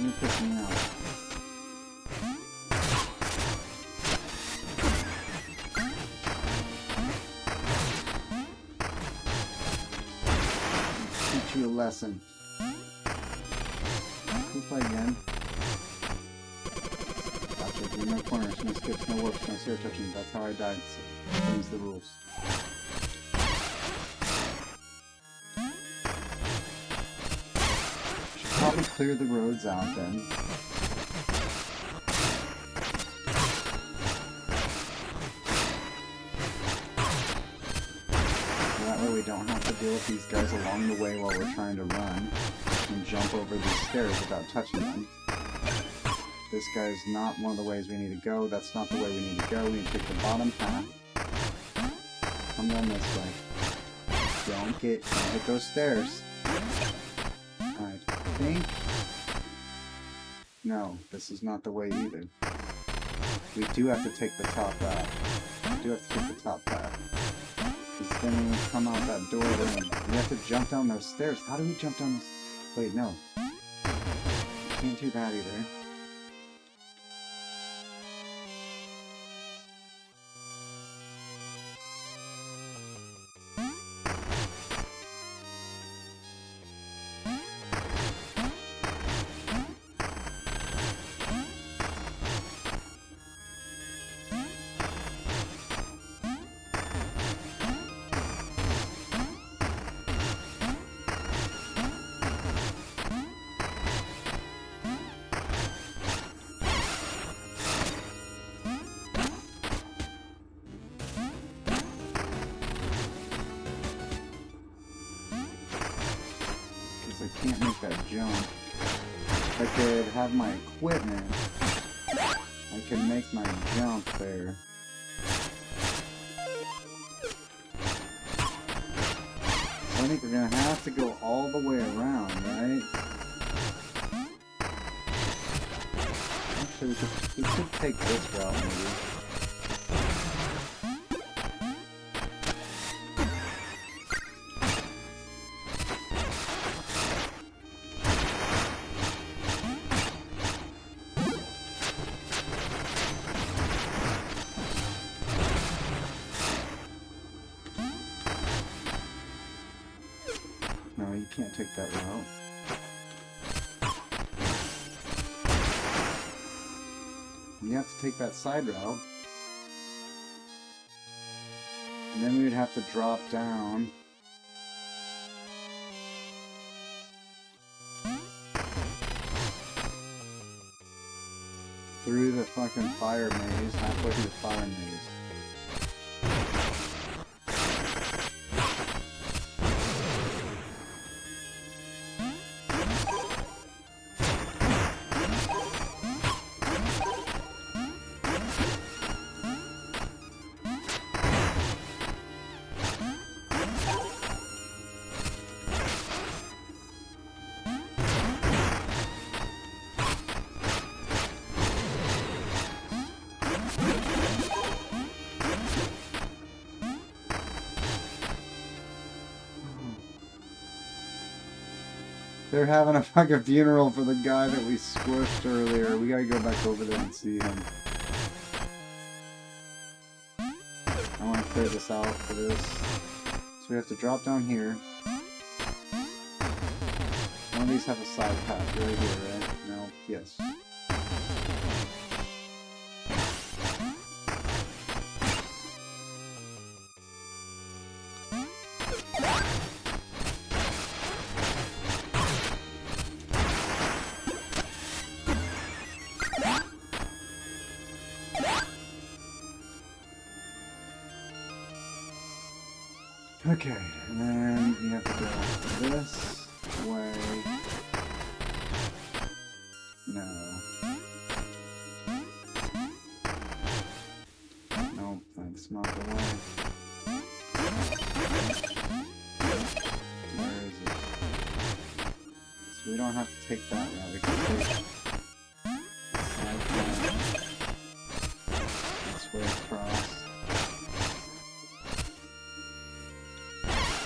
You're pissing me off. Teach you a lesson. Can we play again? Gotcha. No corners, no skips, no warps, no zero touching. That's how I died. So these the rules. Probably clear the roads out then. don't have to deal with these guys along the way while we're trying to run and jump over these stairs without touching them. This guy's not one of the ways we need to go. That's not the way we need to go. We need to take the bottom path. Come down this way. Don't hit those stairs. I think... No, this is not the way either. We do have to take the top path. We do have to take the top path. Because then when we come out that door, then we have to jump down those stairs. How do we jump down those... Wait, no. Can't do that either. I can't make that jump. If I could have my equipment, I can make my jump there. So I think we're gonna have to go all the way around, right? Actually, we could take this route maybe. No, you can't take that route. You have to take that side route. And then we would have to drop down. Through the fucking fire maze, halfway through the fire maze. They're having a fucking funeral for the guy that we squished earlier. We gotta go back over there and see him. I want to clear this out for this. So we have to drop down here. One of these have a side path right here, right? No? Yes. Okay, and then you have to go this way. No. Nope, that's not the way. Where is it? So we don't have to take that route, we can take side path. This way across.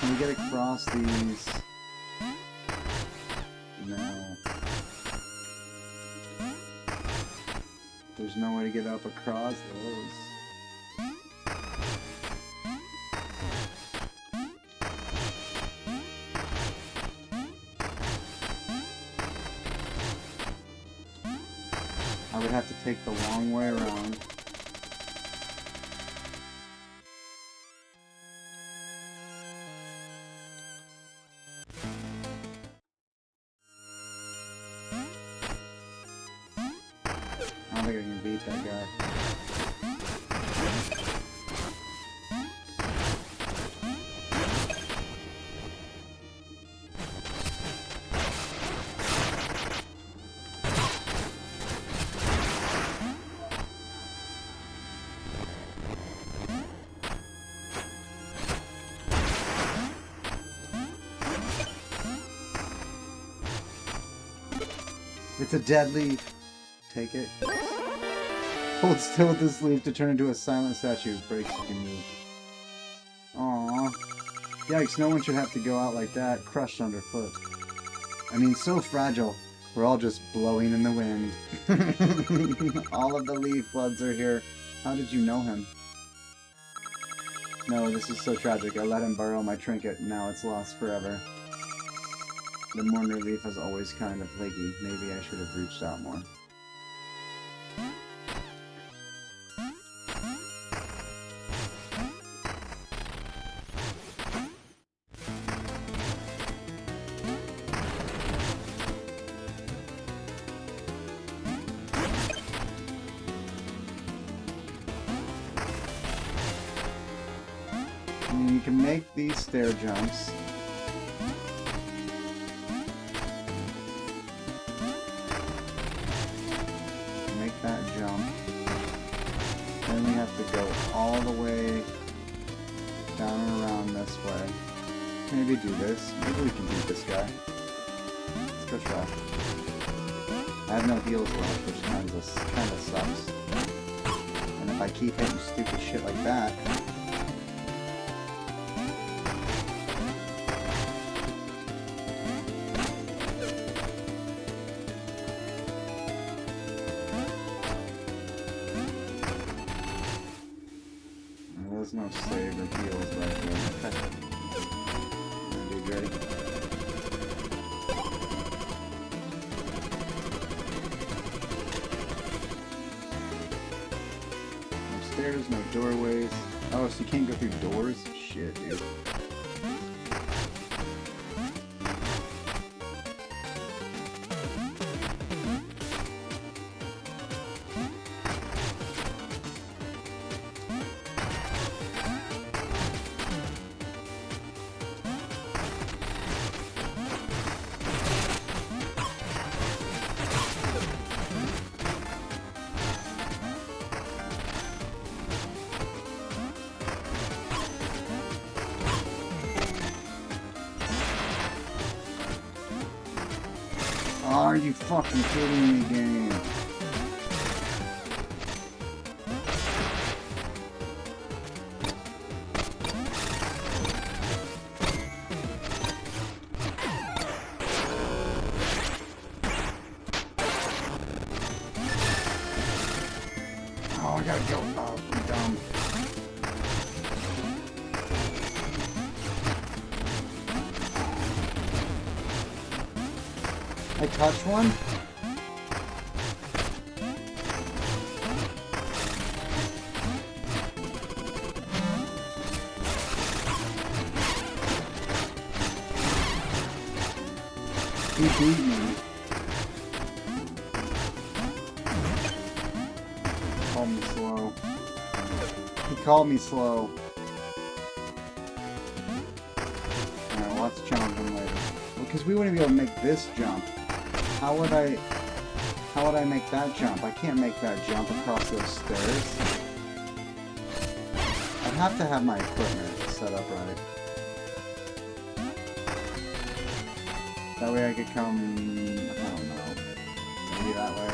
Can we get across these? No. There's no way to get up across those. I would have to take the long way around. I don't think I can beat that guy. It's a dead leaf. Take it. Hold still with this leaf to turn into a silent statue. Breaks you can move. Aww. Yikes, no one should have to go out like that, crushed underfoot. I mean, so fragile. We're all just blowing in the wind. All of the leaf buds are here. How did you know him? No, this is so tragic. I let him borrow my trinket. Now it's lost forever. The mourner leaf is always kind of flaky. Maybe I should have reached out more. You can make these stair jumps. Make that jump. Then we have to go all the way down and around this way. Maybe do this. Maybe we can beat this guy. Let's go try. I have no heals left, which kind of sucks. And if I keep hitting stupid shit like that, there's no save or heals right there. Okay. Dude, ready? No stairs, no doorways. Oh, so you can't go through doors? Shit, dude. Are you fucking kidding me, game? Oh, I gotta go. Oh, I'm dumb. I touch one? He beat me. Called me slow. He called me slow. Alright, we'll have to challenge him later. Well, because we wouldn't be able to make this jump. How would I make that jump? I can't make that jump across those stairs. I'd have to have my equipment set up right. That way I could come, I don't know, maybe that way.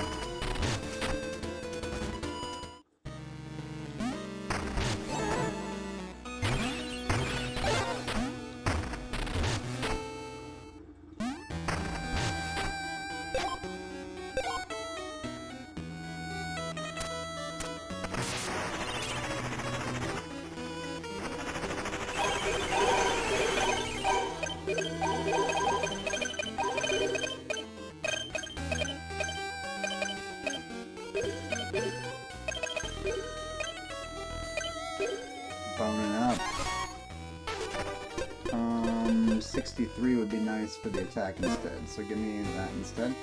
Boning up. 63 would be nice for the attack instead, so give me that instead.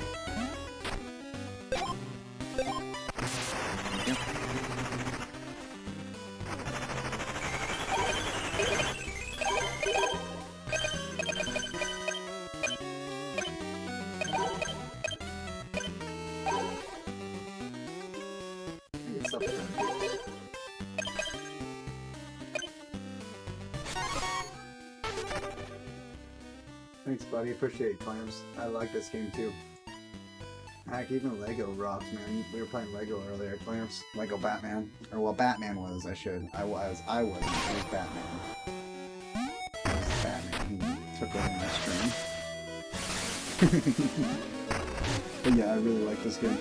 Yep. It's up there. Thanks, buddy. Appreciate it, Clams. I like this game too. Heck, even Lego rocks, man. We were playing Lego earlier. Playing Lego Batman. Or, well, Batman was, I wasn't. It was Batman. It was Batman. He took over my stream. But yeah, I really like this game.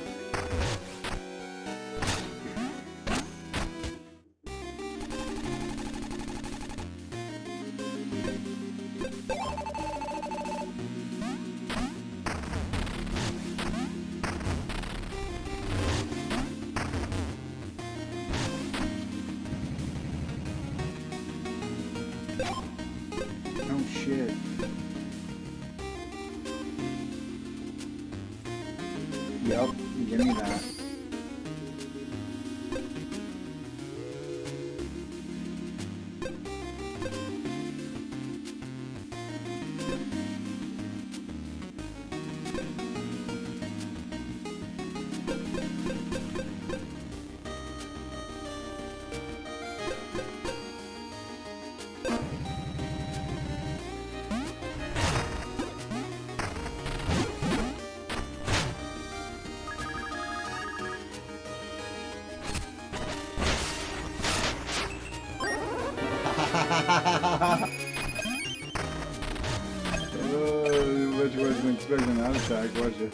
Oh shit. Yep, give me that. Oh, but you wasn't expecting that attack, was you?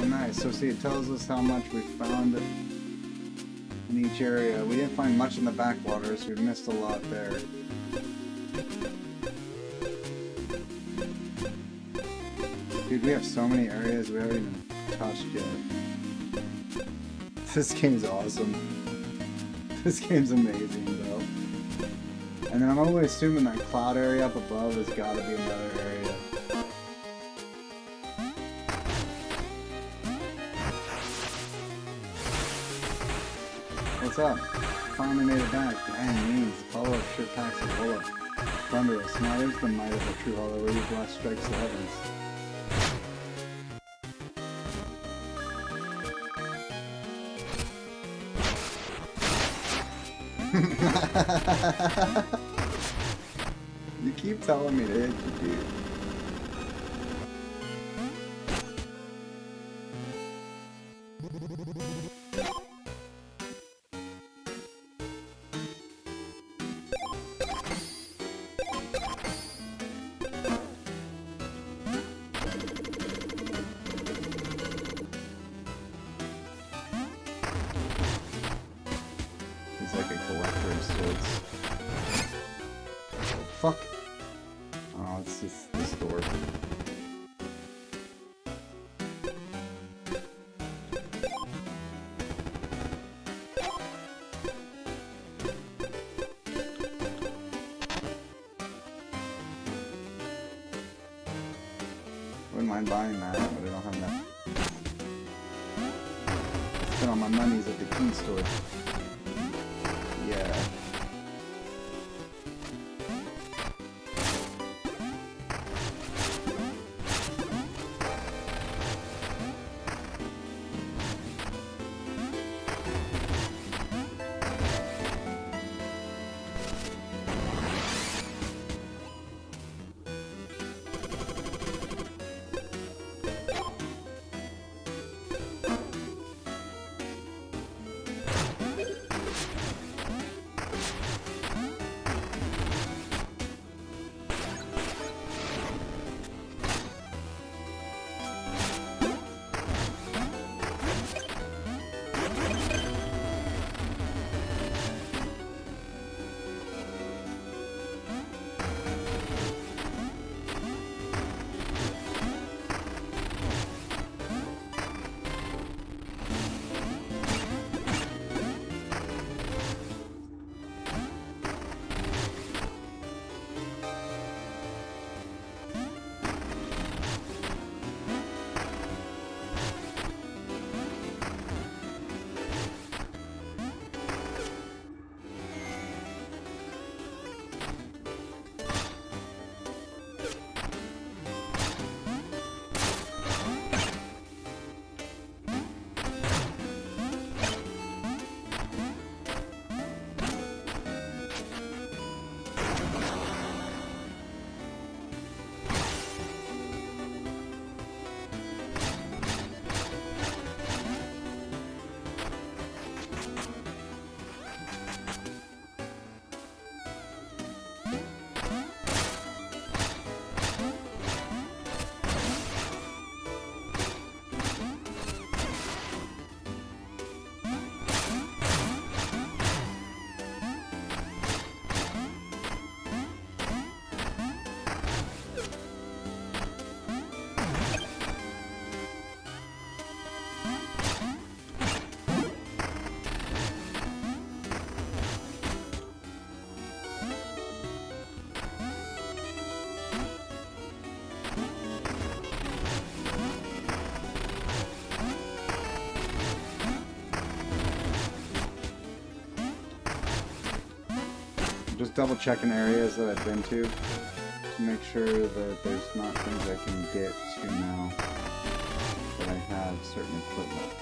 Nice. So see, it tells us how much we found in each area. We didn't find much in the backwaters. We missed a lot there. Dude, we have so many areas we haven't even touched yet. This game's awesome. This game's amazing, bro. And then I'm always assuming that cloud area up above has got to be another area. What's up? Finally made it back. Dang, means follow-up sure packs a bullet. Thunderous. Now there's the might of a true hollow where your blast strikes the heavens. You keep telling me to hit you, dude. He's like a collector of sorts. Oh, fuck. Oh, it's just this door. Wouldn't mind buying that, but I don't have enough. Spent all my monies at the key store. Yeah. just double checking areas that I've been to make sure that there's not things I can get to now that I have certain equipment.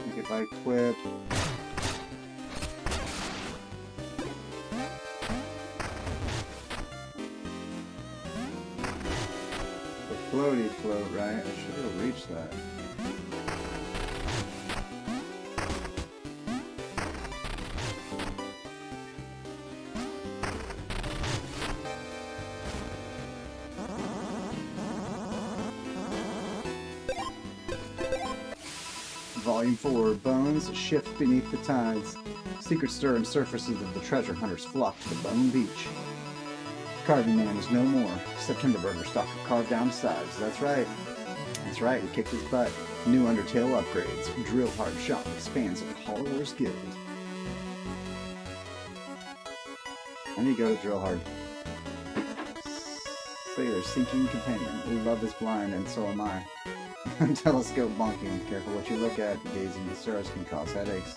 Like if I equip the floaty float, right? I should have reached that. Volume 4, Bones shift beneath the tides. Secret stir and surfaces of the treasure hunters flock to the Bone Beach. Carving Man is no more. September Burger Stalker carved down sides. That's right. That's right, we kicked his butt. New Undertale upgrades. Drill Hard shop expands at the Hollowers Guild. I need to go to Drill Hard. Sailor, sinking companion. Love is blind, and so am I. Telescope bonking. Careful what you look at. Gazing at the stars can cause headaches.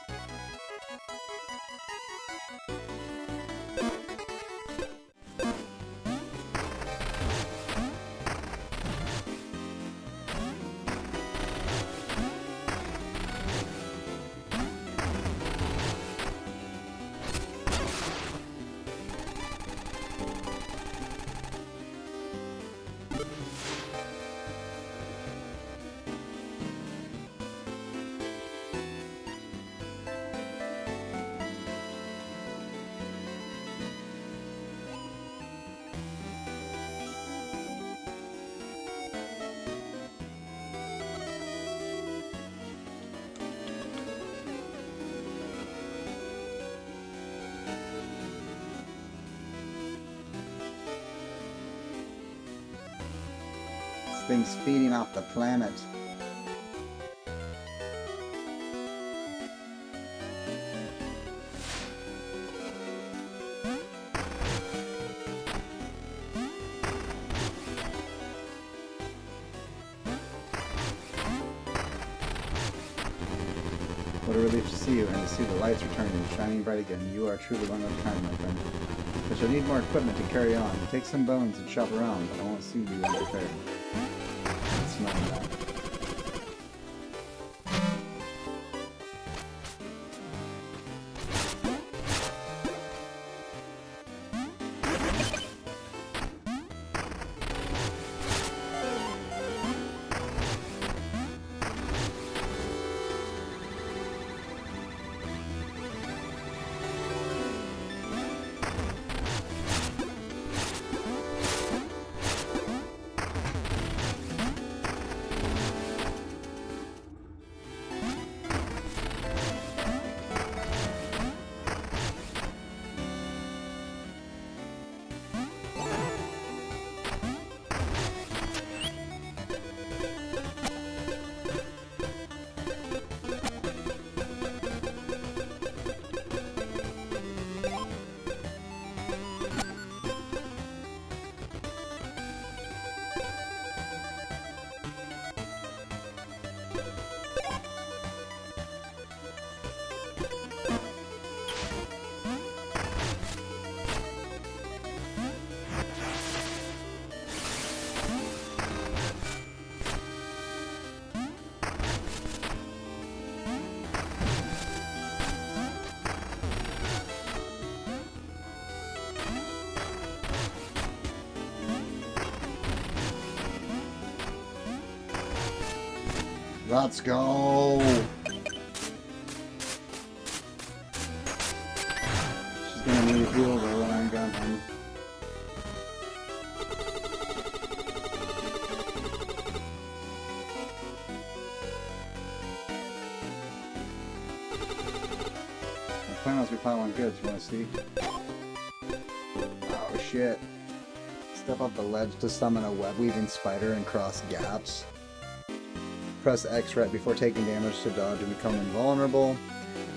Things feeding off the planet. What a relief to see you and to see the lights returning and shining bright again. You are truly one of a kind, my friend. But you'll need more equipment to carry on. Take some bones and shop around, but I won't see you unprepared. It's not that. Let's go! She's gonna need a heal though when I'm gone. My plan was to be piling goods, you wanna see? Oh shit. Step up the ledge to summon a web-weaving spider and cross gaps. Press X right before taking damage to dodge and become invulnerable.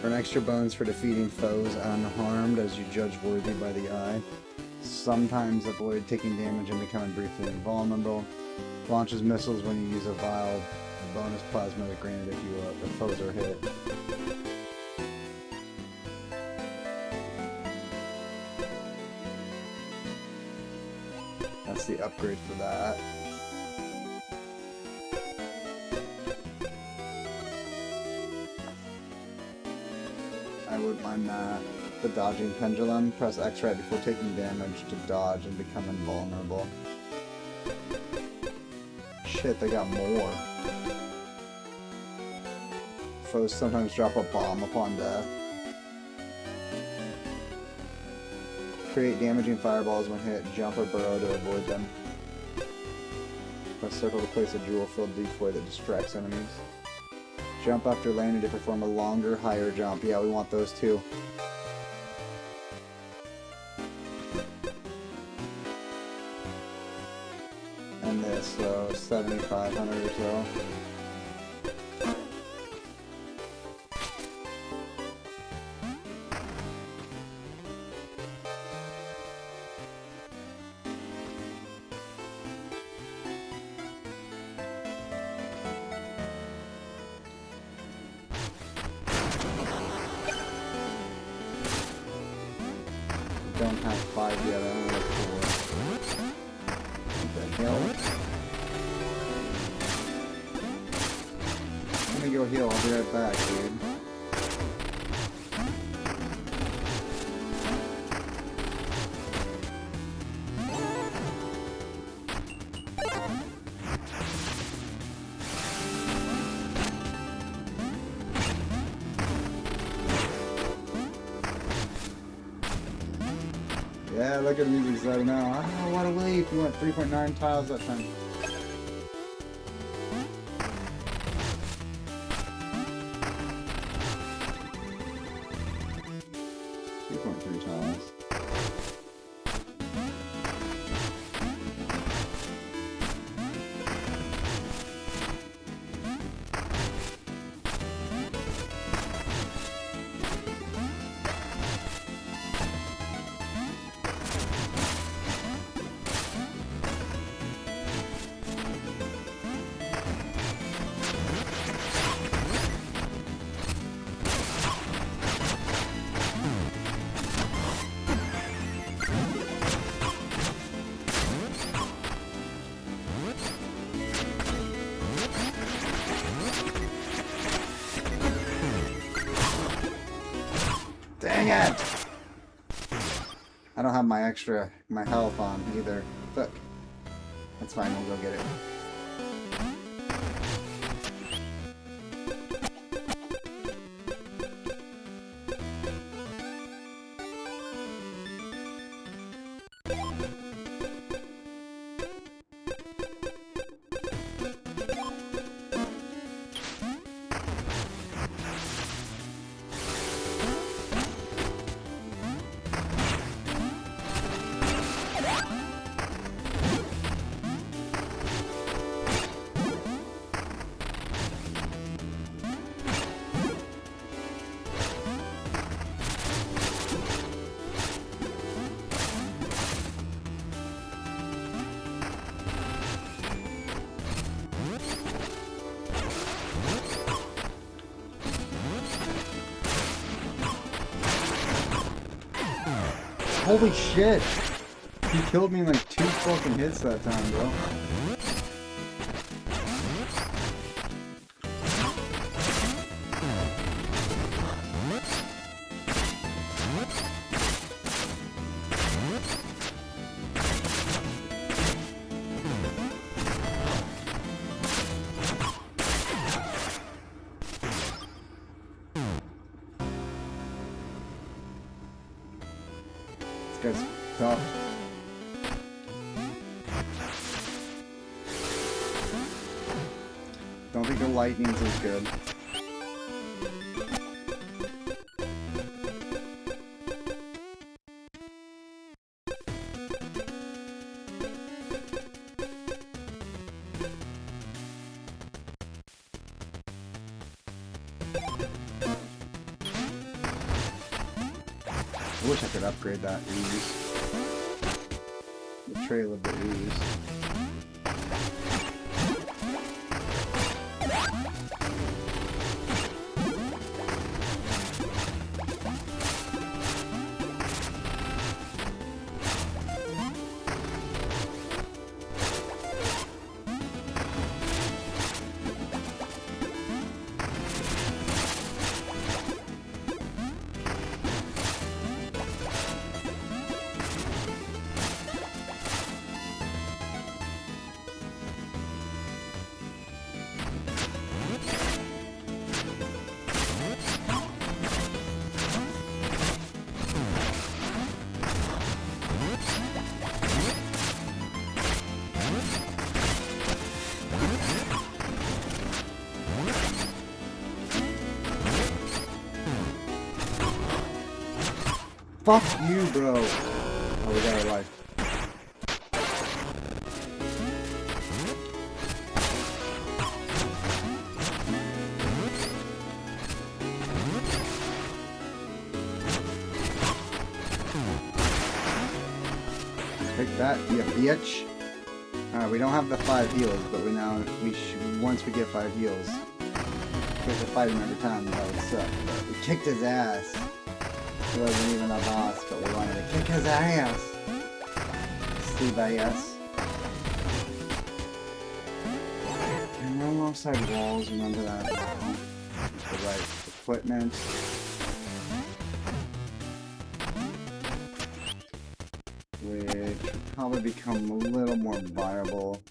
Earn extra bones for defeating foes unharmed as you judge worthy by the eye. Sometimes avoid taking damage and becoming briefly invulnerable. Launches missiles when you use a vial Bonus plasma granted if the foes are hit. That's the upgrade for that. I wouldn't mind that. The dodging pendulum. Press X right before taking damage to dodge and become invulnerable. Shit, they got more. Foes sometimes drop a bomb upon death. Create damaging fireballs when hit. Jump or burrow to avoid them. Press circle to place a jewel-filled decoy that distracts enemies. Jump after landing to perform a longer, higher jump. Yeah, we want those too. And this, so 7,500 or so. Don't have 5 yet, I only have 4. What the hell? Let me go heal, I'll be right back, dude. Yeah, look at the music starting now. Oh, what a leap! You went 3.9 tiles that time. Dang it! I don't have my health on either. Fuck. That's fine, we'll go get it. Holy shit! He killed me in like 2 fucking hits that time, bro. This guy's tough. Don't think the lightning's as good. I wish I could upgrade that ooze. The trail of the ooze. Fuck you, bro. Oh, we got our life. Take that, you bitch. We don't have the 5 heals, but once we get 5 heals, we have to fight him every time. That would suck. But we kicked his ass. He wasn't even a boss, but we wanted to kick his ass. Steve ass. Can run alongside walls, remember that. The right equipment. Which would probably become a little more viable.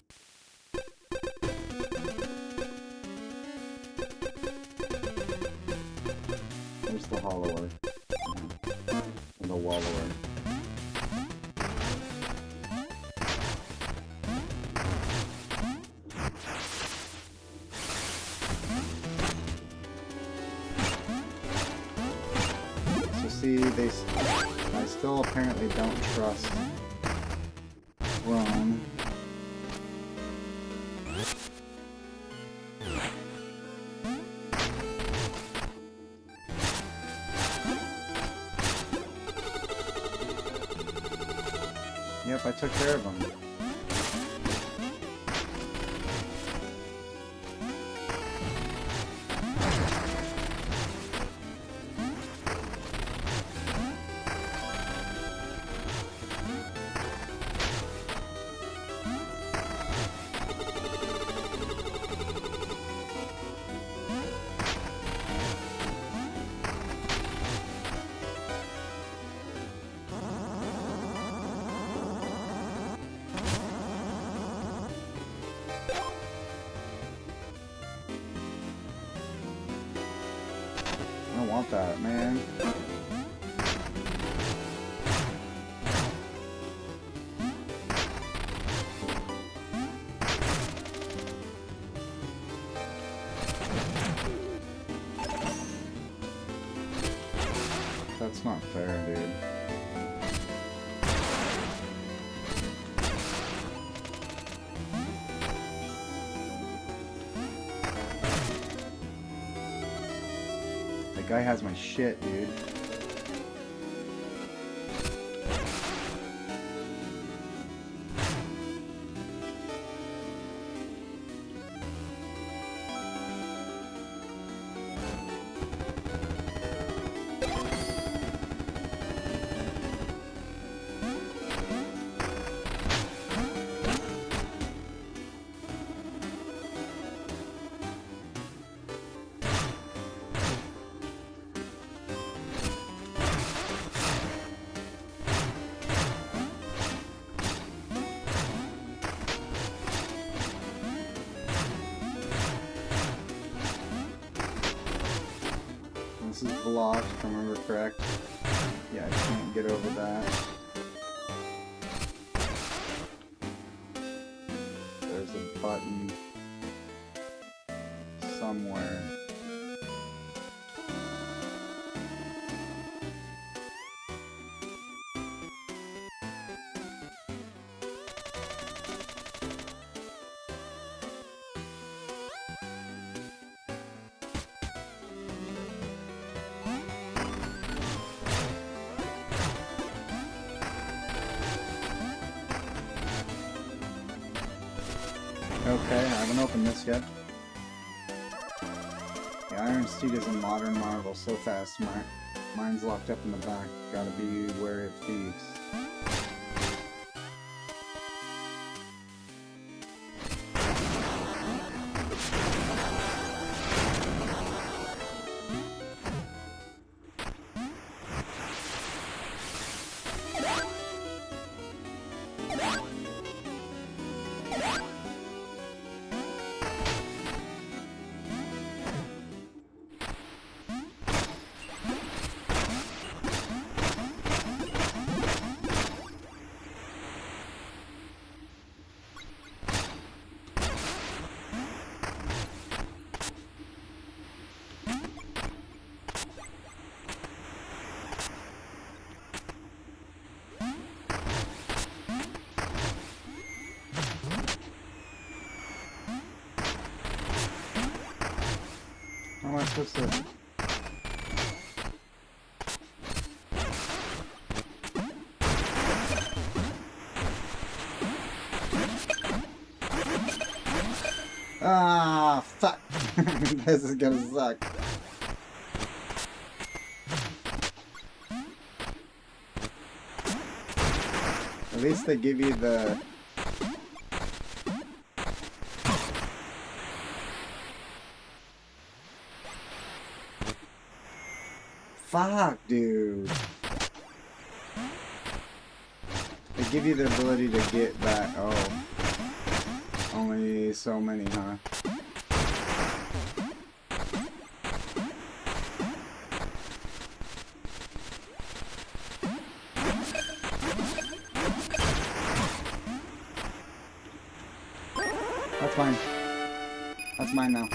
Where's the hollower? And the wallower. So see, I still apparently don't trust Rome. Yep, I took care of him. I don't want that, man. That's not fair, dude. The guy has my shit, dude. This is blocked, if I remember correct. Yeah, I can't get over that. There's a button somewhere. Okay, I haven't opened this yet. The Iron Steed is a modern marvel, so fast. Mine's locked up in the back. Gotta be wary of thieves. am I supposed to? Ah, fuck. This is gonna suck. At least they give you the... Fuck, dude. They give you the ability to get back. Oh. Only so many, huh? That's mine. That's mine now.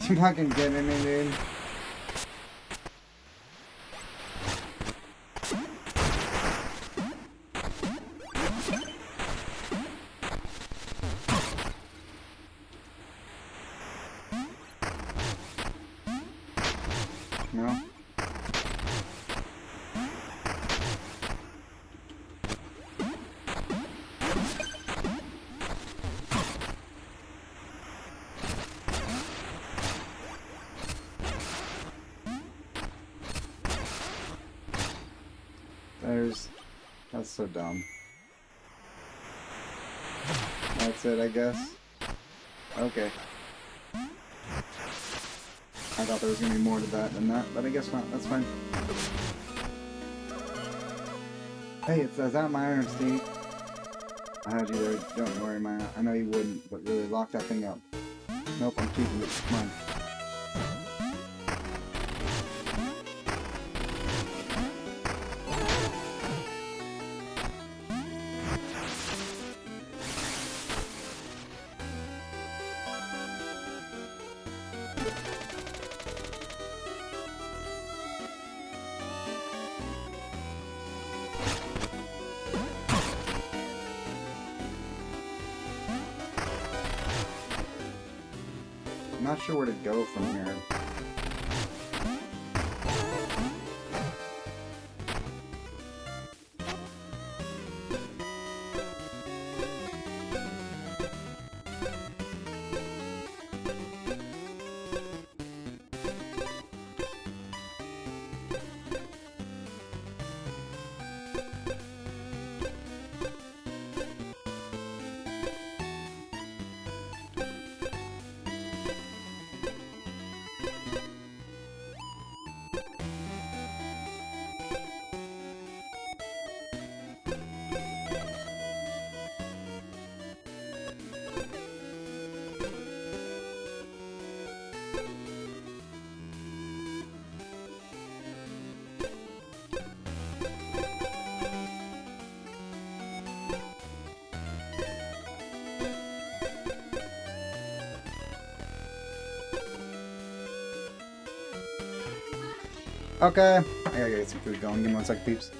You fucking kidding me, dude? No? That's so dumb. That's it, I guess. Okay. I thought there was gonna be more to that than that, but I guess not. That's fine. Hey, is that my Iron Steed? I had you there. Don't worry, man. I know you wouldn't, but really lock that thing up. Nope, I'm keeping it. Come on. I'm not sure where to go from here. Okay. I gotta get some food going. Give me 1 second, peeps.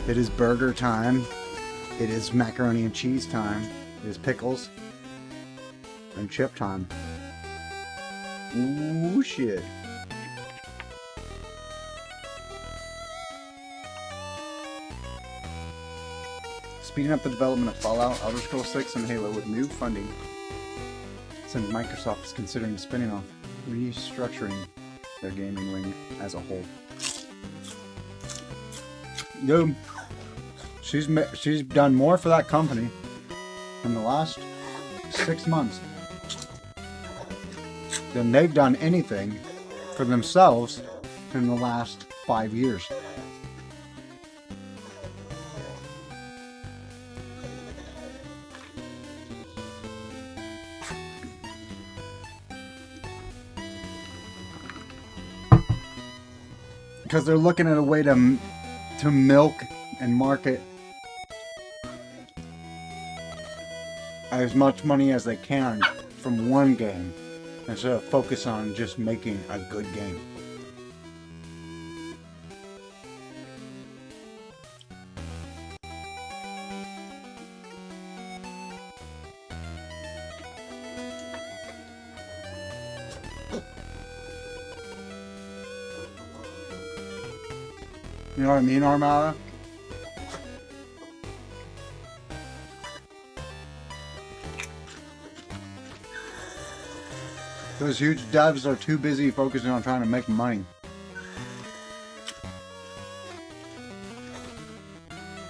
It is burger time. It is macaroni and cheese time. It is pickles and chip time. Ooh, shit. Speeding up the development of Fallout, Elder Scrolls 6, and Halo with new funding. Since Microsoft is considering spinning off, restructuring their gaming wing as a whole. Dude, she's done more for that company in the last 6 months than they've done anything for themselves in the last 5 years. Because they're looking at a way to milk and market as much money as they can from one game instead of focus on just making a good game. You know what I mean, Armada? Those huge devs are too busy focusing on trying to make money.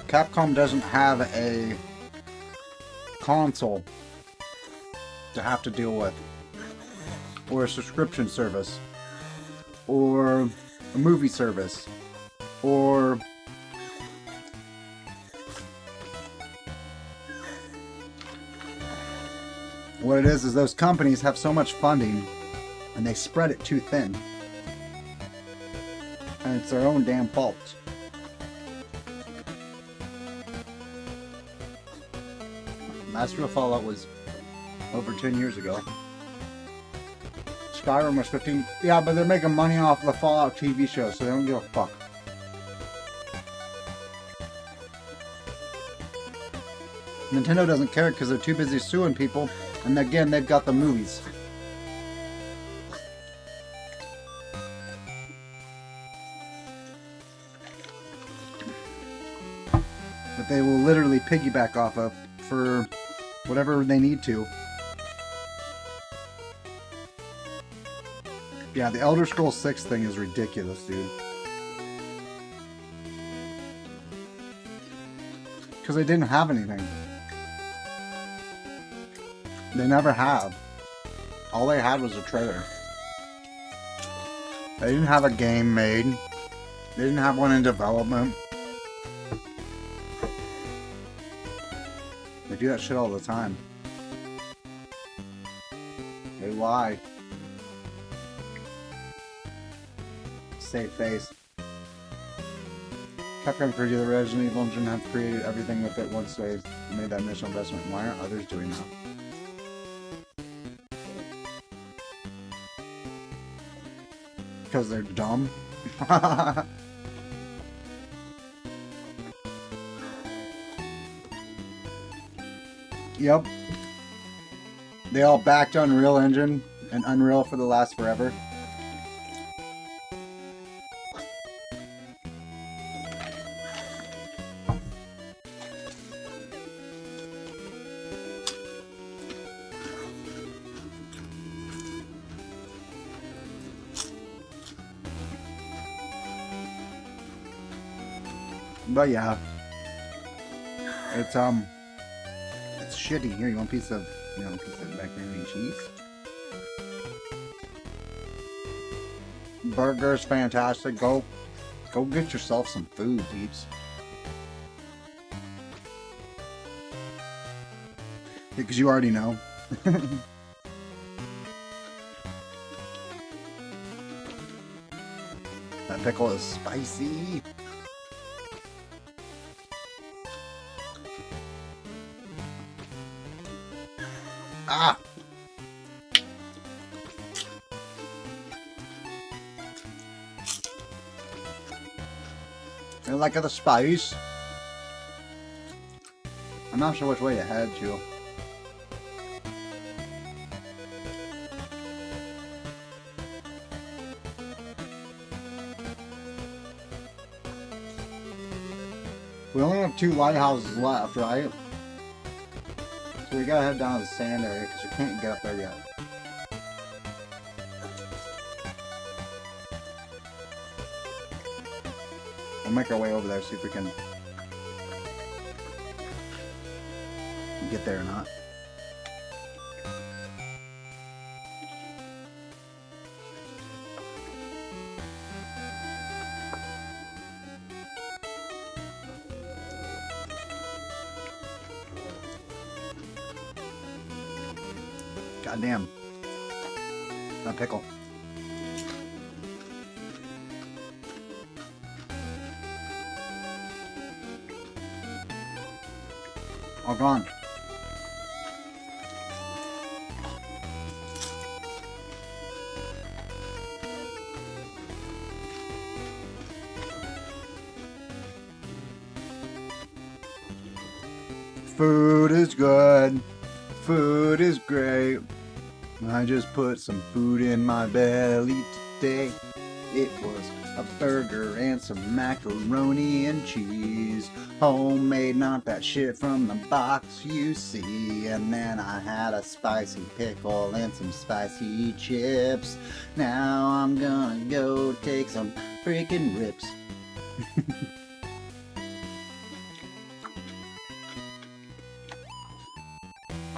Capcom doesn't have a console to have to deal with, or a subscription service, or a movie service, or what it is those companies have so much funding and they spread it too thin. And it's their own damn fault. Master of Fallout was over 10 years ago. Skyrim was 15. Yeah, but they're making money off the Fallout TV show, so they don't give a fuck. Nintendo doesn't care because they're too busy suing people, and again, they've got the movies. That they will literally piggyback off of for whatever they need to. Yeah, the Elder Scrolls 6 thing is ridiculous, dude. Because they didn't have anything. They never have. All they had was a trailer. They didn't have a game made. They didn't have one in development. They do that shit all the time. They lie. Save face. Capcom created the Resident Evil engine, have created everything with it once they made that initial investment. Why aren't others doing that? Because they're dumb. Yep. They all backed Unreal Engine and Unreal for the last forever. But yeah, it's shitty. Here, you want a piece of, piece of macaroni and cheese? Burger's fantastic. Go get yourself some food, peeps. Because you already know. That pickle is spicy. Ah! I like the spice. I'm not sure which way to head to. We only have 2 lighthouses left, right? So we gotta head down to the sand area because we can't get up there yet. We'll make our way over there, see if we can get there or not. Goddamn. That pickle. All gone. Food is good. Food is great. I just put some food in my belly today. It was a burger and some macaroni and cheese. Homemade, not that shit from the box you see. And then I had a spicy pickle and some spicy chips. Now I'm gonna go take some freaking rips.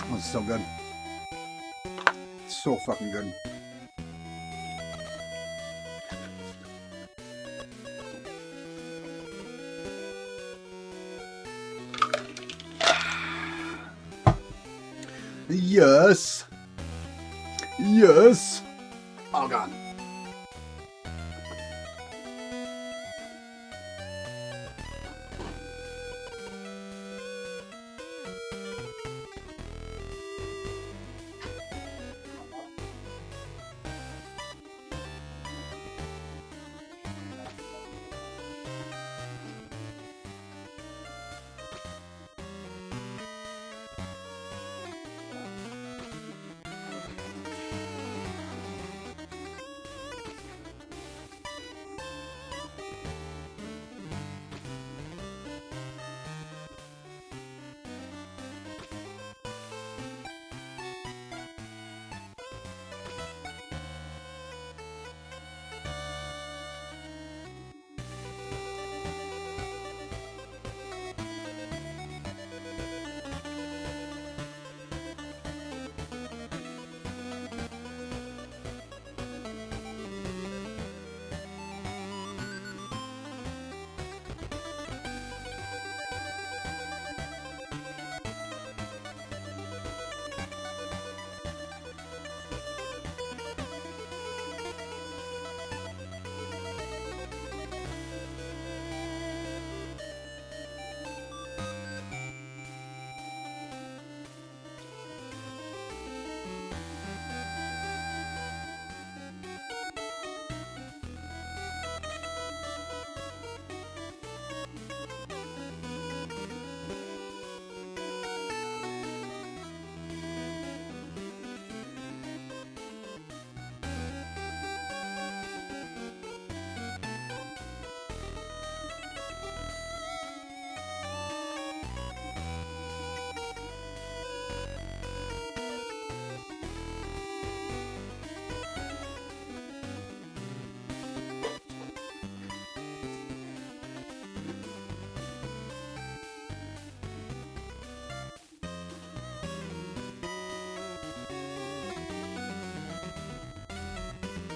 Oh, it's so good. So fucking good. Yes. Yes. All gone.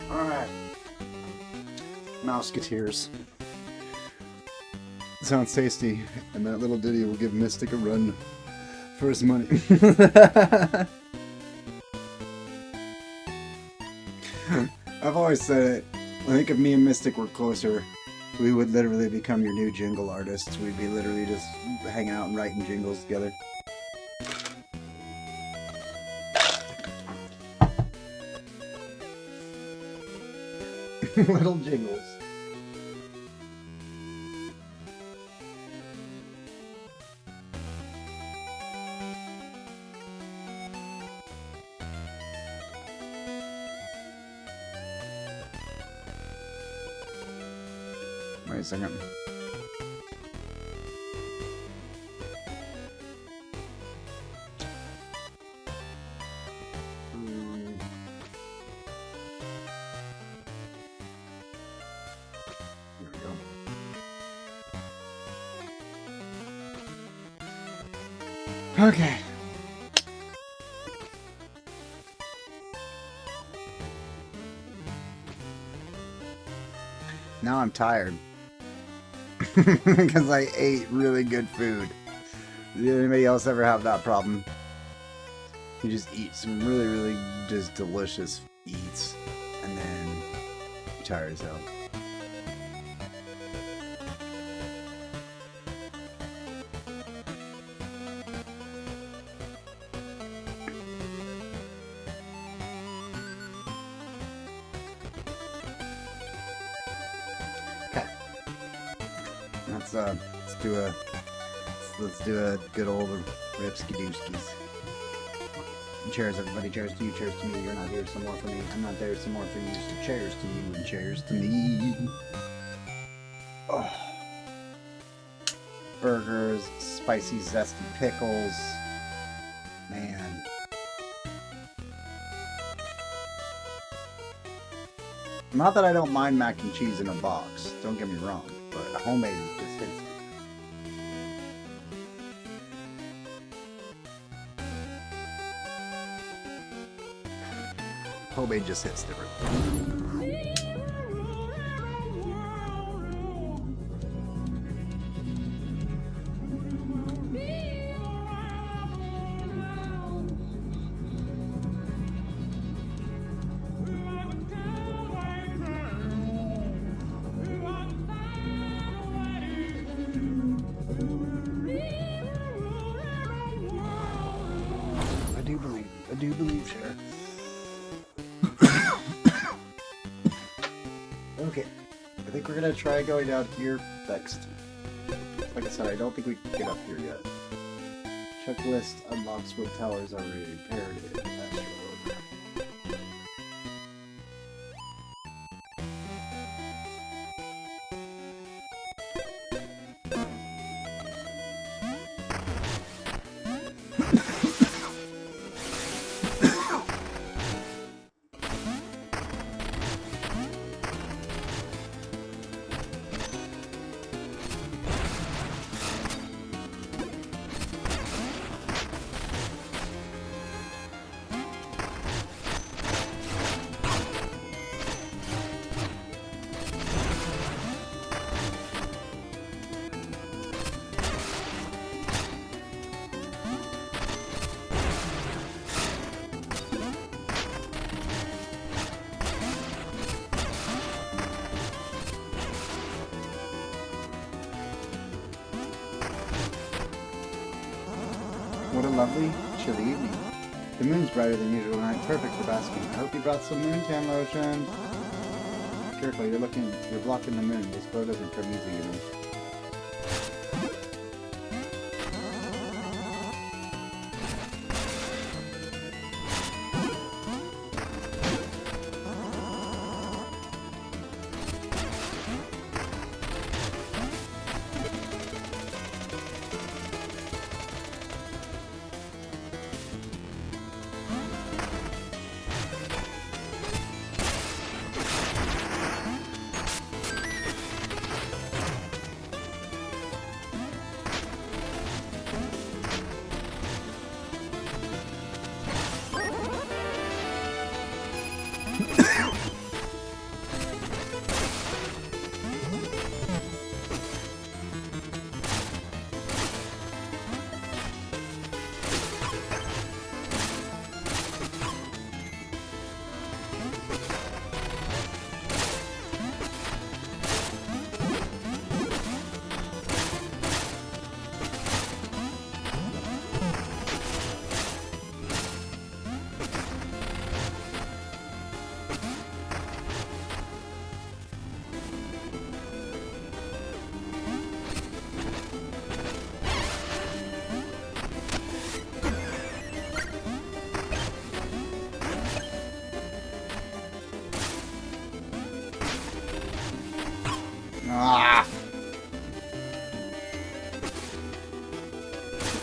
Alright. Mouseketeers. Sounds tasty, and that little ditty will give Mystic a run for his money. I've always said it. I think if me and Mystic were closer, we would literally become your new jingle artists. We'd be literally just hanging out and writing jingles together. Little jingles. Wait a second. There we go. Okay. Now I'm tired. Because I ate really good food. Did anybody else ever have that problem? You just eat some really, really just delicious eats, and then you're tired as hell. Let's do a good old ripski dooskies. Cheers, everybody. Cheers to you. Cheers to me. You're not here. Some more for me. I'm not there. Some more for you. So cheers to you and cheers to me. Oh. Burgers, spicy, zesty pickles. Man. Not that I don't mind mac and cheese in a box. Don't get me wrong. But homemade is just hits. Homemade just hits different. I do believe, Cher. Okay, I think we're gonna try going down here next. Like I said, I don't think we can get up here yet. Checklist unlocks wood towers already repaired in Astro Road. What a lovely, chilly evening. The moon's brighter than usual tonight, perfect for basking. I hope you brought some moon tan lotion. Careful, you're blocking the moon. This glow doesn't come easy, you know.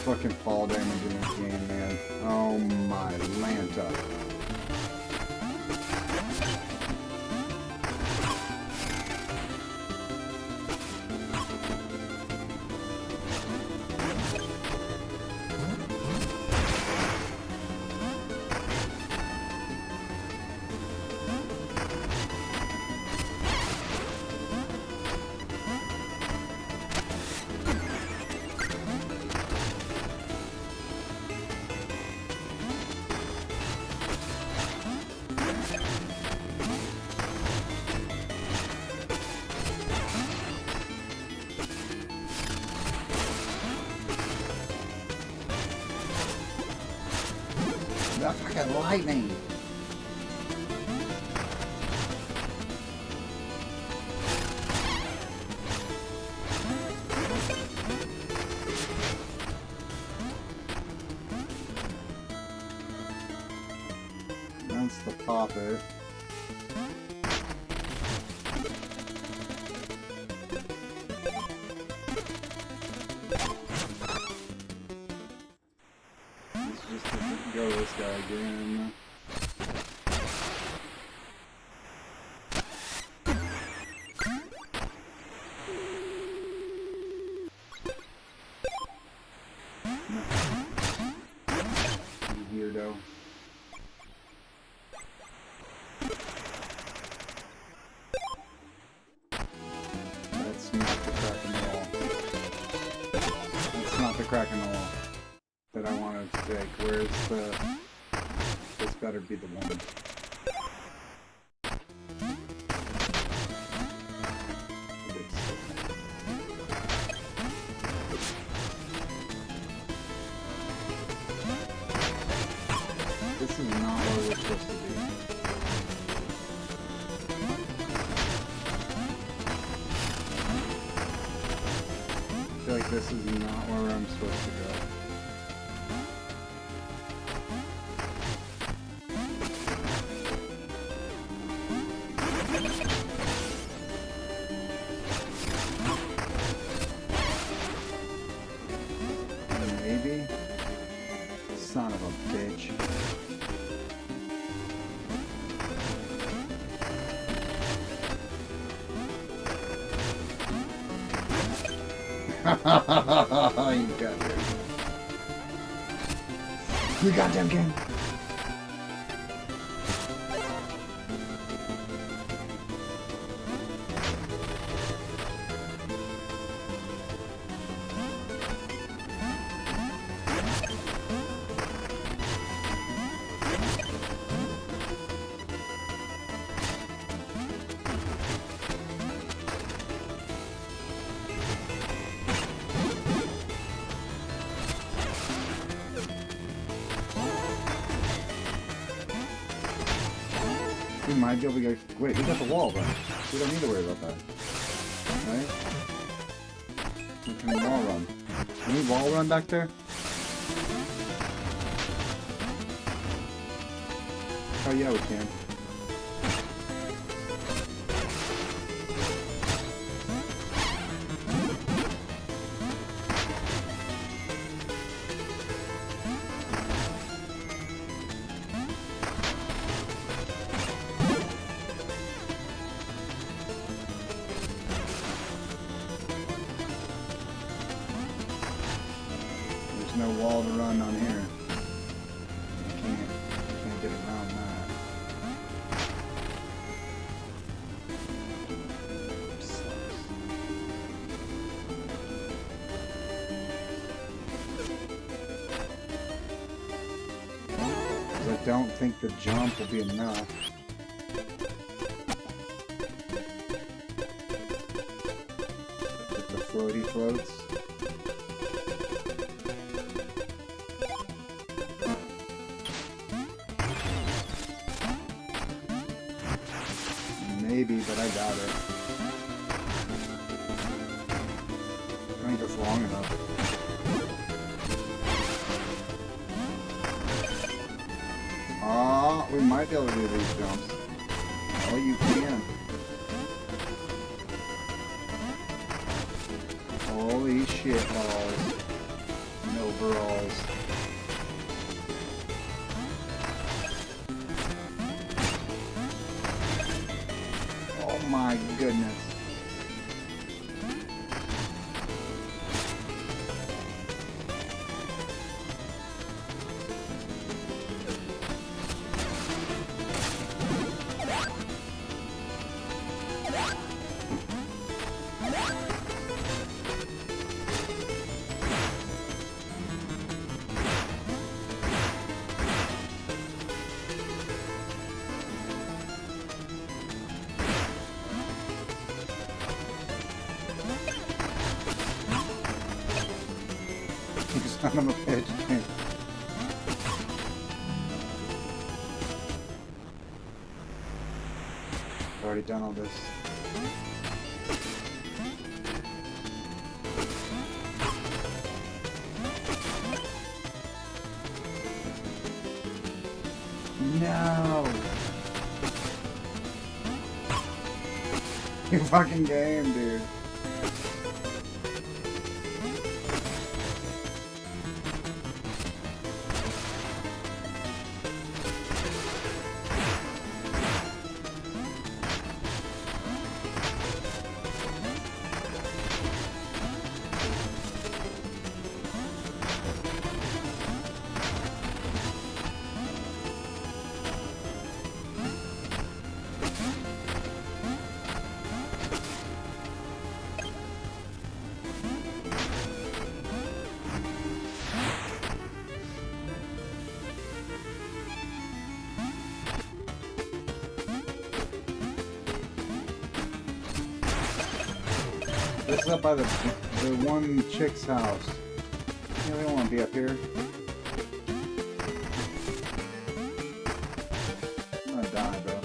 fucking fall damage in this game, man. Oh my Lanta. That fucking lightning. That's the poppet. Let's just go this guy again. Weirdo. That's not the crack in the wall. That's not the crack in the wall that I wanted to take. Where's the... This better be the one. This is not where we're supposed to be. I feel like this is not where I'm supposed to go. Maybe? Son of a bitch. You goddamn. You goddamn game. We might be able to go. Wait, we got the wall, right? We don't need to worry about that. Right? We can wall run. Can we wall run back there? Oh yeah, we can. There's no wall to run on here. You can't get around that. Sucks. 'Cause I don't think the jump will be enough. With the floaty floats. Maybe, but I doubt it. I think it's long enough. Ah, we might be able to do these jumps. Oh, you can. Holy shit balls. in overalls. Oh my goodness. Son of a bitch. I've already done all this. No! You fucking game, dude. This is up by the one chick's house. Yeah, we don't want to be up here. I'm gonna die, bro.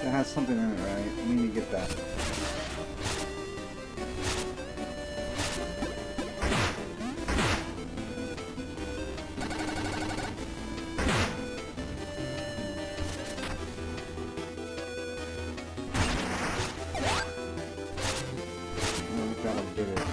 That has something in it, right? We need to get that. We gotta get it.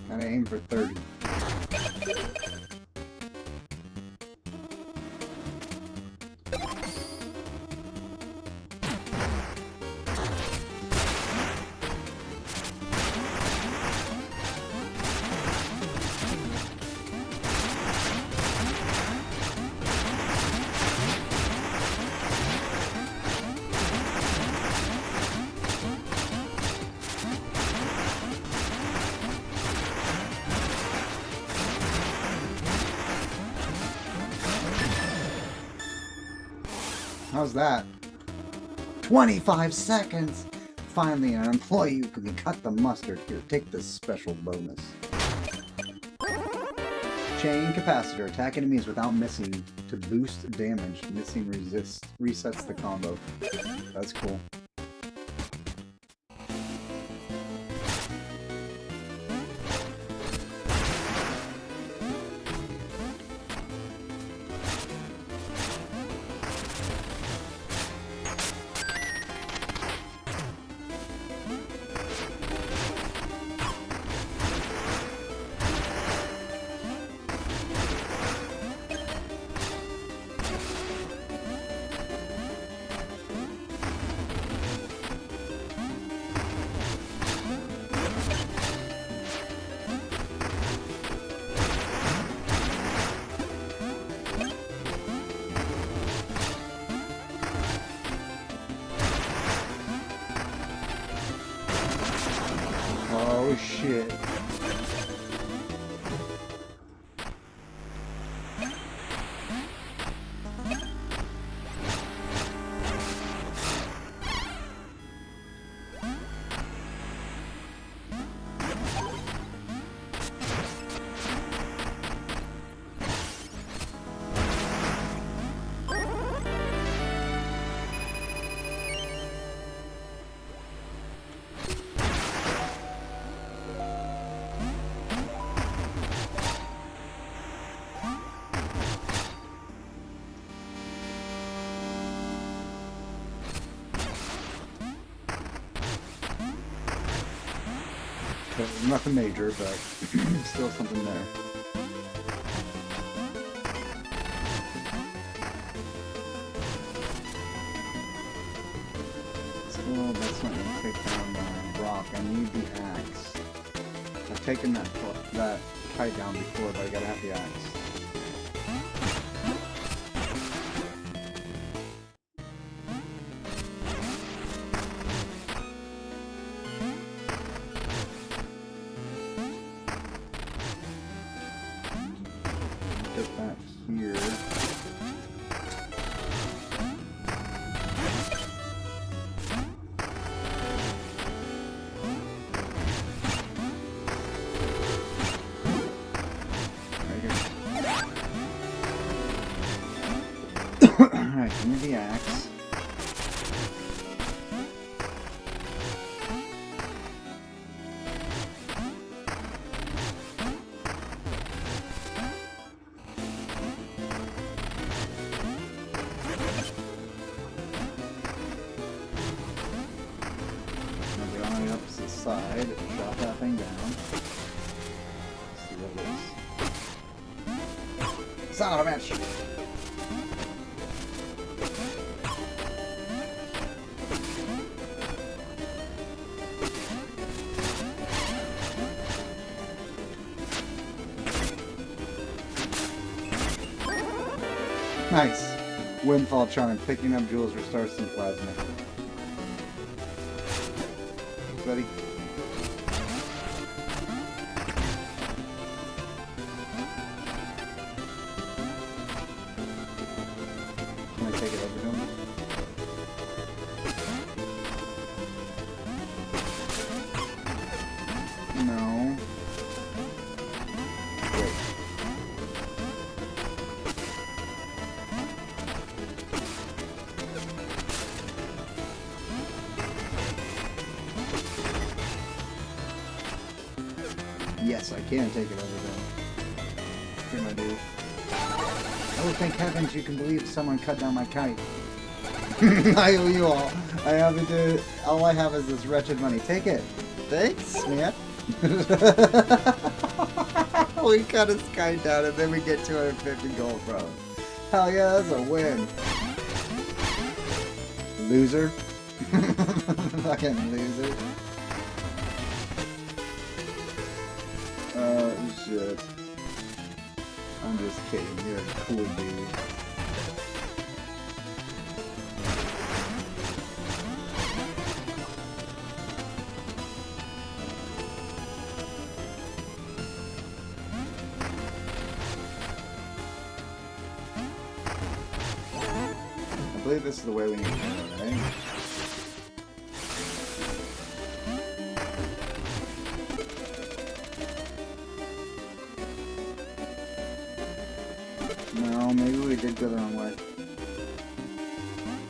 Gotta aim for 30. How's that? 25 seconds! Finally, an employee who can cut the mustard. Here, take this special bonus. Chain capacitor. Attack enemies without missing to boost damage. Missing resets the combo. That's cool. Oh shit. Nothing major, but still something there. Still, that's not gonna take down the rock. I need the axe. I've taken that kite down before, but I gotta have the axe. Get back here. Alright, give me the axe. Side, drop that thing down. See what it is. Son of a bitch! Nice! Windfall charm. Picking up jewels restores some plasma. Ready? Can I take it over to him? No. Wait. Yes, I can take it over there. Here, my dude. Oh, thank heavens you can believe someone cut down my kite. I owe you all. I haven't did. All I have is this wretched money. Take it. Thanks, man. We cut his kite down and then we get 250 gold from him. Hell yeah, that's a win. Loser. Fucking loser. Oh shit. I'm just kidding, you're a cool dude. believe this is the way we need to go, right? No, maybe we did go the wrong way.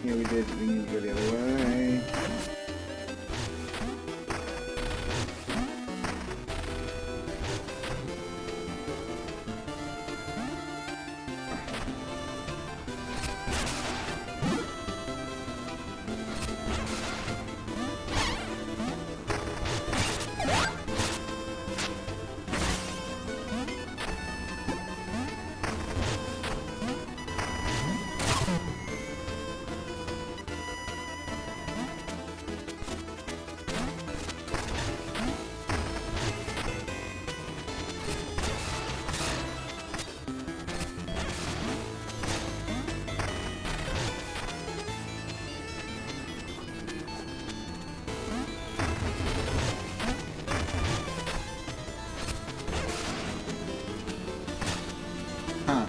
Yeah, we did. We need to go the other way. Huh.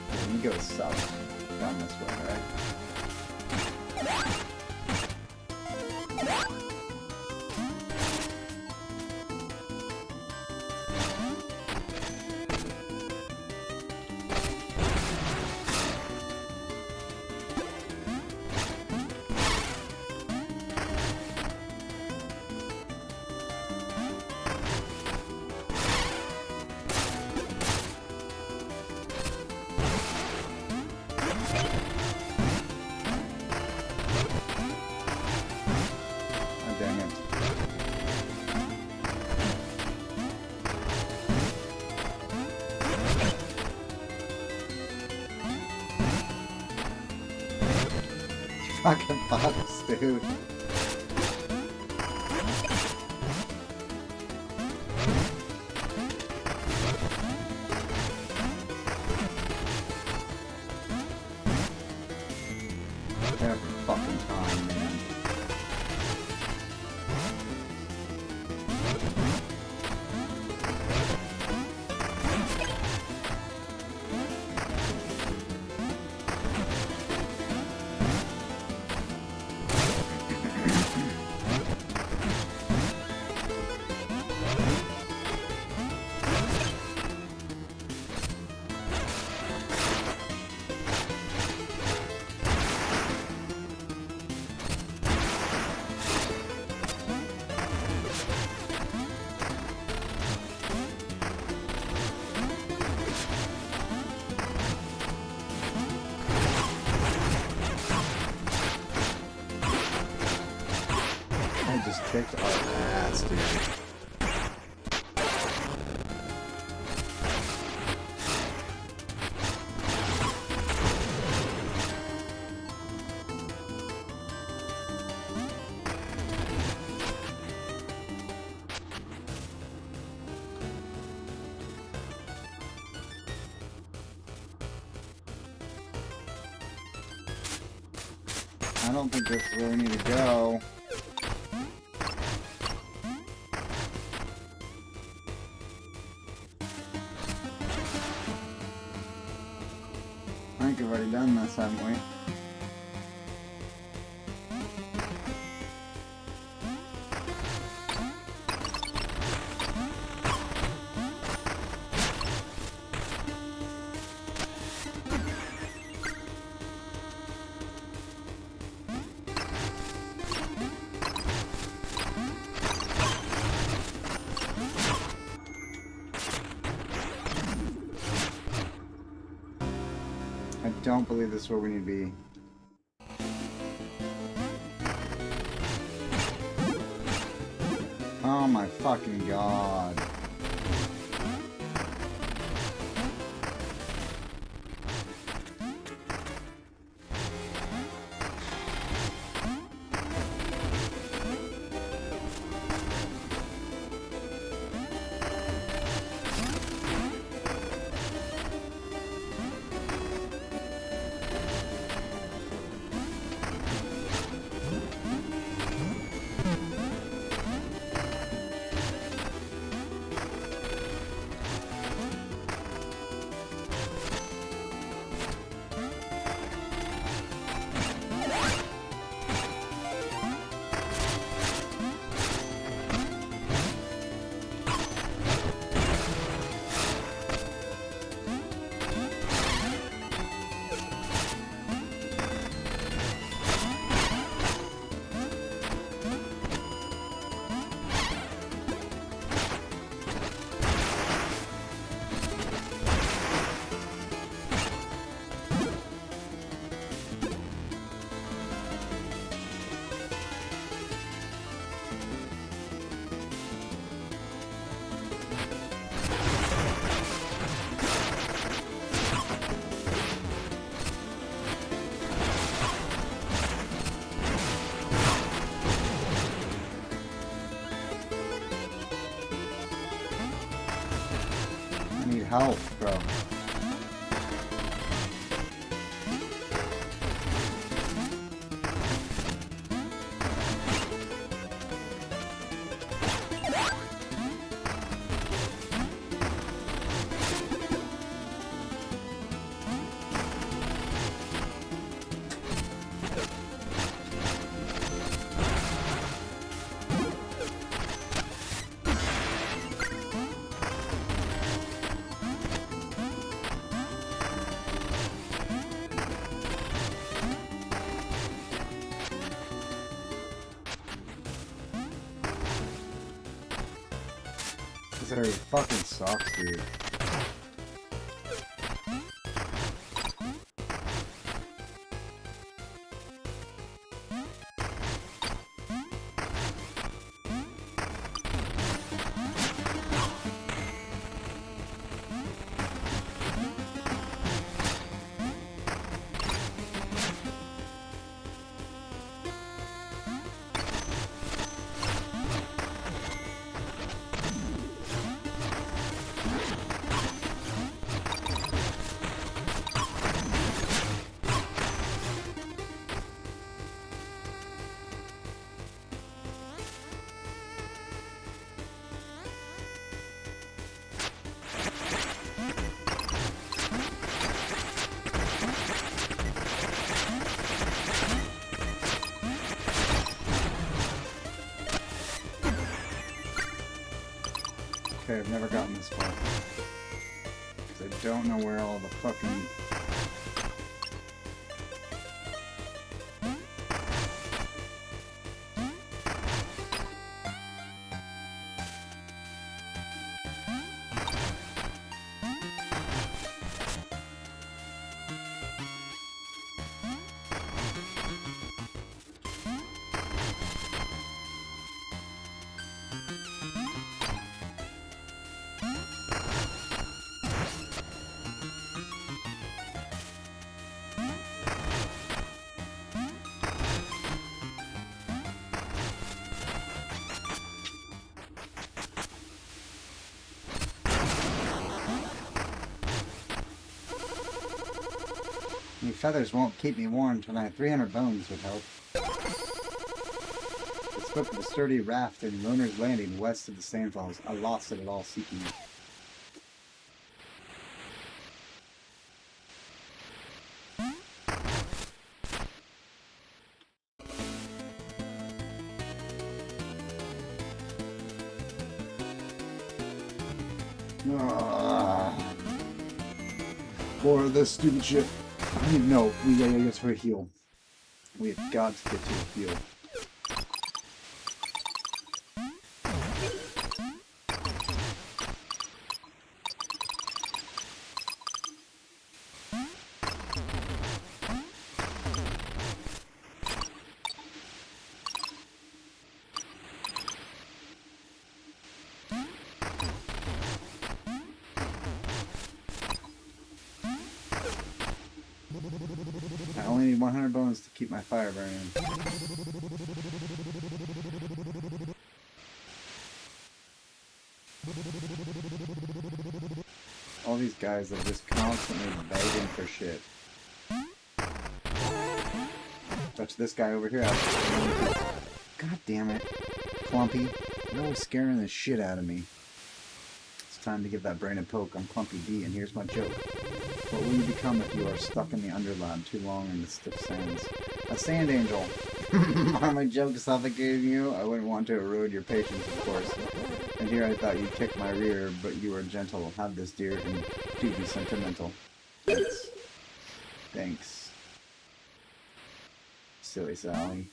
Let me go south. Down this way, right? Oh, dang it. Fucking bottles, dude. Every fucking time, man. I just kicked our ass, dude. I don't think that's where we need to go. I think we've already done this, haven't we? I don't believe this is where we need to be. Oh my fucking god. health, bro. This area fucking sucks, dude. Okay, I've never gotten this far. Because I don't know where all the fucking... Any feathers won't keep me warm tonight. 300 bones would help. I spoke of a sturdy raft in Loner's Landing west of the Sandfalls. I lost it at all seeking it. More of this stupid shit. I don't even know. We gotta get to a heal. We have got to get to a heal. I only need 100 bones to keep my fire burning. All these guys that are just constantly begging for shit. Touch this guy over here. God damn it. Clumpy. You're always scaring the shit out of me. It's time to give that brain a poke. I'm Clumpy D, and here's my joke. What will you become if you are stuck in the underlab too long in the stiff sands? A sand angel. Are my jokes suffocating you? I wouldn't want to erode your patience, of course. And here I thought you'd kick my rear, but you were gentle. Have this, dear, and do be sentimental. Thanks. Thanks. Silly Sally.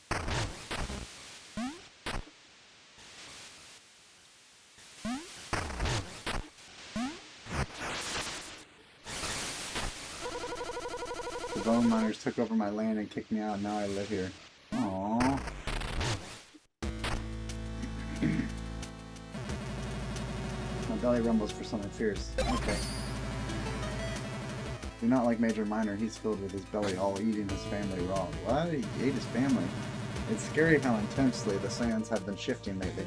The bone miners took over my land and kicked me out, and now I live here. Aww. My belly rumbles for something fierce. Okay. Do not like Major Miner, he's filled with his belly, all eating his family raw. What? He ate his family? It's scary how intensely the sands have been shifting lately.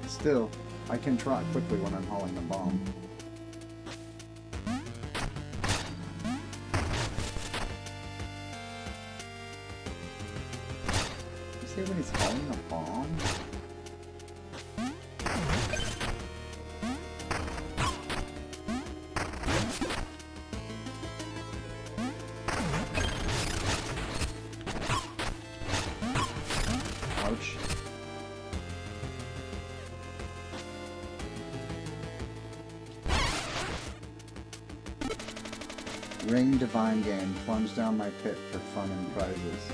Still, I can trot quickly when I'm hauling a bomb. okay when he's hauling a bomb? Ouch. Ring Divine Game. Plunge down my pit for fun and prizes.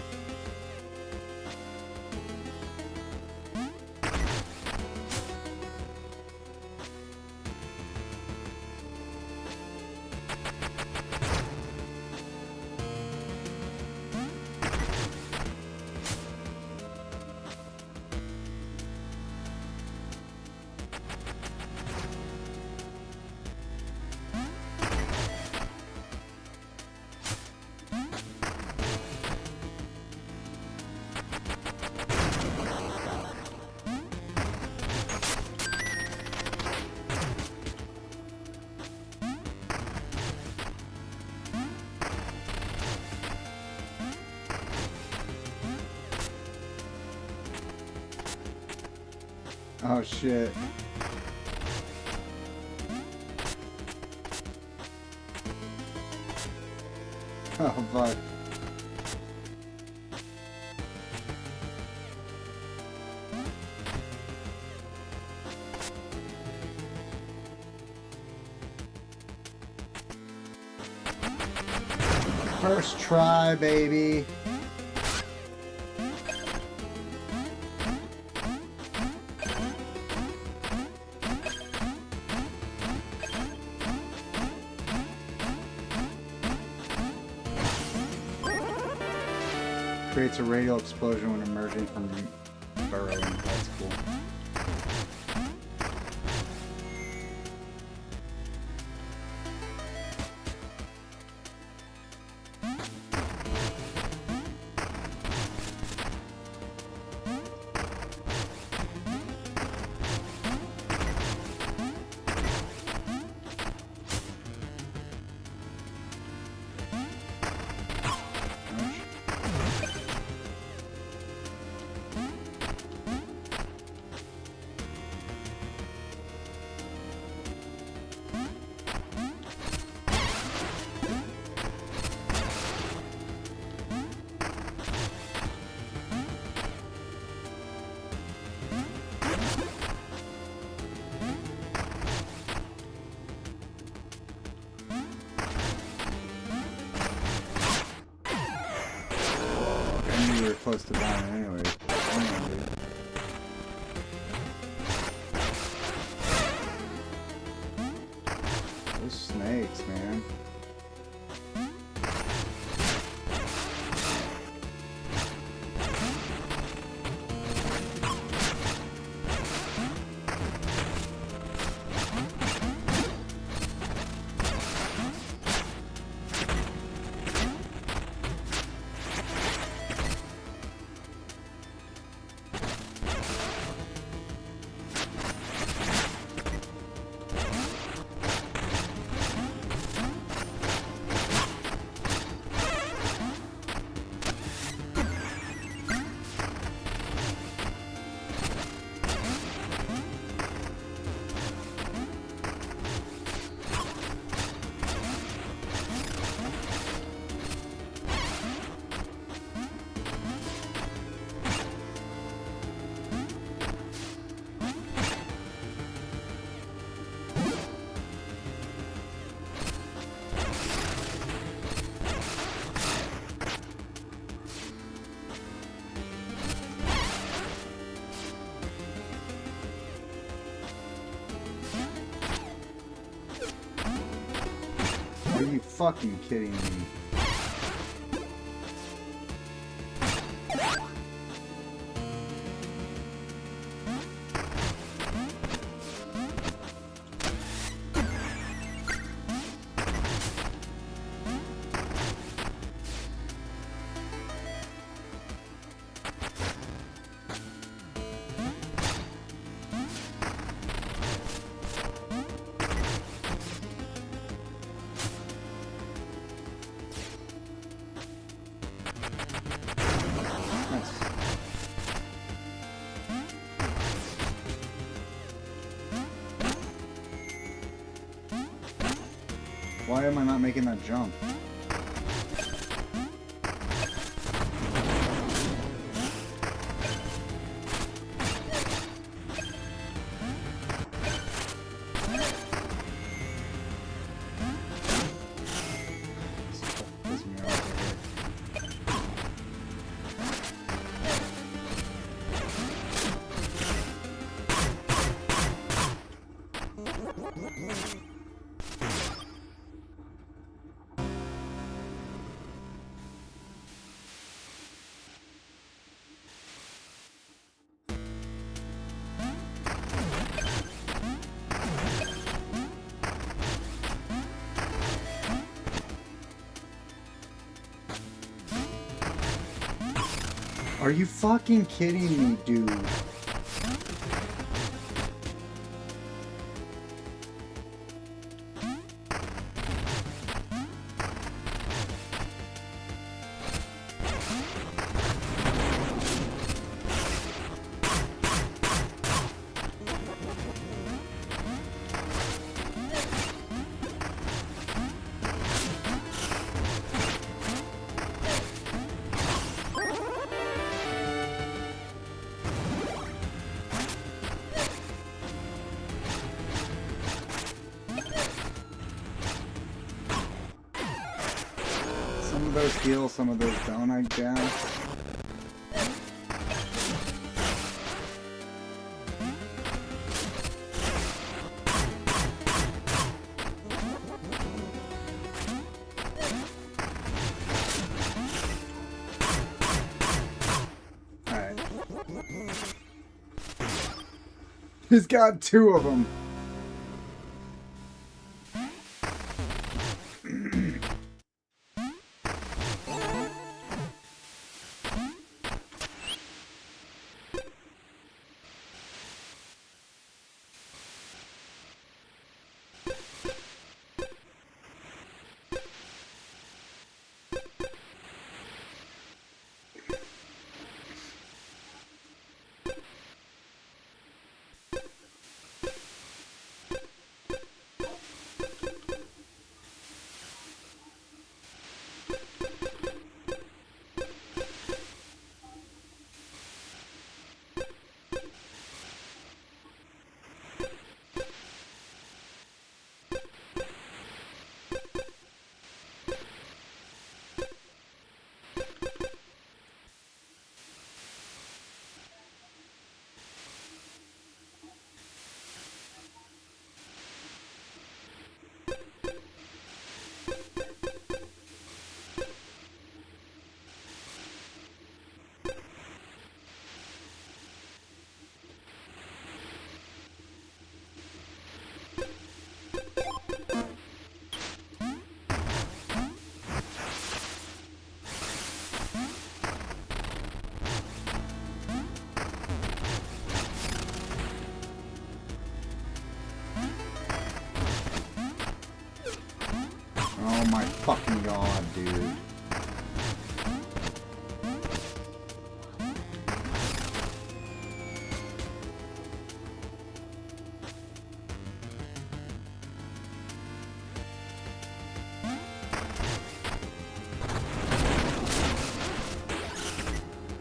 Oh shit. Oh fuck. First try, baby. Creates a radial explosion when emerging from burrowing. That's cool. We were close to dying anyway. Those snakes, man. Are you fucking kidding me? Why am I not making that jump? Are you fucking kidding me, dude? Some of those heal, some of those don't, I guess. Alright. He's got two of them. Oh my fucking god, dude.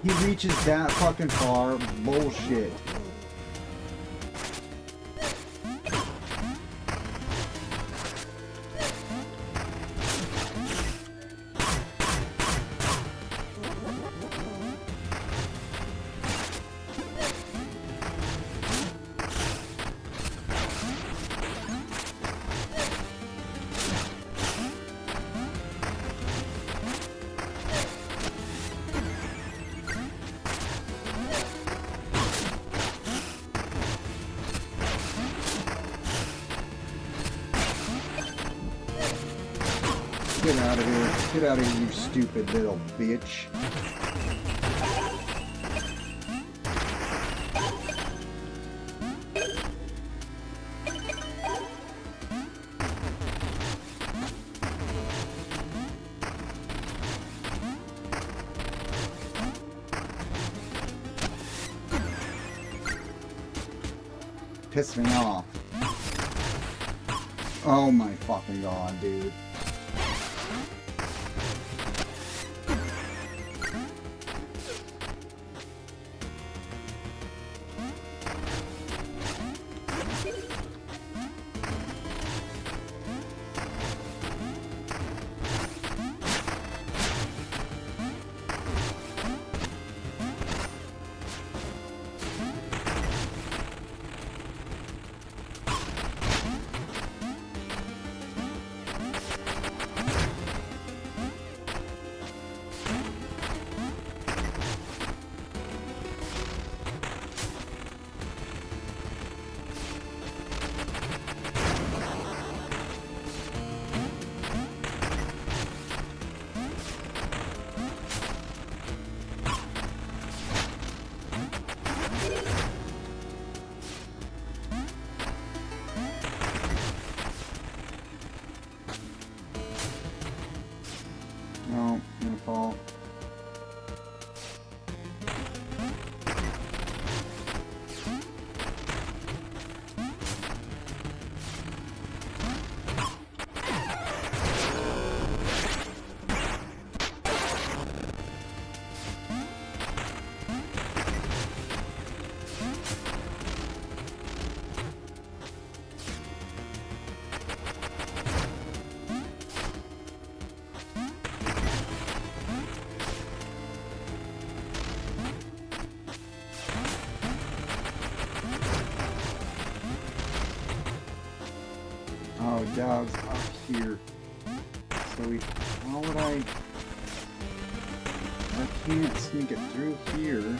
He reaches that fucking far. Bullshit. Get out of here. Get out of here, you stupid little bitch. Piss me off. Oh my fucking god, dude. dog's up here. So we, how would I can't sneak it through here.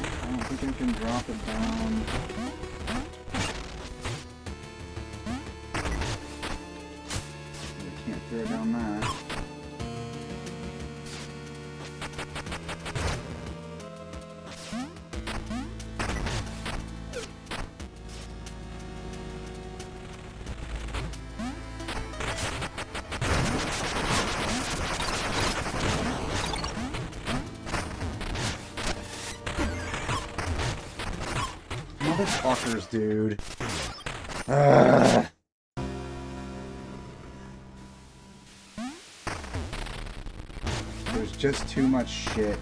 I don't think I can drop it down. I can't throw it down that. Motherfuckers, dude. Ugh. There's just too much shit.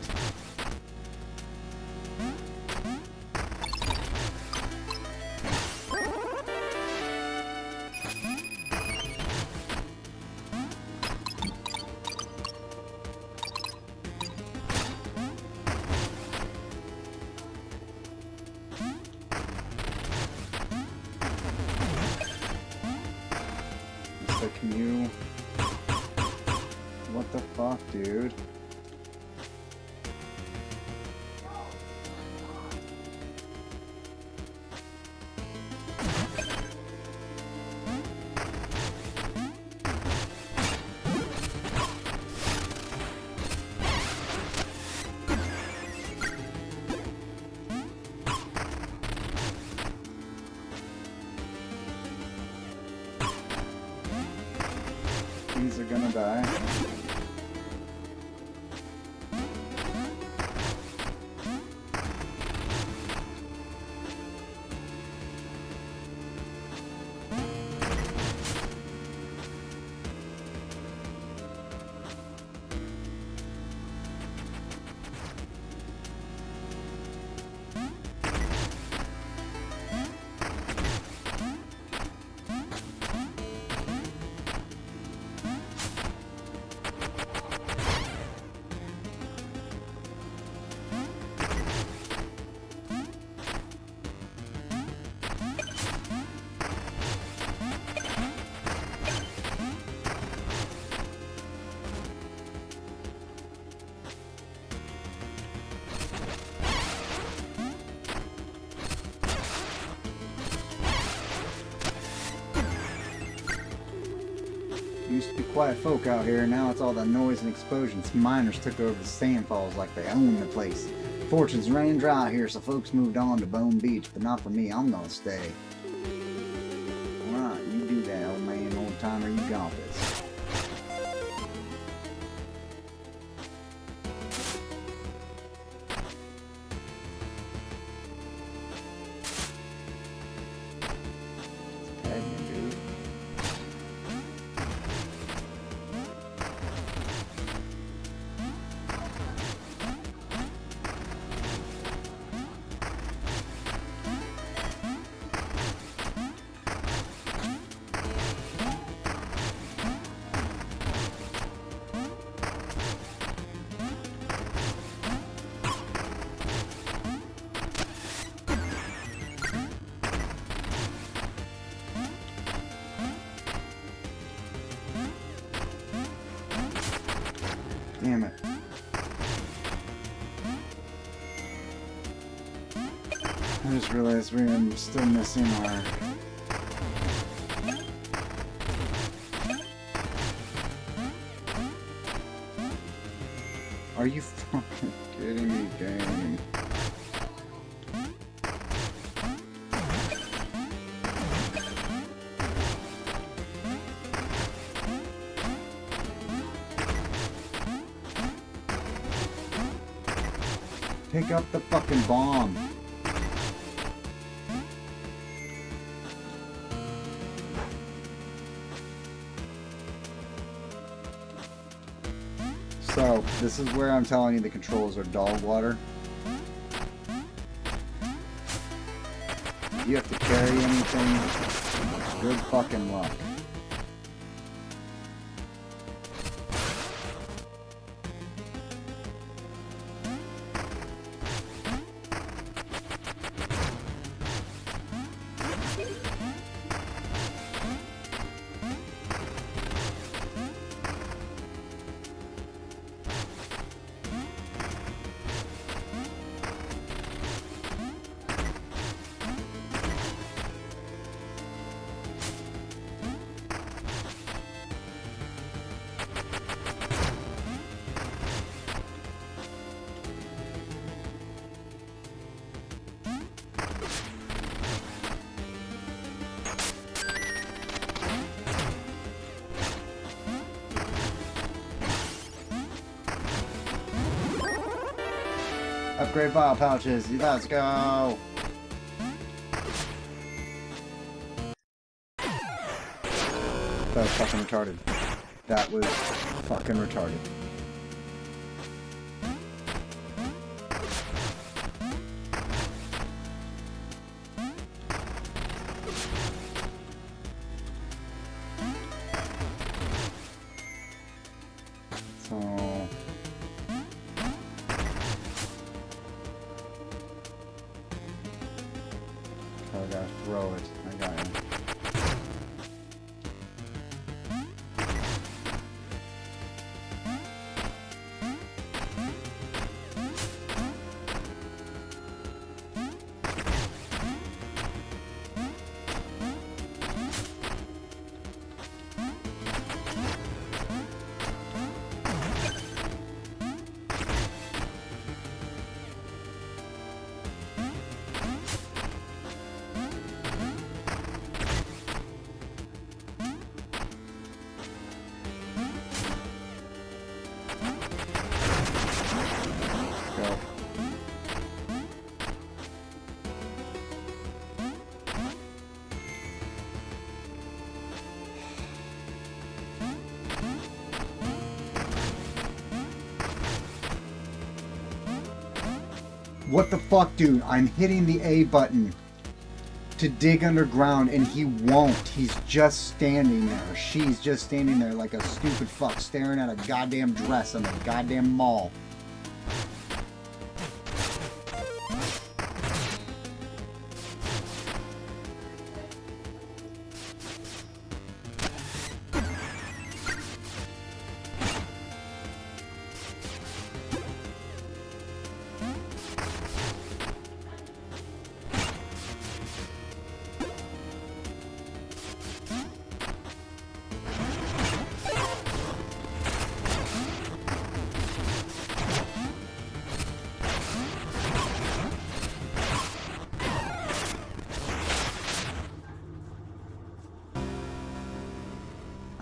Can you... What the fuck, dude? These are gonna die. Used to be quiet folk out here, now it's all the noise and explosions. Miners took over the sandfalls like they own the place. Fortunes ran dry here, so folks moved on to Bone Beach, but not for me, I'm gonna stay. Alright, you do that, old man, old timer, you got this. Damn it. I just realized we're still missing our... Are you fucking kidding me, game? Pick up the fucking bomb. So, this is where I'm telling you the controls are dog water. You have to carry anything, good fucking luck. Upgrade vial pouches. Let's go. That was fucking retarded. That was fucking retarded. So I gotta throw it. I got it. Go. What the fuck, dude? I'm hitting the A button to dig underground and he won't. He's just standing there. She's just standing there like a stupid fuck staring at a goddamn dress in the goddamn mall.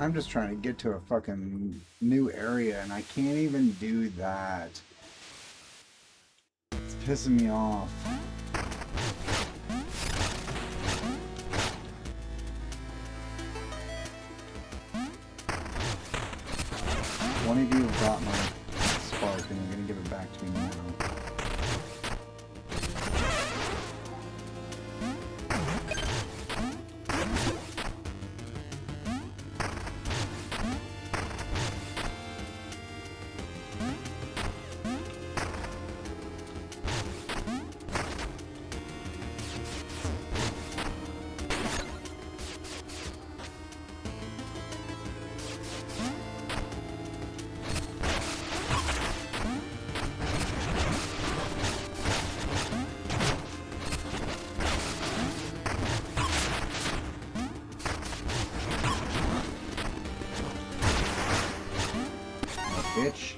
I'm just trying to get to a fucking new area and I can't even do that. It's pissing me off. One of you got my spark and you're gonna give it back to me now. Bitch.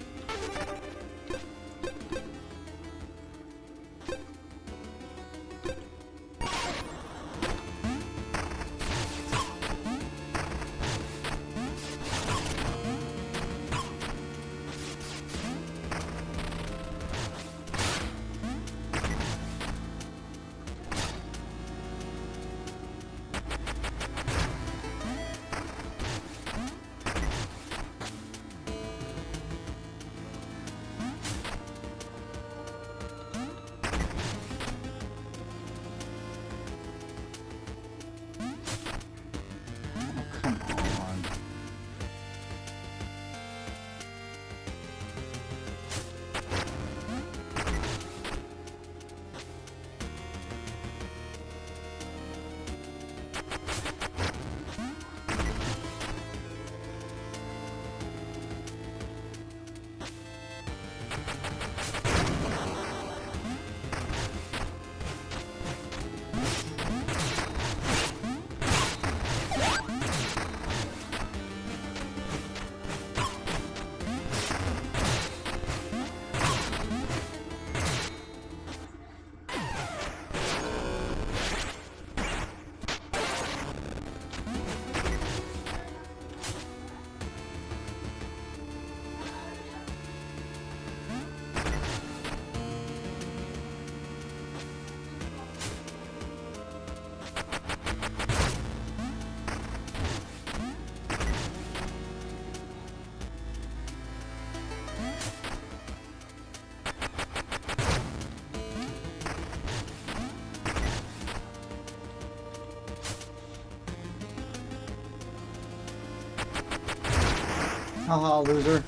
Haha, loser.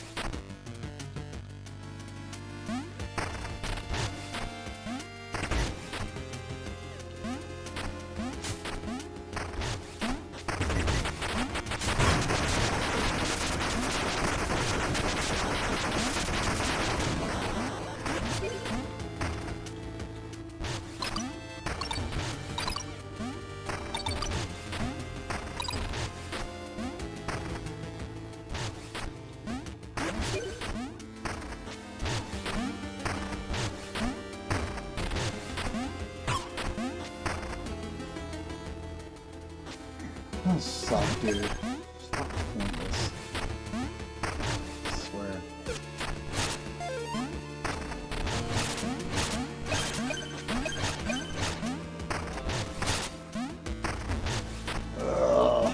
That sucks, dude. Stop doing this. I swear. Ugh.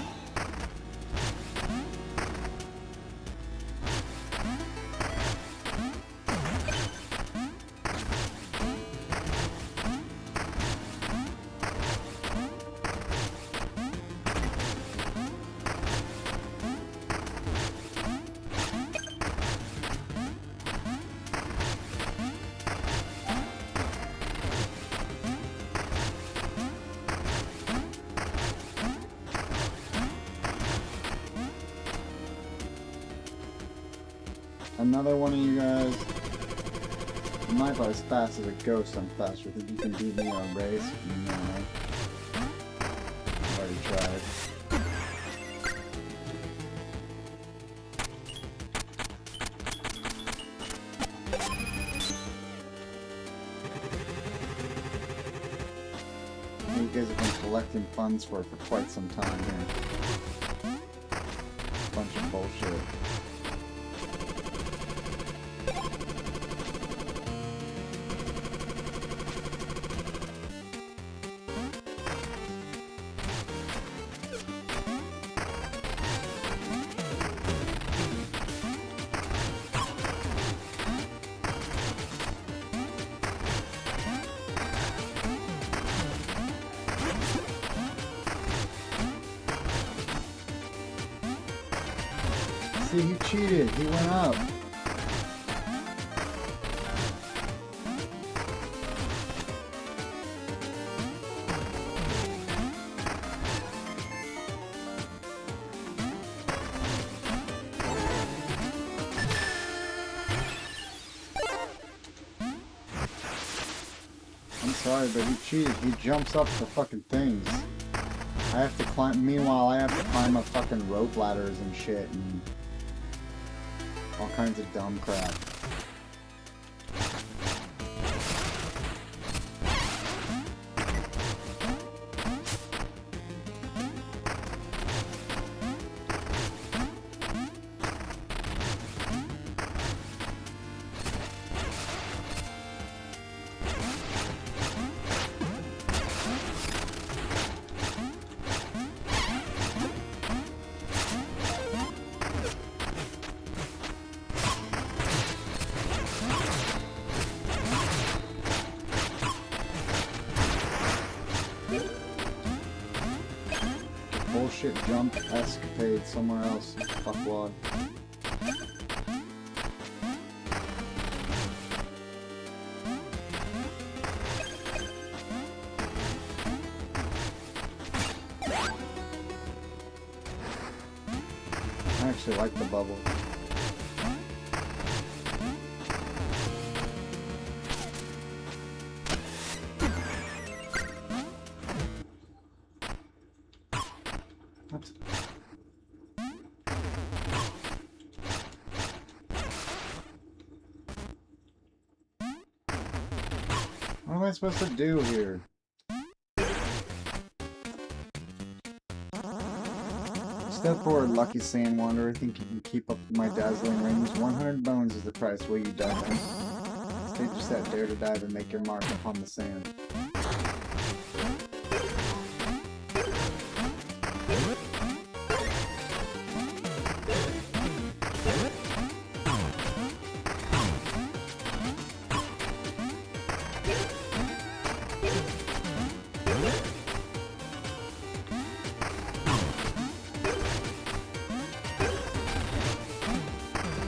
Another one of you guys. I'm not as fast as a ghost, I'm faster. Think you can beat me on race? No. I've already tried. You guys have been collecting funds for quite some time here. Bunch of bullshit. See, he cheated. He went up. I'm sorry, but he cheated. He jumps up the fucking things. I have to climb. Meanwhile, I have to climb up fucking rope ladders and shit and all kinds of dumb crap. Bullshit jump escapade somewhere else. Fuckwad. I actually like the bubble. What am I supposed to do here? Step forward, lucky sand wanderer. I think you can keep up with my dazzling range. 100 bones is the price. Will you dive in? Stage your set, dare to dive and make your mark upon the sand.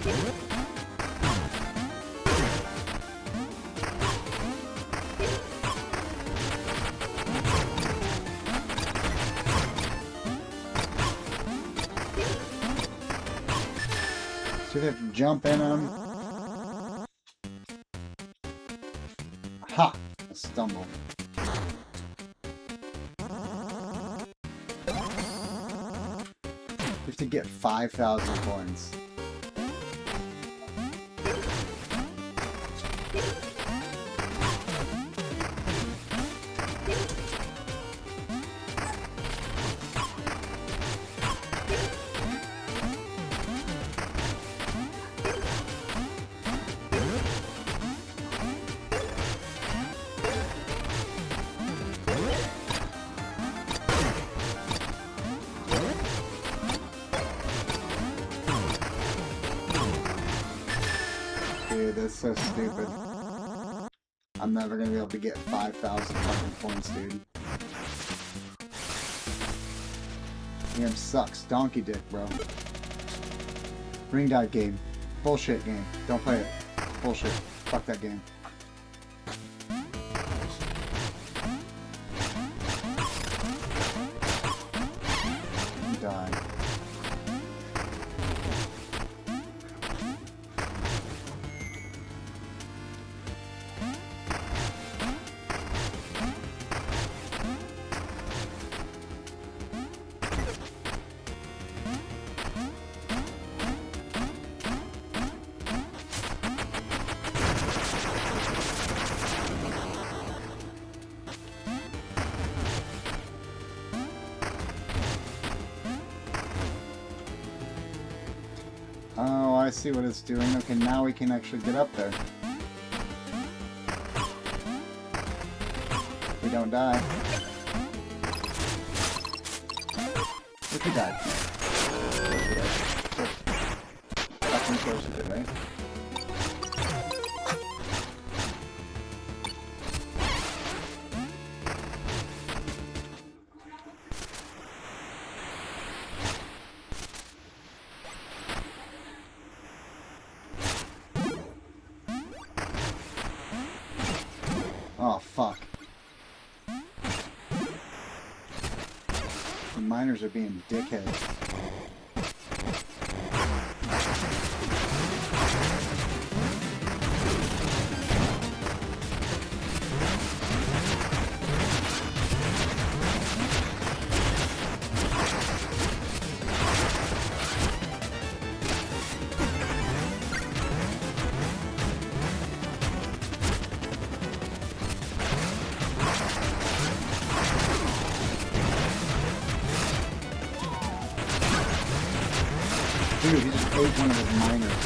So they have to jump in them. Ha! A stumble. We have to get 5,000 coins. Dude, that's so stupid. I'm never gonna be able to get 5,000 fucking points, dude. Game sucks. Donkey dick, bro. Ring dive game. Bullshit game. Don't play it. Bullshit. Fuck that game. Die. Oh, I see what it's doing. Okay, now we can actually get up there. We don't die. If we died. Fucking close to it, right? Oh, fuck. The miners are being dickheads. Dude, he just ate one of his miners.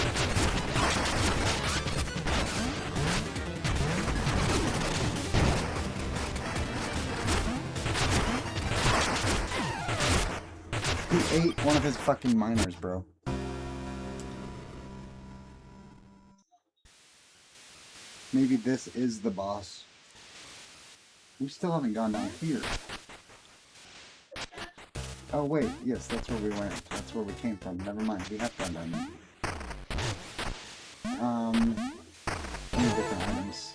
He ate one of his fucking miners, bro. Maybe this is the boss. We still haven't gone down here. Oh wait, yes, that's where we went. That's where we came from. Never mind, we have gone down there. Any different items.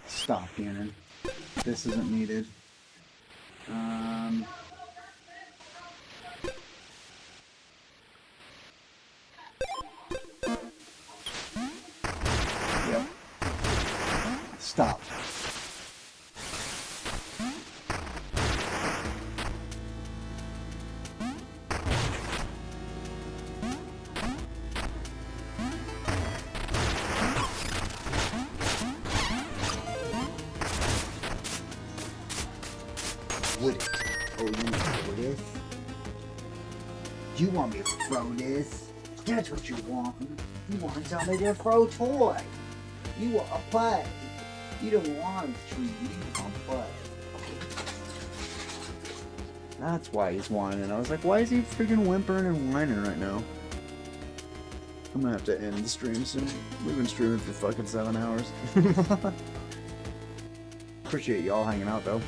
Stop, Gannon. This isn't needed. Yep. Stop. Would it? Oh, you want to throw this? You want me to throw this? That's what you want. You want somebody to throw toy. You want to play. You don't want to treat. You want to play. That's why he's whining. I was like, why is he freaking whimpering and whining right now? I'm gonna have to end the stream soon. We've been streaming for fucking 7 hours. Appreciate y'all hanging out though.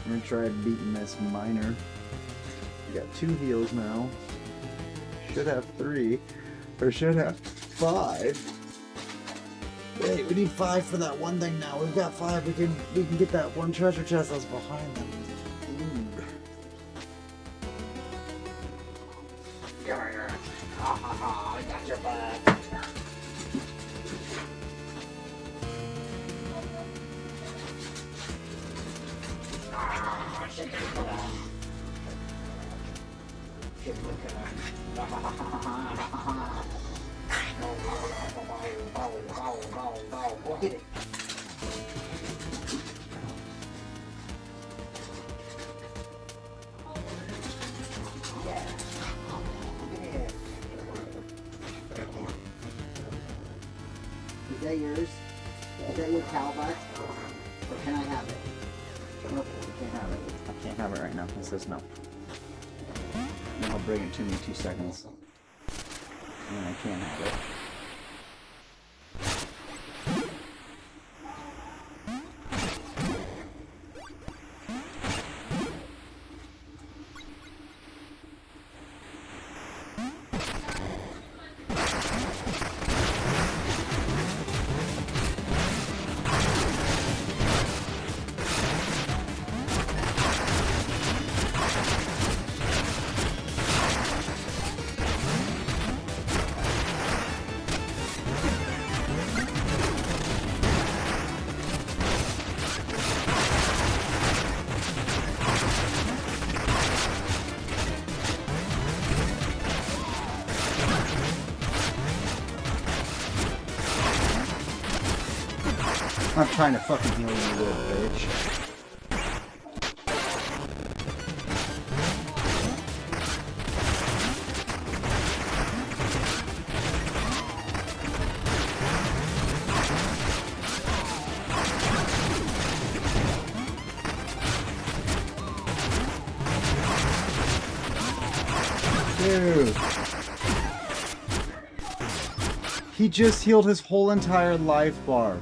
I'm gonna try beating this miner. We got 2 heals now. should have 3. Or should have 5. Wait, we need 5 for that one thing now. We've got 5. We can get that one treasure chest that's behind them. I got your back. Get it. Is that yours? Is that your cow butt? Or can I have it? Nope, you can't have it. I can't have it right now. It says no. And I'll bring it to me in 2 seconds. And then I can't have it. I'm not trying to fucking heal you, little bitch. Dude. He just healed his whole entire life bar.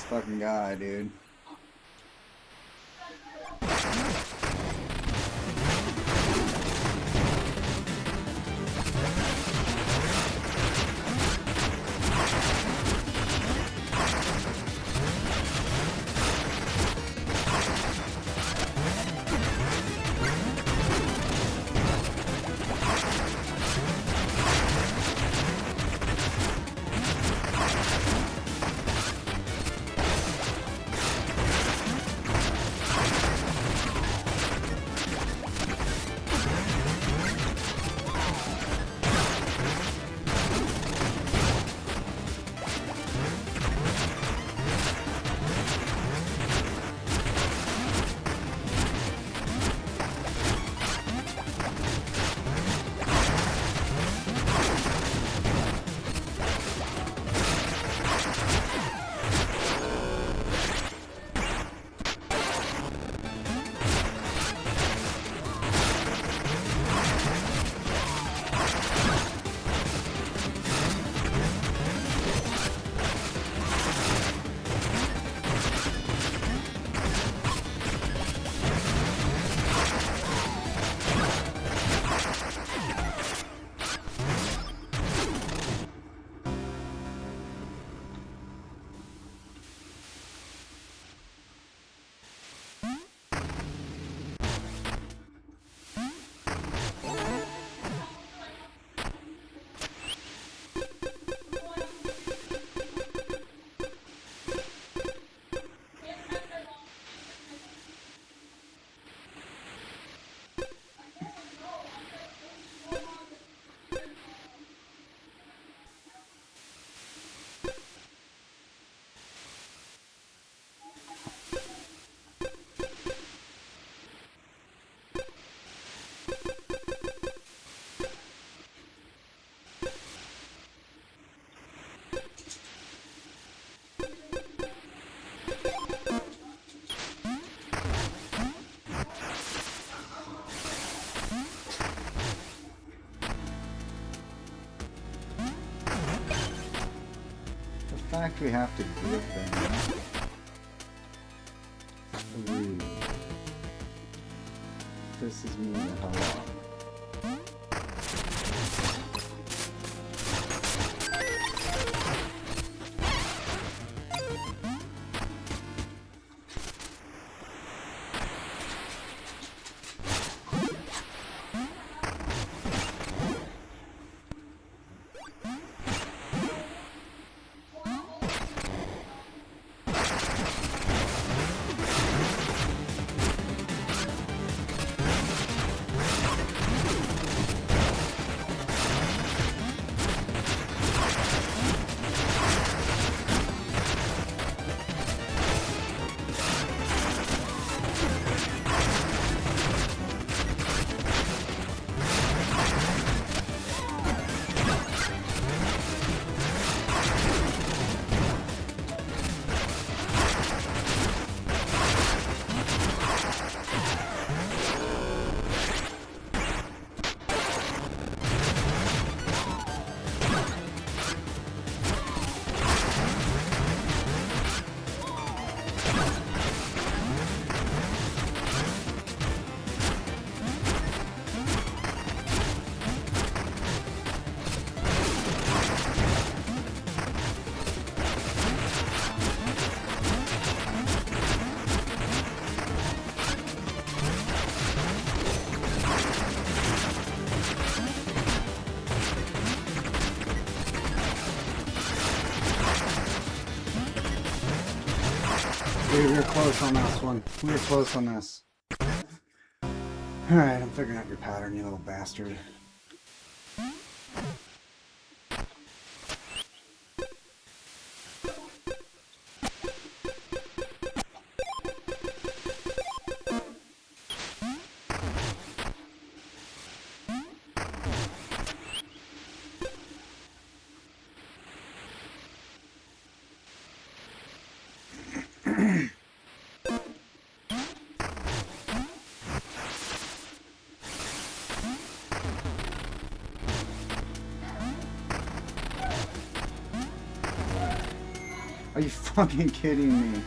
Fucking guy, dude. fact we have to give them 3. Pisses me the hell off. We were close on this one. We were close on this. Alright, I'm figuring out your pattern, you little bastard. Are you fucking kidding me?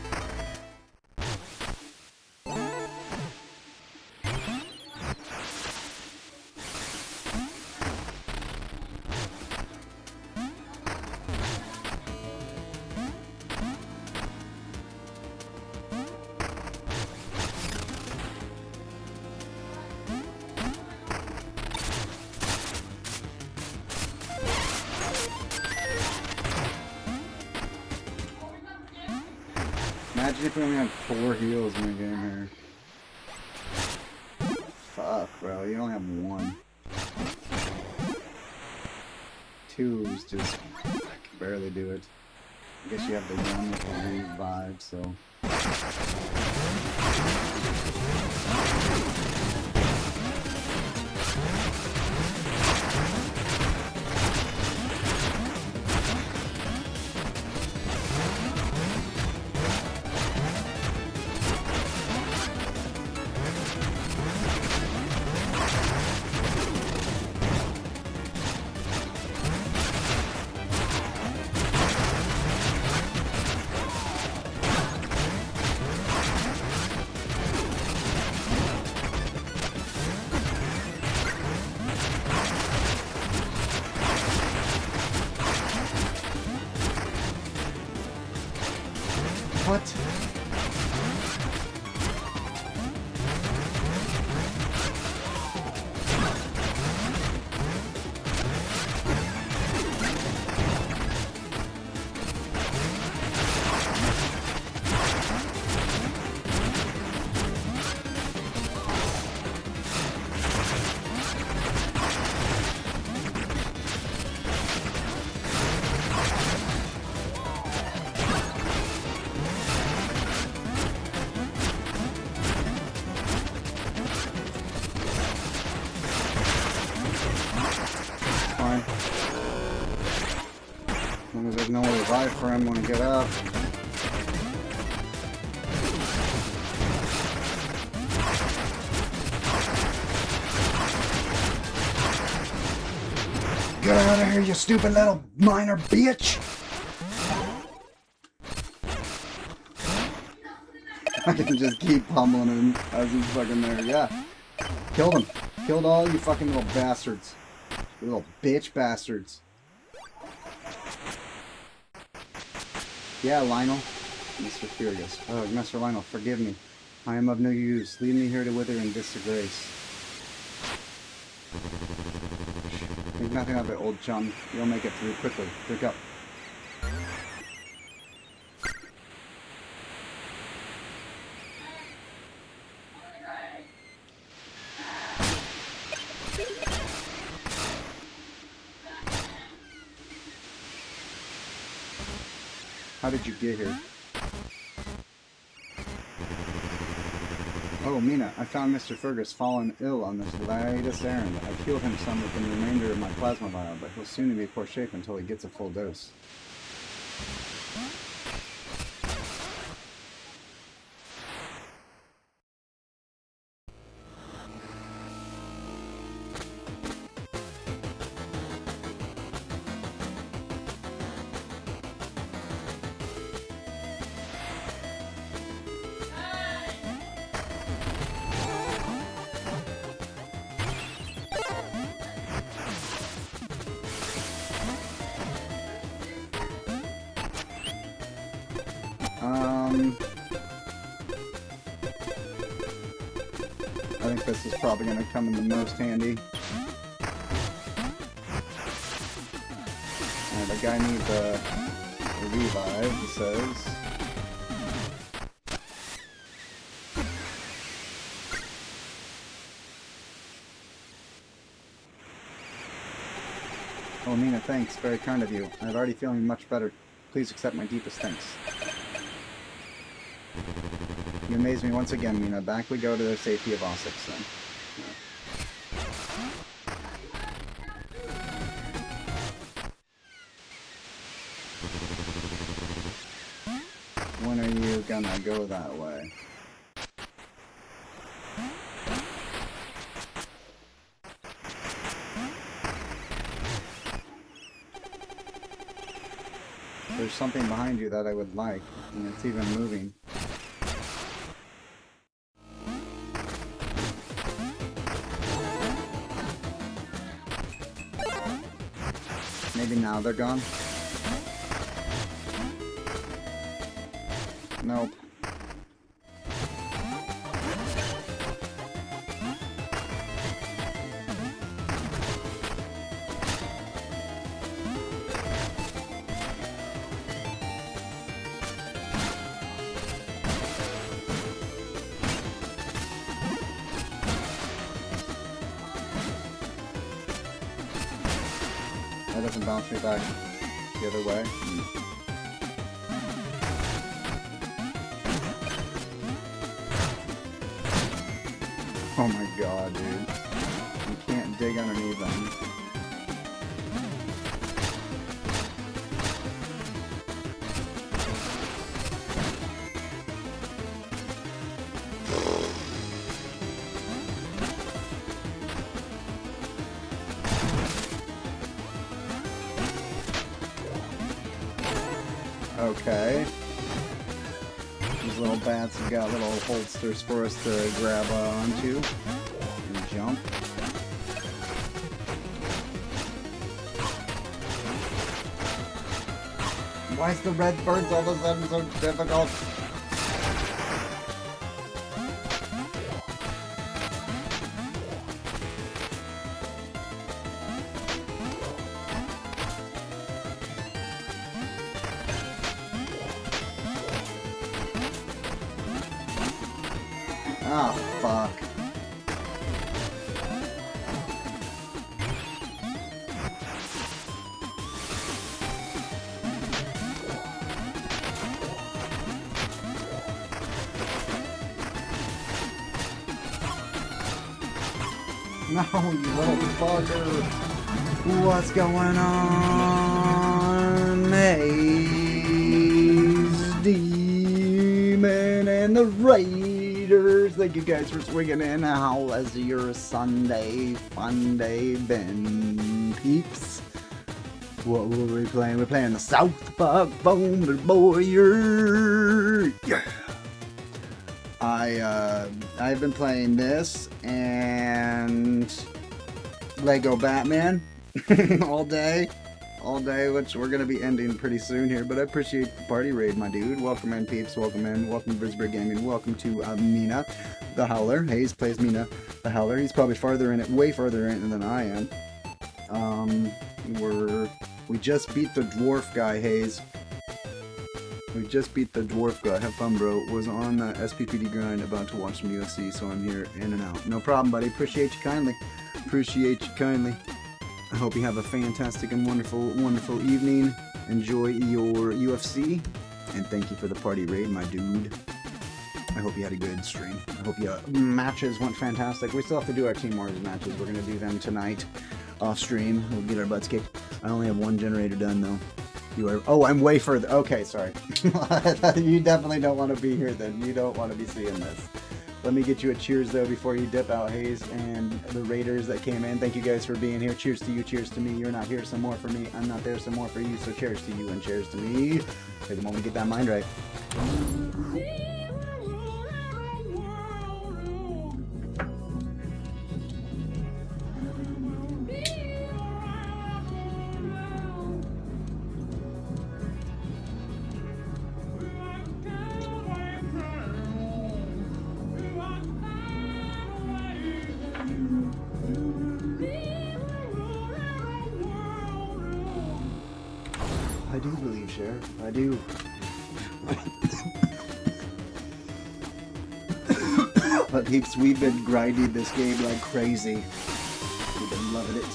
Imagine if we only had 4 heals in the game here. Fuck, bro. You only have 1. 2 is just... I can barely do it. I guess you have the 1 with the revive, so... What? Fine. As long as there's no revive for him when I get up. Get out of here, you stupid little minor bitch! fucking just keep pummeling him as he's fucking there. Yeah. Killed him. Killed all you fucking little bastards. You little bitch bastards. Yeah, Lionel. Mr. Furious. Oh, Master Lionel, forgive me. I am of no use. Leave me here to wither in disgrace. Think nothing of it, old chum. You'll make it through quickly. Drink up. How did you get here? Oh, Mina, I found Mr. Fergus fallen ill on this latest errand. I healed him some with the remainder of my plasma vial, but he'll soon be poor shape until he gets a full dose. I think this is probably going to come in the most handy. The guy needs a revive, he says. Oh, Nina, thanks. Very kind of you. I'm already feeling much better. Please accept my deepest thanks. You amaze me once again, Mina. Back we go to the safety of Ossex, then. When are you gonna go that way? There's something behind you that I would like, and it's even moving. Maybe now they're gone? Nope. That doesn't bounce me back the other way. Oh my god, dude. You can't dig underneath them. Okay. These little bats have got little holsters for us to grab onto and jump. Why is the red birds all of a sudden so difficult? Ah, fuck. No, you little fucker. What's going on? Maze Demon and the Raiders. Thank you guys for swinging in. How has your Sunday fun day been, peeps? What were we playing? We're playing the South Park Boulder Boyer. Yeah. I've been playing this and Lego Batman all day, which we're gonna be ending pretty soon here. But I appreciate the party raid, my dude. Welcome in, peeps. Welcome in. Welcome to Brisbane Gaming. Welcome to Mina, the Howler. Hayes plays Mina, the Howler. He's probably farther in it, way farther in it than I am. We just beat the dwarf guy, Hayes. We just beat the dwarf guy. Have fun, bro. Was on the SPPD grind, about to watch some UFC, so I'm here in and out. No problem, buddy. Appreciate you kindly. Appreciate you kindly. I hope you have a fantastic and wonderful, wonderful evening. Enjoy your UFC, and thank you for the party raid, my dude. I hope you had a good stream. I hope your matches went fantastic. We still have to do our Team Wars matches. We're gonna do them tonight, off stream. We'll get our butts kicked. I only have one generator done though. You are. Oh, I'm way further. Okay, sorry. You definitely don't want to be here then. You don't want to be seeing this. Let me get you a cheers though before you dip out, Hayes, and the raiders that came in. Thank you guys for being here. Cheers to you. Cheers to me. You're not here. Some more for me. I'm not there. Some more for you. So cheers to you and cheers to me. Take a moment to get that mind right. I do believe, Sheriff. I do. But peeps, we've been grinding this game like crazy. We've been loving it.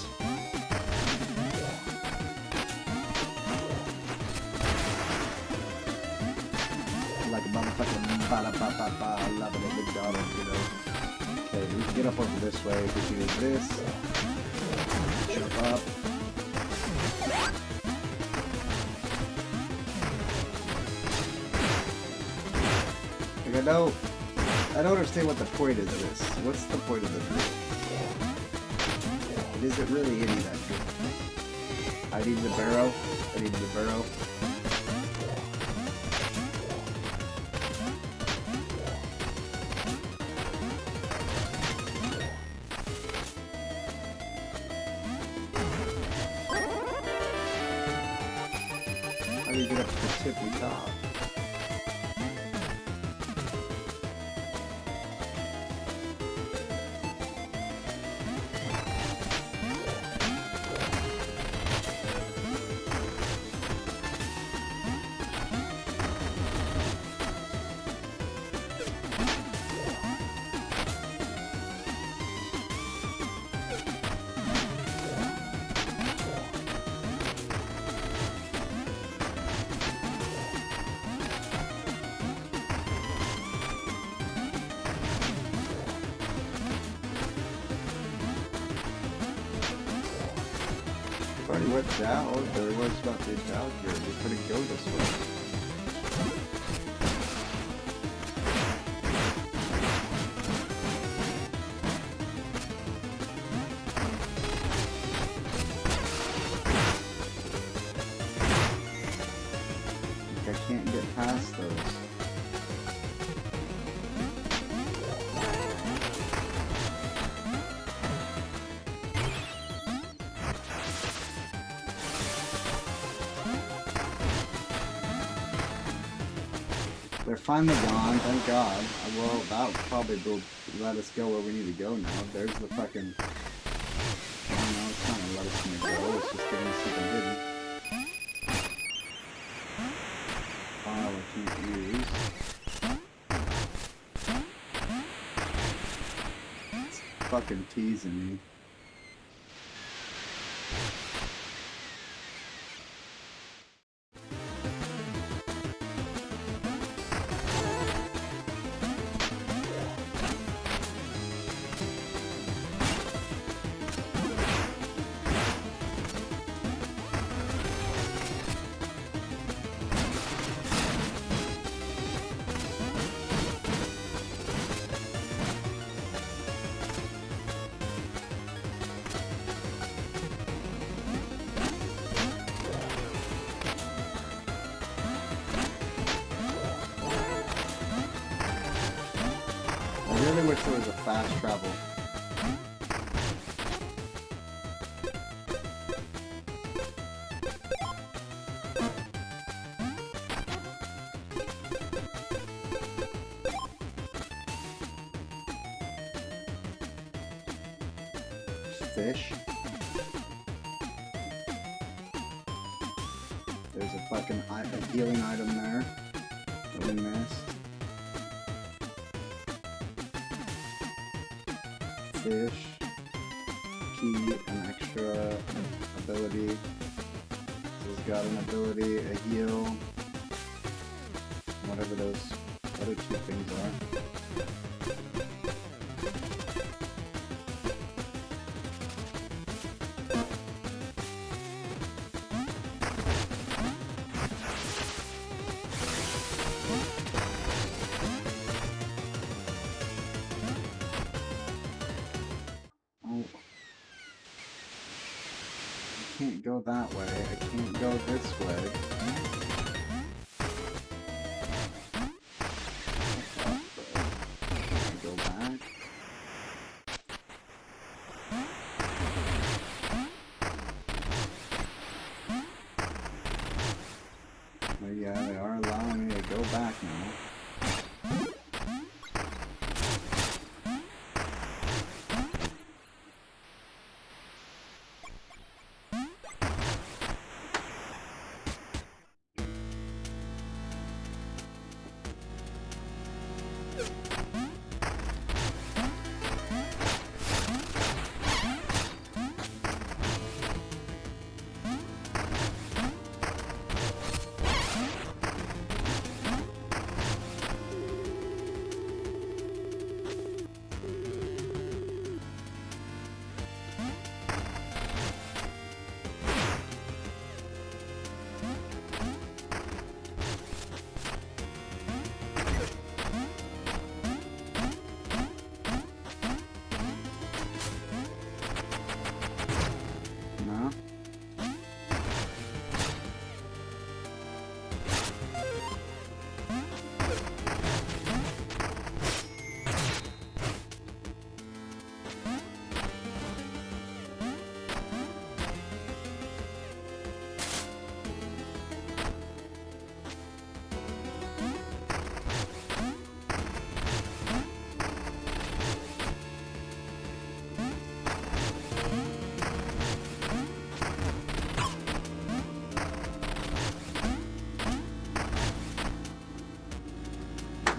Like a motherfucking ba-da-ba-ba-ba, loving it, big dollar, you know. Okay, we can get up over this way. We can do this. Jump up. I don't understand what the point is of this. What's the point of this? Is it really any that good? I need the barrow. I need the barrow. How do you get up to the tippy top? Already went down, or it was about to get down here. We couldn't go this way. I can't get past those. They're finally gone, thank God. Well, that'll probably let us go where we need to go now. There's the fucking... I don't know, it's not gonna let us go. It's just getting something hidden. File I can't use. It's fucking teasing me. really wish there was a fast travel. Fish. There's a fucking healing item there that we missed. Fish. Key, an extra ability. So it's got an ability, a heal. Whatever those other two things are. I can't go that way. I can't go this way. Can I go back? But yeah, they are allowing me to go back now.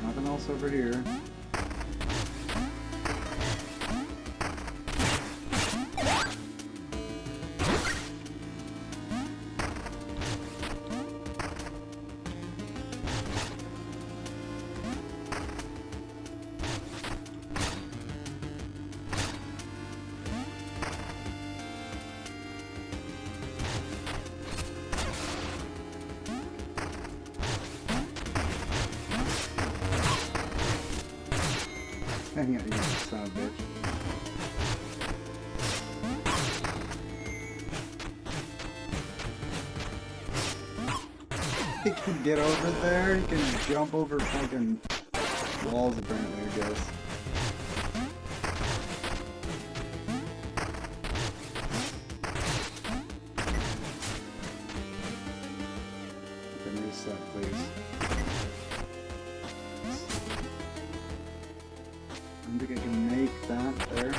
Nothing else over here. Hang out, you son of a bitch. He can get over there, he can jump over fucking walls apparently, I guess. You can reset, please. I think I can make that there.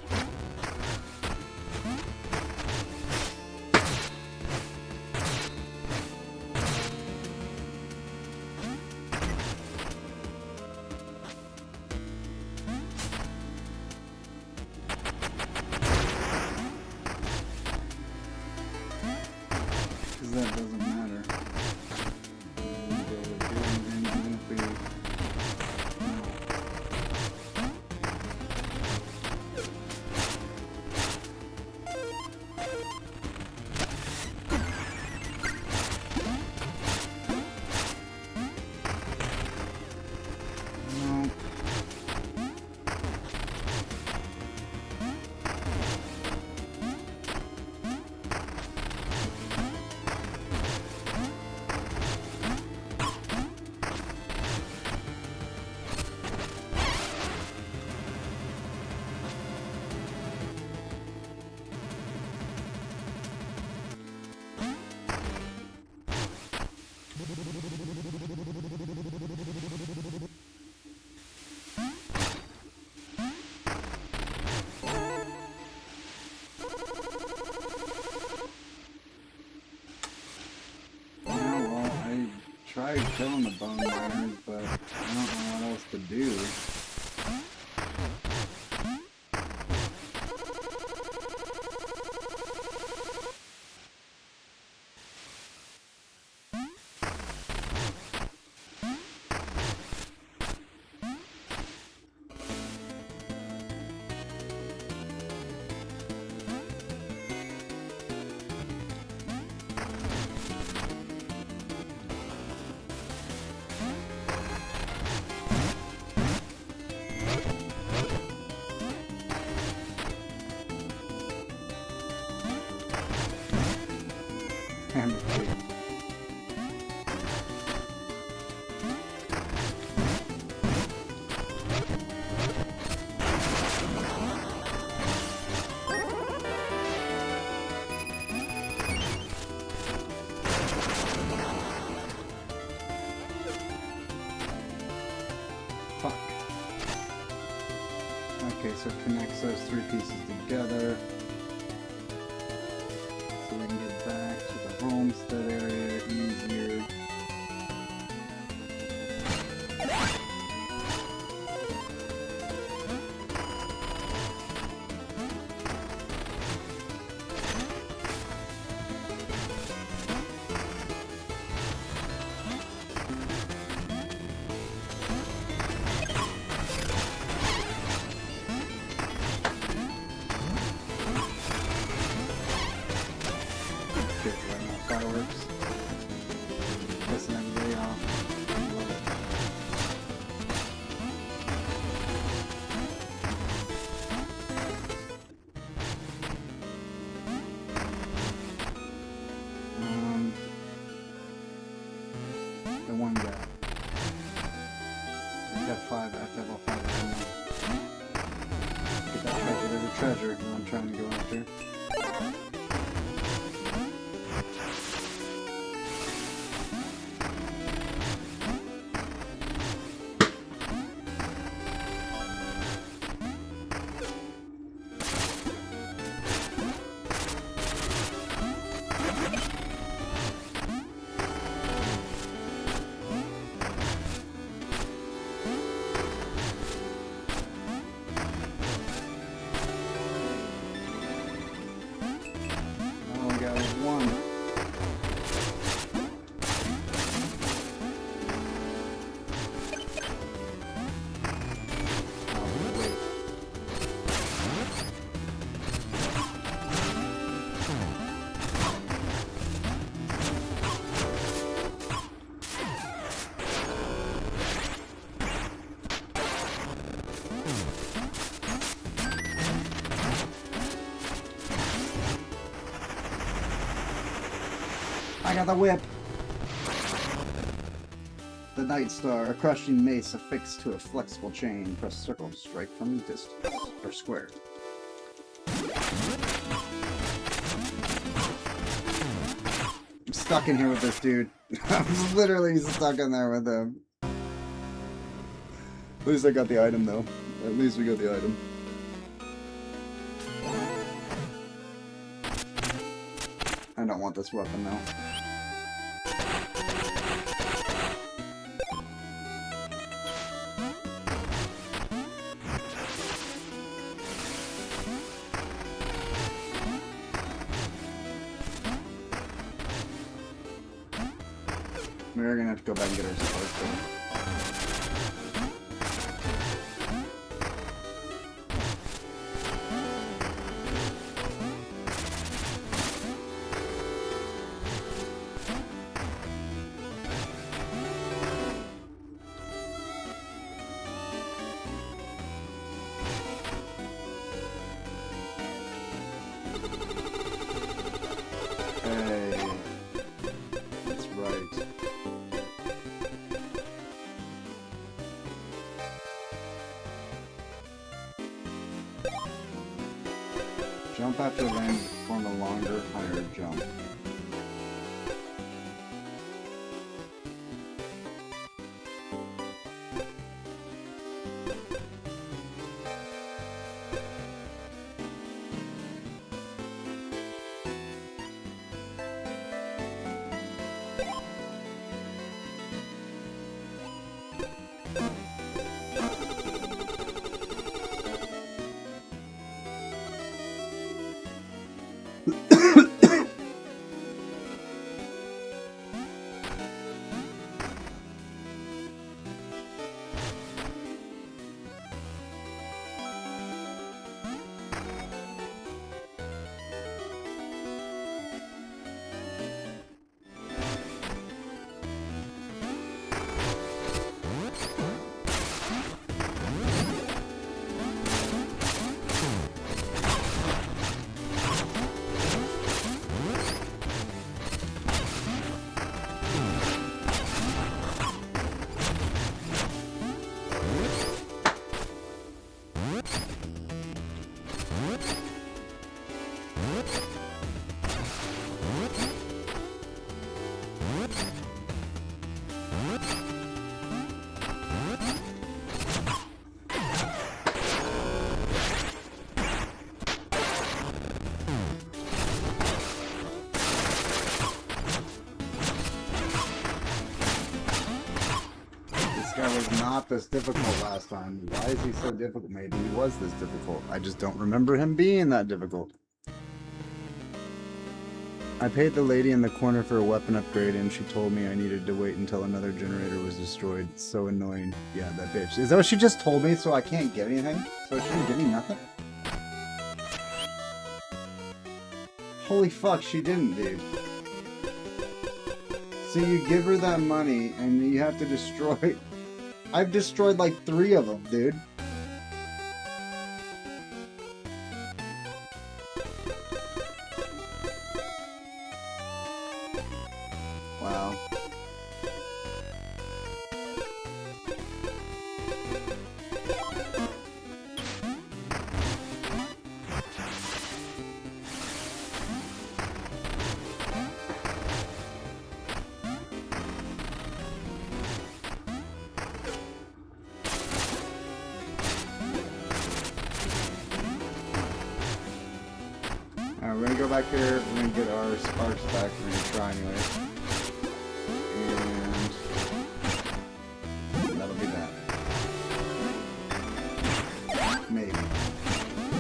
Because that doesn't matter. tried killing the bone miners, but I don't know what else to do. Fuck. Okay, so it connects those three pieces together. So we can get back to the homestead area easier. Fireworks. Pissing everybody off. Love it. The one guy. I got 5. I have to have all 5 of them. Get that treasure. There's a treasure that I'm trying to go after. I got the whip! The Night Star, a crushing mace affixed to a flexible chain. Press circle to strike from distance, or square. I'm stuck in here with this dude. I'm literally stuck in there with him. At least I got the item though. At least we got the item. I don't want this weapon though. We're gonna have to go back and get our supplies though. Hey, that's right. Jump after landing to perform a longer, higher jump. Was not this difficult last time. Why is he so difficult? Maybe he was this difficult. I just don't remember him being that difficult. I paid the lady in the corner for a weapon upgrade and she told me I needed to wait until another generator was destroyed. So annoying. Yeah, that bitch. Is that what she just told me? So I can't get anything? So she didn't give me nothing? Holy fuck, she didn't, dude. So you give her that money and you have to destroy... I've destroyed like 3 of them, dude. Wow. We're gonna go back here, we're gonna get our sparks back, we're gonna try anyway. And that'll be that. Maybe.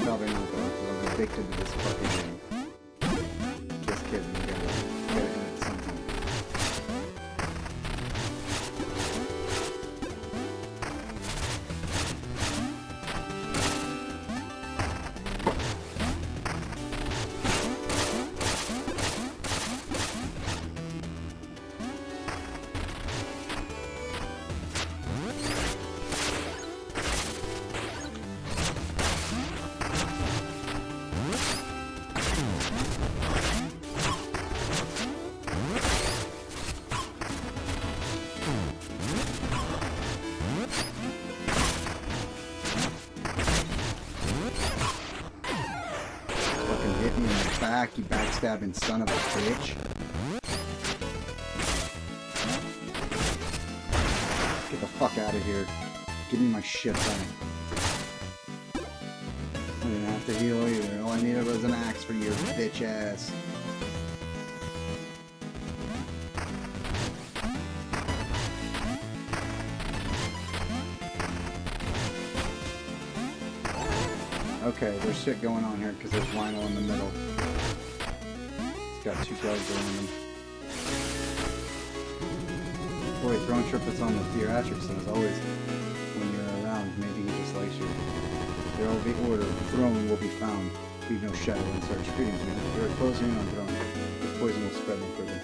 Probably not though, because I'm addicted to this fucking game. Just kidding, we gotta get it in at some point. Hit me in the back, you backstabbing son of a bitch. Get the fuck out of here. Give me my shit back. I didn't have to heal either. All I needed was an axe for your bitch ass. Okay, there's shit going on here because there's Rhino in the middle. It's got 2 guards around him. Boy, throwing triplets on the theatrics is always when you're around. Maybe he just likes you. There will be order. Throwing will be found. Leave no shadow in search. Greetings, man. We are closing in on throwing. This poison will spread no further.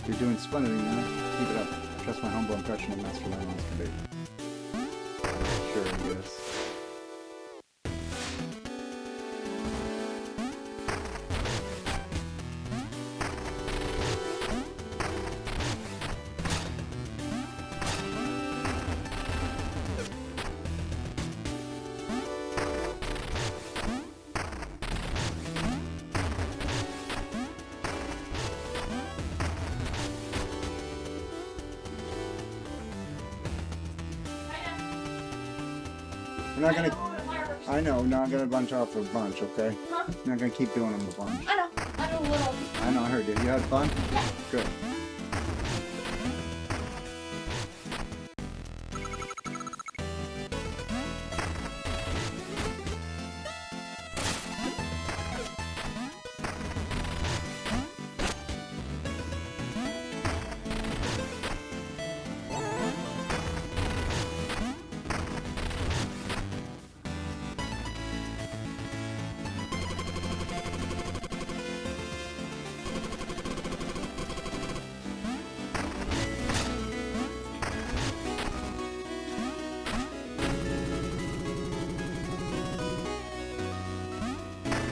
You're doing splendid, you know? Keep it up. Trust my humble impression of Master Lionel's debate. Sure, I guess. We're not gonna. I know, not gonna bunch off a bunch, okay? Huh? Not gonna keep doing them a bunch. I know. I know a little. I know, I heard you. You had fun? Yeah. Good.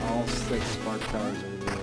All 6 spark cars over there.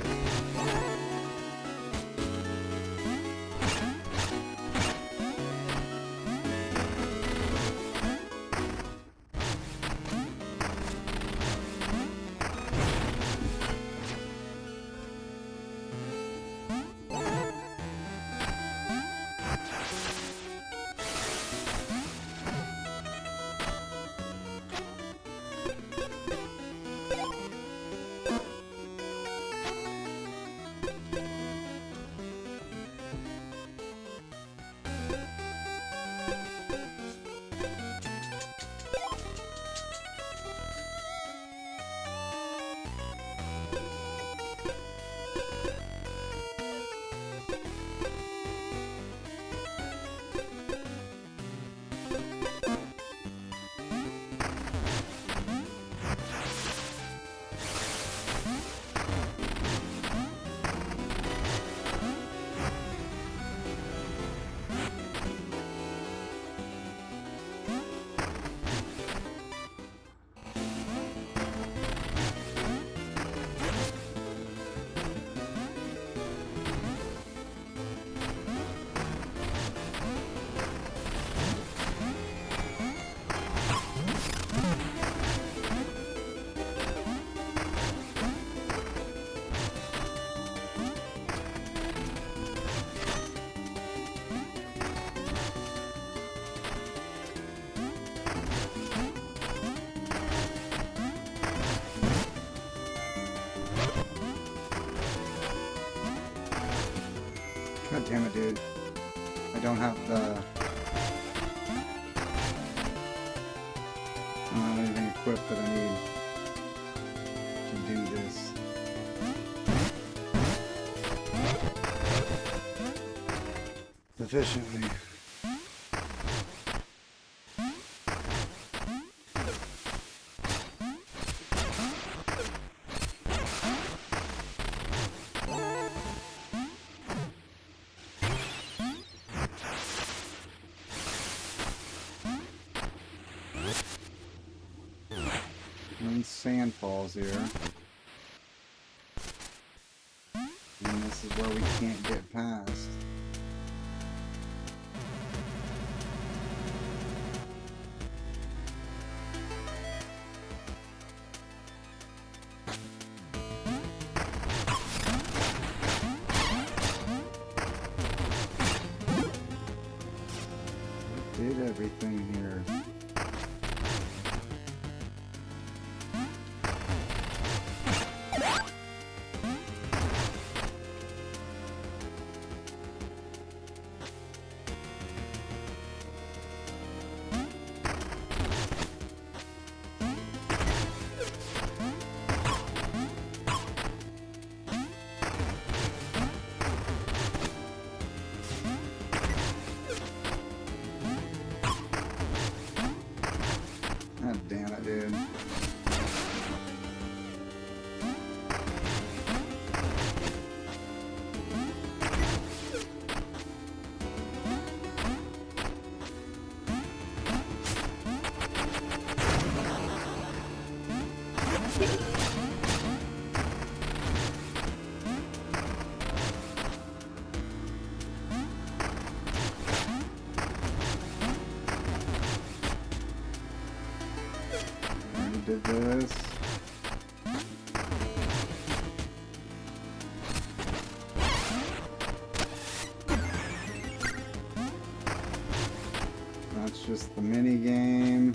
God damn it, dude. I don't have the... I don't have anything equipped that I need to do this. Efficiently. Sand falls here. And this is where we can't get past. Did everything here. God damn it, dude. Did this. That's just the mini game.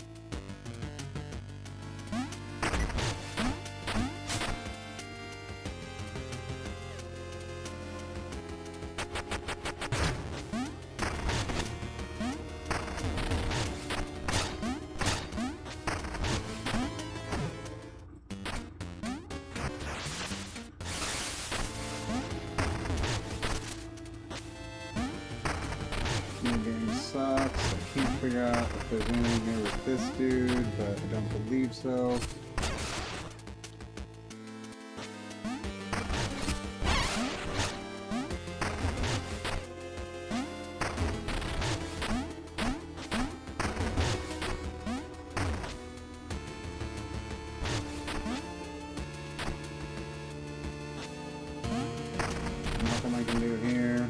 New game sucks. I can't figure out if there's anything here with this dude, but I don't believe so. Nothing I can do here.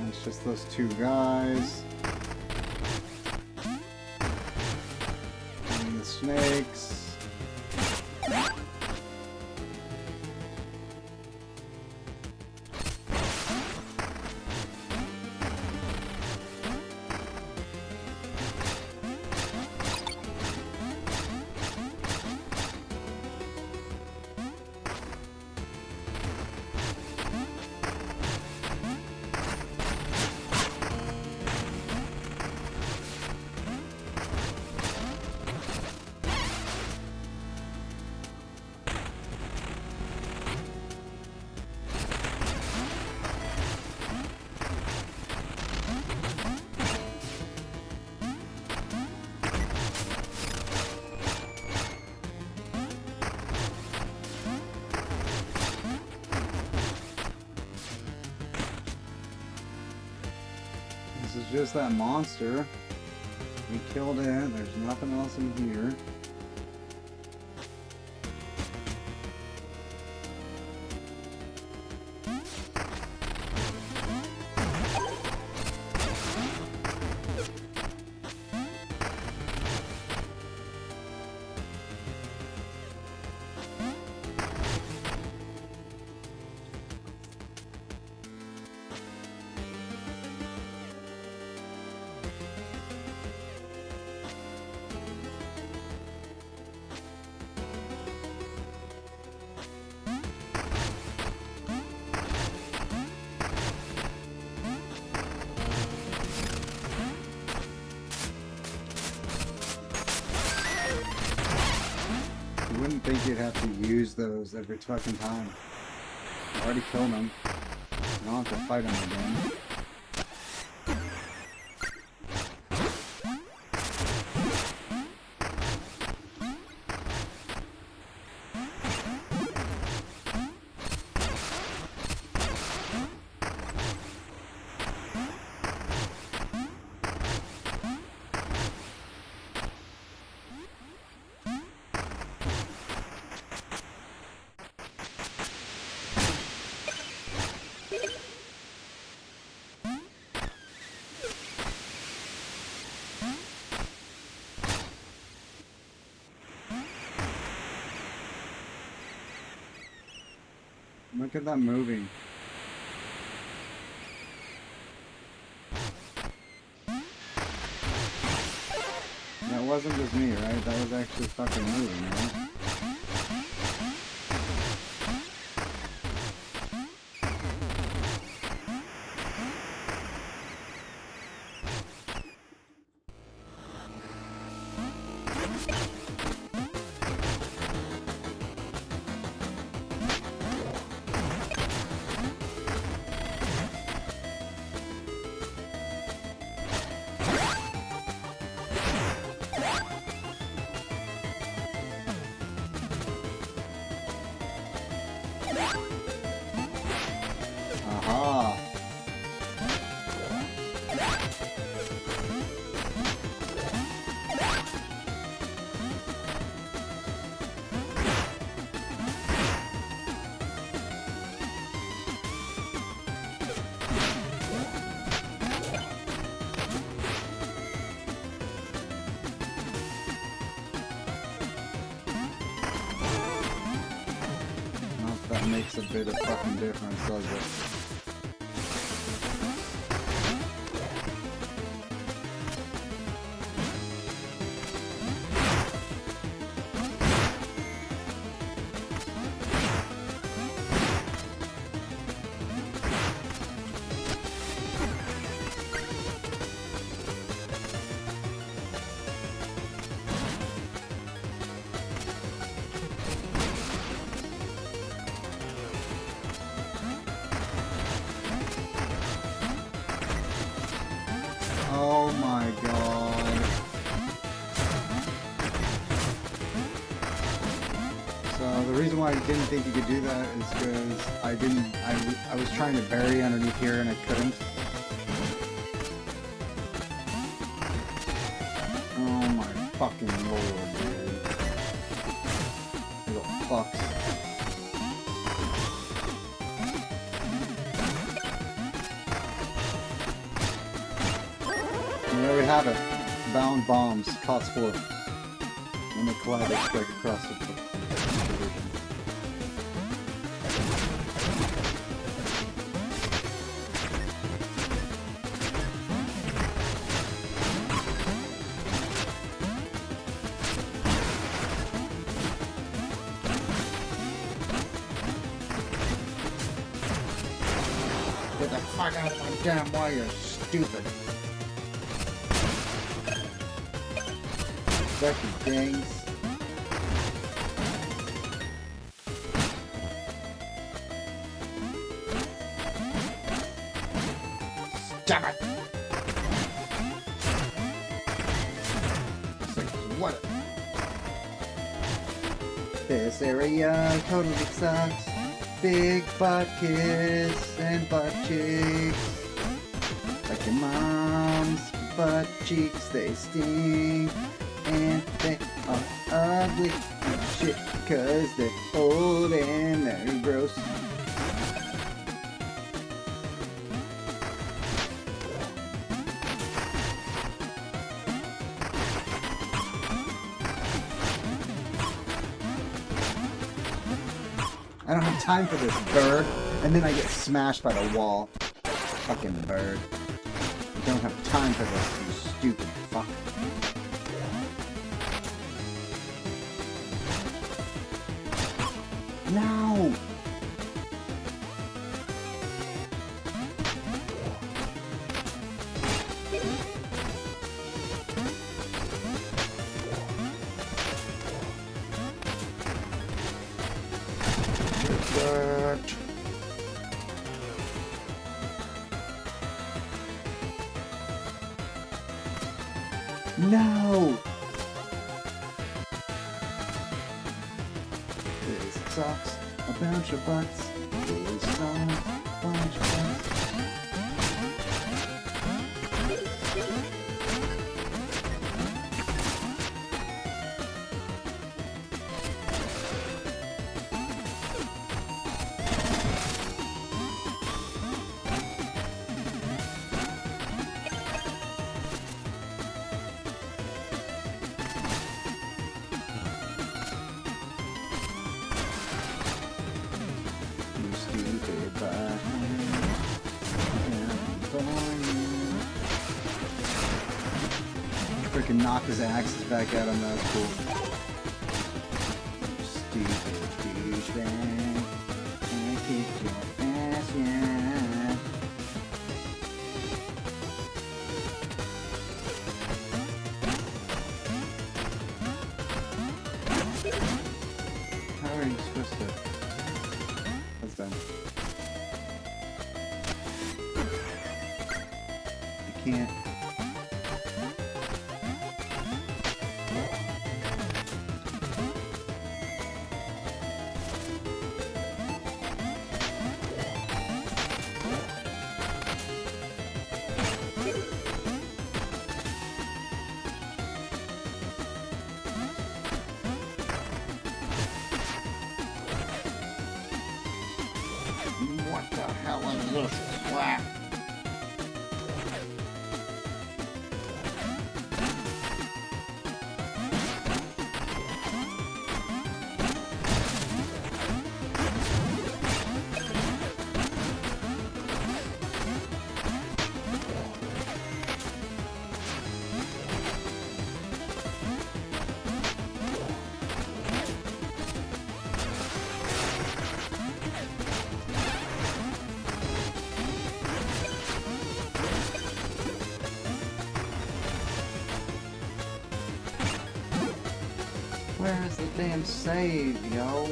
It's just those two guys. And the snakes. This is just that monster. We killed it. There's nothing else in here. You wouldn't think you'd have to use those every fucking time. I already killed him. I don't have to fight him again. Look at that moving. That wasn't just me, right? That was actually fucking moving, right? that makes a bit of fucking difference, does it? Oh my god. So the reason why I didn't think you could do that is because I was trying to bury underneath here and I couldn't. Oh my fucking lord, man. Little fucks. And there we have it. Bound bombs, COTS 4. When they collide, they strike across the division. Get the fuck out of my damn way, you stupid. Becky Dings. Stop it! It's like, what? This area totally sucks. Big butt kiss and butt cheeks. Like your mom's butt cheeks, they stink. And they are ugly and shit, cause they're old and they're gross. I don't have time for this, bird. And then I get smashed by the wall. Fucking bird. I don't have time for this, you stupid fuck. No! Good. No! This sucks. A bunch of butts. This sucks. A bunch of butts. Freaking knock his axes back at him, that was cool. Stupid douchebag. I kicked your ass, yeah. How are you supposed to... What's that? You can't... What the hell is this crap? Where is the damn save, yo?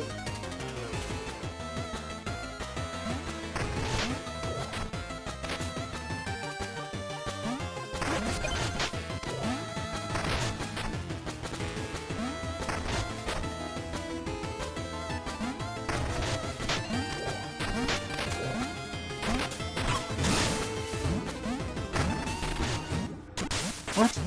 What?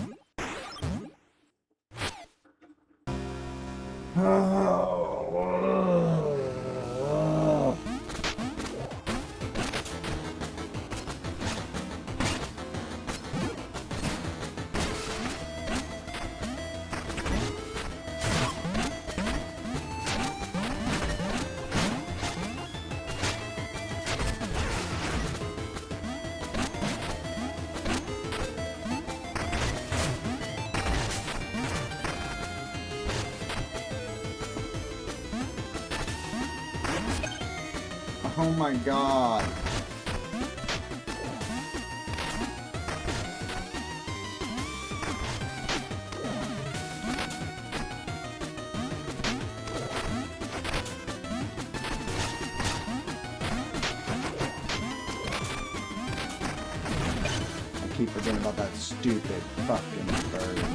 Oh my god. I keep forgetting about that stupid fucking bird, bro.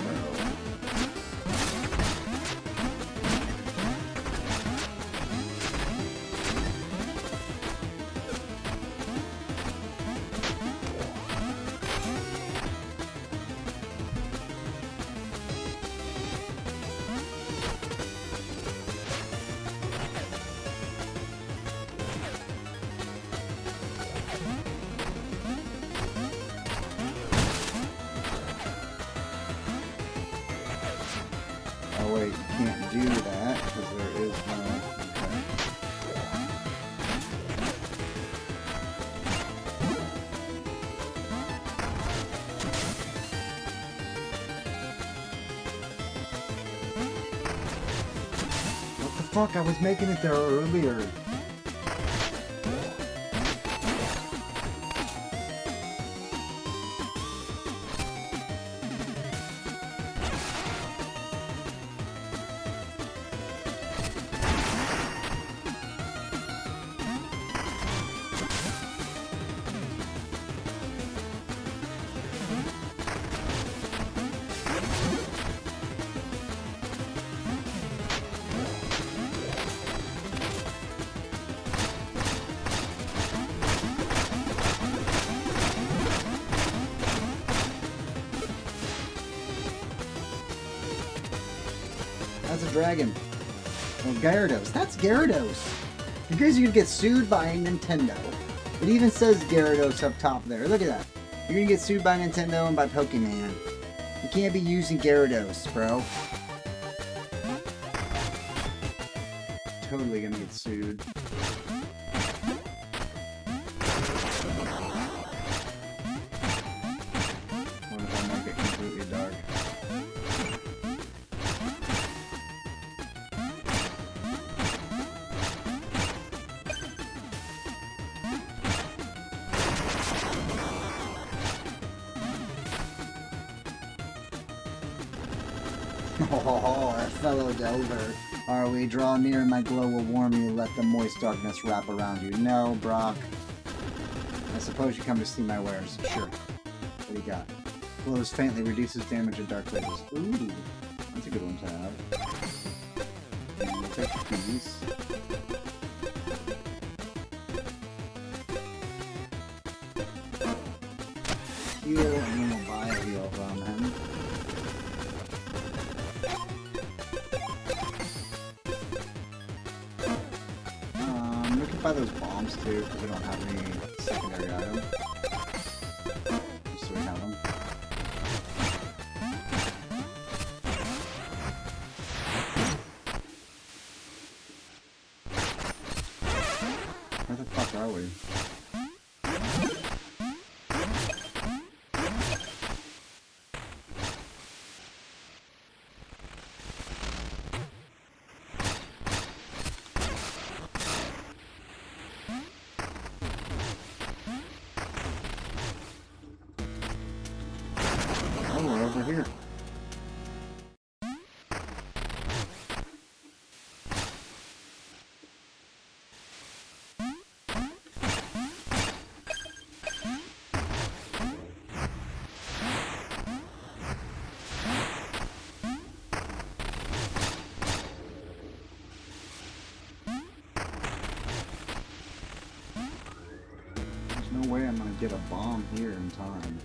Oh wait, you can't do that because there is no... What the fuck? I was making it there earlier. That's a dragon. Oh, Gyarados. That's Gyarados. You guys are gonna get sued by Nintendo. It even says Gyarados up top there. Look at that. You're gonna get sued by Nintendo and by Pokemon. You can't be using Gyarados, bro. Totally gonna get sued. What if I make it completely dark? Oh, fellow Delver. Are we draw near, my glow will warm you, let the moist darkness wrap around you. No, Brock. I suppose you come to see my wares. Sure. What do you got? Glows faintly, reduces damage in dark places. Ooh, that's a good one to have. And we'll take these. Heal, and then we'll buy a heal from him. We can buy those bombs too, because we don't have any secondary item. Just so we have them. Where the fuck are we? Oh, we're over here. get a bomb here in time.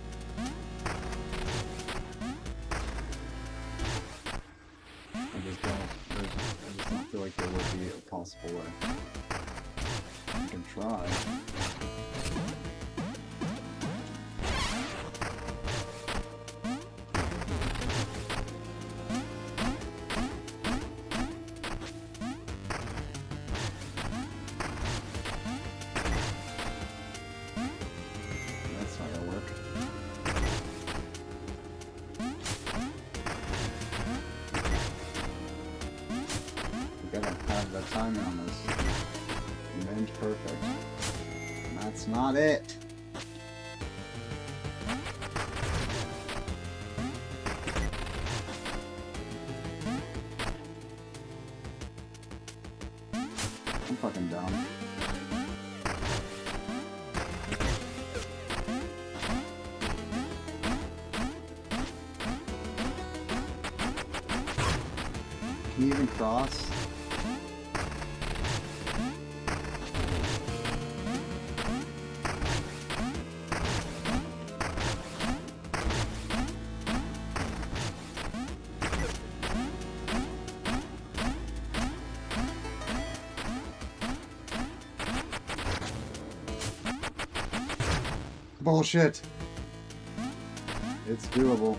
I just don't feel like there would be a possible way. I can try. That's not gonna work. We gotta have the timing on this. Revenge perfect. And that's not it. I'm fucking dumb. Can you even cross? Bullshit. It's doable.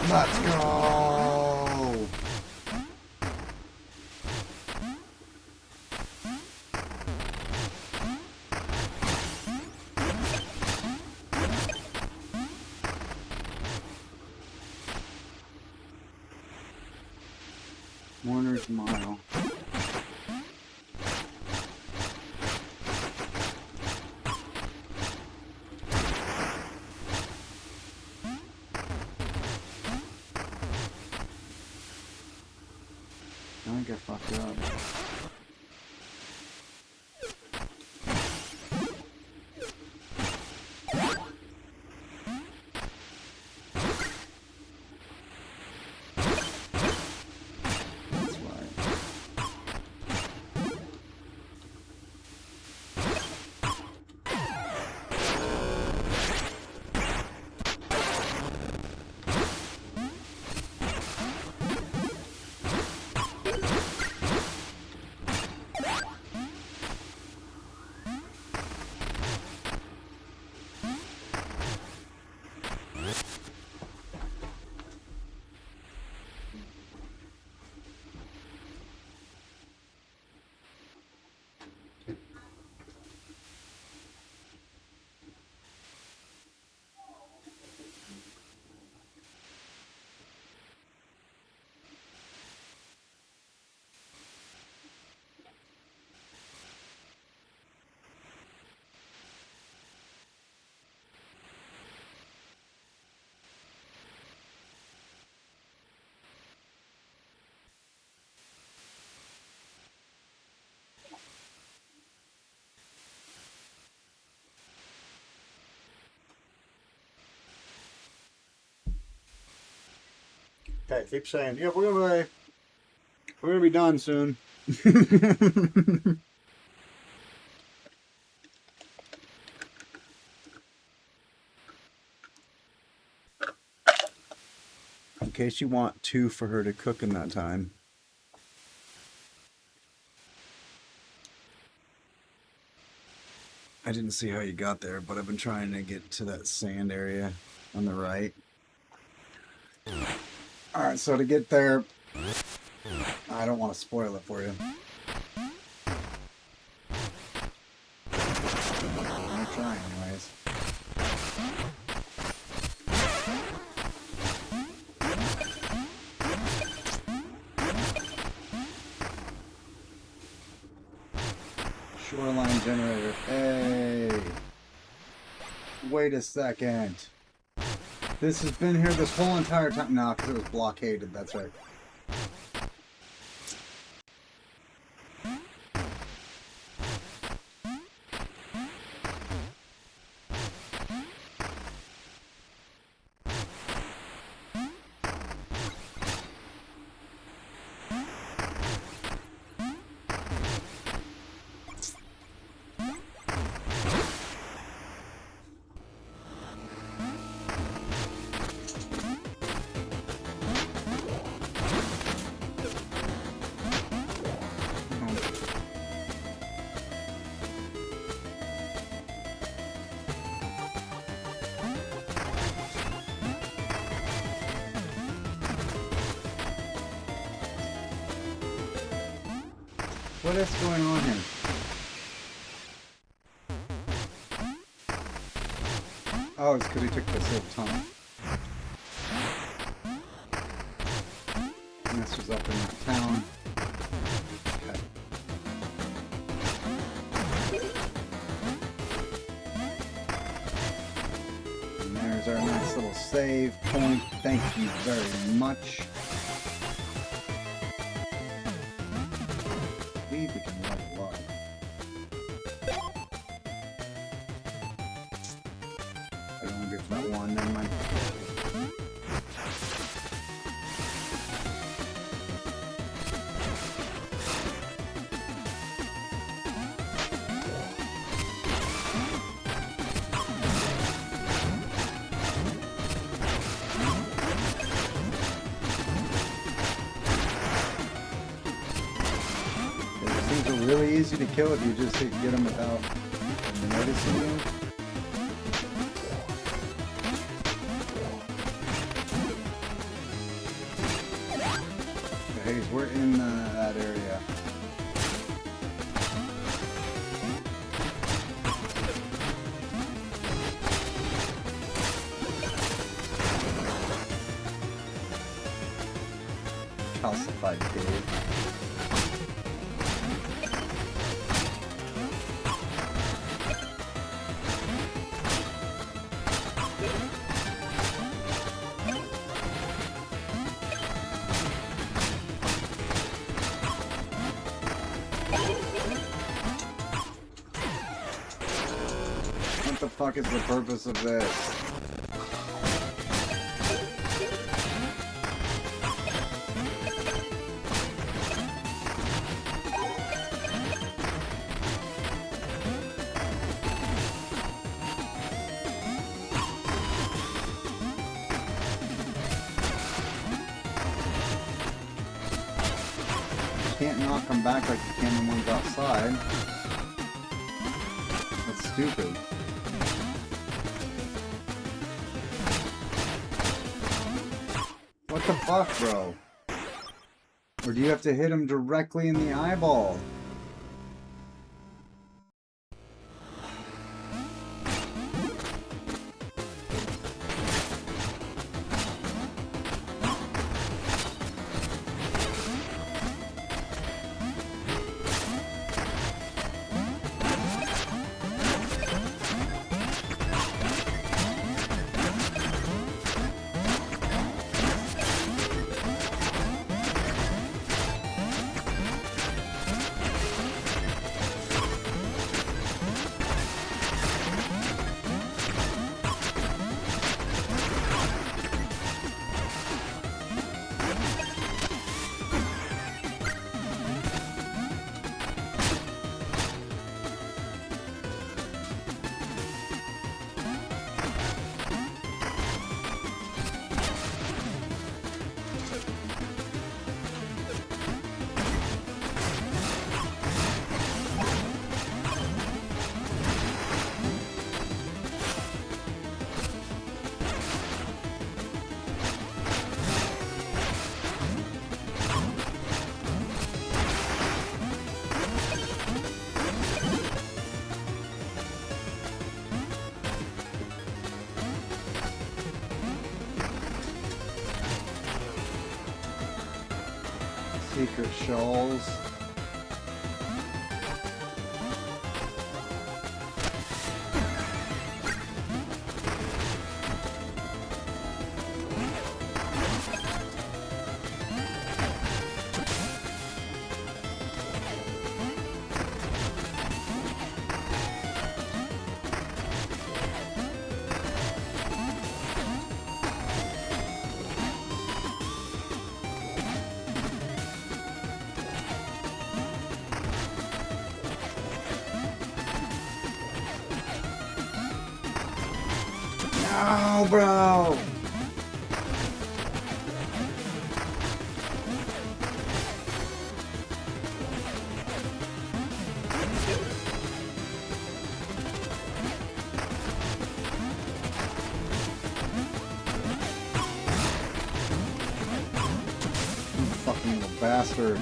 Let's go! Warner's Mile. I get fucked up. That's right. Okay, keep saying, yeah, we're gonna be done soon. In case you want 2 for her to cook in that time. I didn't see how you got there, but I've been trying to get to that sand area on the right. Alright, so to get there, I don't want to spoil it for you. I'm gonna try anyways. Shoreline generator. Hey! Wait a second. This has been here this whole entire time. No, because it was blockaded, that's right. What is going on here? Oh, it's because we took this little tunnel. And this was up in the town. Okay. And there's our nice little save point. Thank you very much. I believe we can level up. I don't want to go for that one, never mind. Really easy to kill if you just get them without noticing you. Okay, we're in that area. Calcified Dave. What the fuck is the purpose of this? You can't knock them back like you can the ones outside. That's stupid. What the fuck, bro? Or do you have to hit him directly in the eyeball? Secret shoals. No, bro. You fucking little bastard.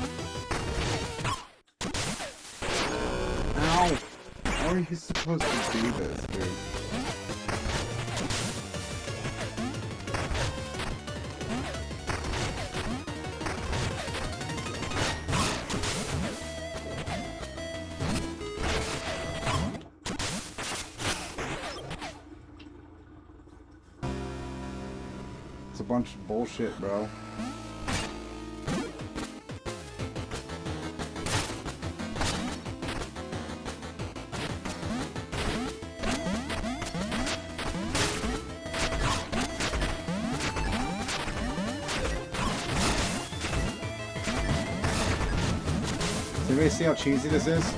How are you supposed to do this, dude? It's a bunch of bullshit, bro. Does anybody see how cheesy this is?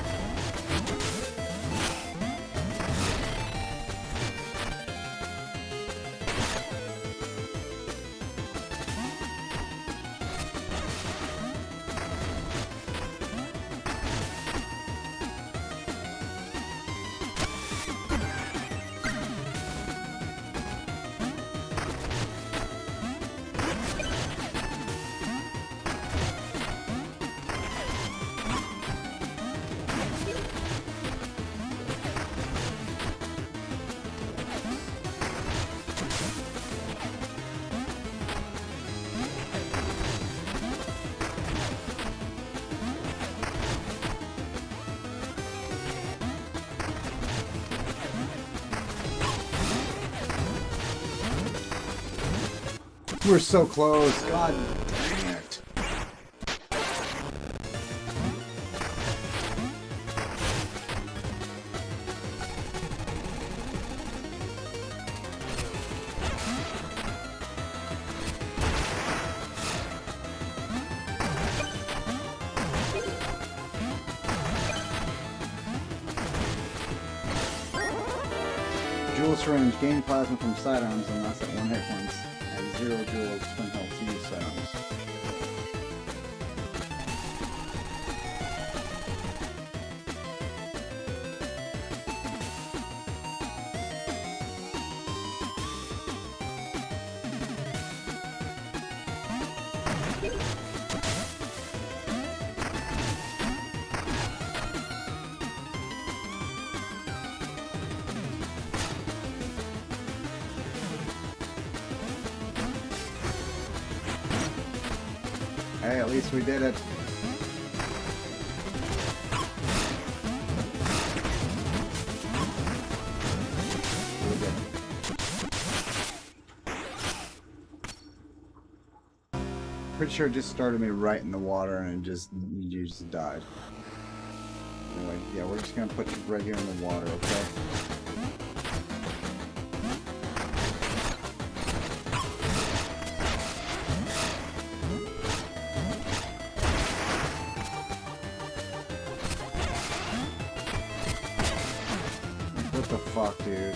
We're so close. God dang it. Jewel syringe. Gain plasma from sidearms and lasts at 1 hit points. 0 joules from health to use sidearms. Hey, at least we did it. Pretty sure it just started me right in the water and you just died. Anyway, yeah, we're just gonna put you right here in the water, okay? What the fuck, dude?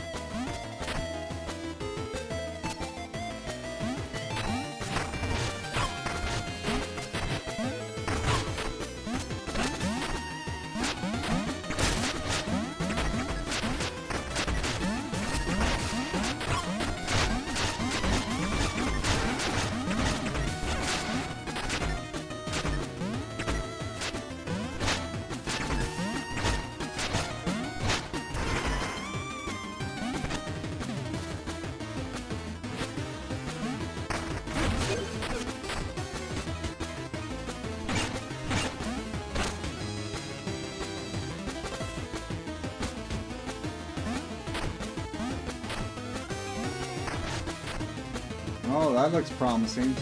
Oh, that looks promising.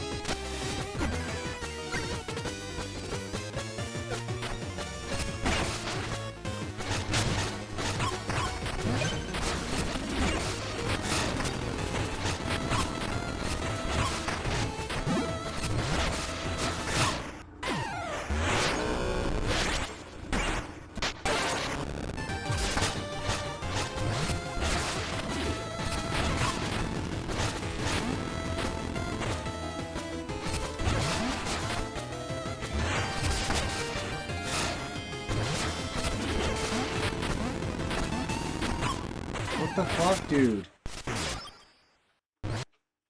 What the fuck, dude?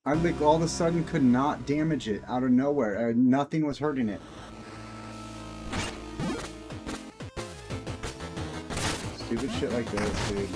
I like all of a sudden could not damage it out of nowhere. Nothing was hurting it. Stupid shit like this, dude.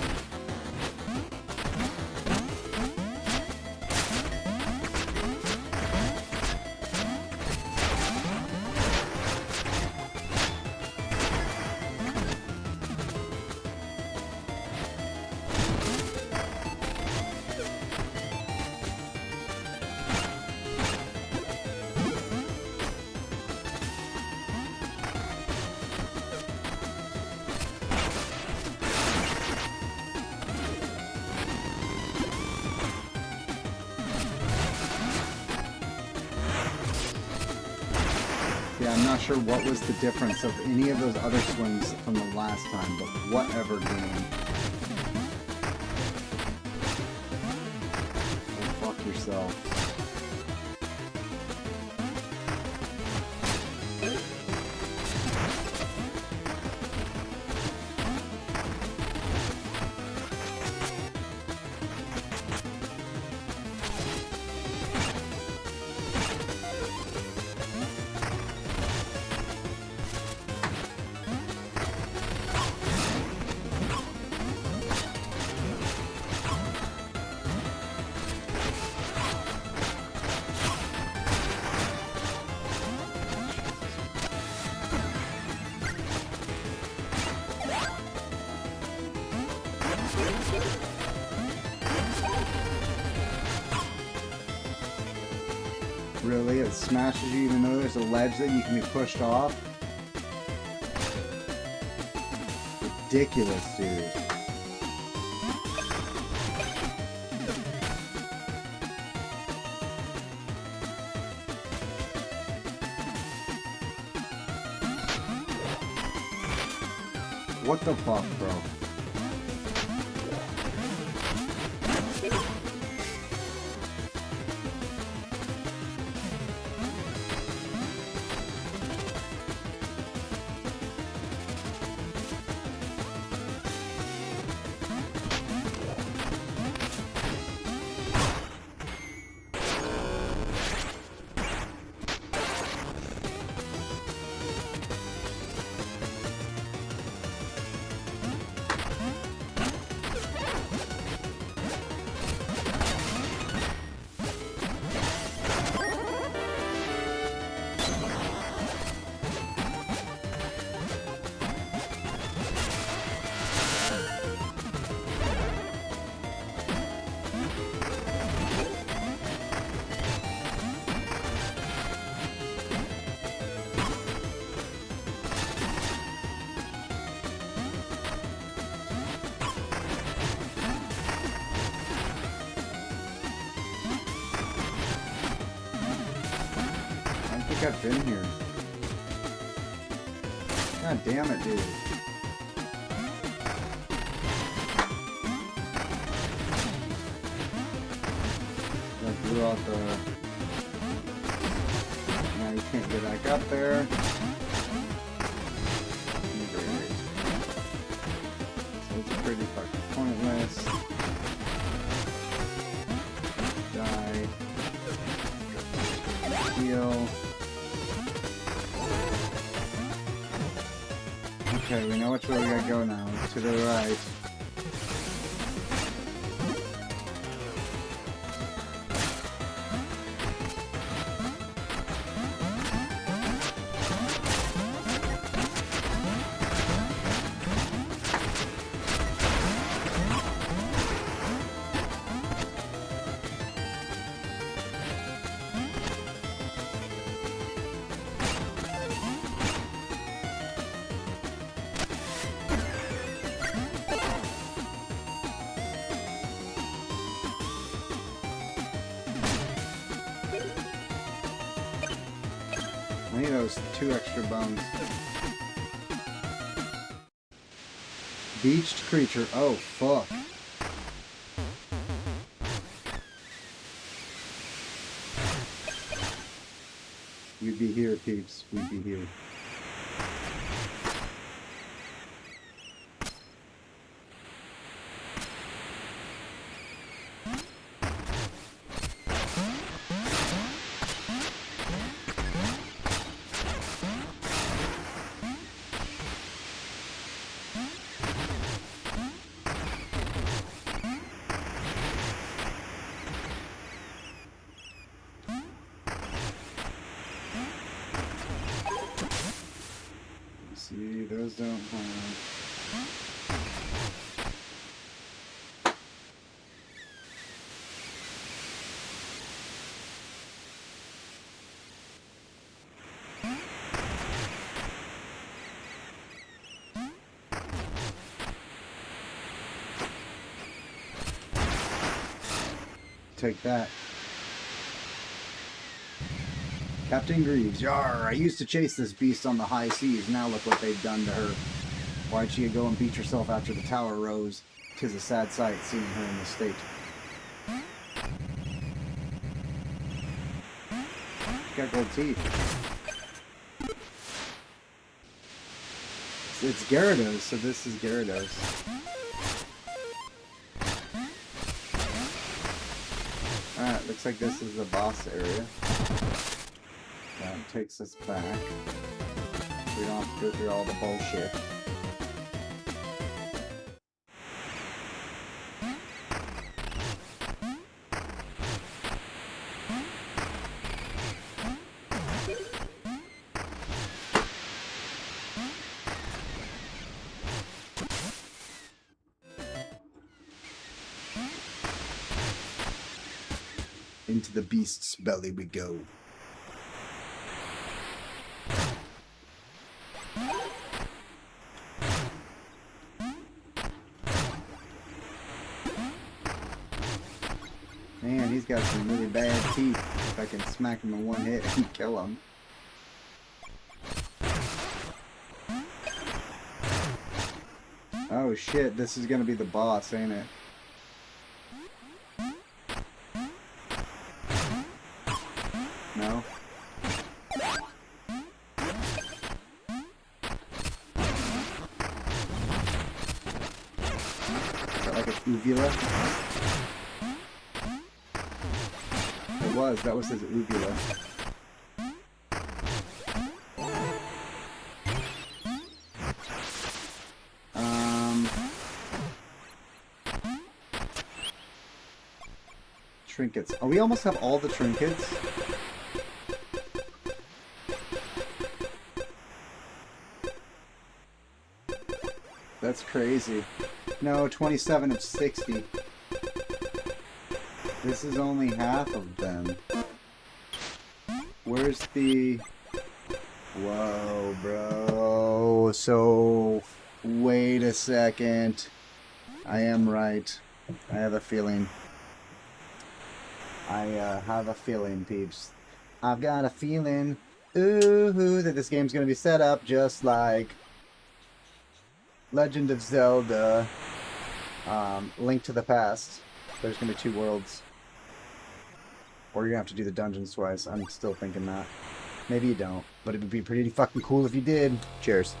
Yeah, I'm not sure what was the difference of any of those other swings from the last time, but whatever game. Go fuck yourself. Really? It smashes you even though there's a ledge that you can be pushed off? Ridiculous, dude. What the fuck, bro? I've been here. God damn it, dude. I blew out the... Now you can't get back up there. So it's pretty fucking pointless. Die. Heal. Okay, we know which way we gotta go now. To the right. I need those 2 extra bones. Beached creature. Oh, fuck. We'd be here, peeps. We'd be here. see, those don't have. Take that. Captain Greaves, yar! I used to chase this beast on the high seas. Now look what they've done to her. Why'd she go and beat herself after the tower rose? 'Tis a sad sight seeing her in this state. She's got gold teeth. It's Gyarados, so this is Gyarados. Alright, looks like this is the boss area. That takes us back. We don't have to go through all the bullshit. Into the beast's belly we go. Man, he's got some really bad teeth. If I can smack him in one hit and kill him. Oh shit, this is gonna be the boss, ain't it? No? Is that like a uvula? That was his uvula. Trinkets. Oh, we almost have all the trinkets. That's crazy. No, 27 of 60. This is only half of them. Where's the... Whoa, bro. So, wait a second. I am right. I have a feeling. I have a feeling, peeps. I've got a feeling, ooh, that this game's gonna be set up just like Legend of Zelda, Link to the Past. There's gonna be 2 worlds. Or you're gonna have to do the dungeons twice. I'm still thinking that. Maybe you don't, but it would be pretty fucking cool if you did. Cheers.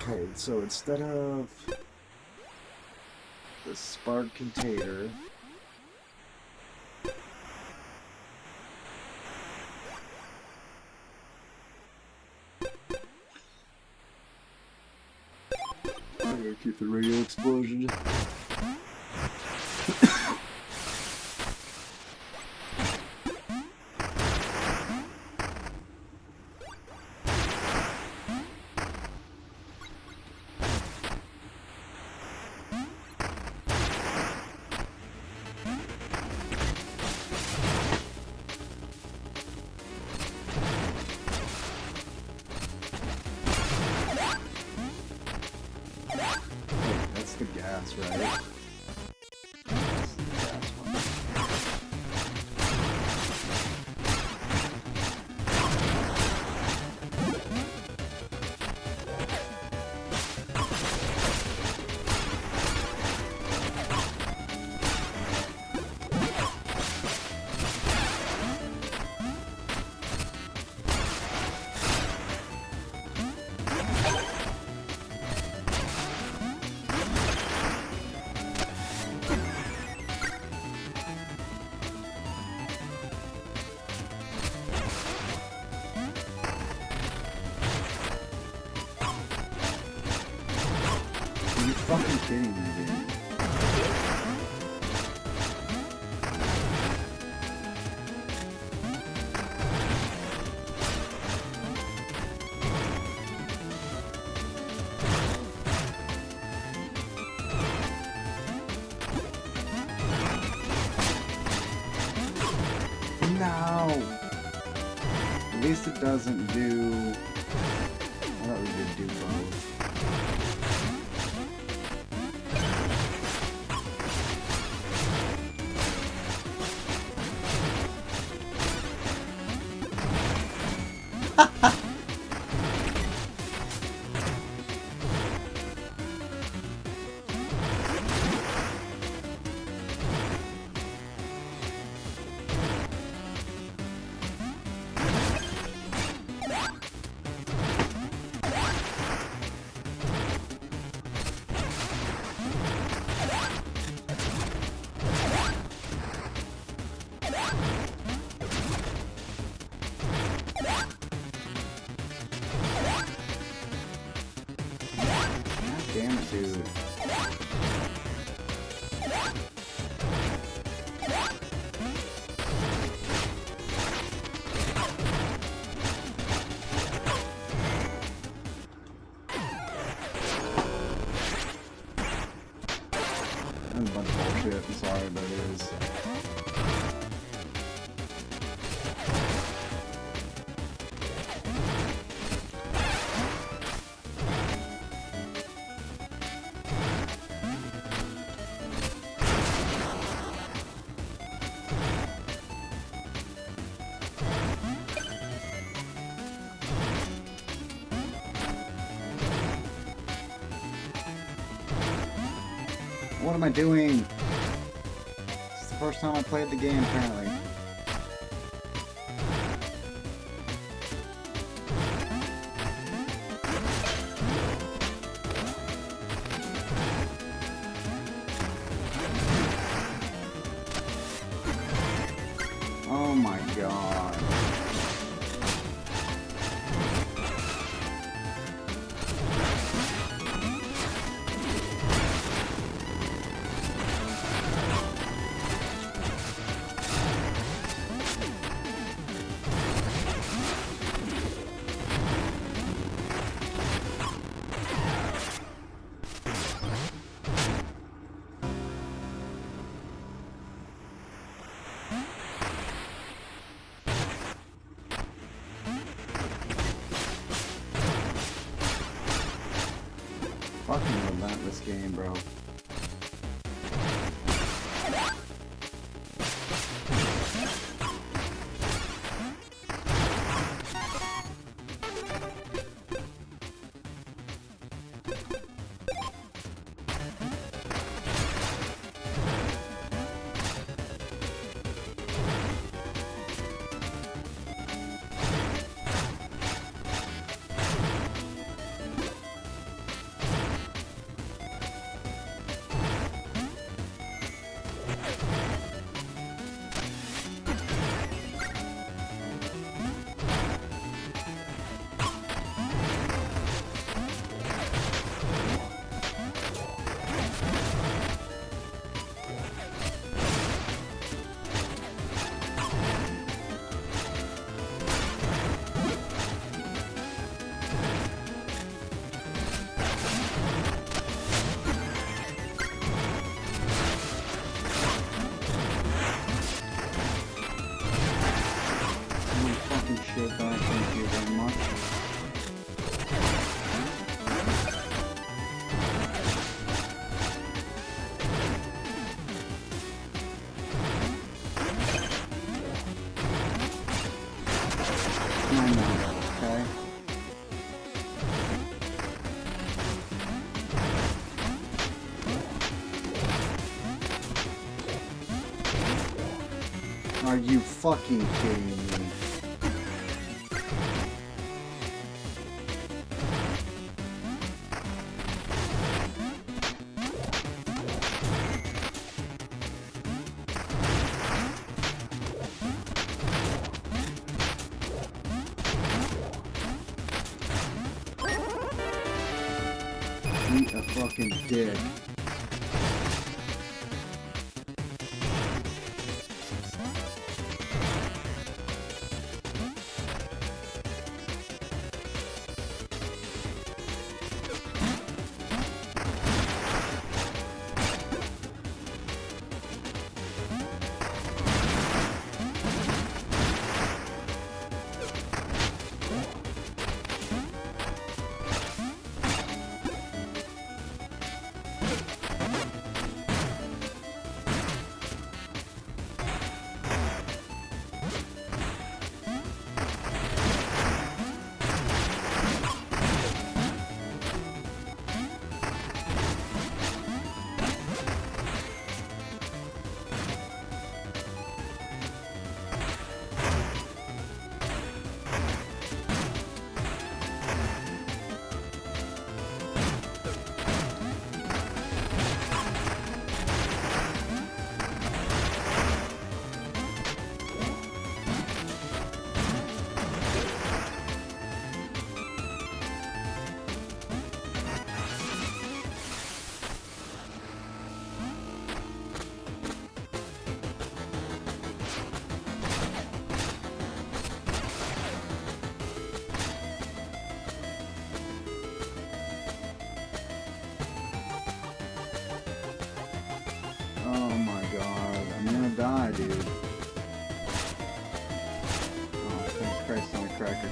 Okay, so instead of the spark container, I'm gonna keep the radio explosion. That's the gas, right? fucking kidding me, dude? No! At least it doesn't do... I thought we could do both. Damn it, dude. That's a bunch of bullshit. I'm sorry, but it is. What am I doing? It's the first time I played the game, apparently. Oh my god. Fucking relentless game, bro. Shit, guys, thank you very much. I know, okay? Are you fucking kidding me? Be a fucking dick. Oh my god, I'm gonna die, dude. Oh, thank Christ on a cracker.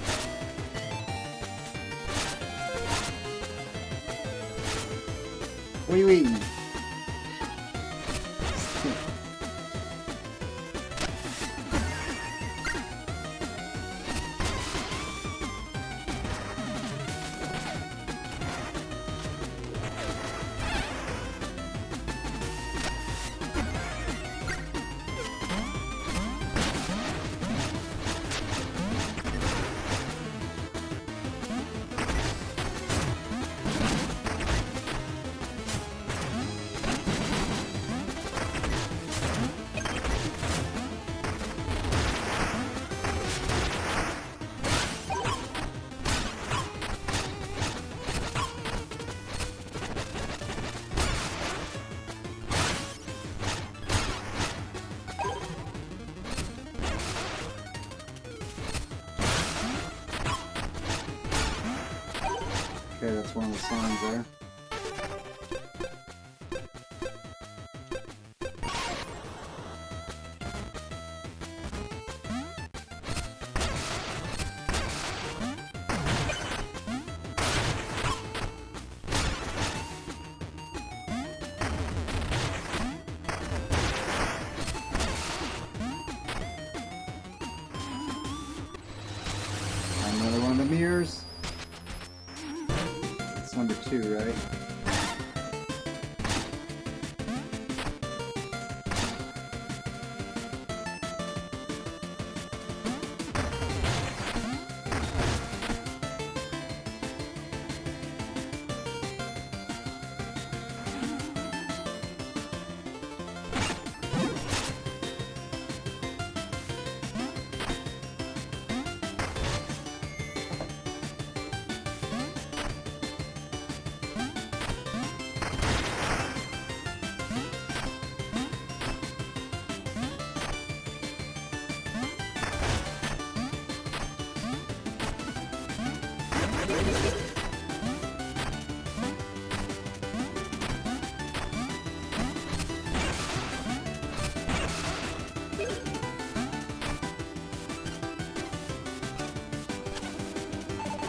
What are you eating? Okay, that's one of the signs there. Another one of the mirrors. It's number 2, right?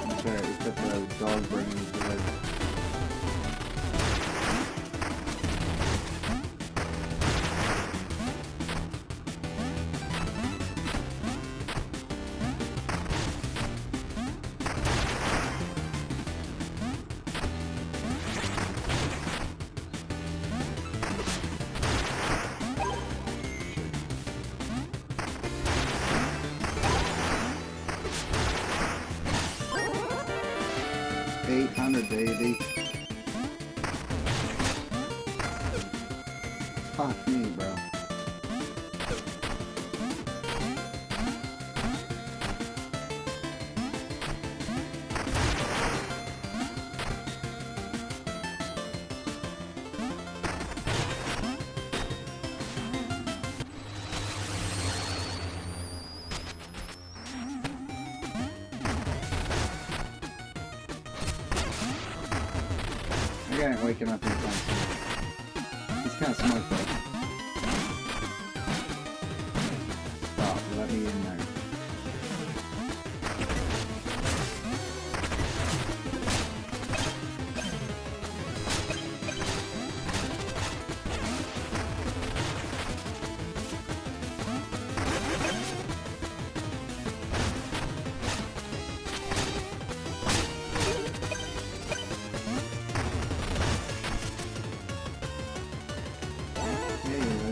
That's right, we put the dog brain in his head. Baby. Fuck me, bro. waking up anytime soon. He's kind of smart though. Stop, let me in there.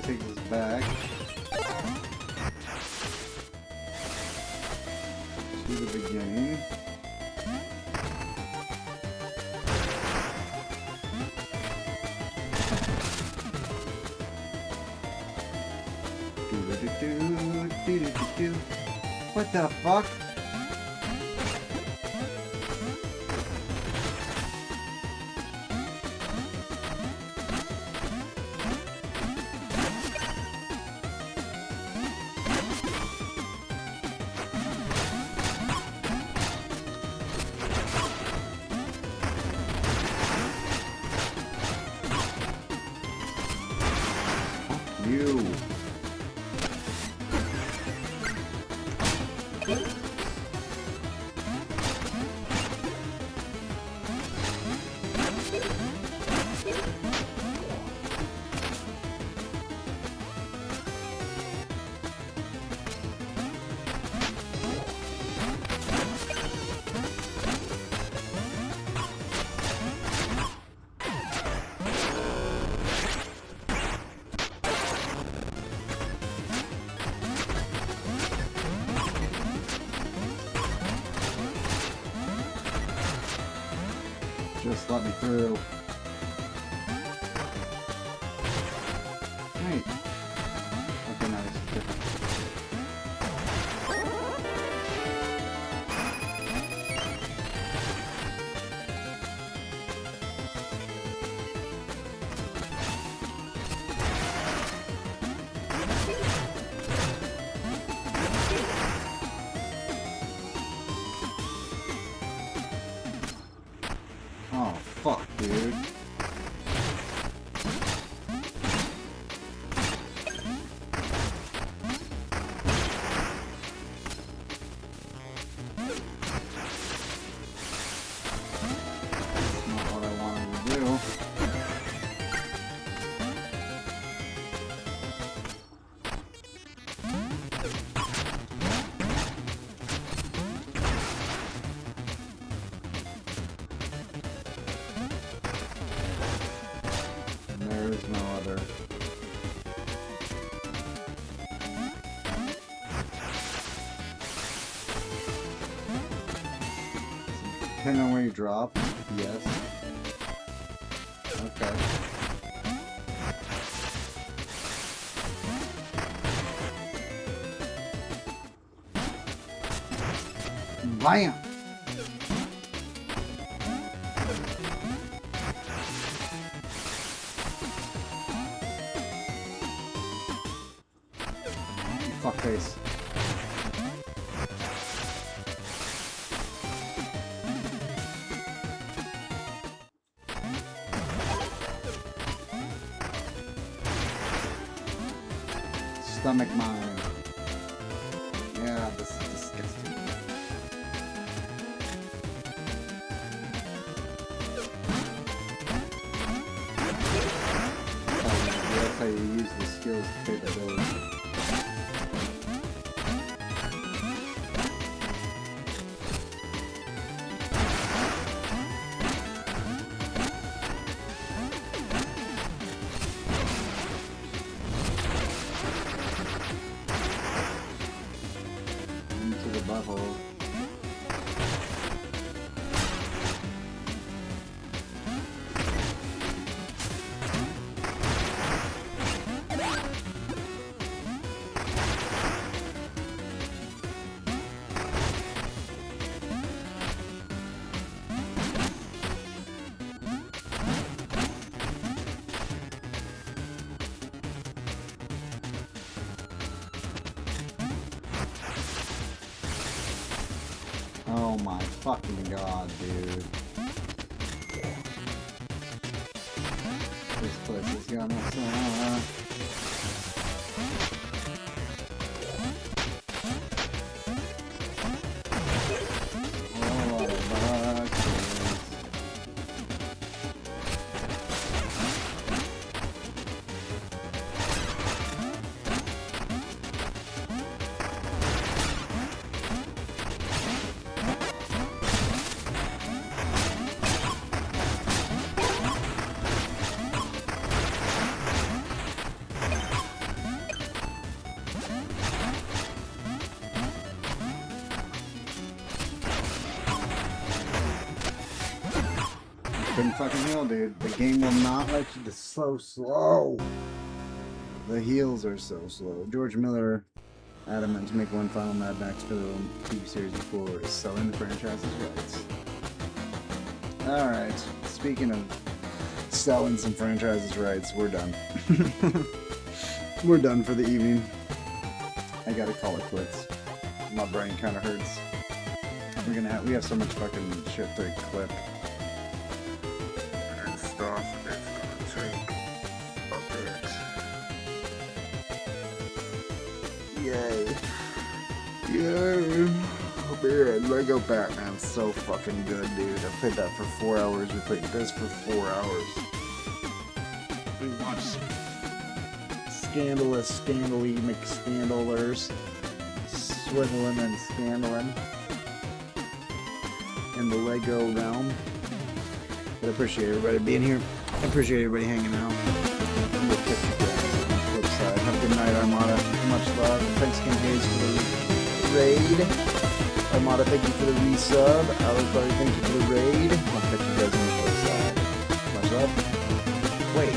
Take this back to the beginning. What the fuck? You. Just let me through. Wait. Okay, now this is different. Oh, fuck, dude. That's not what I wanted to do. There is no other. Depending on where you drop, yes. Okay. Bam! Fuckface. Stomach mine. Yeah, this is disgusting. That's how you use the skills capability. Into the butthole. Oh my fucking god, dude. He's gonna fly. Couldn't fucking heal, dude. The game will not let you. It's so slow. The heals are so slow. George Miller, adamant to make one final Mad Max film TV series before selling the franchise's rights. Alright, speaking of selling some franchises' rights, we're done. We're done for the evening. I gotta call it quits. My brain kinda hurts. We have so much fucking shit to clip. And stuff it's gonna take a bit. Yay. Yeah. Oh man, Lego Batman's so fucking good, dude. I played that for 4 hours. We played this for 4 hours. We watched Scandalous, Scandally, McScandalers, Swiveling and Scandaling in the Lego realm. But I appreciate everybody being here. I appreciate everybody hanging out. And we'll catch you guys on the flip side. Have a good night, Armada. Much love. Thanks again, Hayes, for the raid. Armada, thank you for the resub. Alex, thank you for the raid. I'll catch you guys on the flip side. Much love. Wait.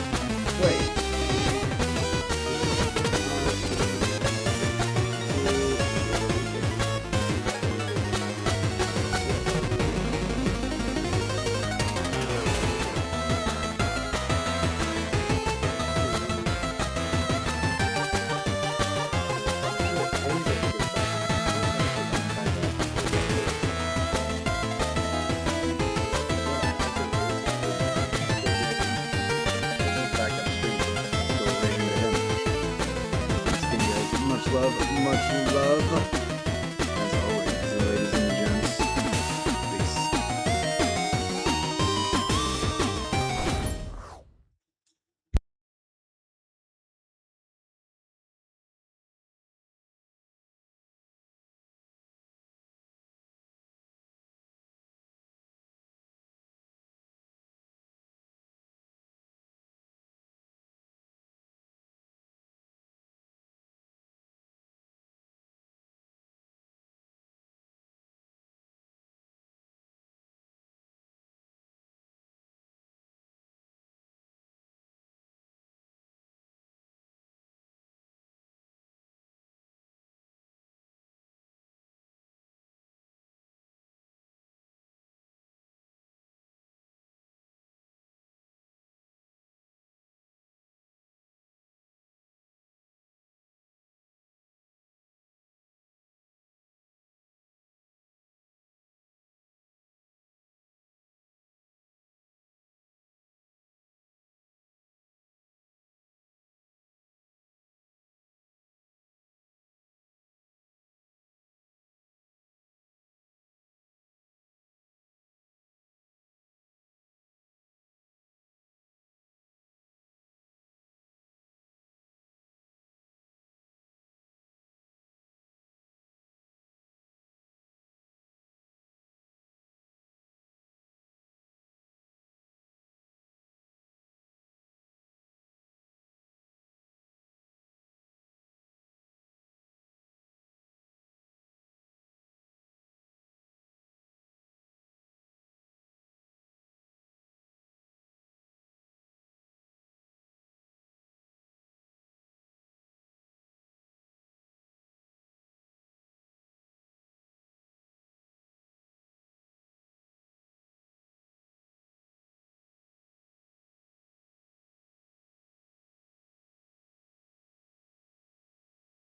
Much love.